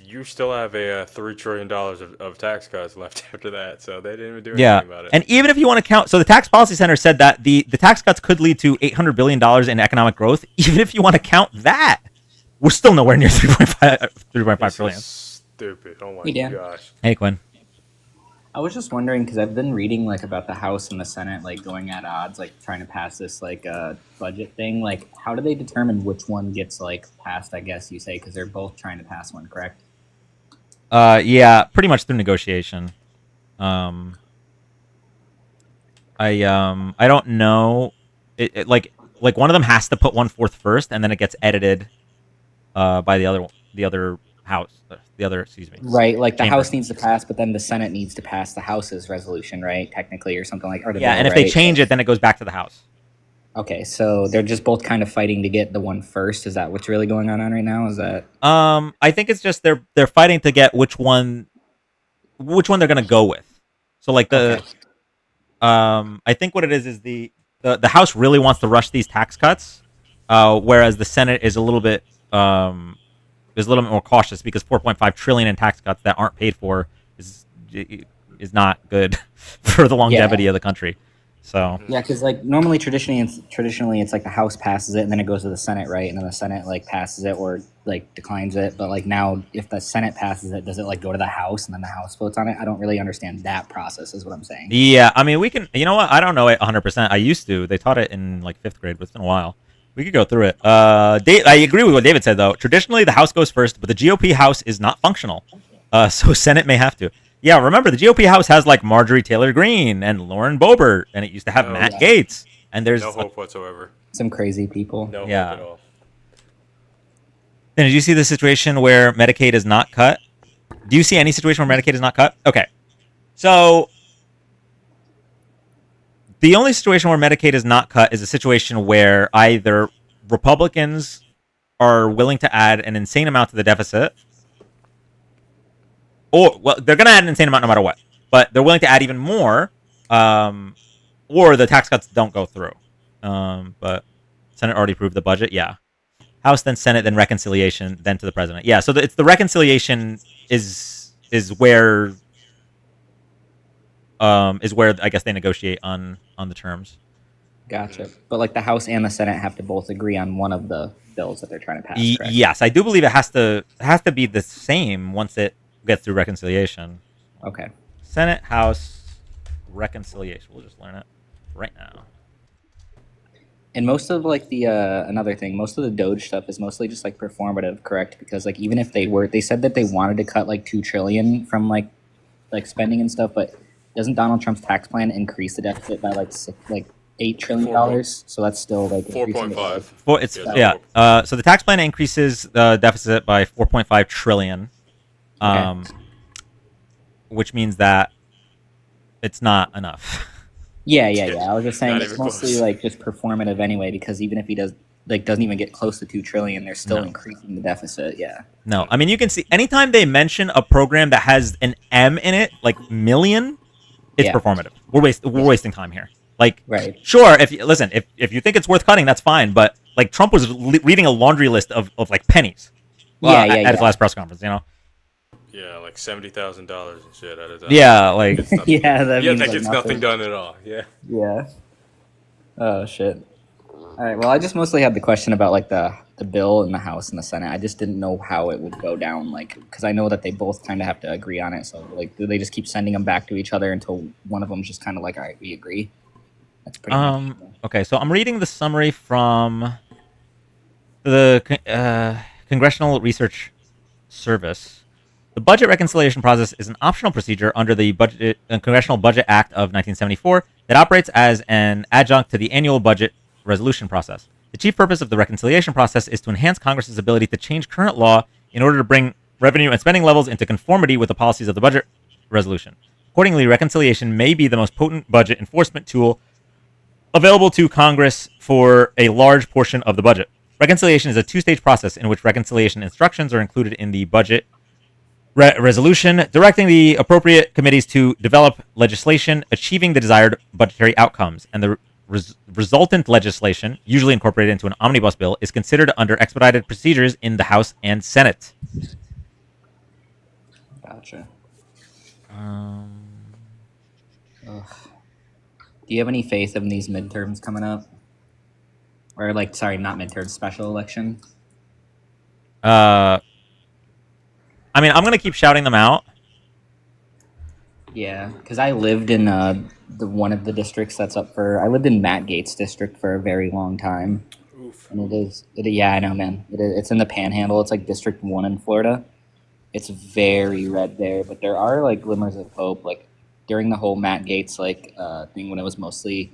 you still have a $3 trillion of tax cuts left after that, so they didn't even do anything about it. And even if you want to count, so the Tax Policy Center said that the tax cuts could lead to $800 billion in economic growth. Even if you want to count that, we're still nowhere near 3.5 trillion. Stupid. Oh my Hey, Dan. gosh. Hey, Quinn. I was just wondering because I've been reading like about the House and the Senate like going at odds, like trying to pass this like budget thing. Like, how do they determine which one gets like passed? I guess you say because they're both trying to pass one, correct? Yeah, pretty much through negotiation. I don't know. It like one of them has to put one forth first, and then it gets edited by the other house. Excuse me. Right, like the chamber. House needs to pass, but then the Senate needs to pass the House's resolution, right? Technically, or something like. Or the Yeah, bill, and if right? they change it, then it goes back to the House. Okay, so they're just both kind of fighting to get the one first. Is that what's really going on right now? Is that? I think it's just they're fighting to get which one they're gonna go with. So like I think what it is the House really wants to rush these tax cuts, whereas the Senate is a little bit more cautious because 4.5 trillion in tax cuts that aren't paid for is not good for the longevity of the country. So Yeah, because like normally traditionally it's like the House passes it and then it goes to the Senate, right? And then the Senate like passes it or like declines it. But like now, if the Senate passes it, does it like go to the House and then the House votes on it? I don't really understand that process. Is what I'm saying. yeah, I mean we can. You know what? I don't know it 100%. I used to. They taught it in like 5th grade, but it's been a while. We could go through it. I agree with what David said though. Traditionally, the House goes first, but the GOP House is not functional, so Senate may have to. Yeah, remember the GOP House has like Marjorie Taylor Greene and Lauren Boebert, and it used to have Matt Gaetz. And there's no hope whatsoever. Some crazy people. No Yeah. hope at all. Then did you see the situation where Medicaid is not cut? Do you see any situation where Medicaid is not cut? Okay, so the only situation where Medicaid is not cut is a situation where either Republicans are willing to add an insane amount to the deficit, or well, they're going to add an insane amount no matter what, but they're willing to add even more, or the tax cuts don't go through. But Senate already approved the budget, yeah. House, then Senate, then reconciliation, then to the president. Yeah, so it's the reconciliation is where I guess they negotiate on the terms. Gotcha. But like the House and the Senate have to both agree on one of the bills that they're trying to pass. Correct? Yes, I do believe it has to be the same once it gets through reconciliation. Okay. Senate, House, reconciliation. We'll just learn it right now. And most of like the another thing, most of the Doge stuff is mostly just like performative, correct? Because like even if they said that they wanted to cut like $2 trillion from like spending and stuff, but doesn't Donald Trump's tax plan increase the deficit by like $8 trillion? So that's still like 4.5. So the tax plan increases the deficit by 4.5 trillion, which means that it's not enough. Yeah. I was just saying it's mostly like just performative anyway, because even if he doesn't even get close to $2 trillion, they're still increasing the deficit. Yeah. No, I mean you can see anytime they mention a program that has an M in it, like million, it's performative. We're wasting time here. Like, sure, if you think it's worth cutting, that's fine. But like Trump was reading a laundry list of like pennies. At his last press conference, you know. Yeah, like $70,000 and shit at a time. Yeah, like that gets nothing done at all. Yeah. Yeah. Oh shit. All right. Well, I just mostly had the question about like the bill in the House and the Senate. I just didn't know how it would go down, like because I know that they both kind of have to agree on it. So like, do they just keep sending them back to each other until one of them's just kind of like, all right, we agree? That's pretty much. Okay, so I'm reading the summary from the Congressional Research Service. The budget reconciliation process is an optional procedure under the Congressional Budget Act of 1974 that operates as an adjunct to the annual budget resolution process. The chief purpose of the reconciliation process is to enhance Congress's ability to change current law in order to bring revenue and spending levels into conformity with the policies of the budget resolution. Accordingly, reconciliation may be the most potent budget enforcement tool available to Congress for a large portion of the budget. Reconciliation is a two-stage process in which reconciliation instructions are included in the budget resolution, directing the appropriate committees to develop legislation achieving the desired budgetary outcomes, and the resultant legislation, usually incorporated into an omnibus bill, is considered under expedited procedures in the House and Senate. Gotcha. Do you have any faith in these midterms coming up? Or like, sorry, not midterms, special election? I mean, I'm gonna keep shouting them out. Yeah, because I lived in one of the districts that's up for. I lived in Matt Gaetz' district for a very long time. Oof. And yeah, I know, man. It's in the Panhandle. It's like District 1 in Florida. It's very red there, but there are like glimmers of hope. Like during the whole Matt Gaetz thing, when it was mostly,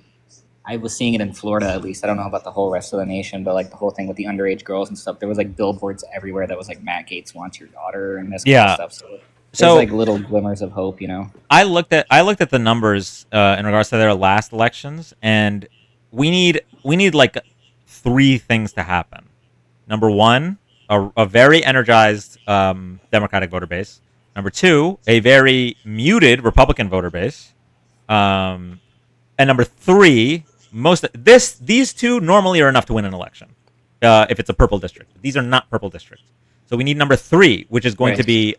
I was seeing it in Florida at least. I don't know about the whole rest of the nation, but like the whole thing with the underage girls and stuff. There was like billboards everywhere that was like Matt Gaetz wants your daughter and this kind of stuff. So there's like little glimmers of hope, you know. I looked at the numbers in regards to their last elections, and we need like 3 things to happen. Number 1, a very energized Democratic voter base. Number 2, a very muted Republican voter base. And number 3, these 2 normally are enough to win an election if it's a purple district. These are not purple districts, so we need number 3, which is going to be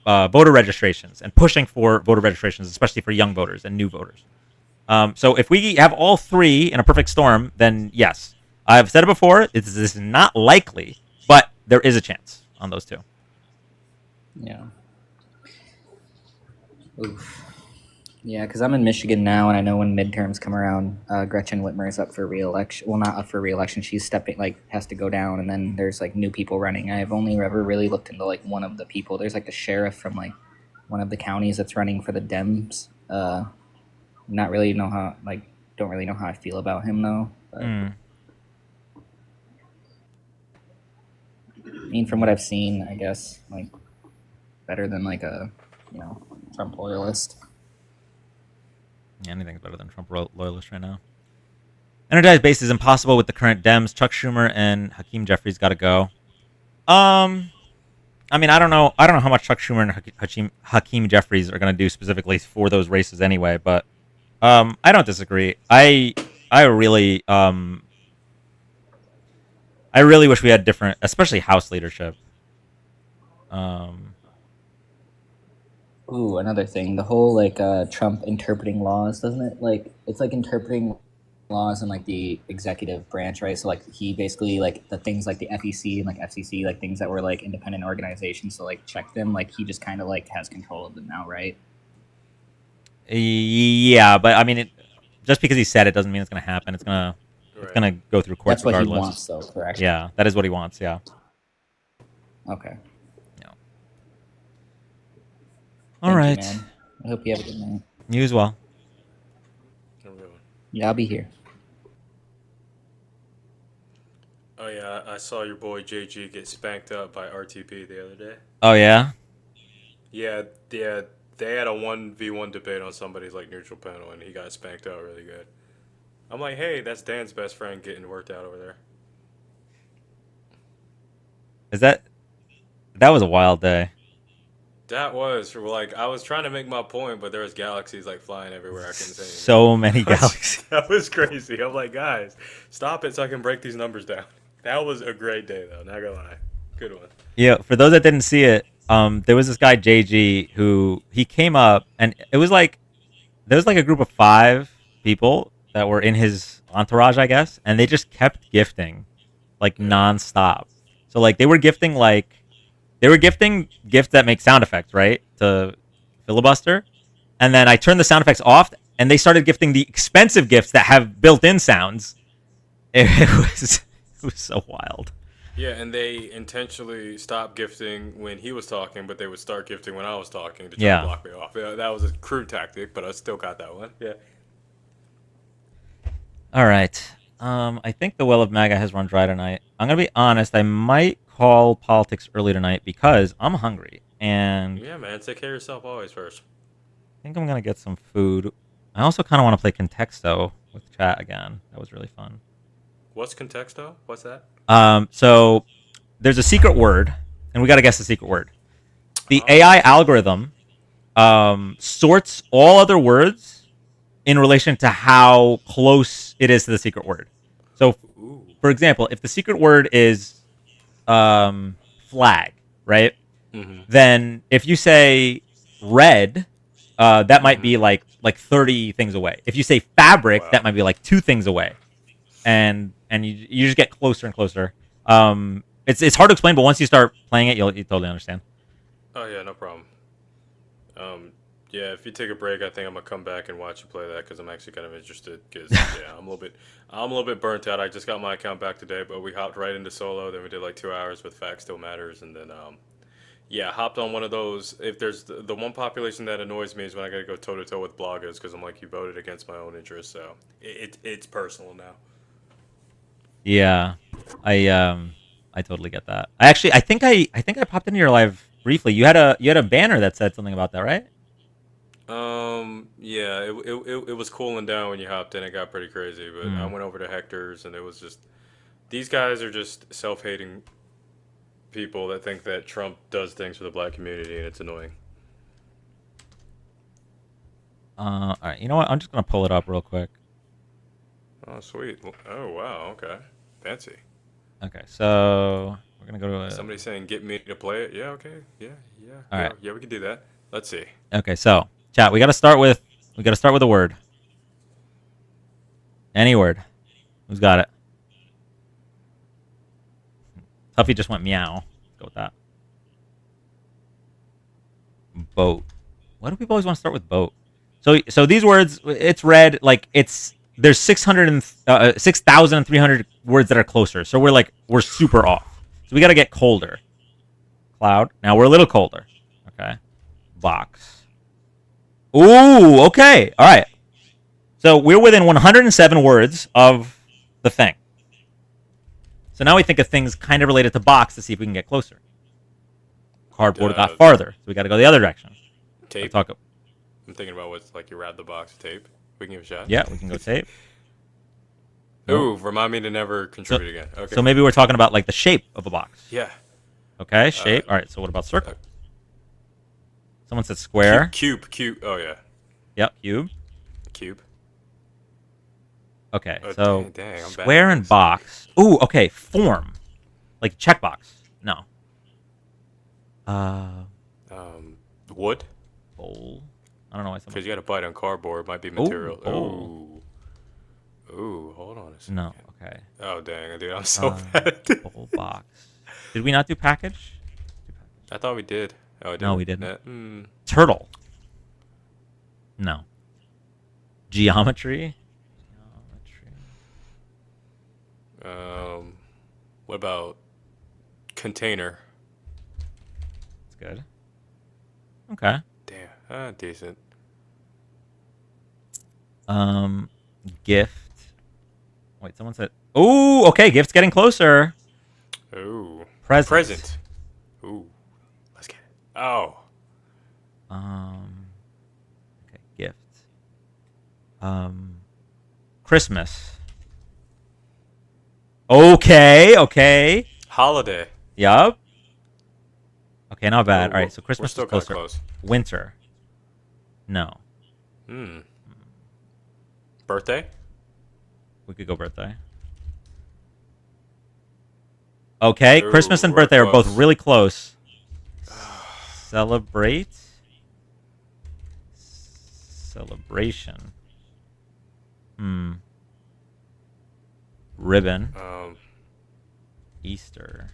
voter registrations and pushing for voter registrations, especially for young voters and new voters. So if we have all 3 in a perfect storm, then yes, I've said it before. This is not likely, but there is a chance on those 2. Yeah. Oof. Yeah, because I'm in Michigan now, and I know when midterms come around, Gretchen Whitmer is up for re-election. Well, not up for re-election. She's has to go down, and then there's like new people running. I've only ever really looked into like one of the people. There's like the sheriff from like one of the counties that's running for the Dems. Not really know how don't really know how I feel about him though. But, I mean, from what I've seen, I guess like better than like a Trump loyalist. Yeah, anything's better than Trump loyalists right now. Energized base is impossible with the current Dems. Chuck Schumer and Hakeem Jeffries got to go. I mean, I don't know how much Chuck Schumer and Hakeem Jeffries are going to do specifically for those races anyway, but I don't disagree. I really I really wish we had different, especially House leadership. Ooh, another thing. The whole like Trump interpreting laws, doesn't it? Like it's like interpreting laws in like the executive branch, right? So like he basically like the things like the FEC and like FCC, like things that were like independent organizations, so like check them. Like he just kind of like has control of them now, right? Yeah, but I mean, just because he said it doesn't mean it's going to happen. It's gonna go through courts That's what he regardless. wants, though, correct? Yeah, that is what he wants. Yeah. Okay. Yeah. Thank All right. you, man. I hope you have a good night. You as well. Yeah, I'll be here. Oh yeah, I saw your boy JG get spanked up by RTP the other day. Oh yeah. Yeah, they had a 1v1 debate on somebody's like neutral panel, and he got spanked out really good. I'm like, hey, that's Dan's best friend getting worked out over there. That was a wild day. That was like I was trying to make my point, but there was galaxies like flying everywhere. I couldn't say anything. So many galaxies. That was crazy. I'm like, guys, stop it so I can break these numbers down. That was a great day though. Not gonna lie, good one. Yeah, for those that didn't see it, there was this guy JG who he came up and it was like there was like a group of 5 people that were in his entourage, I guess, and they just kept gifting like nonstop. So like they were gifting gifts that make sound effects, right? To filibuster. And then I turned the sound effects off and they started gifting the expensive gifts that have built-in sounds. It was so wild. Yeah, and they intentionally stopped gifting when he was talking, but they would start gifting when I was talking to try to block me off. Yeah, that was a crude tactic, but I still got that one. Yeah. All right. I think the well of MAGA has run dry tonight. I'm gonna be honest. I might call politics early tonight because I'm hungry, and Yeah, man, take care of yourself always first. I think I'm gonna get some food. I also kind of want to play Contexto with chat again. That was really fun. What's Contexto? What's that? So there's a secret word, and we got to guess the secret word. The AI algorithm sorts all other words in relation to how close it is to the secret word. So, for example, if the secret word is flag, right? Then if you say red, that might be like 30 things away. If you say fabric, that might be like 2 things away. And you just get closer and closer. It's hard to explain, but once you start playing it, you totally understand. Oh yeah, no problem. Yeah, if you take a break, I think I'm gonna come back and watch you play that because I'm actually kind of interested. Because yeah, I'm a little bit burnt out. I just got my account back today, but we hopped right into solo. Then we did like 2 hours with Fact Still Matters, and then yeah, hopped on one of those. If there's the one population that annoys me is when I gotta go toe to toe with bloggers because I'm like, you voted against my own interests, so it's personal now. Yeah, I totally get that. I think I popped into your live briefly. You had a banner that said something about that, right? Yeah, it was cooling down when you hopped in. It got pretty crazy, but I went over to Hector's, and it was just these guys are just self-hating people that think that Trump does things for the black community, and it's annoying. All right, you know what? I'm just gonna pull it up real quick. Oh, sweet. Oh, wow. Okay. Fancy. Okay, so we're gonna go to Somebody saying get me to play it. Yeah. Okay. Yeah. All right. Yeah, we can do that. Let's see. Okay, so chat. We gotta start with a word. Any word. Who's got it? Tuffy just went meow. Let's go with that. Boat. Why do people always want to start with boat? So these words, it's red. Like there's 6,300 words that are closer. So we're super off. So we got to get colder. Cloud. Now we're a little colder. Okay. Box. Ooh. Okay. All right. So we're within 107 words of the thing. So now we think of things kind of related to box to see if we can get closer. Cardboard got farther, so we got to go the other direction. Tape. I'm thinking about what's like you wrap the box of tape. We can give it a shot. Yeah, we can go tape. Ooh, remind me to never contribute again. Okay. So maybe we're talking about like the shape of a box. Yeah. Okay, shape. All right. So what about circle? Someone said square. Cube. Oh yeah. Yep. Cube. Cube. Okay. Oh, so dang, I'm bad square at and box. Ooh. Okay. Form. Like checkbox. No. Wood. Bowl. I don't know why someone. Because you got to bite on cardboard. Might be Ooh, material. bowl. Ooh, hold on a second. No. Okay. Oh dang, dude, I'm so bad. Bowl box. Did we not do package? I thought we did. Oh, No, we didn't. Mm. Turtle. No. Geometry. What about container? That's good. Okay. Damn, decent. Gift. Wait, someone said. Oh, okay. Gift's getting closer. Ooh. Present. Present. Ooh. Let's get it. Oh. Okay. Gift. Christmas. Okay. Okay. Holiday. Yup. Okay, not bad. Oh, All right, so we're Christmas still is kinda closer. close. Winter. No. Birthday. We could go birthday. Okay, Ooh, Christmas and we're birthday are both close. really close. Celebrate. Celebration. Ribbon. Easter.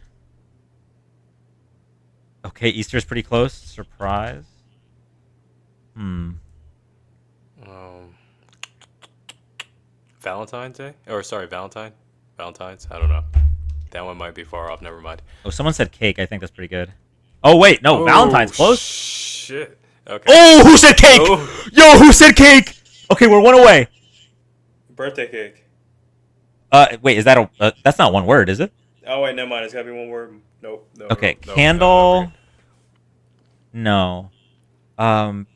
Okay, Easter's pretty close. Surprise. Valentine's Day? Or sorry, Valentine's? I don't know. That one might be far off. Never mind. Oh, someone said cake. I think that's pretty good. Oh, wait. No, Valentine's close. Shit. Okay. Oh, who said cake? Oh. Yo, who said cake? Okay, we're one away. Birthday cake. Wait, is that a... that's not one word, is it? Oh, wait, never mind. It's got to be one word. Nope. No, Okay, no, candle... No.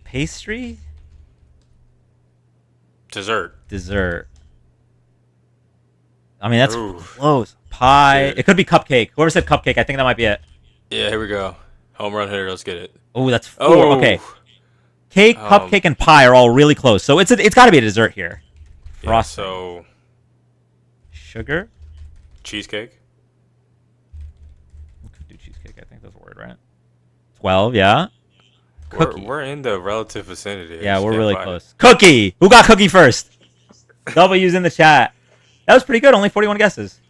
Pastry? Dessert. Dessert. I mean, that's Ooh. close. Pie. Dude. It could be cupcake. Whoever said cupcake, I think that might be it. Yeah, here we go. Home run hitter. Let's get it. Oh, that's 4. Oh. Okay. Cake, cupcake, and pie are all really close. So it's got to be a dessert here. Yeah, Frosting. so Sugar? cheesecake. We could do cheesecake. I think that's a word, right? 12, yeah. Cookie. We're in the relative vicinity. I Yeah, just we're can't really find it. close. Cookie! Who got cookie first? W's in the chat. That was pretty good. Only 41 guesses.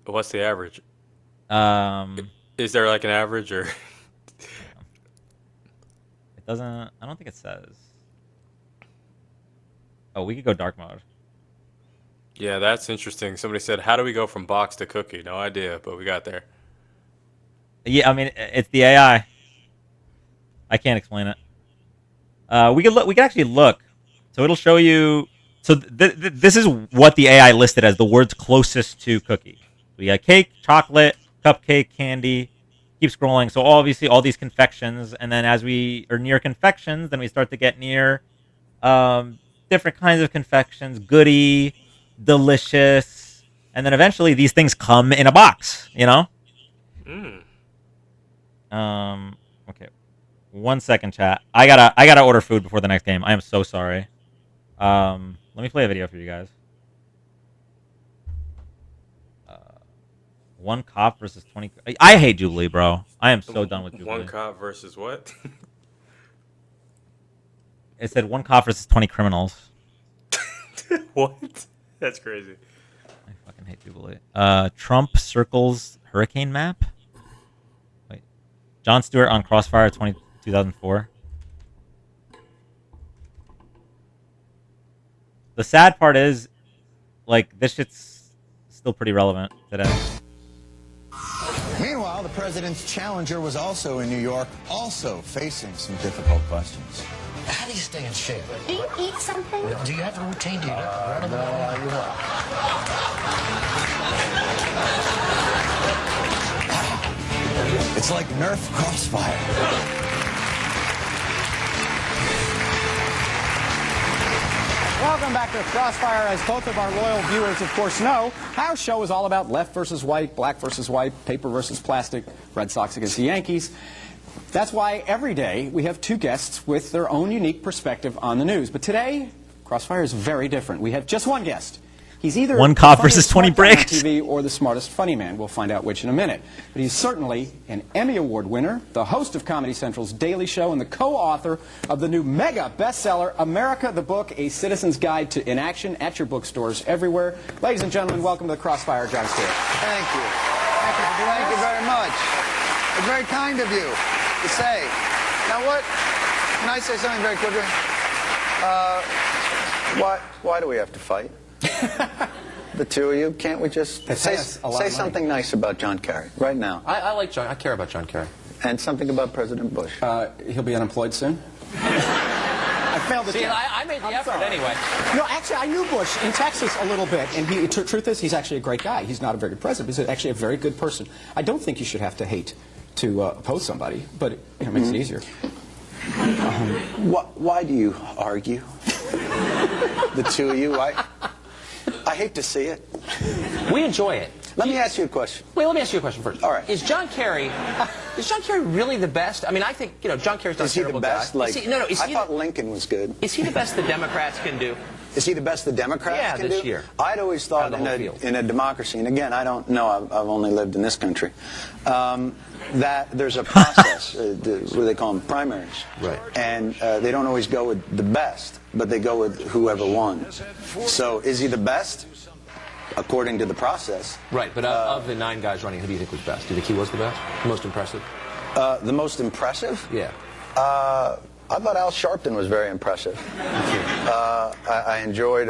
What's the average? It Is there like an average or? doesn't... I don't think it says. Oh, we could go dark mode. Yeah, that's interesting. Somebody said, "How do we go from box to cookie?" No idea, but we got there. Yeah, I mean, it's the AI. I can't explain it. We could look. We could actually look. So it'll show you. So this is what the AI listed as the words closest to cookie. We got cake, chocolate, cupcake, candy. Keep scrolling. So obviously all these confections, and then as we are near confections, then we start to get near different kinds of confections, goody, delicious, and then eventually these things come in a box. You know. Okay. 1 second, chat. I gotta order food before the next game. I am so sorry. Let me play a video for you guys. 1 cop versus 20. I hate Jubilee, bro. I am so done with Jubilee. 1 cop versus what? It said 1 cop versus 20 criminals. What? That's crazy. I fucking hate Jubilee. Trump circles hurricane map. Wait. Jon Stewart on Crossfire 2004. The sad part is, like, this shit's still pretty relevant today. Meanwhile, the president's challenger was also in New York, also facing some difficult questions. How do you stay in shape? Do you eat something? Do you have a routine? Do you run in the morning? It's like Nerf Crossfire. Welcome back to Crossfire. As both of our loyal viewers, of course, know, our show is all about left versus white, black versus white, paper versus plastic, Red Sox against the Yankees. That's why every day we have 2 guests with their own unique perspective on the news. But today, Crossfire is very different. We have just 1 guest. He's either One the cop funniest versus 20 smart guy on bricks. TV or the smartest funny man. We'll find out which in a minute. But he's certainly an Emmy Award winner, the host of Comedy Central's Daily Show, and the co-author of the new mega bestseller, America the Book, A Citizen's Guide to Inaction, at your bookstores everywhere. Ladies and gentlemen, welcome to the Crossfire, Jon Stewart. Thank you. Thank you very much. It's very kind of you to say. Now what? Can I say something very quickly? Why do we have to fight? The two of you, can't we just say something nice about John Kerry right now? I like John. I care about John Kerry. And something about President Bush. He'll be unemployed soon. I failed the test. I made the effort anyway. No, actually, I knew Bush in Texas a little bit, and truth is, he's actually a great guy. He's not a very good president, but he's actually a very good person. I don't think you should have to hate to oppose somebody, but it makes it easier. Why do you argue? The two of you, I hate to see it. We enjoy it. Let me ask you a question. Wait, let me ask you a question first. All right. Is John Kerry really the best? I mean, I think, John Kerry's not a terrible guy. Is he the best? I thought Lincoln was good. Is he the best the Democrats can do? Is he the best the Democrats can do? Yeah, this year. I'd always thought in a democracy, and again, I don't know, I've only lived in this country, that there's a process, what they call them primaries. Right. And they don't always go with the best, but they go with whoever won. So is he the best? According to the process. Right, but of the 9 guys running, who do you think was best? Do you think he was the best? The most impressive? The most impressive? Yeah. I thought Al Sharpton was very impressive. I enjoyed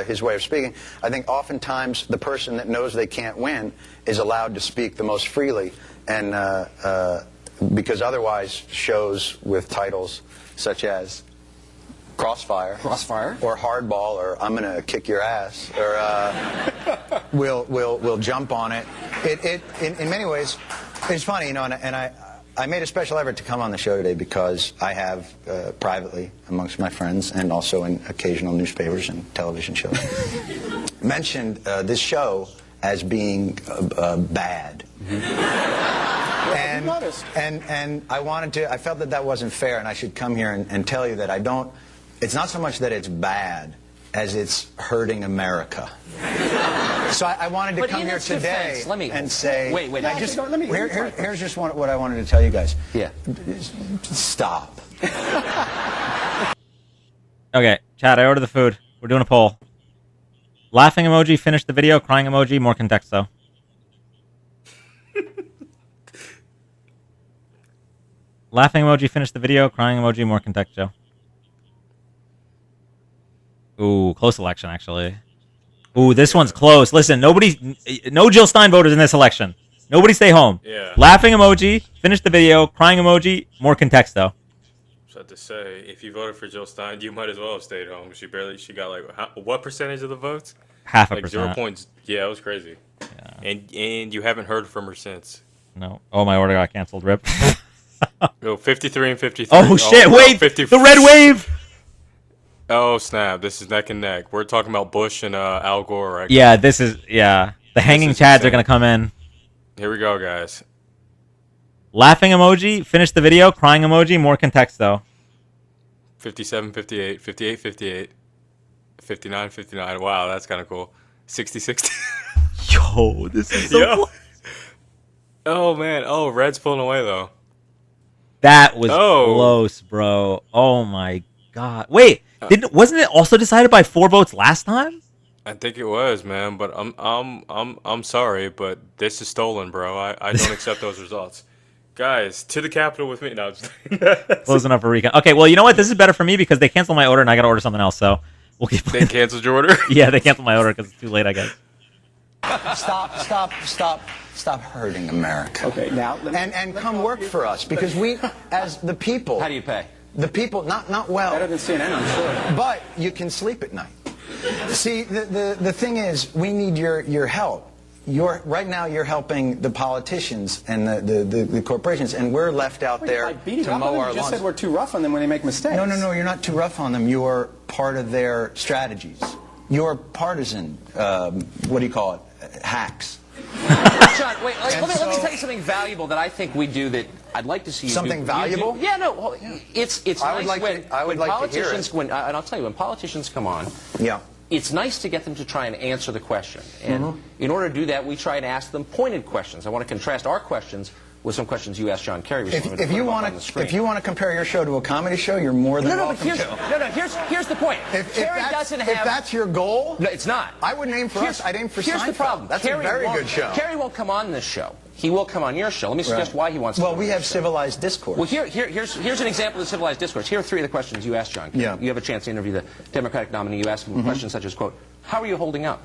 his way of speaking. I think oftentimes the person that knows they can't win is allowed to speak the most freely, and because otherwise shows with titles such as Crossfire, or Hardball, or I'm gonna kick your ass, or we'll jump on it. In many ways, it's funny, and I made a special effort to come on the show today because I have privately amongst my friends and also in occasional newspapers and television shows mentioned this show as being bad. And I felt that wasn't fair, and I should come here and tell you that I don't. It's not so much that it's bad as it's hurting America. So I wanted to come here today and say, wait. Here's just what I wanted to tell you guys. Yeah. Stop. Okay, Chad, I ordered the food. We're doing a poll. Laughing emoji, finish the video. Crying emoji, more contexto. Laughing emoji, finish the video. Crying emoji, more contexto. Ooh, close election, actually. Ooh, this one's close. Listen, no Jill Stein voters in this election. Nobody stay home. Yeah. Laughing emoji, finish the video. Crying emoji, more contexto. So to say, if you voted for Jill Stein, you might as well have stayed home. She got like what percentage of the votes? Half a like percent. 0 points. Yeah, it was crazy. Yeah. And you haven't heard from her since. No. Oh, my order got canceled. Rip. No, 53 and 53. Oh shit! Wait, 50... the red wave. Oh snap! This is neck and neck. We're talking about Bush and Al Gore, right? Yeah, this is The hanging chads are gonna come in. Here we go, guys. Laughing emoji, finish the video. Crying emoji, more contexto. 57, 58, 58, 58, 59, 59. Wow, that's kind of cool. 60, 60. Yo, this is so close. Oh man. Oh, red's pulling away though. That was close, bro. Oh my god. Wait, wasn't it also decided by 4 votes last time? I think it was, man, but I'm sorry, but this is stolen, bro. I don't accept those results. Guys, to the Capitol with me. No, closing up a recount. Okay, well, you know what? This is better for me because they canceled my order and I got to order something else. So we'll keep. They canceled your order? Yeah, they canceled my order because it's too late, I guess. Stop hurting America. Okay, now and come work for us because we, as the people. How do you pay? The people, not well. Better than CNN, I'm sure. But you can sleep at night. See, the thing is, we need your help. Right now you're helping the politicians and the corporations, and we're left out there to mow our lawns. You just said we're too rough on them when they make mistakes. No, you're not too rough on them. You're part of their strategies. You're partisan, what do you call it, hacks. John, wait, let me tell you something valuable that I think we do that I'd like to see you do. Something valuable? Yeah, no, it's I would nice like to hear it. and I'll tell you, when politicians come on, yeah, it's nice to get them to try and answer the question. And in order to do that, we try and ask them pointed questions. I want to contrast our questions with some questions you asked John Kerry recently. If you want to compare your show to a comedy show, you're more than welcome to. Here's the point. Kerry doesn't have. If that's your goal, no, it's not. I wouldn't aim for us. I'd aim for Seinfeld. Here's the problem. That's Kerry a very good show. Kerry won't come on this show. He will come on your show. Let me suggest why he wants to. Well, we have civilized discourse. Well, here's an example of civilized discourse. Here are three of the questions you asked John Kerry. Yeah. You have a chance to interview the Democratic nominee. You ask him questions such as, quote, how are you holding up?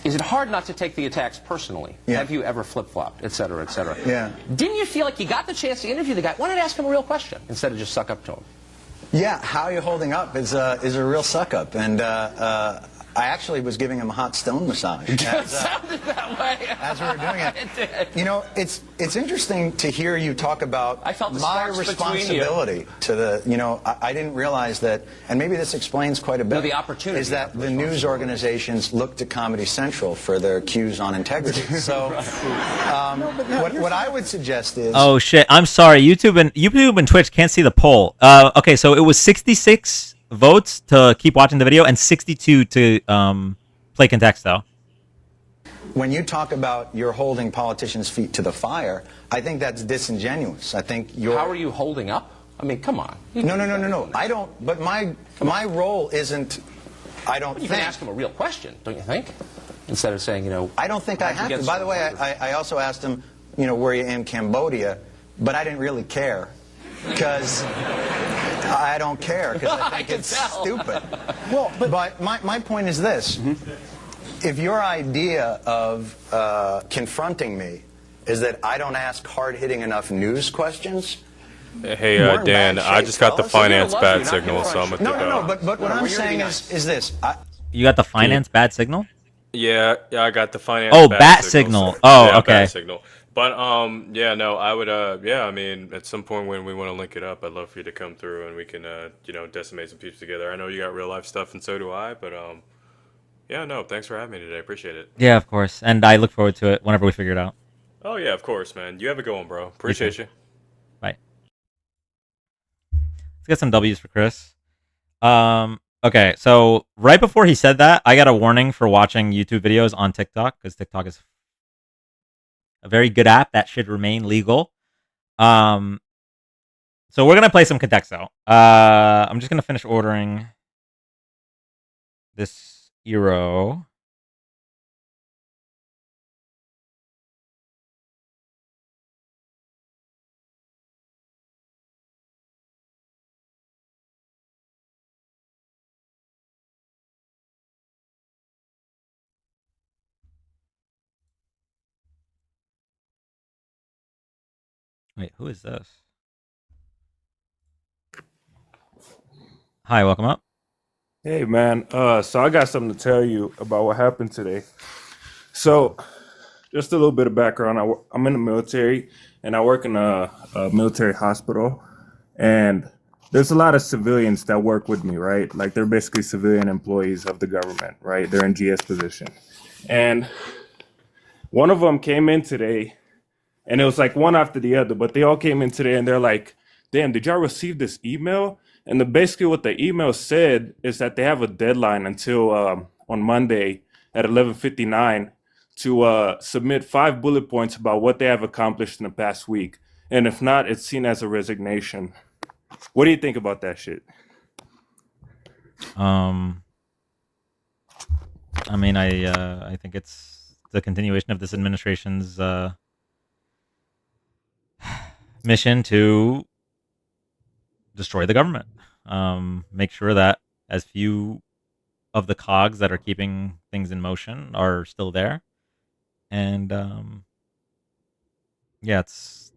Is it hard not to take the attacks personally? Yeah. Have you ever flip-flopped, et cetera, et cetera? Yeah. Didn't you feel like you got the chance to interview the guy? Why not ask him a real question instead of just suck up to him? Yeah, how are you holding up is a real suck-up. And I actually was giving him a hot stone massage. It sounded that way. As we were doing it. It did. You know, it's interesting to hear you talk about I felt the my sparks responsibility to the, you know, I didn't realize that, and maybe this explains quite a bit. No, the opportunity. Is that the news organizations look to Comedy Central for their cues on integrity. So what I would suggest is... Oh, shit. I'm sorry. YouTube and Twitch can't see the poll. Okay, so it was 66 votes to keep watching the video and 62 to play Contexto. When you talk about you're holding politicians' feet to the fire, I think that's disingenuous. I think you're... How are you holding up? I mean, come on. No. I don't... But my role isn't... I don't You can ask him a real question, don't you think? Instead of saying, you know... I don't think I have to. By the way, I also asked him, you know, were you in Cambodia? But I didn't really care. Because... I don't care, because I think it's stupid. Well, but my point is this. If your idea of confronting me is that I don't ask hard-hitting enough news questions... Hey, Dan, I just got the finance bad signal, so I'm going to dip out. But what I'm saying is this. You got the finance bad signal? Yeah, I got the finance bat signal. Oh, okay. Bat signal. But, yeah, no, I would, yeah, I mean, at some point when we want to link it up, I'd love for you to come through and we can, you know, decimate some peeps together. I know you got real life stuff and so do I, but, yeah, no, thanks for having me today. Appreciate it. Yeah, of course. And I look forward to it whenever we figure it out. Oh, yeah, of course, man. You have a good one, bro. Appreciate you. Bye. Let's get some W's for Chris. Okay, so right before he said that, I got a warning for watching YouTube videos on TikTok, because TikTok is a very good app that should remain legal. So we're gonna play some Contexo. I'm just gonna finish ordering this Euro. Wait, who is this? Hi, welcome up. Hey, man. So I got something to tell you about what happened today. So, just a little bit of background. I'm in the military, and I work in a military hospital. And there's a lot of civilians that work with me, right? Like, they're basically civilian employees of the government, right? They're in GS position. And one of them came in today, and it was like one after the other, but they all came in today, and they're like, damn, did y'all receive this email? And basically what the email said is that they have a deadline until on Monday at 11:59 to submit 5 bullet points about what they have accomplished in the past week. And if not, it's seen as a resignation. What do you think about that shit? I mean, I think it's the continuation of this administration's mission to destroy the government. Make sure that as few of the cogs that are keeping things in motion are still there. And yeah, it's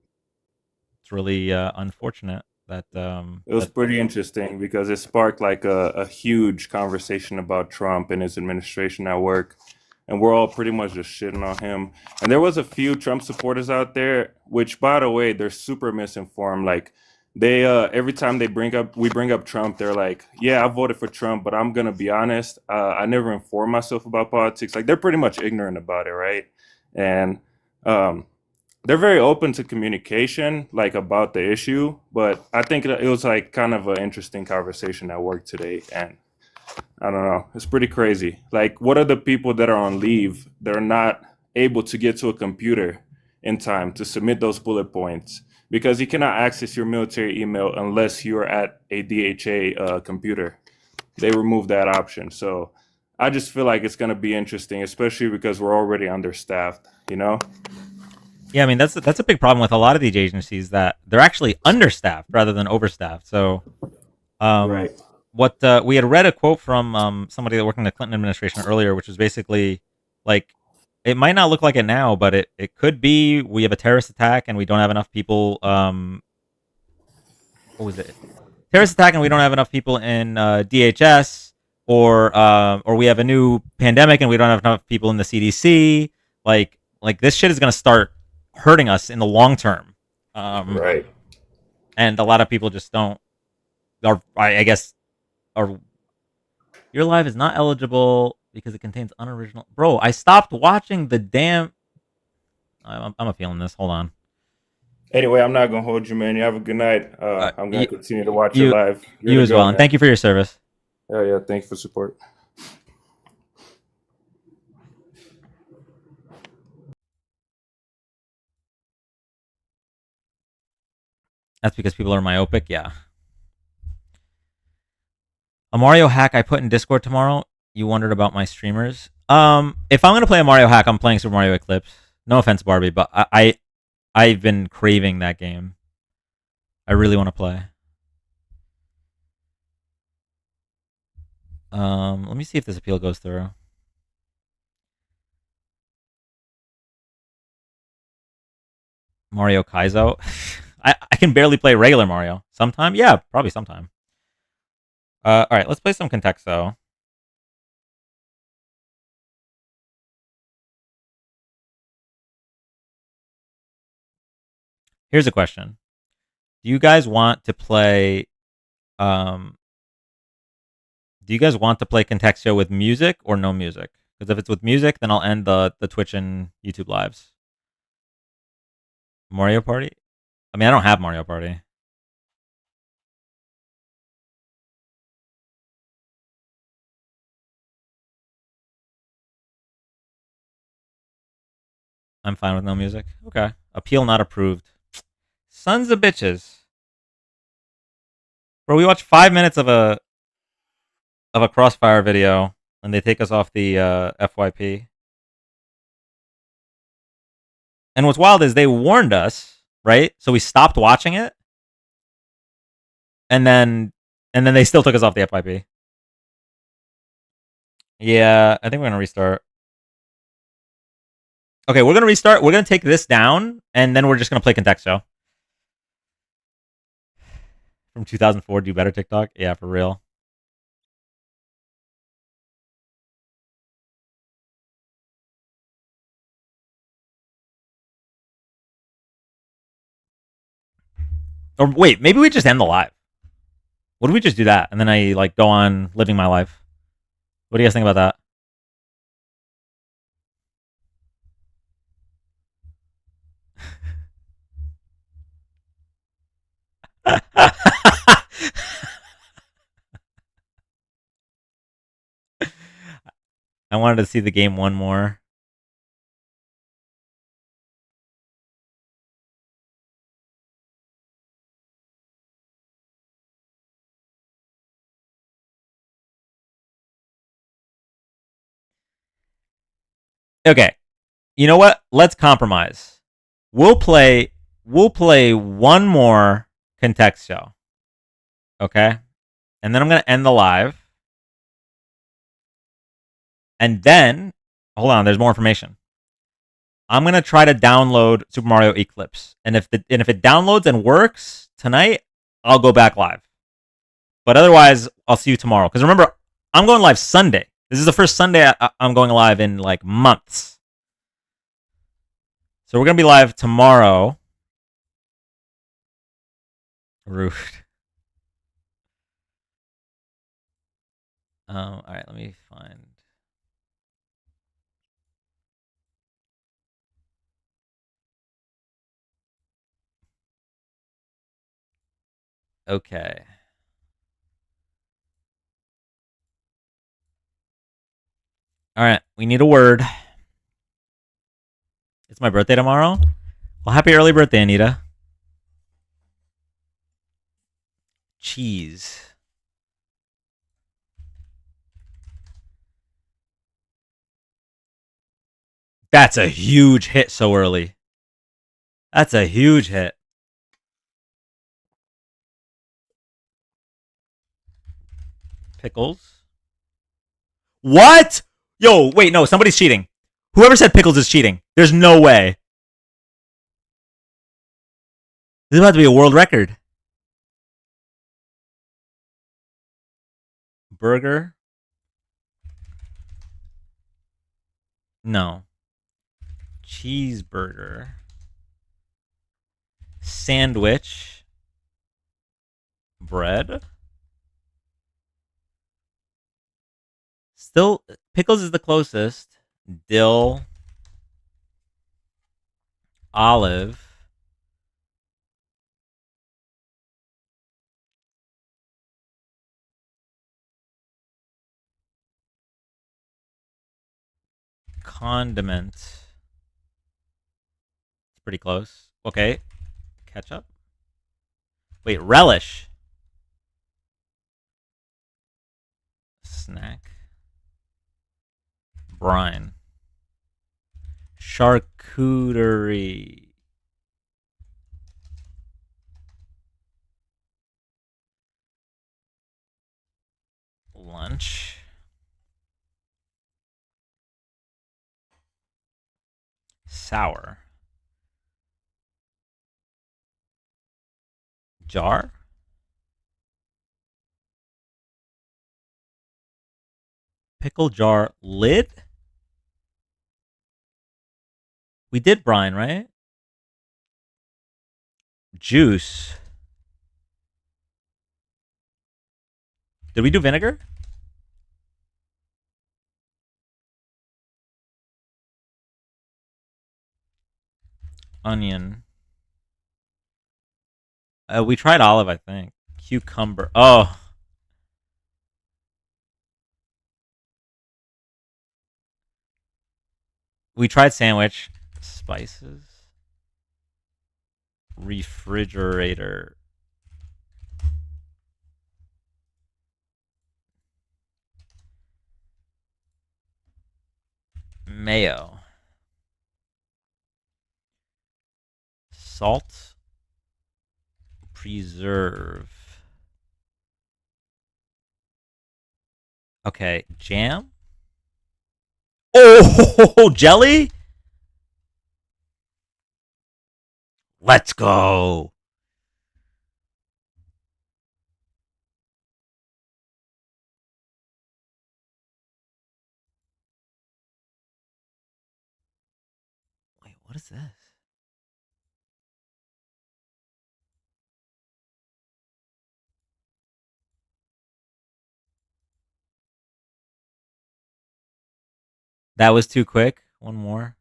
really unfortunate that it was pretty interesting because it sparked like a huge conversation about Trump and his administration at work. And we're all pretty much just shitting on him. And there was a few Trump supporters out there, which, by the way, they're super misinformed. Like, they every time we bring up Trump, they're like, yeah, I voted for Trump, but I'm gonna be honest, I never informed myself about politics. Like, they're pretty much ignorant about it, right? And they're very open to communication, like, about the issue. But I think it was like kind of an interesting conversation at work today, and I don't know. It's pretty crazy. Like, what are the people that are on leave that are not able to get to a computer in time to submit those bullet points? Because you cannot access your military email unless you're at a DHA computer. They removed that option. So I just feel like it's going to be interesting, especially because we're already understaffed, you know? Yeah, I mean that's a big problem with a lot of these agencies, that they're actually understaffed rather than overstaffed. So, Right. what we had read a quote from somebody that worked in the Clinton administration earlier, which was basically like, it might not look like it now, but it could be we have a terrorist attack and we don't have enough people. What was it? Terrorist attack and we don't have enough people in DHS, or we have a new pandemic and we don't have enough people in the CDC. Like this shit is gonna start hurting us in the long term. Right. And a lot of people just don't. Or I guess, or your live is not eligible because it contains unoriginal. Bro, I stopped watching the damn. I'm a feeling this. Hold on. Anyway, I'm not going to hold you, man. You have a good night. I'm going to continue to watch your You live. You're you the as well, goat, and man. thank you for your service. Yeah, thanks for support. That's because people are myopic. Yeah. A Mario hack I put in Discord tomorrow. You wondered about my streamers. If I'm gonna play a Mario hack, I'm playing Super Mario Eclipse. No offense, Barbie, but I've been craving that game. I really want to play. Let me see if this appeal goes through. Mario Kaizo. I can barely play regular Mario. Sometime? Yeah, probably sometime. Alright, let's play some Contexo. Here's a question. Do you guys want to play Contexo with music or no music? Because if it's with music, then I'll end the Twitch and YouTube lives. Mario Party? I mean, I don't have Mario Party. I'm fine with no music. Okay. Appeal not approved. Sons of bitches. Bro, we watched 5 minutes of a Crossfire video, and they take us off the FYP. And what's wild is they warned us, right? So we stopped watching it, and then they still took us off the FYP. Yeah, I think we're gonna restart. Okay, we're gonna restart. We're gonna take this down, and then we're just gonna play Contexo. From 2004, do better TikTok? Yeah, for real. Or wait, maybe we just end the live. What do we just do that? And then I like go on living my life. What do you guys think about that? I wanted to see the game one more. Okay. You know what? Let's compromise. We'll play one more Contexo. Okay? And then I'm going to end the live. And then, hold on, there's more information. I'm going to try to download Super Mario Eclipse. And if it downloads and works tonight, I'll go back live. But otherwise, I'll see you tomorrow. Because remember, I'm going live Sunday. This is the first Sunday I'm going live in like months. So we're going to be live tomorrow. Rude. All right, let me find. Okay. All right, we need a word. It's my birthday tomorrow. Well, happy early birthday, Anita. Cheese. That's a huge hit so early. That's a huge hit. Pickles. What? Yo, wait, no, somebody's cheating. Whoever said pickles is cheating. There's no way. This is about to be a world record. Burger. No. Cheeseburger. Sandwich. Bread. Still, pickles is the closest. Dill. Olive. Condiment. It's pretty close. Okay. Ketchup. Wait, relish. Snack. Brine. Charcuterie. Lunch. Sour. Jar. Pickle jar lid. We did brine, right? Juice. Did we do vinegar? Onion. We tried olive, I think. Cucumber. Oh. We tried sandwich. Spices. Refrigerator. Mayo. Salt. Preserve. Okay, jam. Oh, jelly? Let's go. Wait, what is this? That was too quick. One more.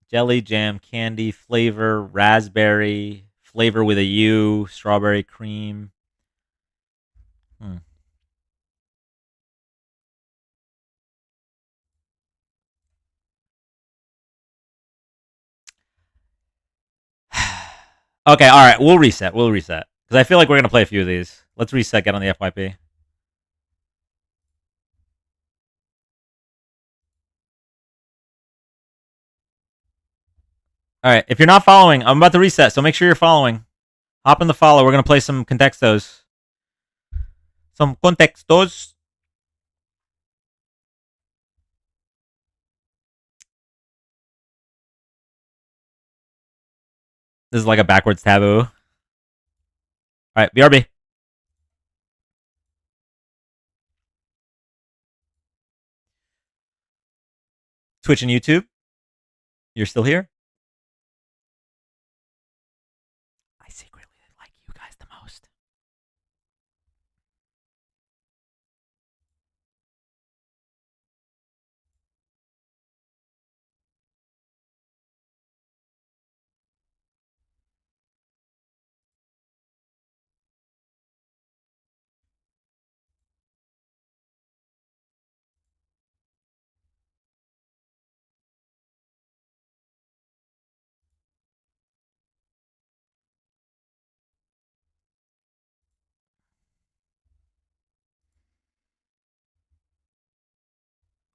Jelly, jam, candy, flavor, raspberry, flavor with a U, strawberry cream. Okay, all right, we'll reset. Because I feel like we're going to play a few of these. Let's reset, get on the FYP. All right, if you're not following, I'm about to reset, so make sure you're following. Hop in the follow. We're going to play some Contextos. Some Contextos. This is like a backwards taboo. All right, BRB. Twitch and YouTube. You're still here? I secretly like you guys the most.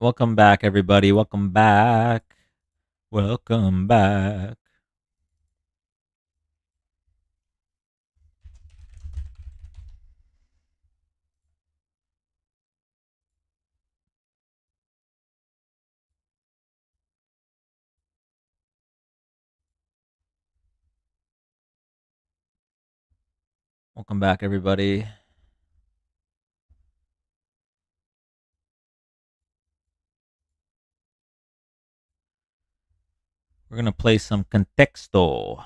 Welcome back, everybody. Welcome back. Welcome back. Welcome back, everybody. We're going to play some Contexto. All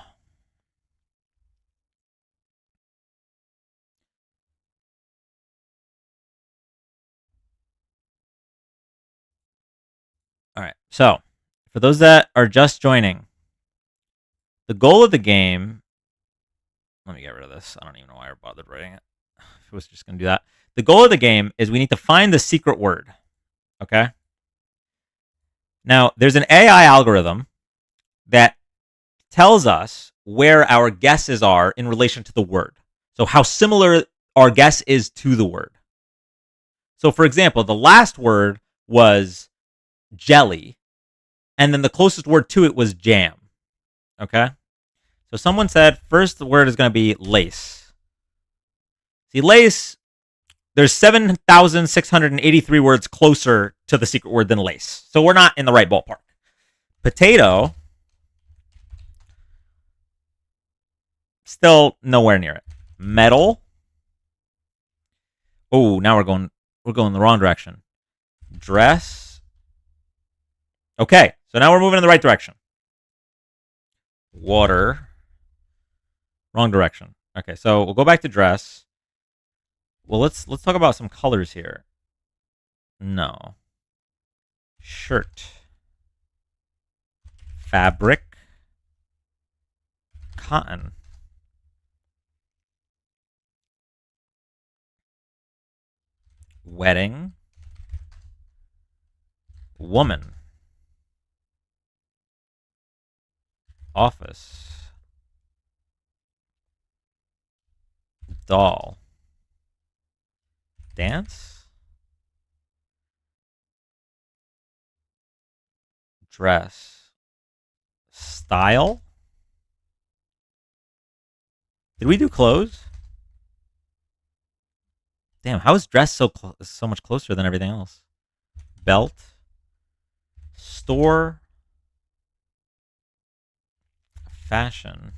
right. So, for those that are just joining, the goal of the game... Let me get rid of this. I don't even know why I bothered writing it. I was just going to do that. The goal of the game is we need to find the secret word. Okay? Now, there's an AI algorithm that tells us where our guesses are in relation to the word. So how similar our guess is to the word. So, for example, the last word was jelly, and then the closest word to it was jam. Okay? So someone said first the word is going to be lace. See, lace, there's 7,683 words closer to the secret word than lace. So we're not in the right ballpark. Potato, still nowhere near it. Metal. Oh, now we're going the wrong direction. Dress. Okay, so now we're moving in the right direction. Water. Wrong direction. Okay, so we'll go back to dress. Well, let's talk about some colors here. No. Shirt. Fabric. Cotton. Wedding. Woman. Office. Doll. Dance. Dress. Style. Did we do clothes? Damn, how is dress so much closer than everything else? Belt. Store. Fashion.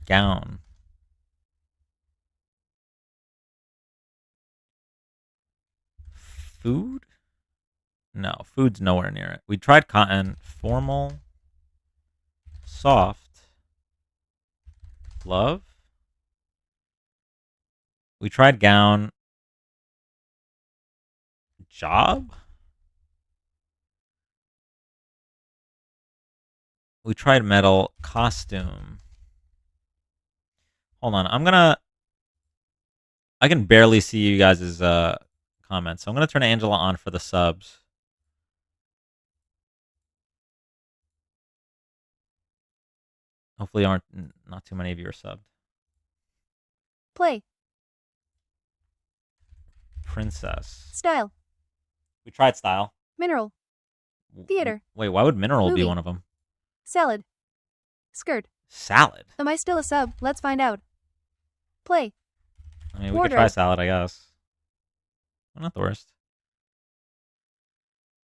Gown. Food? No, food's nowhere near it. We tried cotton. Formal. Soft. Love. We tried gown. Job? We tried metal. Costume. Hold on. I can barely see you guys' comments. So I'm going to turn Angela on for the subs. Hopefully not too many of you are subbed. Play. Princess. Style. We tried style. Mineral. Theater. Wait, why would mineral be Movie. one of them? Salad. Skirt. Salad? Am I still a sub? Let's find out. Play. I mean, we could try salad, I guess. Well, not the worst.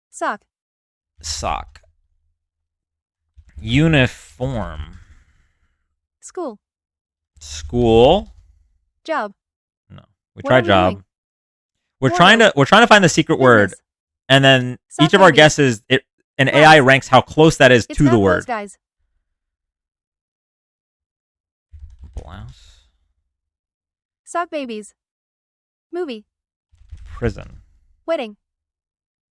Sock. Sock. Uniform. School. School. Job. No. We What tried are we job. doing? We're trying to find the secret word, and then Sock each of our baby. guesses, an AI ranks how close that is It's to not the close, word. guys. Blouse. Sock babies. Movie. Prison. Wedding.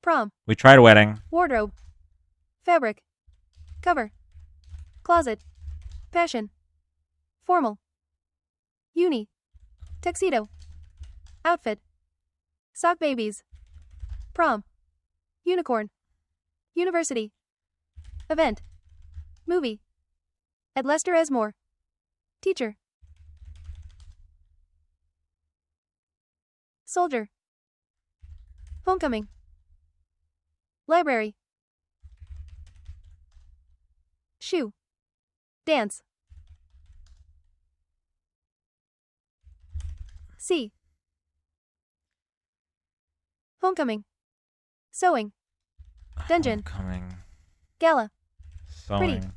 Prom. We tried wedding. Wardrobe. Fabric. Cover. Closet. Passion. Formal. Uni. Tuxedo. Outfit. Sock babies. Prom. Unicorn. University. Event. Movie. At Lester Esmore. Teacher. Soldier. Homecoming. Library. Shoe. Dance. See. Homecoming. Sewing. Dungeon. Homecoming. Gala. Sewing. Pretty.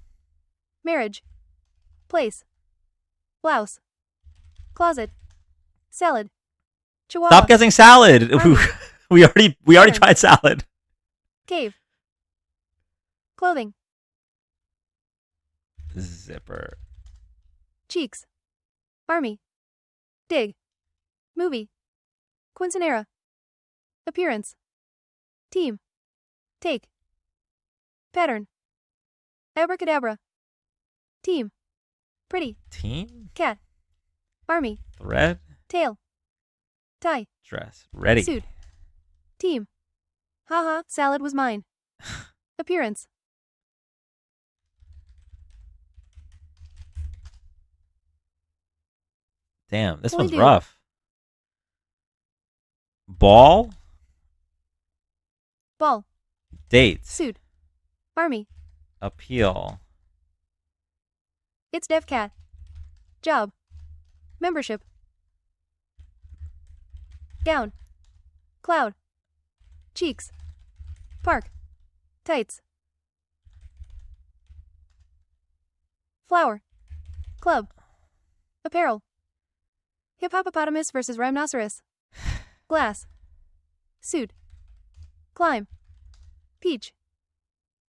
Marriage. Place. Blouse. Closet. Salad. Chihuahua. Stop guessing salad. Army. we already Pattern. tried salad. Cave. Clothing. Zipper. Cheeks. Army. Dig. Movie. Quinceanera. Appearance. Team. Take. Pattern. Abracadabra. Team. Pretty. Team. Cat. Army. Thread. Tail. Tie. Dress. Ready. Suit. Team. Haha, salad was mine. Appearance. Damn, this Only one's dude. rough. Ball. Ball. Dates. Suit. Army. Appeal. It's Dev Cat. Job. Membership. Gown. Cloud. Cheeks. Park. Tights. Flower. Club. Apparel. Hippopotamus versus rhinoceros. Glass. Suit. Climb. Peach.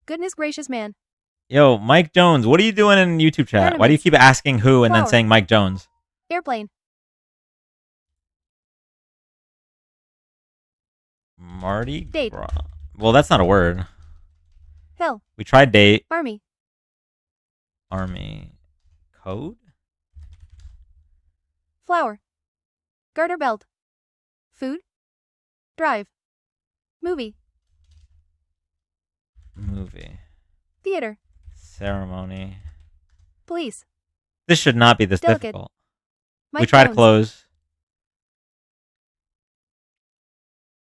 Goodness gracious man. Yo, Mike Jones, what are you doing in YouTube chat? Why do you Ornaments. keep asking who and then Flower. saying Mike Jones? Airplane. Marty Date. Gras. Well, that's not a word. Hell. We tried date. Army. Army. Code? Flower. Garter belt. Food. Drive. Movie. Movie. Theater. Ceremony. Police. This should not be this Delicate. difficult. Mike We tried to Jones. close.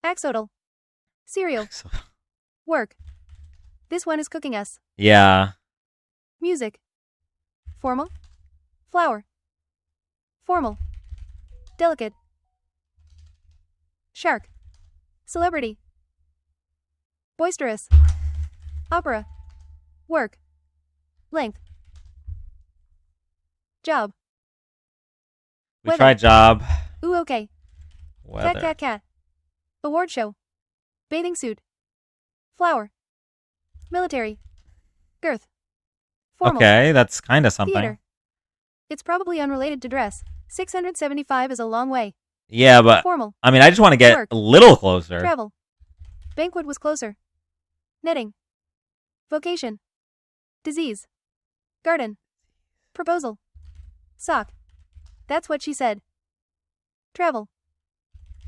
Axolotl. Cereal. Work. This one is cooking us. Yeah. Music. Formal. Flower. Formal. Delicate. Shark. Celebrity. Boisterous. Opera. Work. Length. Job. We Weather. tried job. Ooh, okay. Weather. Cat, cat, cat. Award show. Bathing suit. Flower. Military. Girth. Formal. Okay, that's kind of something. Theater. It's probably unrelated to dress. 675 is a long way. Yeah, but Formal. I mean, I just want to get Work. a little closer. Travel. Banquet was closer. Netting. Vocation. Disease. Garden. Proposal. Sock. That's what she said. Travel.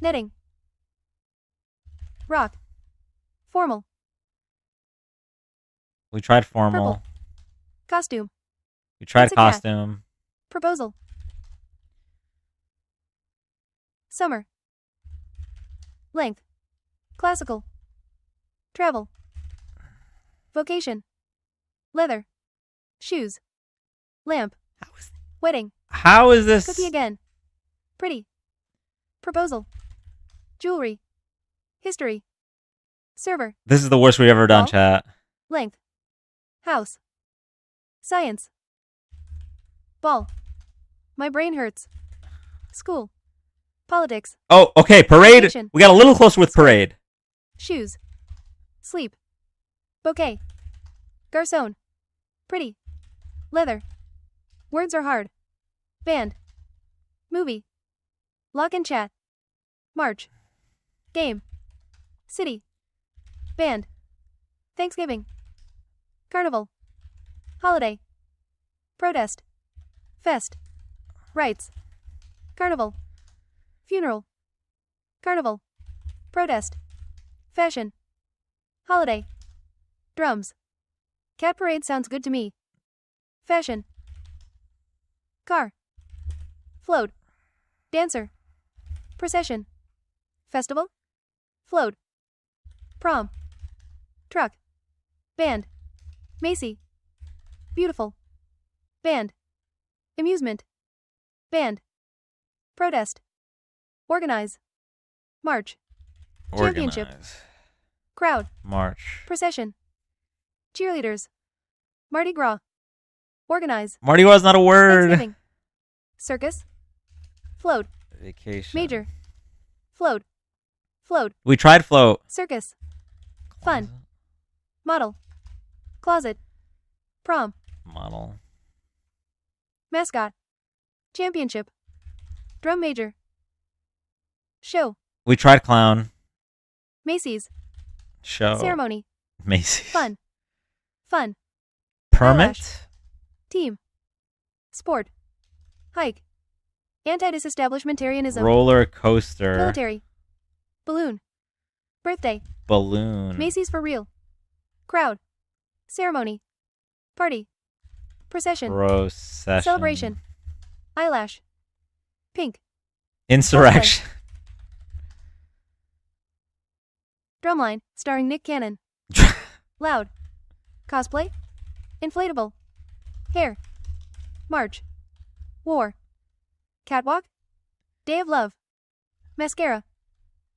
Netting. Rock. Formal. We tried formal. Purple. Costume. We tried It's a cat. costume. Proposal. Summer. Length. Classical. Travel. Vocation. Leather. Shoes. Lamp. Wedding. How is this? Cookie again. Pretty. Proposal. Jewelry. History. Server. This is the worst we've ever done, Ball. chat. Length. House. Science. Ball. My brain hurts. School. Politics. Oh, okay. Parade. Vacation. We got a little closer with parade. Shoes. Sleep. Bouquet. Garçon. Pretty. Leather. Words are hard. Band. Movie. Lock and chat. March. Game. City. Band. Thanksgiving. Carnival. Holiday. Protest. Fest. Rights. Carnival. Funeral. Carnival. Protest. Fashion. Holiday. Drums. Cat parade sounds good to me. Fashion. Car. Float. Dancer. Procession. Festival. Float. Prom. Truck. Band. Macy. Beautiful. Band. Amusement. Band. Protest. Organize. March. Championship. Organize. Crowd. March. Procession. Cheerleaders. Mardi Gras. Organize. Mardi Gras is not a word. Thanksgiving. Circus. Float. Vacation. Major. Float. Float. We tried float. Circus. Fun. Model. Closet. Prom. Model. Mascot. Championship. Drum major. Show. We tried clown. Macy's. Show. Ceremony. Macy's. Fun. Fun. Permit. Eyelash. Team. Sport. Hike. Anti-disestablishmentarianism. Roller coaster. Military. Balloon. Birthday. Balloon. Macy's for real. Crowd. Ceremony. Party. Procession. Procession. Celebration. Eyelash. Pink. Insurrection. Drumline, starring Nick Cannon. Loud. Cosplay. Inflatable. Hair. March. War. Catwalk. Day of Love. Mascara.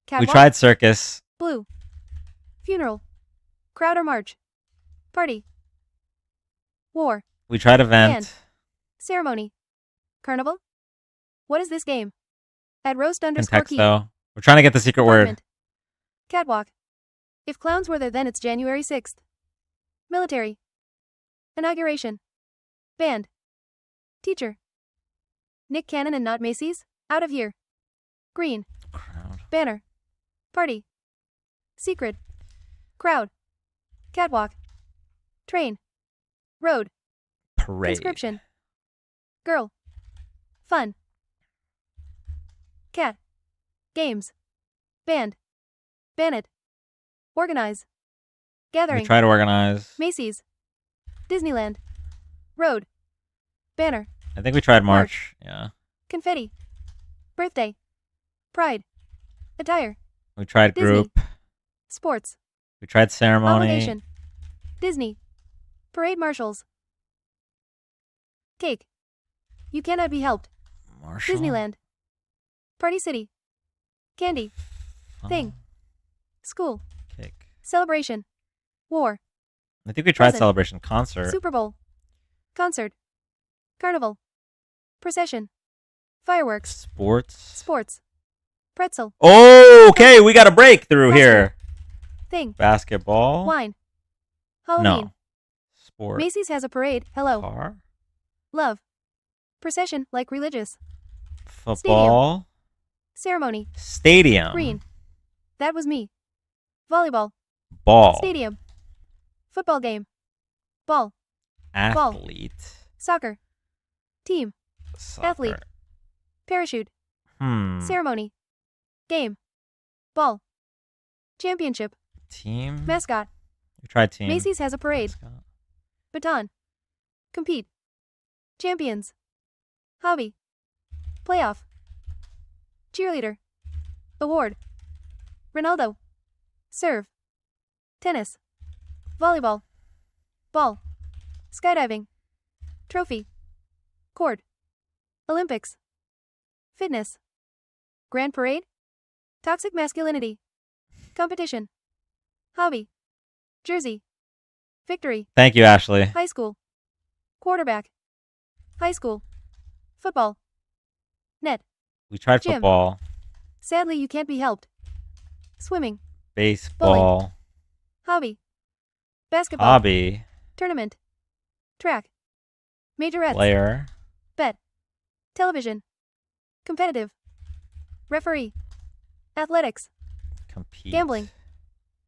Catwalk. We tried circus. Blue. Funeral. Crowd or march. Party. War. We tried event. Band. Ceremony. Carnival. What is this game? At roast underscore key. Contexto. We're trying to get the secret word. Department. Catwalk. If clowns were there, then it's January 6th. Military. Inauguration. Band. Teacher. Nick Cannon and not Macy's. Out of here. Green. Crowd. Banner. Party. Secret. Crowd. Catwalk. Train. Road. Parade. Inscription. Girl. Fun. Cat. Games. Band. Bannett. Organize. Gathering. We try to organize. Macy's. Disneyland. Road. Banner. I think we tried March. Yeah. Confetti. Birthday. Pride. Attire. We tried Disney. group. Sports. We tried ceremony. Obligation. Disney. Parade marshals. Cake. You cannot be helped. Marshall. Disneyland. Party City. Candy. Thing. School. Cake. Celebration. War. I think we tried Present. celebration. Concert. Super Bowl. Concert. Carnival. Procession. Fireworks. Sports. Sports. Pretzel. Oh, okay. We got a breakthrough here. Thing. Basketball. Wine. Halloween. No. Sport. Macy's has a parade. Hello. Car. Love. Procession, like religious. Football. Ceremony. Stadium. Green. That was me. Volleyball. Ball. Stadium. Football game. Ball. Athlete. Soccer. Team. Soccer. Athlete. Parachute. Ceremony. Game. Ball. Championship. Team. Mascot. We tried team. Macy's has a parade. Mascot. Baton. Compete. Champions. Hobby. Playoff. Cheerleader. Award. Ronaldo. Serve. Tennis. Volleyball. Ball. Skydiving. Trophy. Court. Olympics. Fitness. Grand Parade. Toxic masculinity. Competition. Hobby. Jersey. Victory. Thank you, Ashley. High school. Quarterback. High school. Football. Net. We tried Gym. football. Sadly, you can't be helped. Swimming. Baseball. Hobby. Basketball. Hobby. Tournament. Track. Majorettes. Player. Bet. Television. Competitive. Referee. Athletics. Compete. Gambling.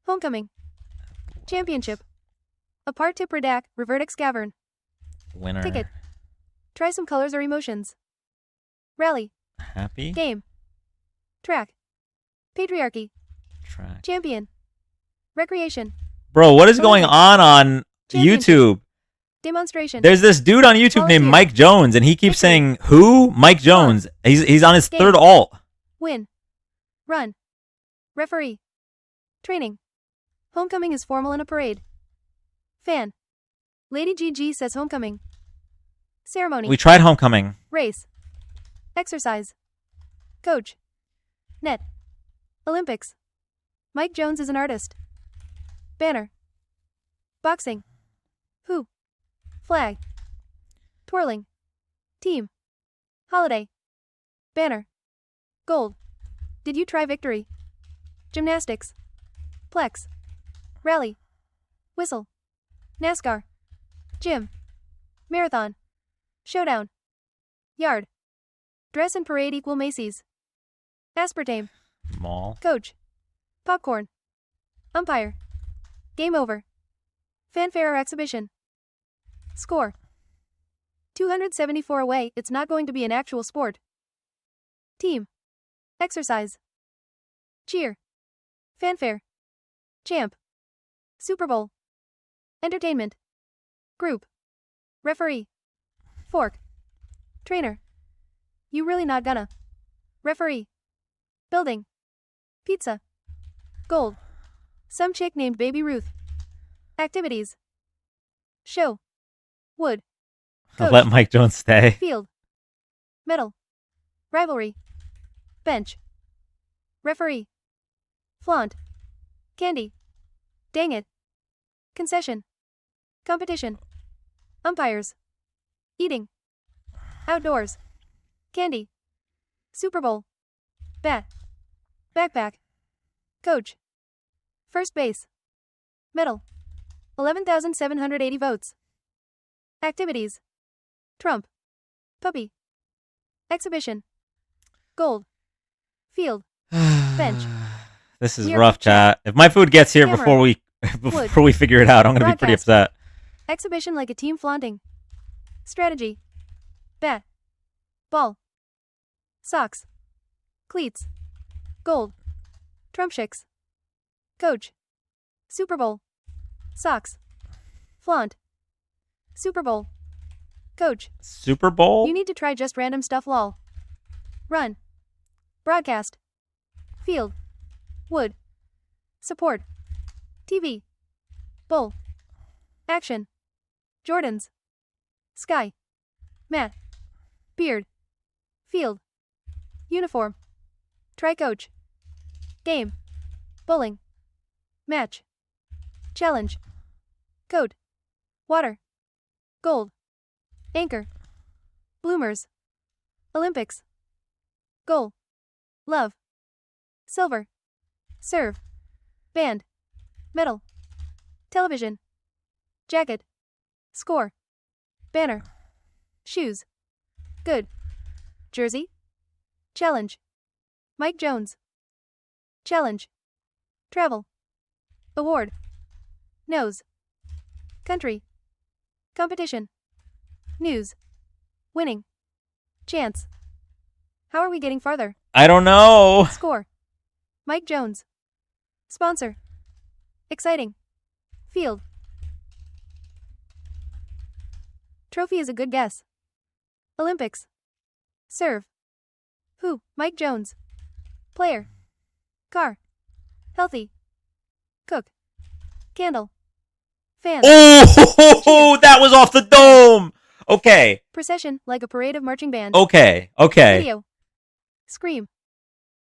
Homecoming. Championship. A part tip redact, revertex cavern. Winner. Ticket. Try some colors or emotions. Rally. Happy. Game. Track. Patriarchy. Track. Champion. Recreation. Bro, what is going Olympics. on YouTube? Demonstration. There's this dude on YouTube named Volunteer. Mike Jones, and he keeps saying, who? Mike Jones. He's on his Game. third alt. Win. Run. Referee. Training. Homecoming is formal and a parade. Fan. Lady GG says homecoming. Ceremony. We tried homecoming. Race. Exercise. Coach. Net. Olympics. Mike Jones is an artist. Banner. Boxing. Who. Flag. Twirling. Team. Holiday. Banner. Gold. Did you try victory? Gymnastics. Plex. Rally. Whistle. NASCAR. Gym. Marathon. Showdown. Yard. Dress and parade equal Macy's. Aspartame. Mall. Coach. Popcorn. Umpire. Game over. Fanfare or exhibition. Score. 274 away, it's not going to be an actual sport. Team. Exercise. Cheer. Fanfare. Champ. Super Bowl. Entertainment. Group. Referee. Fork. Trainer. You really not gonna. Referee. Building. Pizza. Gold. Some chick named Baby Ruth. Activities. Show. Wood. Coach. Let Mike Jones stay. Field. Medal. Rivalry. Bench. Referee. Flaunt. Candy. Dang it. Concession. Competition. Umpires. Eating. Outdoors. Candy. Super Bowl. Bat. Backpack. Coach. First base. Medal. 11,780 votes. Activities. Trump. Puppy. Exhibition. Gold. Field. Bench. This is Near rough, chat. If my food gets here Camera. before we figure it out, I'm gonna be pretty Broadcast. upset. Exhibition like a team flaunting. Strategy. Bat. Ball. Socks. Cleats. Gold. Trump chicks. Coach. Super Bowl. Socks. Flaunt. Super Bowl. Coach. Super Bowl? You need to try just random stuff lol. Run. Broadcast. Field. Wood. Support. TV. Bull. Action. Jordans. Sky. Mat. Beard. Field. Uniform. Try coach. Game. Bowling. Match. Challenge. Coat. Water. Gold. Anchor. Bloomers. Olympics. Goal. Love. Silver. Serve. Band. Medal. Television. Jacket. Score. Banner. Shoes. Good. Jersey. Challenge. Mike Jones. Challenge. Travel. Award. Nose. Country. Competition. News. Winning. Chance. How are we getting farther? I don't know. Score. Mike Jones. Sponsor. Exciting. Field. Trophy is a good guess. Olympics. Serve. Who? Mike Jones. Player. Car. Healthy. Cook. Candle. Fans. Oh, that was off the dome. Okay. Procession like a parade of marching band. Okay. Video. Scream.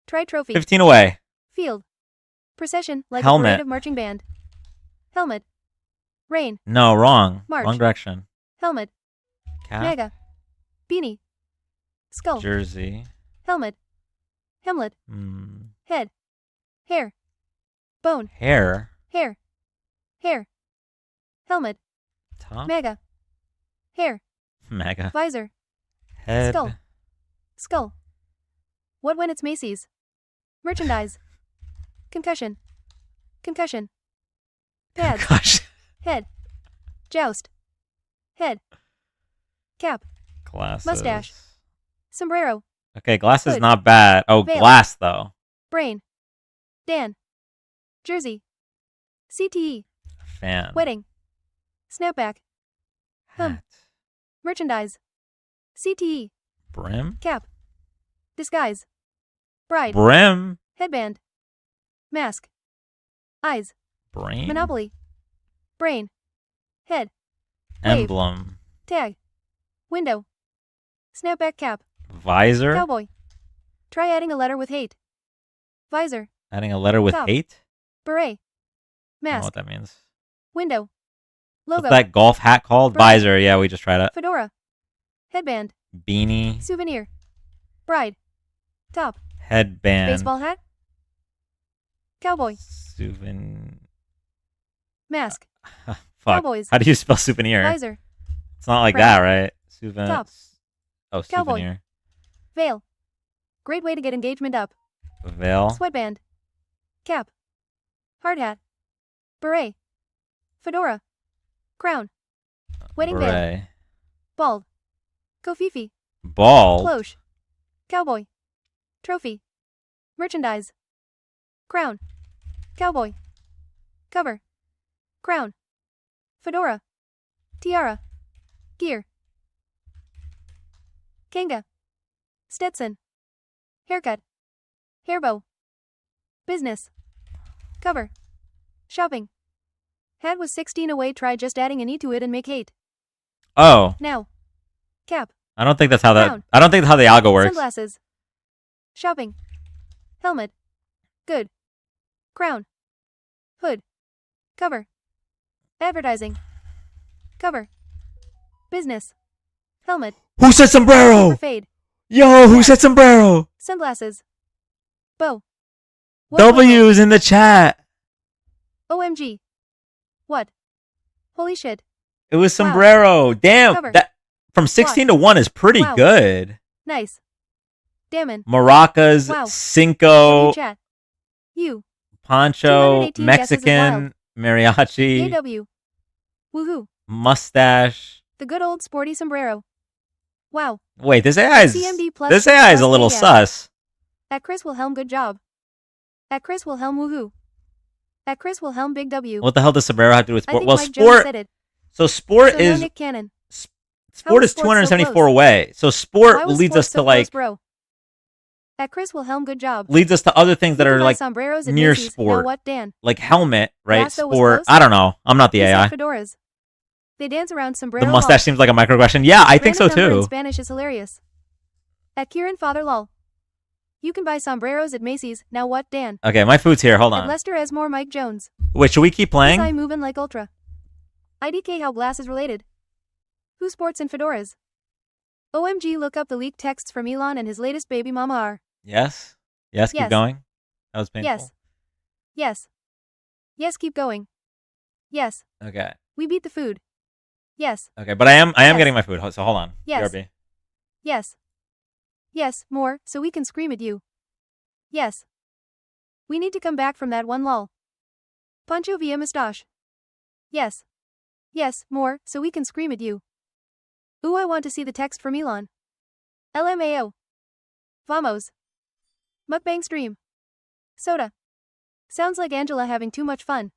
Try trophy. 15 away. Field. Procession like a Helmet. parade of marching band. Helmet. Rain. No, wrong. March. Wrong direction. Helmet. Cap. MAGA. Beanie. Skull. Jersey. Helmet. Hamlet. Head. Hair. Bone. Hair. Hair. Hair. Helmet. Top. MAGA. Hair. MAGA. Visor. Head. Skull. Skull. What when it's Macy's? Merchandise. Concussion. Concussion. Pads. Gosh. Head. Joust. Head. Cap. Glasses. Mustache. Sombrero. Okay, glasses Hood. not bad. Oh, Veil. glass though. Brain. Dan. Jersey. CTE. Fan. Wedding. Snapback. Hum. Hat. Merchandise. CTE. Brim. Cap. Disguise. Bride. Brim. Headband. Mask. Eyes. Brain? Monopoly. Brain. Head. Wave. Emblem. Tag. Window. Snapback cap. Visor? Cowboy. Try adding a letter with hate. Visor. Adding a letter with Top. hate? Beret. I don't know Mask. what that means. Window. Logo. What's that golf hat called? Bride. Visor. Yeah, we just tried it. Fedora. Headband. Beanie. Souvenir. Bride. Top. Headband. Baseball hat. Cowboy. Mask. Fuck. Cowboys. How do you spell souvenir? Visor. It's not like Crown. that, right? Souvenir. Top. Oh, Cowboy. souvenir. Veil. Great way to get engagement up. Veil. Sweatband. Cap. Hard hat. Beret. Fedora. Crown. Wedding band. Beret. Bald. Kofifi. Bald. Cloche. Cowboy. Trophy. Merchandise. Crown. Cowboy. Cover. Crown. Fedora. Tiara. Gear. Kanga. Stetson. Haircut. Hairbow. Business. Cover. Shopping. Hat was 16 away. Try just adding an E to it and make hate. Oh. Now. Cap. I don't think that's how Crown. I don't think that's how the algo works. Sunglasses. Shopping. Helmet. Good. Crown. Hood. Cover. Advertising. Cover. Business. Helmet. Who said sombrero? Fade. Yo, who said sombrero? Sunglasses. Bow. W's in the chat. OMG. What? Holy shit. It was Wow. sombrero. Damn. Cover. That from 16 to 1 is pretty Wow. good. Nice. Damon. Maracas, Wow. Cinco, Chat. You. poncho, 218 guesses is Mexican, mariachi, AW. Woohoo. mustache. The good old sporty sombrero. Wow. Wait, this AI is CMD plus this AI is a plus little AS. sus. At Chris Wilhelm, good job. At Chris Wilhelm, woohoo. At Chris Wilhelm, big W. What the hell does sombrero have to do with I sport? think Well, Mike Jones sport. said it. So sport So now is Nick Cannon. sport is sports so 274 close? away. So Why sport was leads sports us so to like close, bro? At Chris Wilhelm, good job. leads us to other things that You are can buy like sombreros at near Macy's. Now sport. what, Dan? Like helmet, right? Lasso was Sport. close? I don't know. I'm not the He said AI. fedoras. They dance around sombrero. The mustache seems like a microaggression. Yeah, I think so Random number in too. Spanish is hilarious. At Kieran Father Lol. You can buy sombreros at Macy's. Now what, Dan? Okay, my food's here. Hold At on. Lester Esmore, Mike Jones. Wait, should we keep playing? I moving like ultra. IDK how glass is related. Who sports in fedoras? OMG, look up the leaked texts from Elon and his latest baby mama are. Yes. Yes. Keep Yes. going. That was painful. Yes. Yes. Yes, keep going. Yes. Okay. We beat the food. Yes. Okay, but I am Yes. getting my food. So hold on. Yes. BRB. Yes. Yes, more, so we can scream at you. Yes. We need to come back from that one lull. Pancho via mustache. Yes. Yes, more, so we can scream at you. Ooh, I want to see the text from Elon. LMAO. Vamos. Mukbang stream. Soda. Sounds like Angela having too much fun.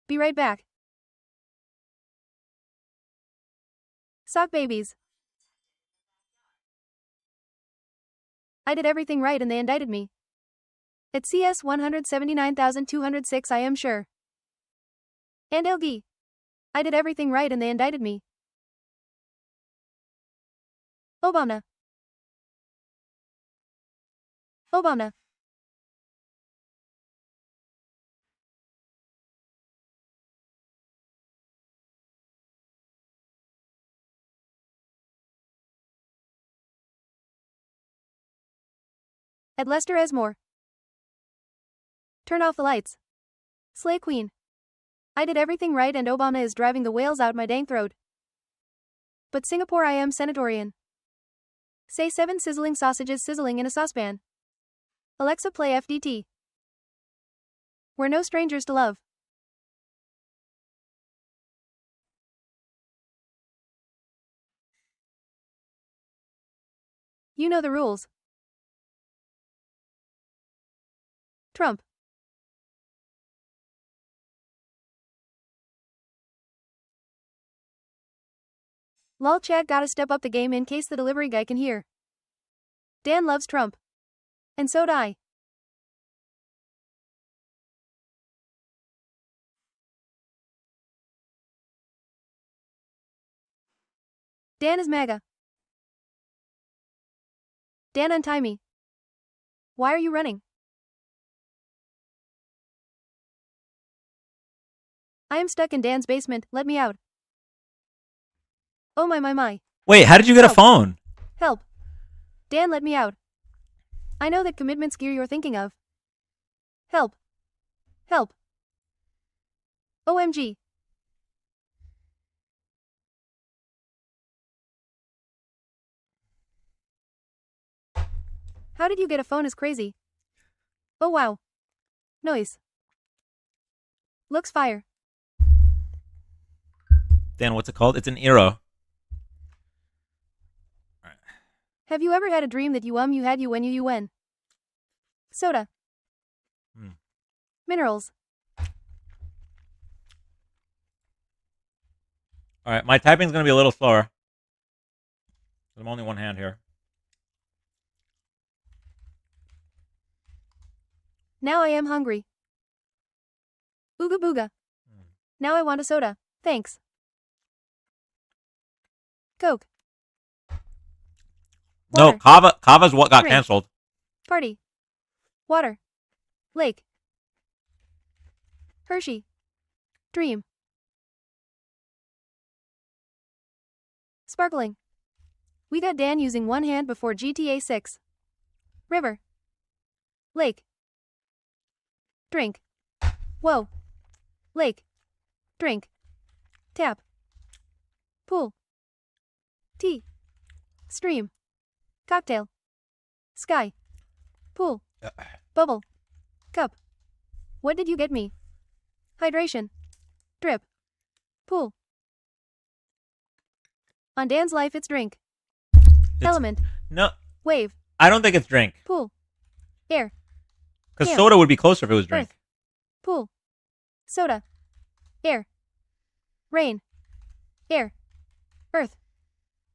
Be right back. Sock babies. I did everything right and they indicted me. It's CS 179,206, I am sure. And LG. I did everything right and they indicted me. Obama. Obama. At Lester Esmore. Turn off the lights. Slay Queen. I did everything right and Obama is driving the whales out my dang throat. But Singapore I am senatorian. Say 7 sizzling sausages sizzling in a saucepan. Alexa play FDT. We're no strangers to love. You know the rules. Trump. Lol, Chad gotta step up the game in case the delivery guy can hear. Dan loves Trump. And so I. Dan is MAGA. Dan, untie me. Why are you running? I am stuck in Dan's basement, let me out. Oh my. Wait, how did you get a Help. phone? Help. Dan, let me out. I know that commitment's gear you're thinking of. Help. Help. OMG. How did you get a phone is crazy. Oh wow. Noise. Looks fire. Dan, what's it called? It's an Eero. Have you ever had a dream that you had you when you when? Soda. Minerals. All right, my typing's going to be a little slower. I'm only one hand here. Now I am hungry. Ooga booga. Now I want a soda. Thanks. Coke. No, Water. Kava's what got Drink. canceled. Party. Water. Lake. Hershey. Dream. Sparkling. We got Dan using one hand before GTA 6. River. Lake. Drink. Whoa. Lake. Drink. Tap. Pool. Tea. Stream. Cocktail. Sky. Pool. Bubble. Cup. What did you get me? Hydration. Drip. Pool. On Dan's life it's drink. Element. No. Wave. I don't think it's drink. Pool. Air. Because Camp. soda would be closer if it was drink. Earth. Pool. Soda. Air. Rain. Air. Earth.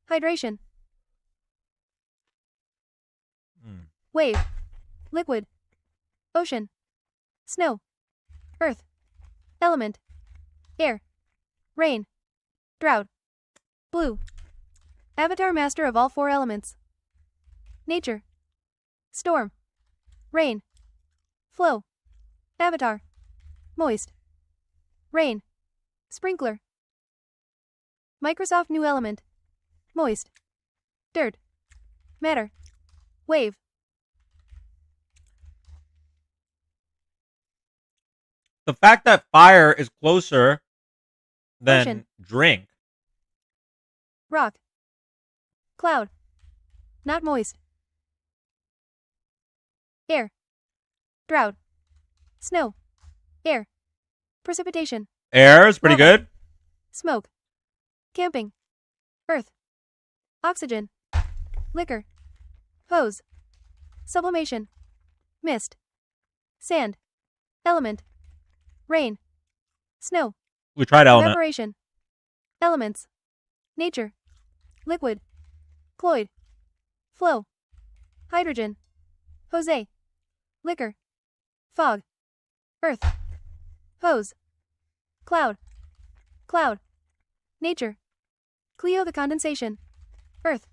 Hydration. Wave. Liquid. Ocean. Snow. Earth. Element. Air. Rain. Drought. Blue. Avatar, master of all four elements. Nature. Storm. Rain. Flow. Avatar. Moist. Rain. Sprinkler. Microsoft new element. Moist. Dirt. Matter. Wave. The fact that fire is closer than Ocean. drink. Rock. Cloud. Not moist. Air. Drought. Snow. Air. Precipitation. Air is pretty Lava. good. Smoke. Camping. Earth. Oxygen. Liquor. Hose. Sublimation. Mist. Sand. Element. Rain. Snow. We tried element. Evaporation. Elements. Nature. Liquid. Cloyd. Flow. Hydrogen. Jose. Liquor. Fog. Earth. Hose. Cloud. Cloud. Nature. Cleo the condensation. Earth.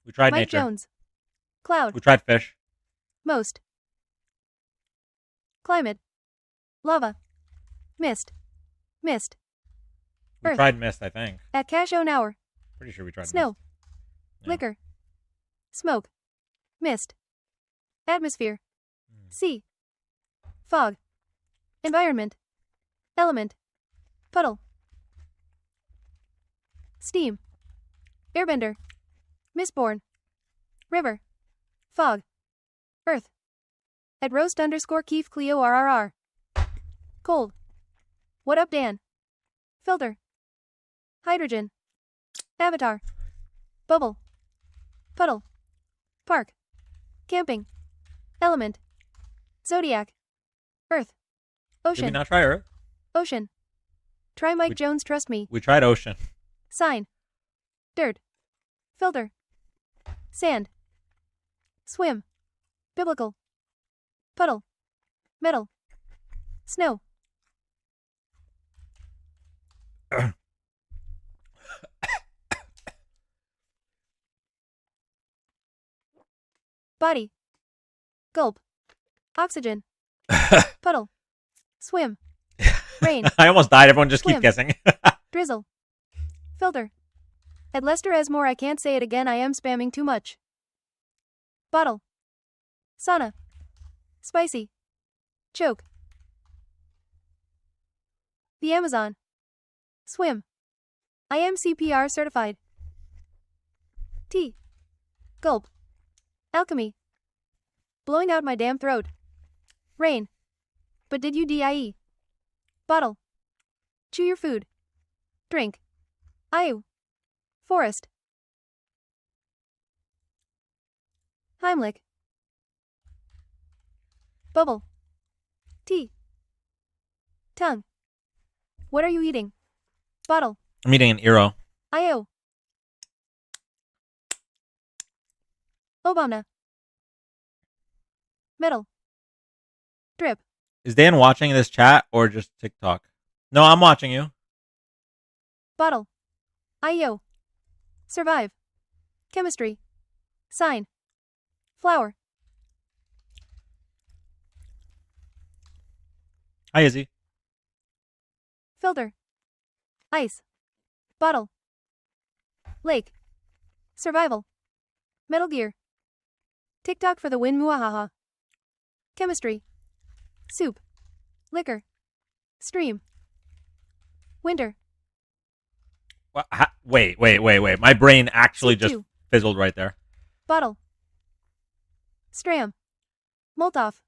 We tried Mike nature. Jones. Cloud. We tried fish. Most. Climate. Lava. Mist. Mist. We Earth. tried mist, I think. At cash own hour. Pretty sure we tried Snow. mist. Liquor. Smoke. Mist. Atmosphere. Sea. Fog. Environment. Element. Puddle. Steam. Airbender. Mistborn. River. Fog. Earth. At roast _ Keef Cleo RRR. Cold. What up, Dan? Filter. Hydrogen. Avatar. Bubble. Puddle. Park. Camping. Element. Zodiac. Earth. Did Ocean. we not try Earth? Ocean. Try Mike Jones, trust me. We tried ocean. Sign. Dirt. Filter. Sand. Swim. Biblical. Puddle. Metal. Snow. Body. Gulp. Oxygen. Puddle. Swim. Rain. I almost died. Everyone just Swim. keep guessing. Drizzle. Filter. At Lester Esmore, I can't say it again, I am spamming too much. Bottle. Sauna. Spicy. Choke. The Amazon. Swim. I am CPR certified. Tea. Gulp. Alchemy. Blowing out my damn throat. Rain. But did you DIE? Bottle. Chew your food. Drink. Ayu. Forest. Heimlich. Bubble. Tea. Tongue. What are you eating? Bottle. I'm eating an Eero. Io. Obama. Metal. Drip. Is Dan watching this chat or just TikTok? No, I'm watching you. Bottle. IO. Survive. Chemistry. Sign. Flower. Hi, Izzy. Filter. Ice. Bottle. Lake. Survival. Metal Gear. TikTok for the win, muahaha. Chemistry. Soup. Liquor. Stream. Winter. Wait. My brain actually just C2. fizzled right there. Bottle. Stram. Molotov.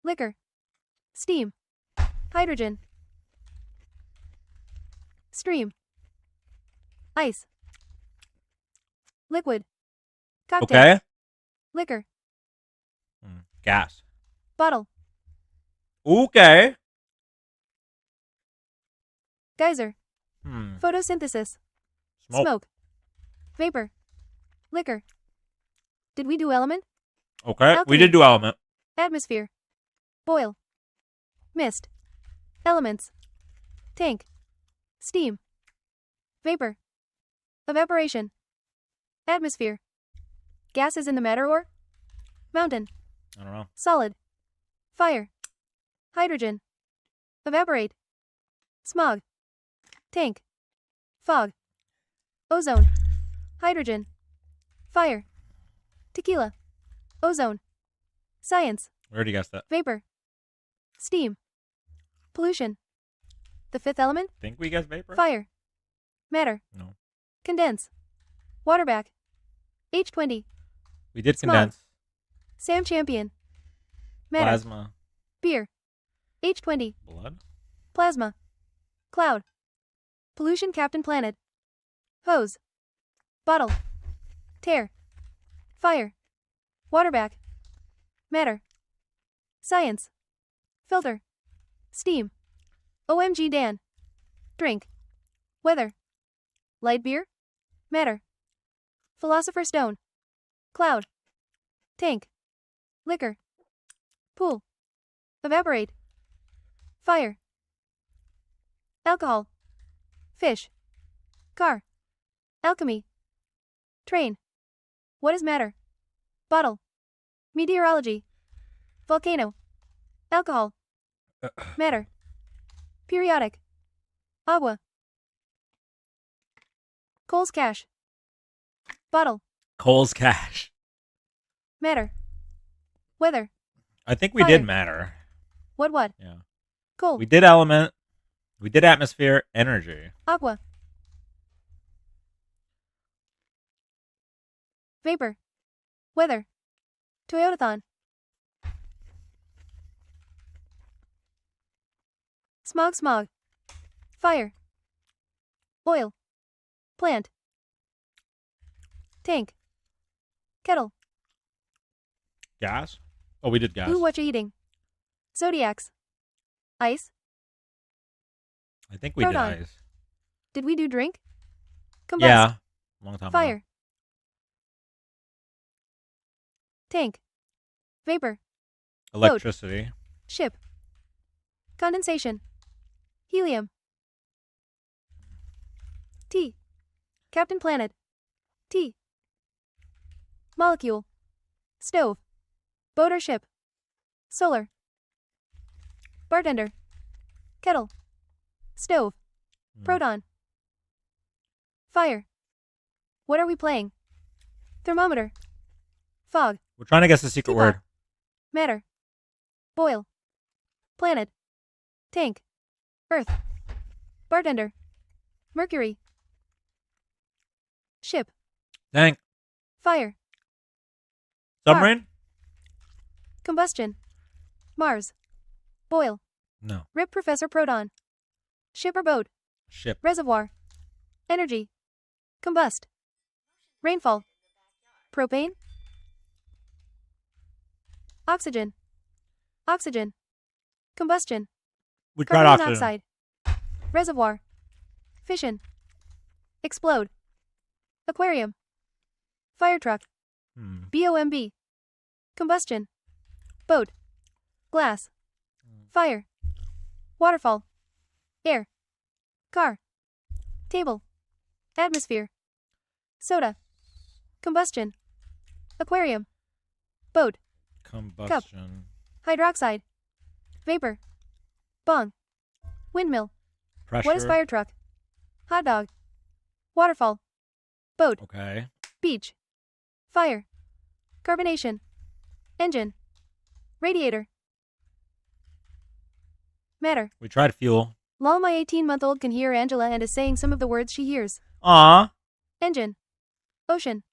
Liquor. Steam. Hydrogen. Stream. Ice. Liquid. Cocktail. Okay. Liquor. Gas. Bottle. Okay. Geyser. Hmm. Photosynthesis. Smoke. Vapor. Liquor. Did we do element? Okay. We Alchemy. did do element. Atmosphere. Boil. Mist. Elements. Tank. Steam. Vapor. Evaporation. Atmosphere. Gases in the matter or? Mountain. I don't know. Solid. Fire. Hydrogen. Evaporate. Smog. Tank. Fog. Ozone. Hydrogen. Fire. Tequila. Ozone. Science. We already guessed that. Vapor. Steam. Pollution. The fifth element? Think we guessed vapor? Fire. Matter. No. Condense. Waterback. H20. We did Smog. condense. Sam Champion. Matter. Plasma. Beer. H20. Blood? Plasma. Cloud. Pollution Captain Planet. Hose. Bottle. Tear. Fire. Waterback. Matter. Science. Filter. Steam. OMG Dan. Drink. Weather. Light beer. Matter. Philosopher's Stone. Cloud. Tank. Liquor. Pool. Evaporate. Fire. Alcohol. Fish. Car. Alchemy. Train. What is matter? Bottle. Meteorology. Volcano. Alcohol. Matter. Periodic. Agua. Cole's cash. Bottle. Cole's cash. Matter. Weather. I think we Fire. did matter. What? Yeah. Coal. We did element. We did atmosphere. Energy. Aqua. Vapor. Weather. Toyotathon. Smog. Fire. Oil. Plant. Tank. Kettle. Gas? Oh, we did gas. Blue what you eating? Zodiacs. Ice. I think we Proton. did ice. Did we do drink? Combust. Yeah. Long time ago. Fire. Tank. Vapor. Boat. Electricity. Ship. Condensation. Helium. T. Captain Planet. T. Molecule. Stove. Boat or ship. Solar. Bartender. Kettle. Stove. Proton. Fire. What are we playing? Thermometer. Fog. We're trying to guess the secret Teapot. word. Matter. Boil. Planet. Tank. Earth. Bartender. Mercury. Ship. Tank. Fire. Submarine? Combustion. Mars. Boil. No. Rip Professor Proton. Ship or boat. Ship. Reservoir. Energy. Combust. Rainfall. Propane. Oxygen. Oxygen. Combustion. We tried Carbon oxygen. monoxide. Reservoir. Fission. Explode. Aquarium. Fire truck. BOMB. Combustion. Boat. Glass. Fire. Waterfall. Air. Car. Table. Atmosphere. Soda. Combustion. Aquarium. Boat. Combustion. Hydroxide. Vapor. Bong. Windmill. What is Pressure. fire truck? Hot dog. Waterfall. Boat. Okay. Beach. Fire. Carbonation. Engine. Radiator. Matter. We tried fuel. Lol, my 18-month-old can hear Angela and is saying some of the words she hears. Aw. Engine. Ocean.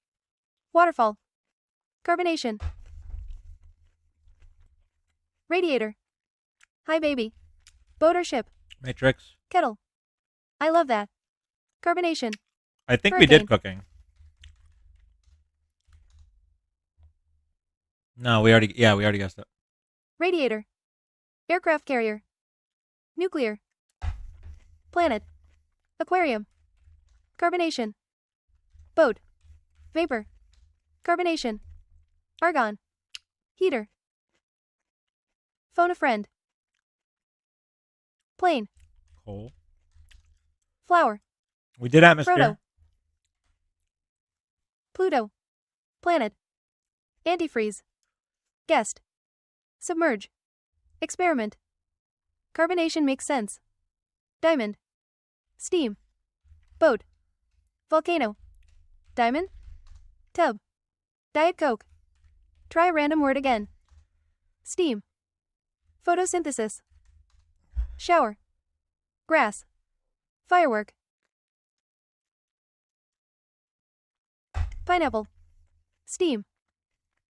Waterfall. Carbonation. Radiator. Hi, baby. Boat or ship. Matrix. Kettle. I love that. Carbonation. I think we did Hurricane. cooking. No, we already guessed it. Radiator. Aircraft carrier. Nuclear. Planet. Aquarium. Carbonation. Boat. Vapor. Carbonation. Argon. Heater. Phone a friend. Plane. Coal. Flower. We did atmosphere. Proto. Pluto. Planet. Antifreeze. Guest. Submerge. Experiment. Carbonation makes sense. Diamond. Steam. Boat. Volcano. Diamond. Tub. Diet Coke. Try a random word again. Steam. Photosynthesis. Shower. Grass. Firework. Pineapple. Steam.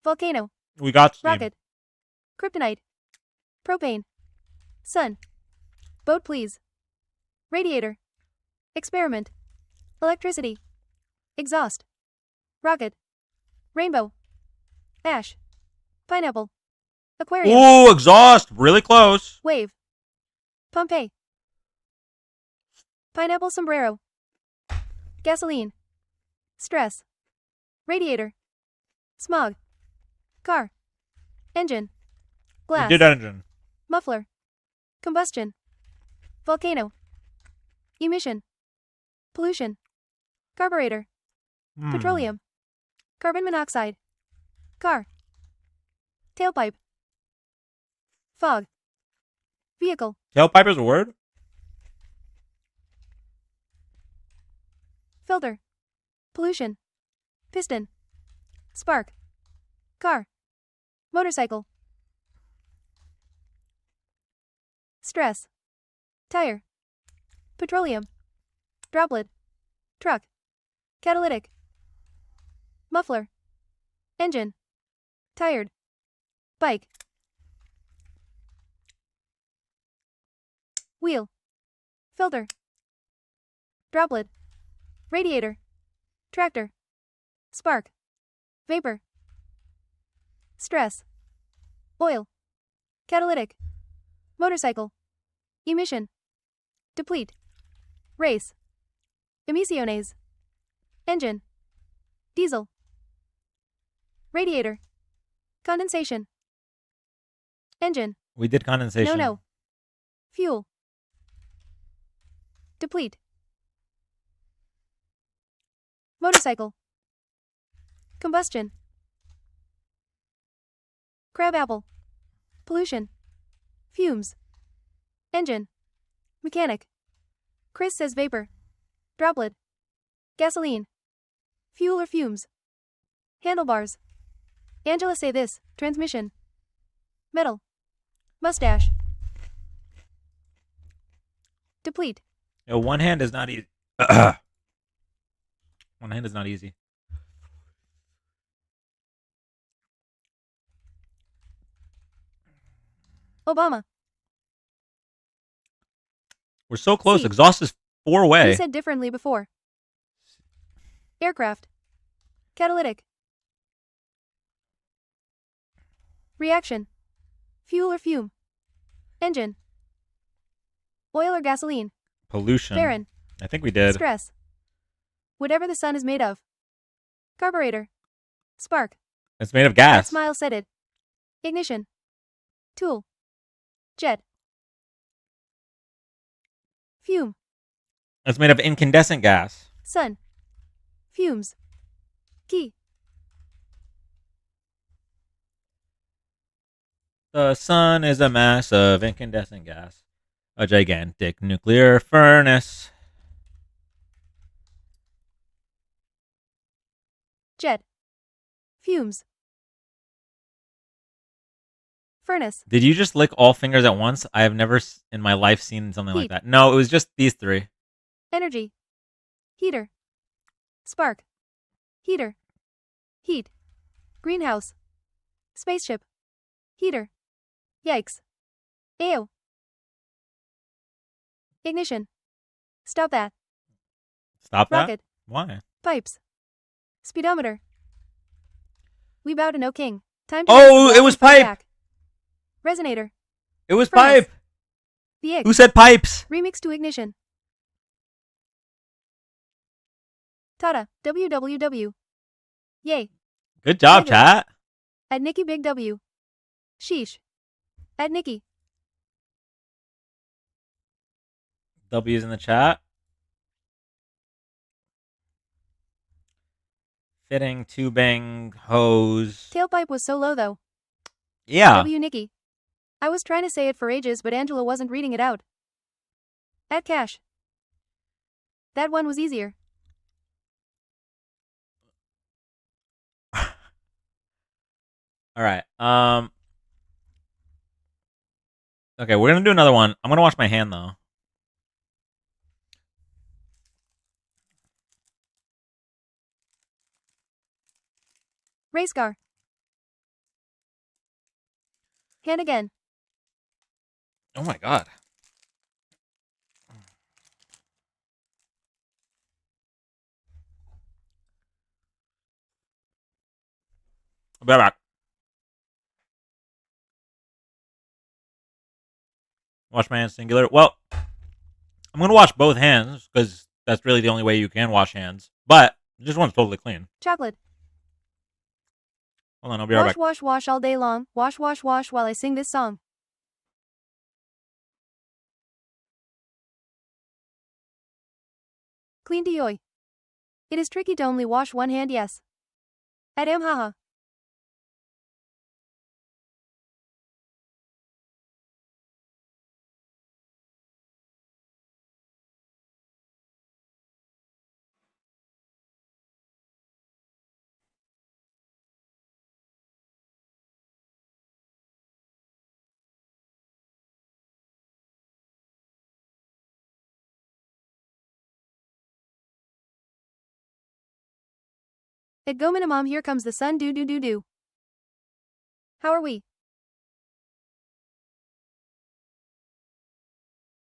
Volcano. We got steam. Rocket. Kryptonite. Propane. Sun. Boat, please. Radiator. Experiment. Electricity. Exhaust. Rocket. Rainbow. Ash. Pineapple. Aquarium. Ooh, exhaust. Really close. Wave. Pompeii. Pineapple sombrero. Gasoline. Stress. Radiator. Smog. Car. Engine. Glass. We did engine. Muffler. Combustion. Volcano. Emission. Pollution. Carburetor. Petroleum. Carbon monoxide. Car. Tailpipe. Fog. Vehicle. Tailpipe is a word? Filter. Pollution. Piston. Spark. Car. Motorcycle. Stress. Tire. Petroleum. Droplet. Truck. Catalytic. Muffler. Engine. Tired. Bike. Wheel. Filter. Droplet. Radiator. Tractor. Spark. Vapor. Stress. Oil. Catalytic. Motorcycle. Emission. Deplete. Race. Emisiones. Engine. Diesel. Radiator. Condensation. Engine. We did condensation. No. Fuel. Deplete. Motorcycle. Combustion. Crabapple. Pollution. Fumes. Engine. Mechanic. Chris says vapor. Droplet. Gasoline. Fuel or fumes. Handlebars. Angela say this. Transmission. Metal. Mustache. Deplete. Yo, one hand is not easy. One hand is not easy. Obama. We're so close. C. Exhaust is 4-way. You said differently before. Aircraft. Catalytic. Reaction. Fuel or fume. Engine. Oil or gasoline. Pollution. Barren. I think we did. Stress. Whatever the sun is made of. Carburetor. Spark. It's made of That gas. smile said it. Ignition. Tool. Jet. Fume. It's made of incandescent gas. Sun. Fumes. Key. The sun is a mass of incandescent gas. A gigantic nuclear furnace. Jet. Fumes. Furnace. Did you just lick all fingers at once? I have never in my life seen something like Heat. that. No, it was just these three. Energy. Heater. Spark. Heater. Heat. Greenhouse. Spaceship. Heater. Yikes. Ayo. Ignition. Stop that. Stop that? Rocket. Why? Pipes. Speedometer. We bow to no king. Time to Oh, make the it was Boston fight pipe. back. Resonator. It was Furnace. pipe. The egg. Who said pipes? Remix to ignition. Tata. WWW. Yay. Good job, Negative. chat. At Nikki Big W. Sheesh. At Nikki. W's in the chat. Fitting, tubing, hose. Tailpipe was so low though. Yeah. W Nikki. I was trying to say it for ages, but Angela wasn't reading it out. At Cash. That one was easier. All right. Okay, we're gonna do another one. I'm gonna wash my hand though. Race car. Hand again. Oh my god. I'll be right back. Wash my hands singular. Well, I'm gonna wash both hands because that's really the only way you can wash hands. But this one's totally clean. Chocolate. Hold on, I'll be right Wash, back. wash, wash all day long. Wash, wash, wash while I sing this song. Clean Dioi. It is tricky to only wash one hand, yes. At haha. At go minimum, here comes the sun, do do do do. How are we?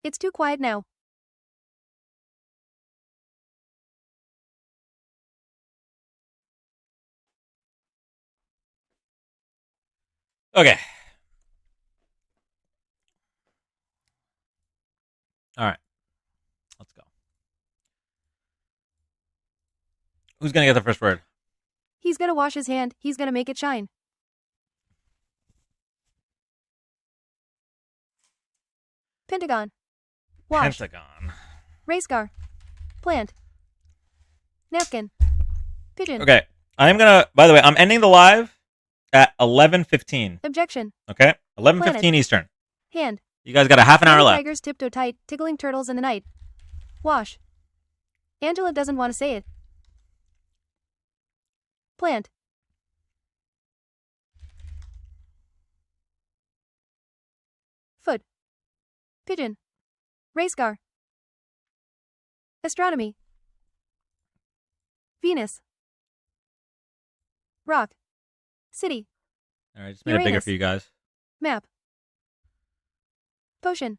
It's too quiet now. Okay. All right. Let's go. Who's gonna get the first word? He's gonna wash his hand. He's gonna make it shine. Pentagon. Wash. Pentagon. Race car. Plant. Napkin. Pigeon. Okay. I'm gonna. By the way, I'm ending the live at 11:15. Objection. Okay. 11:15 Planet. Eastern. Hand. You guys got a half an hour Tiny left. Tigers tiptoe tight, tickling turtles in the night. Wash. Angela doesn't want to say it. Plant. Foot. Pigeon. Race car. Astronomy. Venus. Rock. City. All right, just made it bigger Uranus. for you guys. Map. Potion.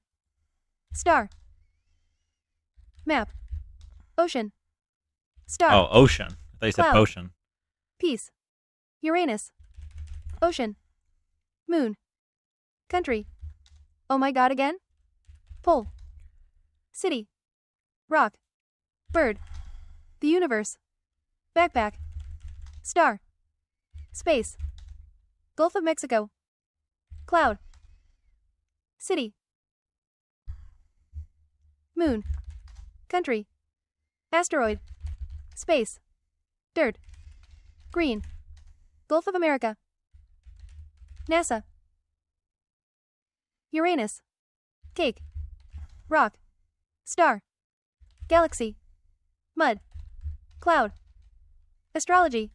Star. Map. Ocean. Star. Oh, ocean. I thought you said Cloud. potion. Peace. Uranus. Ocean. Moon. Country. Oh my god again? Pole. City. Rock. Bird. The universe. Backpack. Star. Space. Gulf of Mexico. Cloud. City. Moon. Country. Asteroid. Space. Dirt. Green. Gulf of America. NASA. Uranus. Cake. Rock. Star. Galaxy. Mud. Cloud. Astrology.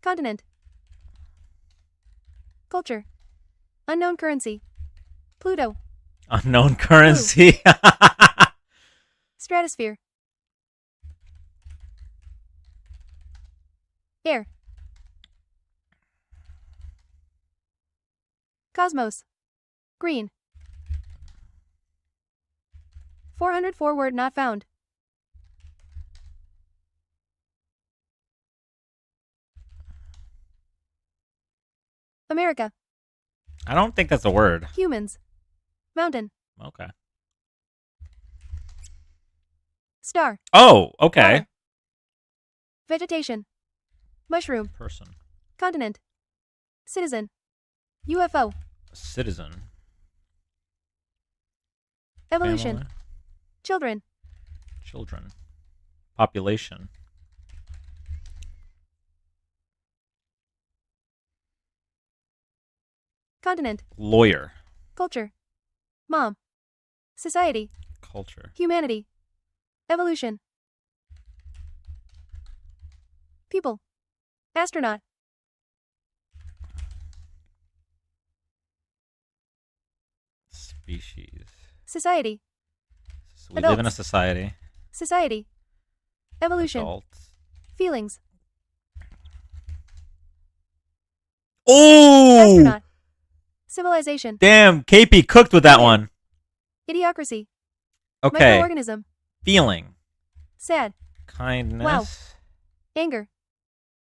Continent. Culture. Unknown currency. Pluto. Unknown currency. Stratosphere. Air. Cosmos. Green. 404 word not found. America. I don't think that's a word. Humans. Mountain. Okay. Star. Oh, okay. Water. Vegetation. Mushroom. Person. Continent. Citizen. UFO. Citizen. Evolution. Family. Children. Children. Population. Continent. Lawyer. Culture. Mom. Society. Culture. Humanity. Evolution. People. Astronaut. Species. Society. So we live in a Adults. society. Society. Evolution. Adults. Feelings. Oh! Astronaut. Civilization. Damn, KP cooked with that one. Idiocracy. Okay. Microorganism. Feeling. Sad. Kindness. Wow. Anger.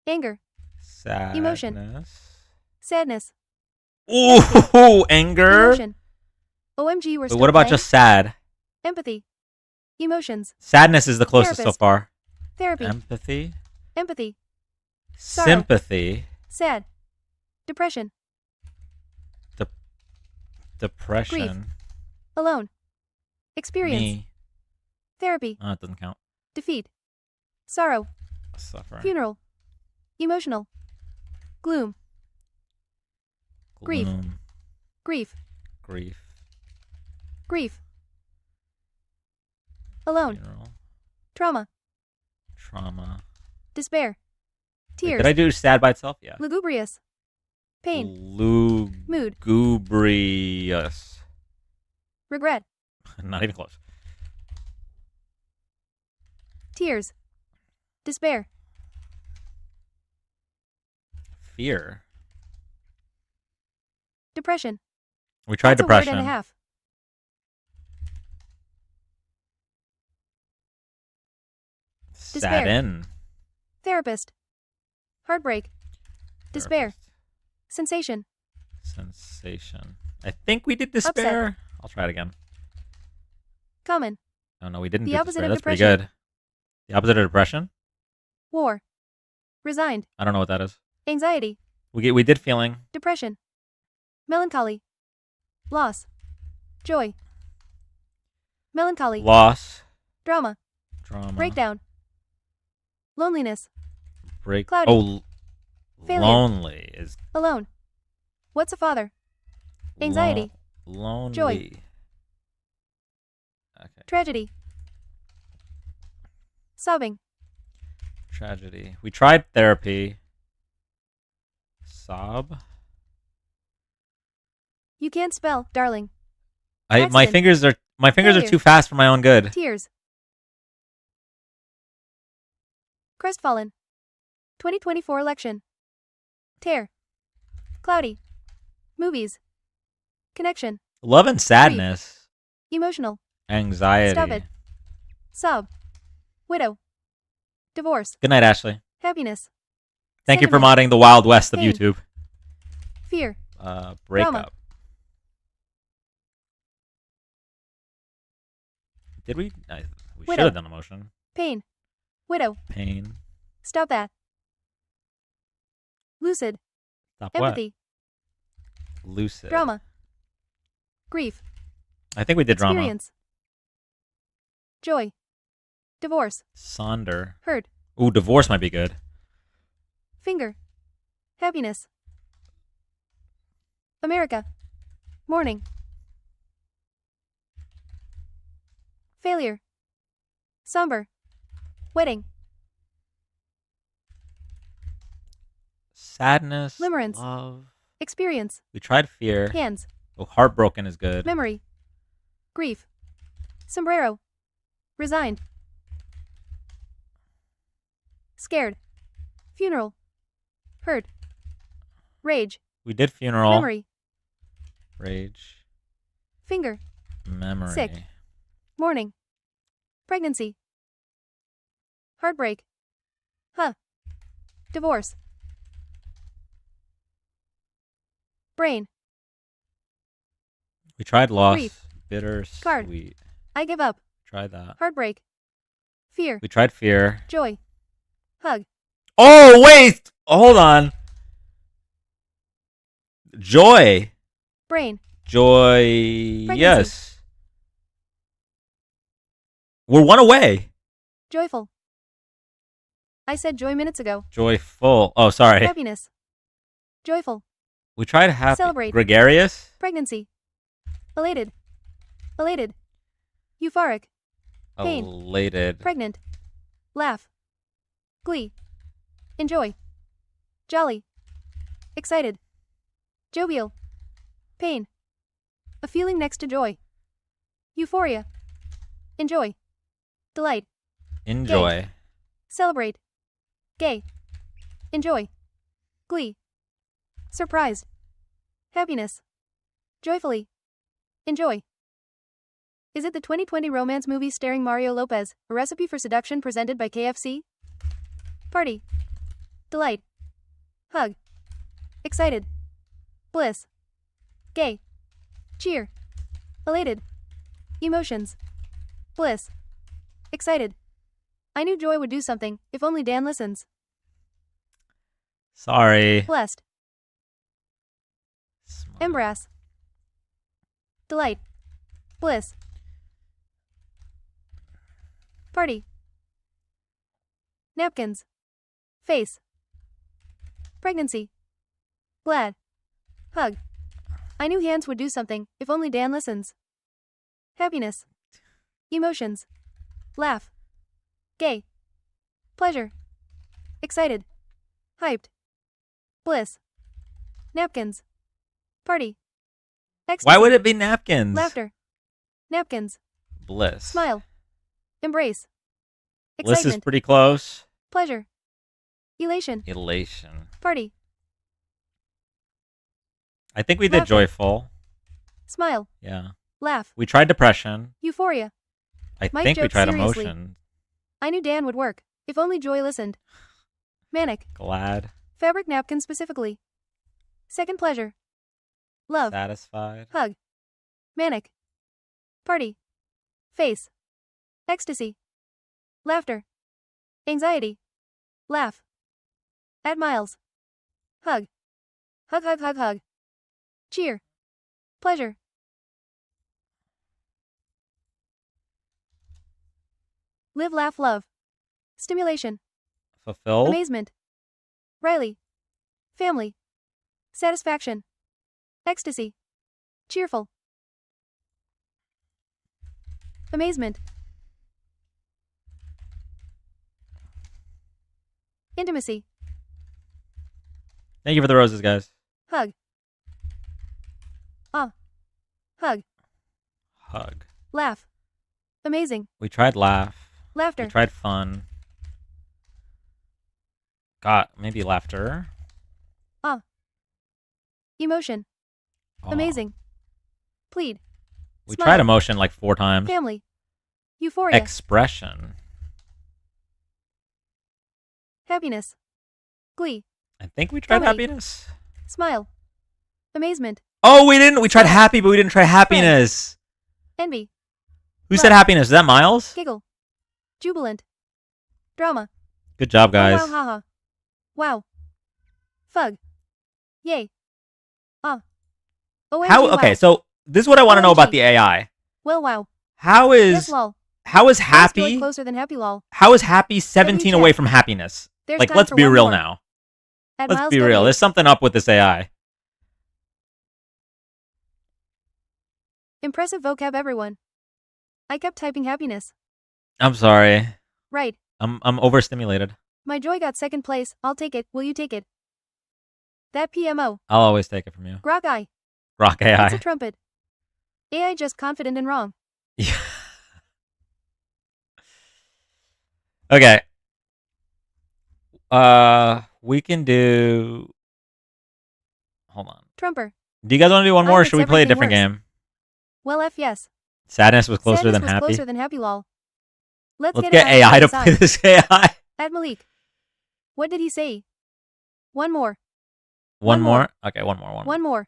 Anger. Sadness. Emotion. Sadness. Ooh, anger. Emotion. OMG, we're But still what about playing? just sad? Empathy. Emotions. Sadness is the closest so Therapist. far. Therapy. Empathy. Empathy. Sorrow. Sympathy. Sad. Depression. Depression. Alone. Experience. Me. Therapy. Oh, it doesn't count. Defeat. Sorrow. Suffer. Funeral. Emotional. Gloom. Grief. Gloom. Grief. Grief. Grief. Alone. Funeral. Trauma. Trauma. Despair. Wait, Tears. did I do sad by itself? Yeah. Lugubrious. Pain. Mood. Lugubrious. Regret. Not even close. Tears. Despair. Fear. Depression. We tried That's depression. A word and a half. Despair. Sadden. Therapist. Heartbreak. Despair. Sensation. Sensation. I think we did despair. I'll try it again. Common. Oh no, we didn't The do opposite despair. of That's pretty depression. good. The opposite of depression? War. Resigned. I don't know what that is. Anxiety. We did feeling. Depression. Melancholy. Loss. Joy. Melancholy. Loss. Drama. Drama. Breakdown. Loneliness. Cloudy. Oh, Failure. lonely is Alone. What's a father? Anxiety. lonely. Joy. Okay. Tragedy. Sobbing. Tragedy. We tried therapy. Sob. You can't spell, darling. My Accident. fingers are Failure. too fast for my own good. Tears. Crestfallen. 2024 election. Tear. Cloudy. Movies. Connection. Love and sadness. Emotional. Anxiety. Stop it. Sob. Widow. Divorce. Good night, Ashley. Happiness. Thank you for Sentiment. modding the Wild West of Pain. YouTube. Fear. Breakup. Drama. Did we? We should Widow. have done emotion. Pain. Widow. Pain. Stop that. Lucid. Stop Empathy. what? Lucid. Drama. Grief. I think we did drama. Experience. Joy. Divorce. Sonder. Hurt. Ooh, divorce might be good. Finger. Happiness. America. Morning. Failure. Somber. Wedding. Sadness. Limerence. Love. Experience. We tried fear. Hands. Oh, heartbroken is good. Memory. Grief. Sombrero. Resigned. Scared. Funeral. Hurt. Rage. We did funeral. Memory. Rage. Finger. Memory. Sick. Morning. Pregnancy. Heartbreak. Huh. Divorce. Brain. We tried loss. Grief. Bitter. Card. Sweet. I give up. Tried that. Heartbreak. Fear. We tried fear. Joy. Hug. Oh, wait! Hold on. Joy. Brain. Joy. Pregnancy. Yes. We're one away. Joyful. I said joy minutes ago. Joyful. Oh, sorry. Happiness. Joyful. We tried happy. Celebrate. Gregarious. Pregnancy. Elated. Elated. Euphoric. Pain. Elated. Pregnant. Laugh. Glee. Enjoy. Jolly. Excited. Jovial. Pain. A feeling next to joy. Euphoria. Enjoy. Delight. Enjoy. Gay. Celebrate. Gay. Enjoy. Glee. Surprised. Happiness. Joyfully. Enjoy. Is it the 2020 romance movie starring Mario Lopez, A Recipe for Seduction presented by KFC? Party. Delight. Hug. Excited. Bliss. Gay. Cheer. Elated. Emotions. Bliss. Excited. I knew joy would do something, if only Dan listens. Sorry. Blessed. Embrace. Delight. Bliss. Party. Napkins. Face. Pregnancy. Glad. Hug. I knew hands would do something, if only Dan listens. Happiness. Emotions. Laugh. Gay. Pleasure. Excited. Hyped. Bliss. Napkins. Party. Ecstasy. Why would it be napkins? Laughter. Napkins. Bliss. Smile. Embrace. Bliss is Excitement. pretty close. Pleasure. Elation. Elation. Party. I think we did Laughter. joyful. Smile. Yeah. Laugh. We tried depression. Euphoria. I Mike think we joked tried seriously. emotion. I knew Dan would work, if only Joy listened. Manic. Glad. Fabric napkin specifically. Second pleasure. Love. Satisfied. Hug. Manic. Party. Face. Ecstasy. Laughter. Anxiety. Laugh. At miles. Hug. Hug, hug, hug, hug. Cheer. Pleasure. Live, laugh, love. Stimulation. Fulfilled. Amazement. Riley. Family. Satisfaction. Ecstasy. Cheerful. Amazement. Intimacy. Thank you for the roses, guys. Hug. Hug. Hug. Laugh. Amazing. We tried laugh. Laughter. We tried fun. God, maybe laughter. Emotion. Aw. Amazing. Plead. We Smile. tried emotion like 4 times. Family. Euphoria. Expression. Happiness. Glee. I think we tried Comedy. happiness. Smile. Amazement. Oh, we didn't. We tried happy, but we didn't try happiness. Envy. Who said happiness? Is that Miles? Giggle. Jubilant. Drama. Good job, Oh, guys. wow, haha. Wow. Fug. Yay. OMG, How? wow. Okay, so this is what I want to know about the AI. Well, wow. How Yes, is lol. how is Let's do it happy? closer than happy, lol. How is happy 17 away from happiness? There's Like, time let's for be one real more. now. At Let's Miles be real. W. There's something up with this AI. Impressive vocab, everyone. I kept typing happiness. I'm sorry. Right. I'm overstimulated. My joy got second place. I'll take it. Will you take it? That PMO. I'll always take it from you. Grok eye. Rock It's a AI. trumpet. AI just confident and wrong. Okay. We can do. Hold on. Trumper. Do you guys want to do one I more, or fix should we play a everything different worse. game? Well, F yes. Sadness was closer Sadness than was happy. closer than happy, lol. Let's Let's get get an AI to inside. play this AI. At Malik. What did he say? One more. One more. Okay, one more. One more.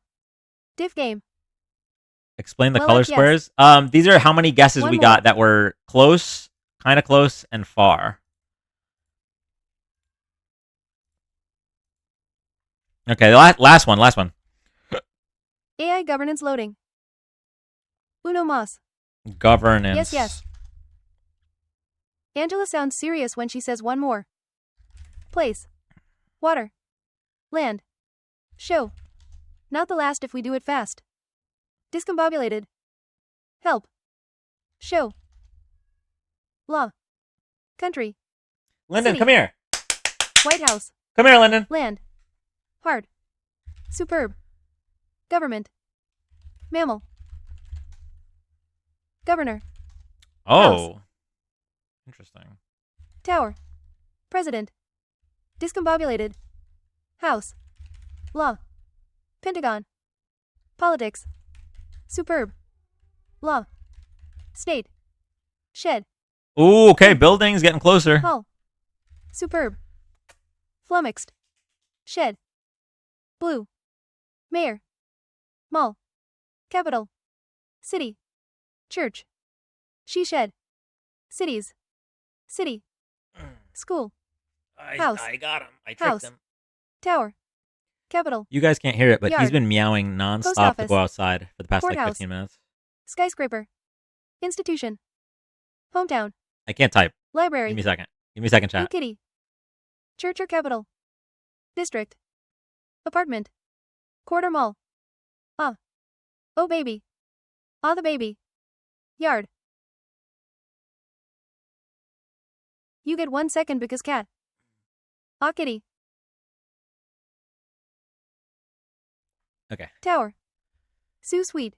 Diff game. Explain the Well, color F yes. squares. These are how many guesses One we more. got that were close, kind of close, and far. Okay, last one. Last one. AI governance loading. Uno mas. Governance. Yes, yes. Angela sounds serious when she says one more. Place. Water. Land. Show. Not the last if we do it fast. Discombobulated. Help. Show. Law. Country. Lyndon, City. come here. White House. Come here, Lyndon. Land. Hard. Superb. Government. Mammal. Governor. Oh. Interesting. Tower. President. Discombobulated. House. Law. Pentagon. Politics. Superb. Law. State. Shed. Ooh, okay. Buildings getting closer. Hall. Superb. Flummoxed. Shed. Blue. Mayor. Mall. Capital. City. Church. She shed. Cities. City. School. House. I got him. I tricked House. him. Tower. Capital. You guys can't hear it, but he's Yard. been meowing Post nonstop to office. go outside for the past like Courthouse. 15 minutes. Skyscraper. Institution. Hometown. I can't type. Library. Give me a second. Give me a second, Blue chat. Kitty. Church or capital. District. Apartment. Quarter mall. Oh baby. The baby. Yard. You get 1 second because cat. Kitty. Okay. Tower. Sue sweet.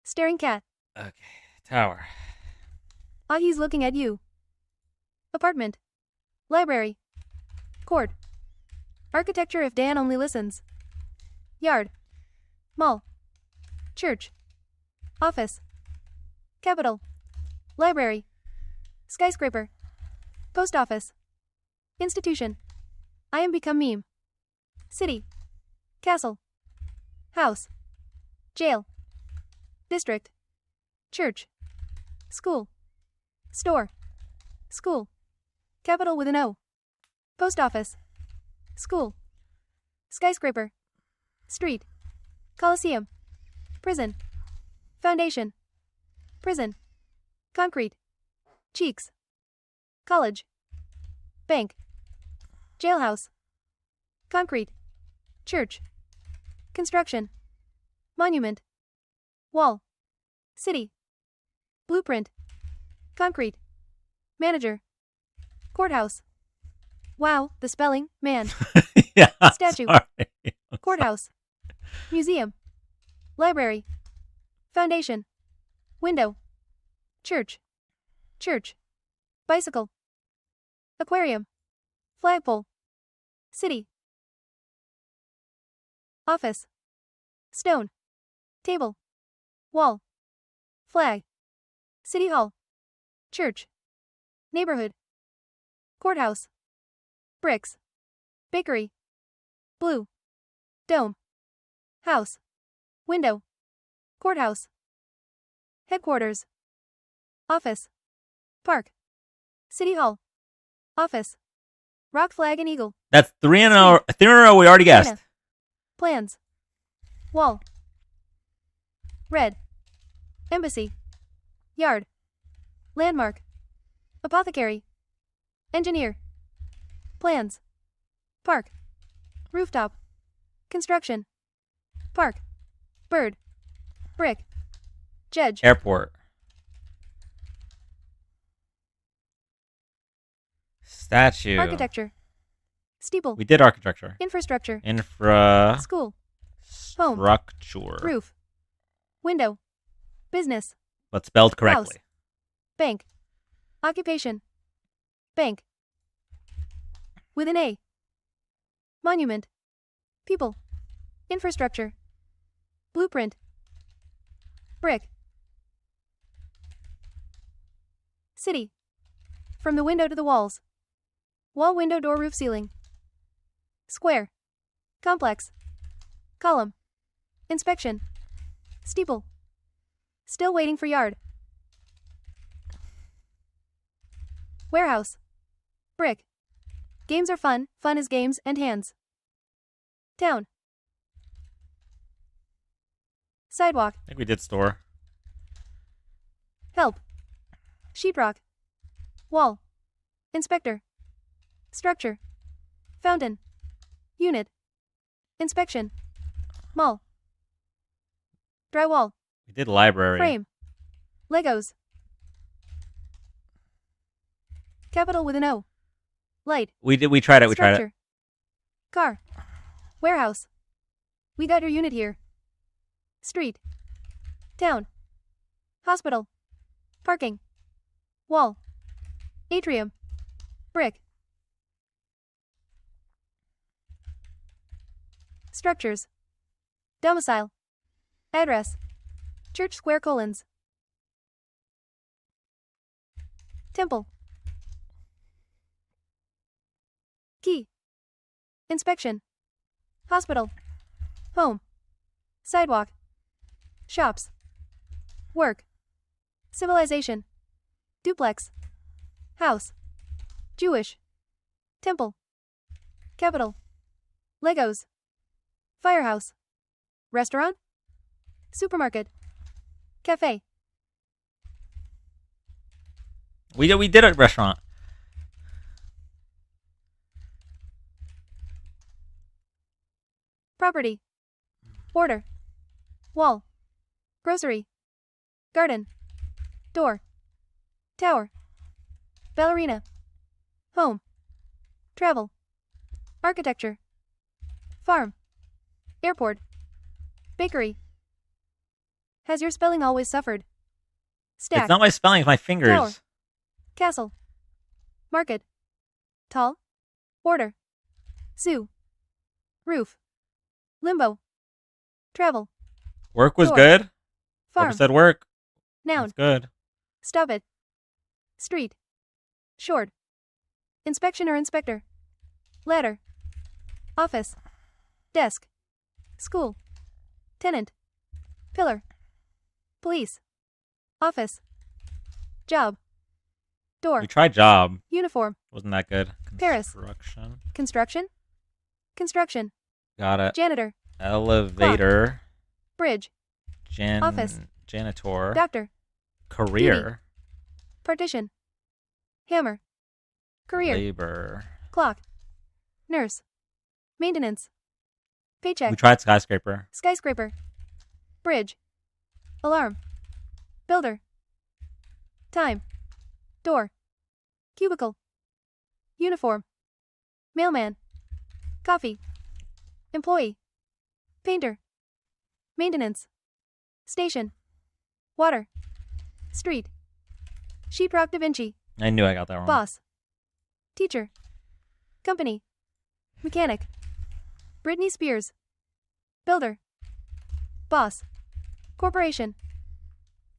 Staring cat. Okay. Tower. He's looking at you. Apartment. Library. Court. Architecture if Dan only listens. Yard. Mall. Church. Office. Capital. Library. Skyscraper. Post office. Institution. I am become meme. City. Castle. House. Jail. District. Church. School. Store. School. Capital with an O. Post office. School. Skyscraper. Street. Coliseum. Prison. Foundation. Prison. Concrete. Cheeks. College. Bank. Jailhouse. Concrete. Church. Construction. Monument. Wall. City. Blueprint. Concrete. Manager. Courthouse. Wow, the spelling, man. Yeah, Statue. sorry. Courthouse. Museum. Library. Foundation. Window. Church. Church. Bicycle. Aquarium. Flagpole. City. Office. Stone. Table. Wall. Flag. City Hall. Church. Neighborhood. Courthouse. Bricks. Bakery. Blue. Dome. House. Window. Courthouse. Headquarters. Office. Park. City Hall. Office. Rock flag and eagle. That's 3 in a row. 3 in a row. We already guessed. Arena. Plans. Wall. Red. Embassy. Yard. Landmark. Apothecary. Engineer. Plans. Park. Rooftop. Construction. Park. Bird. Brick. Judge. Airport. Statue. Architecture. Steeple. We did architecture. Infrastructure. School. Home. Structure. Roof. Window. Business. But spelled correctly. House. Bank. Occupation. Bank. With an A. Monument. People. Infrastructure. Blueprint. Brick. City. From the window to the walls. Wall, window, door, roof, ceiling. Square. Complex. Column. Inspection. Steeple. Still waiting for yard. Warehouse. Brick. Games are fun. Fun is games and hands. Town. Sidewalk. I think we did store. Help. Sheetrock. Wall. Inspector. Structure. Fountain. Unit. Inspection. Mall. Drywall. We did library. Frame. Legos. Capital with an O. Light. We did. We tried it. We tried it. Structure. Car. Warehouse. We got your unit here. Street. Town. Hospital. Parking. Wall. Atrium. Brick. Structures. Domicile. Address. Church square colons. Temple. Key. Inspection. Hospital. Home. Sidewalk. Shops. Work. Civilization. Duplex. House. Jewish. Temple. Capital. Legos. Firehouse. Restaurant. Supermarket. Cafe. We did a restaurant. Property. Border. Wall. Grocery. Garden. Door. Tower. Ballerina. Home. Travel. Architecture. Farm. Airport. Bakery. Has your spelling always suffered? Stack. It's not my spelling, it's my fingers. Tower. Castle. Market. Tall. Order. Zoo. Roof. Limbo. Travel. Work was Door. good. Farm. Whoever said work. Noun. That's good. Stop it. Street. Short. Inspection or inspector. Ladder. Office. Desk. School. Tenant. Pillar. Police. Office. Job. Door. We tried job. Uniform. Wasn't that good? Paris. Construction. Construction. Construction. Got it. Janitor. Elevator. Bridge. Office. Janitor. Doctor. Career. Duty. Partition. Hammer. Career. Labor. Clock. Nurse. Maintenance. Paycheck. We tried skyscraper. Skyscraper. Bridge. Alarm. Builder. Time. Door. Cubicle. Uniform. Mailman. Coffee. Employee. Painter. Maintenance. Station. Water. Street. Sheetrock Da Vinci. I knew I got that wrong. Boss. Teacher. Company. Mechanic. Britney Spears. Builder. Boss. Corporation.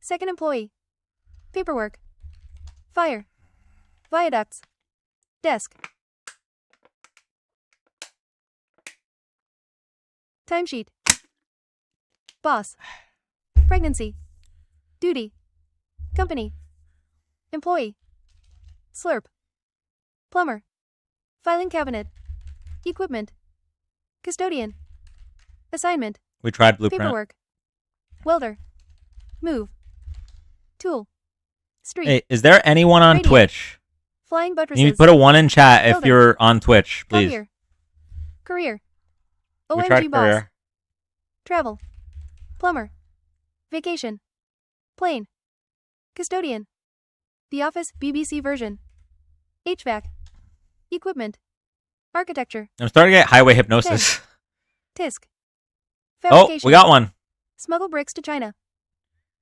Second employee. Paperwork. Fire. Viaducts. Desk. Timesheet. Boss. Pregnancy. Duty. Company. Employee. Slurp. Plumber. Filing cabinet. Equipment. Custodian. Assignment. We tried blueprint. Paperwork. Welder. Move. Tool. Street. Hey, is there anyone on Radio. Twitch? Flying Can you buttresses. put a 1 in chat if Builder. you're on Twitch, please? Courier. Career. We OMG tried boss. career. Travel. Plumber. Vacation. Plane. Custodian. The Office BBC version. HVAC. Equipment. Architecture. I'm starting to get highway hypnosis. Tisk. Oh, Fabrication. we got one. Smuggle bricks to China.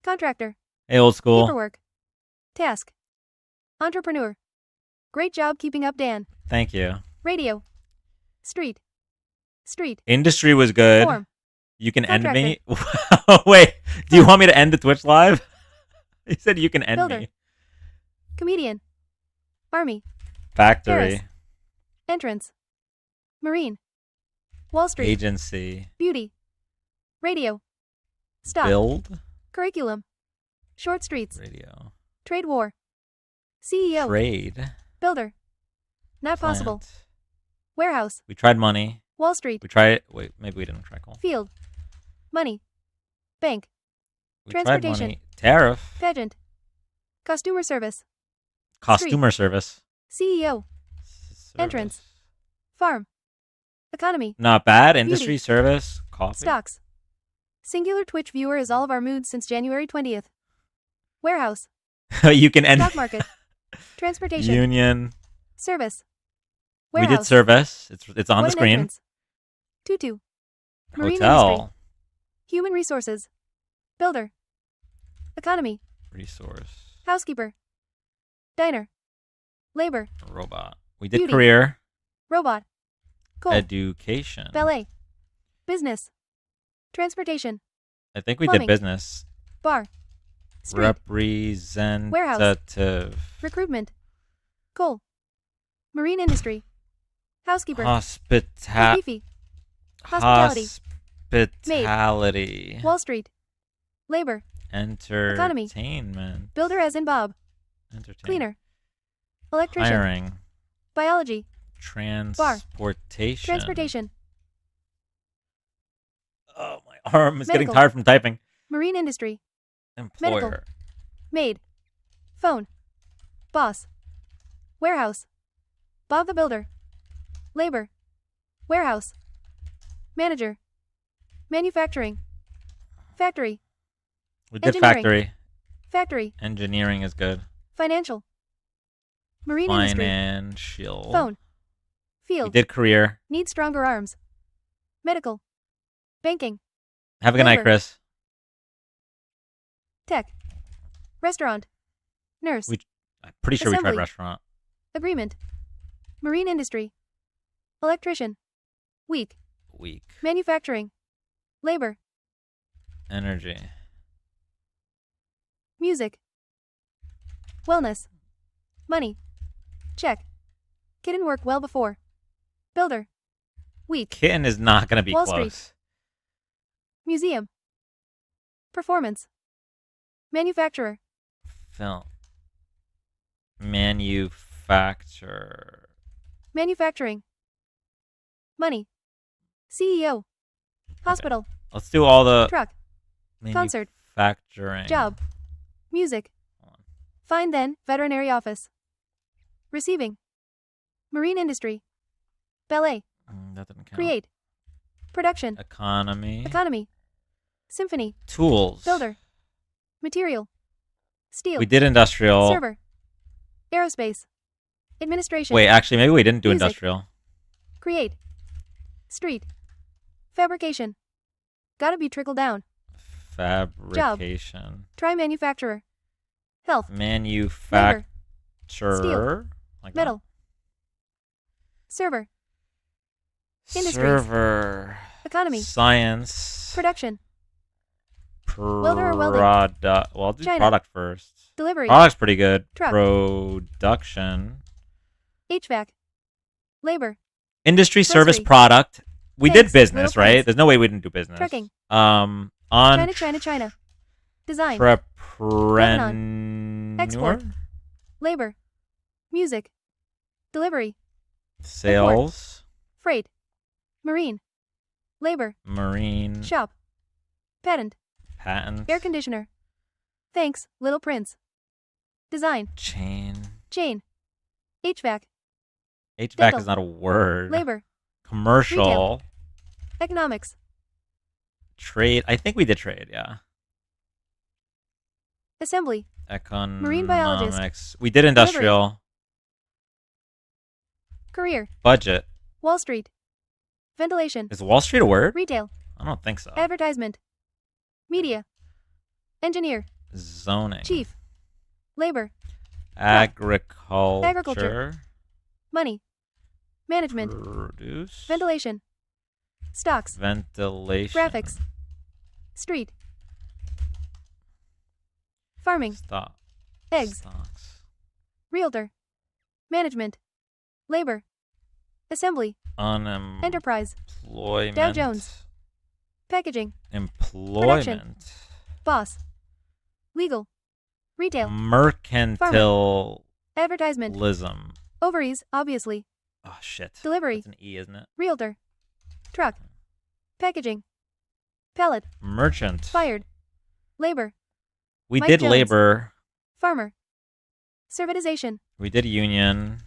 Contractor. Hey, old school. Paperwork. Task. Entrepreneur. Great job keeping up, Dan. Thank you. Radio. Street. Street. Industry was good. Form. You can end me. Wait, do you want me to end the Twitch live? He said you can end Builder. me. Comedian. Army. Factory. Paris. Entrance. Marine. Wall Street. Agency. Beauty. Radio. Stock. Build. Curriculum. Short streets. Radio. Trade war. CEO. Trade. Builder. Not possible. Plant. Warehouse. We tried money. Wall Street. We tried. Wait, maybe we didn't try call. Field. Money. Bank. We tried Transportation. money. Tariff. Pageant. Costumer service. Costumer service. CEO. Entrance. Farm. Economy. Not bad. Beauty. Industry service. Coffee. Stocks. Singular Twitch viewer is all of our moods since January 20th. Warehouse. You can end. Stock market. Transportation. Union. Service. We Warehouse. did service. It's on What the an screen. entrance. Tutu. Marine Hotel. industry. Human resources. Builder. Economy. Resource. Housekeeper. Diner. Labor. Robot. We did Beauty. career. Robot. Coal. Education. Ballet. Business. Transportation. I think we Plumbing. did business. Bar. Street. Representative. Recruitment. Coal. Marine industry. Housekeeper. Hospital. Beefy. Hospitality. Hospitality. Wall Street. Labor. Economy. Entertainment. Builder as in Bob. Entertainment. Cleaner. Electrician. Hiring. Biology. Transportation. Transportation. Oh, my arm is getting Medical. tired from typing. Marine industry. Employer. Medical. Maid. Phone. Boss. Warehouse. Bob the Builder. Labor. Warehouse. Manager. Manufacturing. Factory. We did Engineering. factory. Factory. Engineering is good. Financial. Marine industry. Financial. Phone. Field. We did career. Need stronger arms. Medical. Banking. Have a good night, Labor. Chris. Tech. Restaurant. Nurse. I'm pretty sure we tried Assembly. restaurant. Agreement. Marine industry. Electrician. Weak. Week. Manufacturing. Labor. Energy. Music. Wellness. Money. Check. Kitten work well before. Builder. Weak. Kitten is not going to be Wall close. Street. Museum. Performance. Manufacturer. Film. Manufacture. Manufacturing. Money. CEO. Hospital. Let's do all the Truck. Concert. manufacturing. Job. Music. Find then, veterinary office. Receiving. Marine industry. Ballet. That didn't count. Create. Production. Economy. Economy. Symphony. Tools. Builder. Material. Steel. We did industrial. Server. Aerospace. Administration. Wait, actually, maybe we didn't do Music. industrial. Create. Street. Fabrication. Gotta be trickle down. Fabrication. Try manufacturer. Health. Manufacturer. Steel. Like Metal. Server. that. Industries. Server. Economy. Science. Production. Welder or welding. Product. Well, I'll do China. product first. Delivery. Product's pretty good. Truck. Production. HVAC. Labor. Industry, service, Grocery. product. We Thanks, did business, little right? friends. There's no way we didn't do business. Trucking. On China. Design. Entrepreneur. Export. Labor. Music. Delivery. Sales. Freight. Marine. Labor. Marine. Shop. Patent. Patent. Air conditioner. Thanks, Little Prince. Design. Chain. Chain. HVAC. HVAC Dental. is not a word. Labor. Commercial. Retail. Economics. Trade. I think we did trade, yeah. Assembly. Economics. Marine biologist. We did industrial. Career. Budget. Wall Street. Ventilation. Is Wall Street a word? Retail. I don't think so. Advertisement. Media. Engineer. Zoning. Chief. Labor. Agriculture. Money. Management. Produce. Ventilation. Stocks. Ventilation. Graphics. Street. Farming. Stock. Eggs. Stocks. Realtor. Management. Labor. Assembly. Enterprise. Employment. Dow Jones. Packaging. Employment. Boss. Legal. Retail. Mercantilism. Advertisement. Ovaries, obviously. Oh, shit. Delivery. That's an E, isn't it? Realtor. Truck. Packaging. Pallet. Merchant. Fired. Labor. We Mike did Jones. labor. Farmer. Servitization. We did union.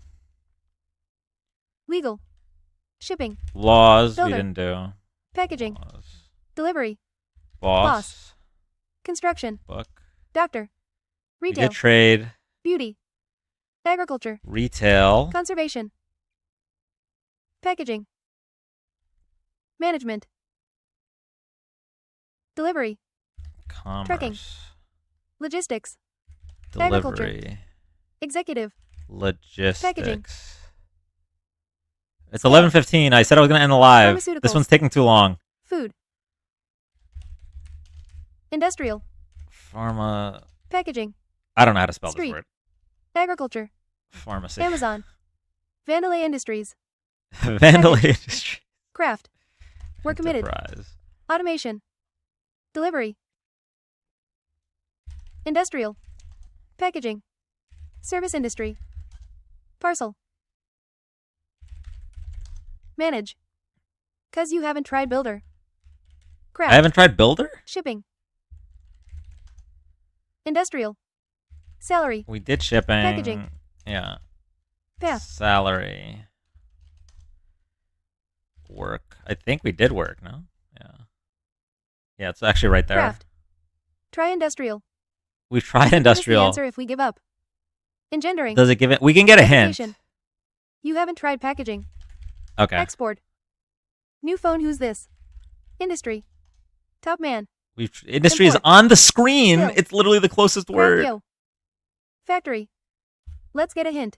Legal. Shipping. Laws. Builder. We didn't do. Packaging. Delivery. Boss. Construction. Book. Doctor. We Retail. did trade. Beauty. Agriculture. Retail. Conservation. Packaging. Management. Delivery. Commerce. Trucking. Logistics. Agriculture. Delivery. Executive. Logistics. Packaging. It's 11:15. I said I was going to end the live. This Pharmaceuticals. one's taking too long. Food. Industrial. Pharma. Packaging. I don't know how to spell Street. this word. Agriculture. Pharmacy. Amazon. Vandalay Industries. Vandal industry. Craft. We're committed. Enterprise. Automation. Delivery. Industrial. Packaging. Service industry. Parcel. Manage. 'Cause you haven't tried Builder. Craft. I haven't tried Builder? Shipping. Industrial. Salary. We did shipping. Packaging. Yeah. Path. Salary. Work. I think we did work, no? Yeah. Yeah, it's actually right there. Craft. Try industrial. We've tried Give us the industrial. answer if we give up. Engendering. Does it give it? We can get a hint. Application. You haven't tried packaging. Okay. Export. New phone. Who's this? Industry. Top man. Industry is Import. on the screen. Skill. It's literally the closest word. Yo. Factory. Let's get a hint.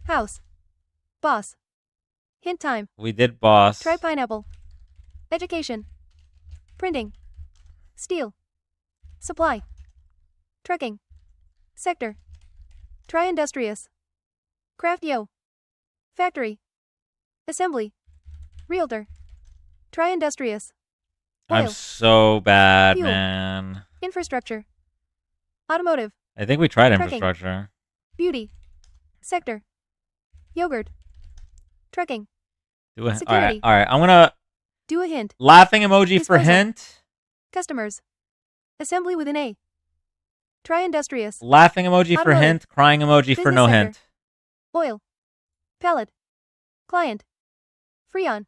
House. Boss. Hint time. We did boss. Try pineapple. Education. Printing. Steel. Supply. Trucking. Sector. Try industrious. Craft yo. Factory. Assembly. Realtor. Try industrious. Oil. I'm so bad, Fuel. man. Infrastructure. Automotive. I think we tried Trucking. infrastructure. Beauty. Sector. Yogurt. Trucking. Do a, all right, Security. all right. I'm gonna Do a hint. laughing emoji for Disposal. hint. Customers. Assembly with an A. Try industrious. Laughing emoji for Automotive. hint. Crying emoji for Business no sector. hint. Oil. Pallet. Client. Freon.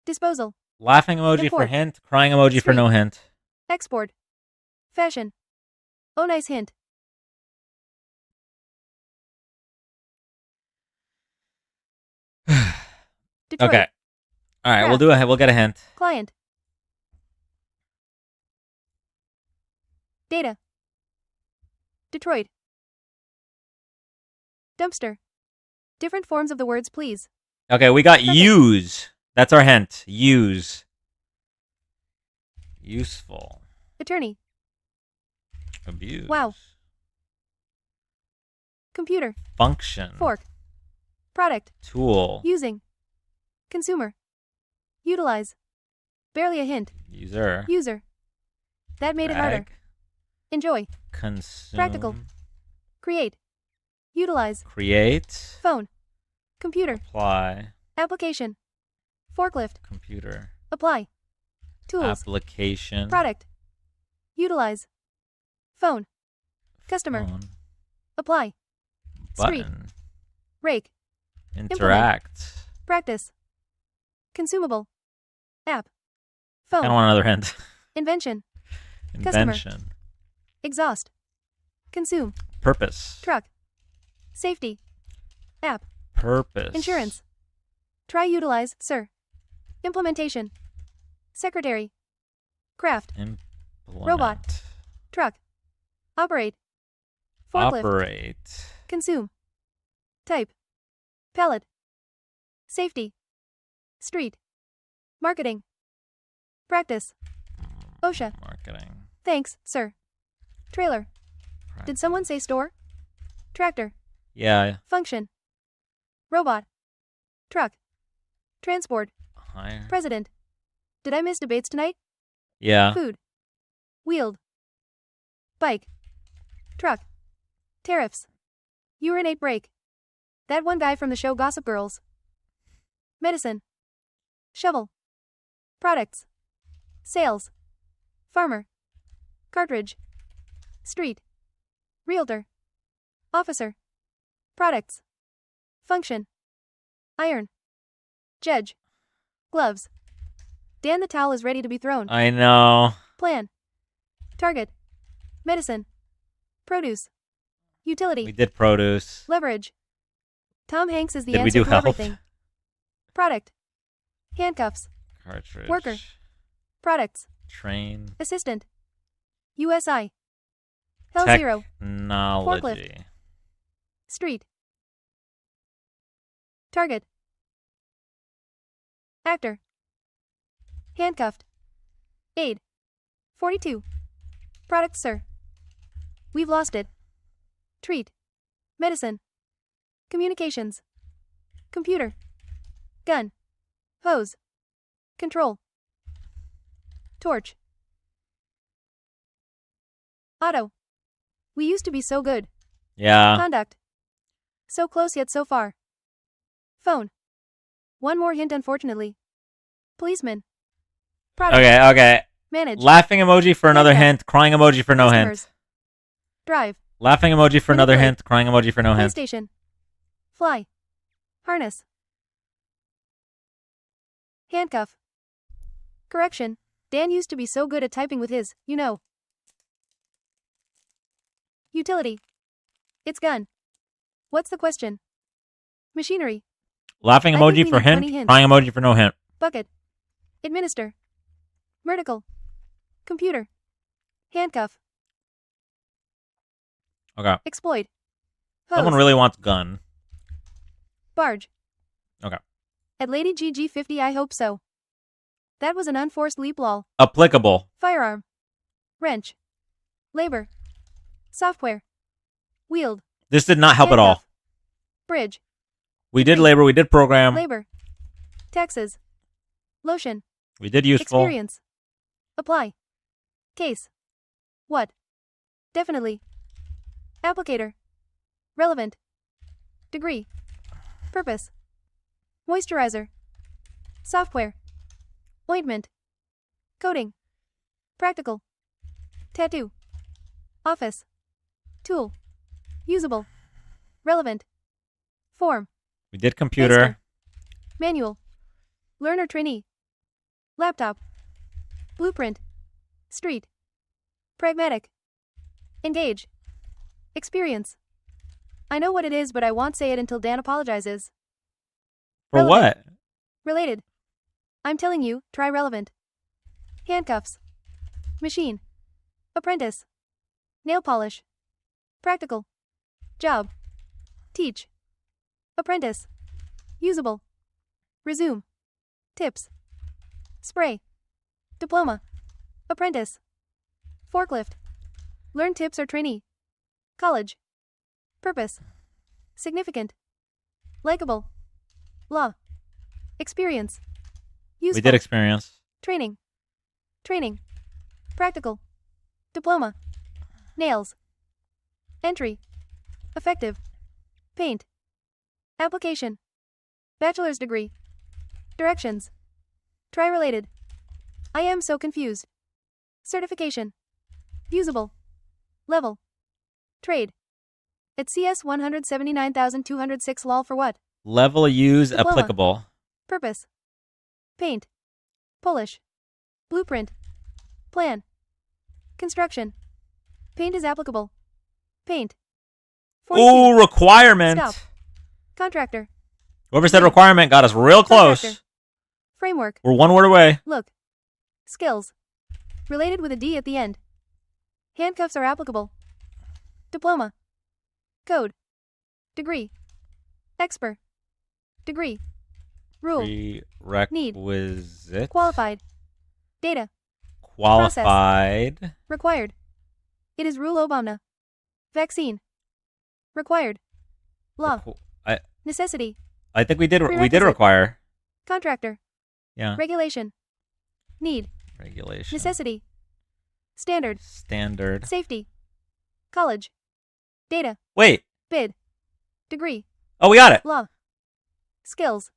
Disposal. Laughing emoji for Import. hint. Crying emoji for Street. no hint. Export. Fashion. Oh, nice hint. Detroit. Okay. All right. We'll Craft. do a. We'll get a hint. Client. Data. Detroit. Dumpster. Different forms of the words, please. Okay. We got Perfect. use. That's our hint. Use. Useful. Attorney. Abuse. Wow. Computer. Function. Fork. Product. Tool. Using. Consumer. Utilize. Barely a hint. User. User. That made it harder. Drag. Enjoy. Consume. Practical. Create. Utilize. Create. Phone. Computer. Apply. Application. Forklift. Computer. Apply. Tools. Application. Product. Utilize. Phone. Customer. Phone. Apply. Street. Button. Rake. Interact. Practice. Consumable. App. I Phone. don't want another hint. Invention. Customer. Invention. Exhaust. Consume. Purpose. Truck. Safety. App. Purpose. Insurance. Try utilize, sir. Implementation. Secretary. Craft. Implement. Robot. Truck. Operate. Forklift. Operate. Consume. Type. Pallet. Safety. Street. Marketing. Practice. OSHA. Marketing. Thanks, sir. Trailer. Did someone say store? Tractor. Yeah. Function. Robot. Truck. Transport. Higher. President. Did I miss debates tonight? Yeah. Food. Wheeled. Bike. Truck. Tariffs. Urinate break. That one guy from the show Gossip Girls. Medicine. Shovel. Products. Sales. Farmer. Cartridge. Street. Realtor. Officer. Products. Function. Iron. Judge. Gloves. Dan, the towel is ready to be thrown. I know. Plan. Target. Medicine. Produce. Utility. We did produce. Leverage. Tom Hanks is the Did we answer do to health? everything. Product. Handcuffs. Cartridge. Worker. Products. Train. Assistant. USI. Hell Zero. Technology. Street. Target. Actor. Handcuffed. Aid. 42. Product, sir. We've lost it. Treat. Medicine. Communications. Computer. Gun. Hose. Control. Torch. Auto. We used to be so good. Yeah. Conduct. So close yet so far. Phone. One more hint, unfortunately. Policeman. Product. Okay, okay. Manage. Laughing emoji for another hint. Crying emoji for no hint. Customers. Drive. Laughing emoji for another Manipulate. hint. Crying emoji for no hint. PlayStation. Fly. Harness. Handcuff. Correction. Dan used to be so good at typing with his, you know. Utility. It's gun. What's the question? Machinery. Laughing I think emoji we for need 20 hint. hints. Crying emoji for no hint. Bucket. Administer. Vertical. Computer. Handcuff. Okay. Exploit. Hose. Someone really wants gun. Barge. Okay. At Lady GG50, I hope so. That was an unforced leap, lol. Applicable. Firearm. Wrench. Labor. Software. Wheeled. This did not help at all. Handcuff. Bridge. We did labor. We did program. Labor. Taxes. Lotion. We did useful. Experience. Apply. Case. What? Definitely. Applicator. Relevant. Degree. Purpose. Moisturizer. Software. Ointment. Coding. Practical. Tattoo. Office. Tool. Usable. Relevant. Form. We did computer. Master. Manual. Learner trainee. Laptop. Blueprint. Street. Pragmatic. Engage. Experience. I know what it is, but I won't say it until Dan apologizes. For Relevant. what? Related. I'm telling you, try relevant. Handcuffs. Machine. Apprentice. Nail polish. Practical. Job. Teach. Apprentice. Usable. Resume. Tips. Spray. Diploma. Apprentice. Forklift. Learn tips or trainee. College. Purpose. Significant. Likeable. Law. Experience. Useful. We did experience. Training. Training. Practical. Diploma. Nails. Entry. Effective. Paint. Application. Bachelor's degree. Directions. Try related. I am so confused. Certification. Usable. Level. Trade. At CS 179,206 lol for what? Level use Diploma. applicable. Purpose. Paint. Polish. Blueprint. Plan. Construction. Paint is applicable. Paint. 42. Ooh, requirement. Stop. Contractor. Whoever said requirement got us real close. Contractor. Framework. We're one word away. Look. Skills. Related with a D at the end. Handcuffs are applicable. Diploma. Code. Degree. Expert. Degree. Rule. Prerequisite. Qualified. Data. Qualified. Process. Required. It is rule Obama. Vaccine. Required. Law. Necessity. I think we did Prerequisite. require. Contractor. Yeah. Regulation. Need. Regulation. Necessity. Standard. Standard. Safety. College. Data. Wait. Bid. Degree. Oh, we got it. Law. Skills.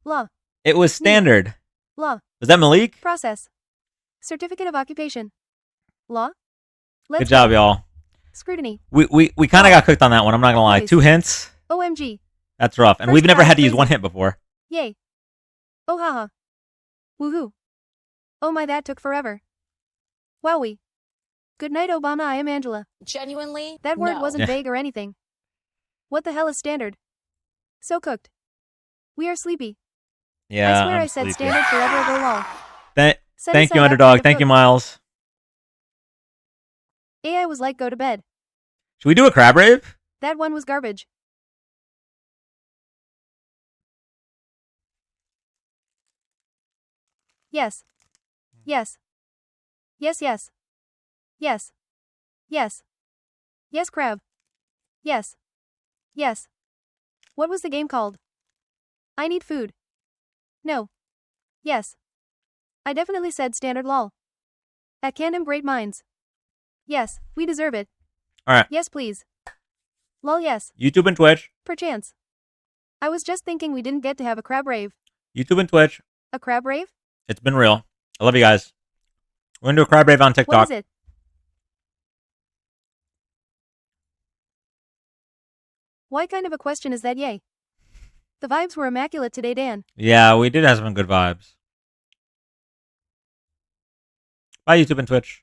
Law. It was standard. Law. Was that Malik? Process. Certificate of occupation. Law. Good job, y'all. Scrutiny. We kind of got cooked on that one. I'm not gonna lie. Voice. 2 hints. OMG. That's rough. And First we've never class had to use crazy. 1 hint before. Yay. Oh haha. Woohoo. Oh my, that took forever. Wowie. Good night, Obama. I am Angela. Genuinely? That word No. wasn't vague or anything. What the hell is standard? So cooked. We are sleepy. Yeah. I swear I'm I said sleepy. standard forever ago lol. Send Thank us you, out Underdog. after Thank you, cooked. Miles. AI was like, go to bed. Should we do a crab rave? That one was garbage. Yes. Yes. Yes, yes. Yes. Yes. Yes, crab. Yes. Yes. What was the game called? I need food. No. Yes. I definitely said standard lol. At Candom Great Minds. Yes, we deserve it. All right. Yes, please. Lol, yes. YouTube and Twitch. Perchance. I was just thinking we didn't get to have a crab rave. YouTube and Twitch. A crab rave? It's been real. I love you guys. We're gonna do a crab rave on TikTok. What is it? Why kind of a question is that, yay? The vibes were immaculate today, Dan. Yeah, we did have some good vibes. Bye, YouTube and Twitch.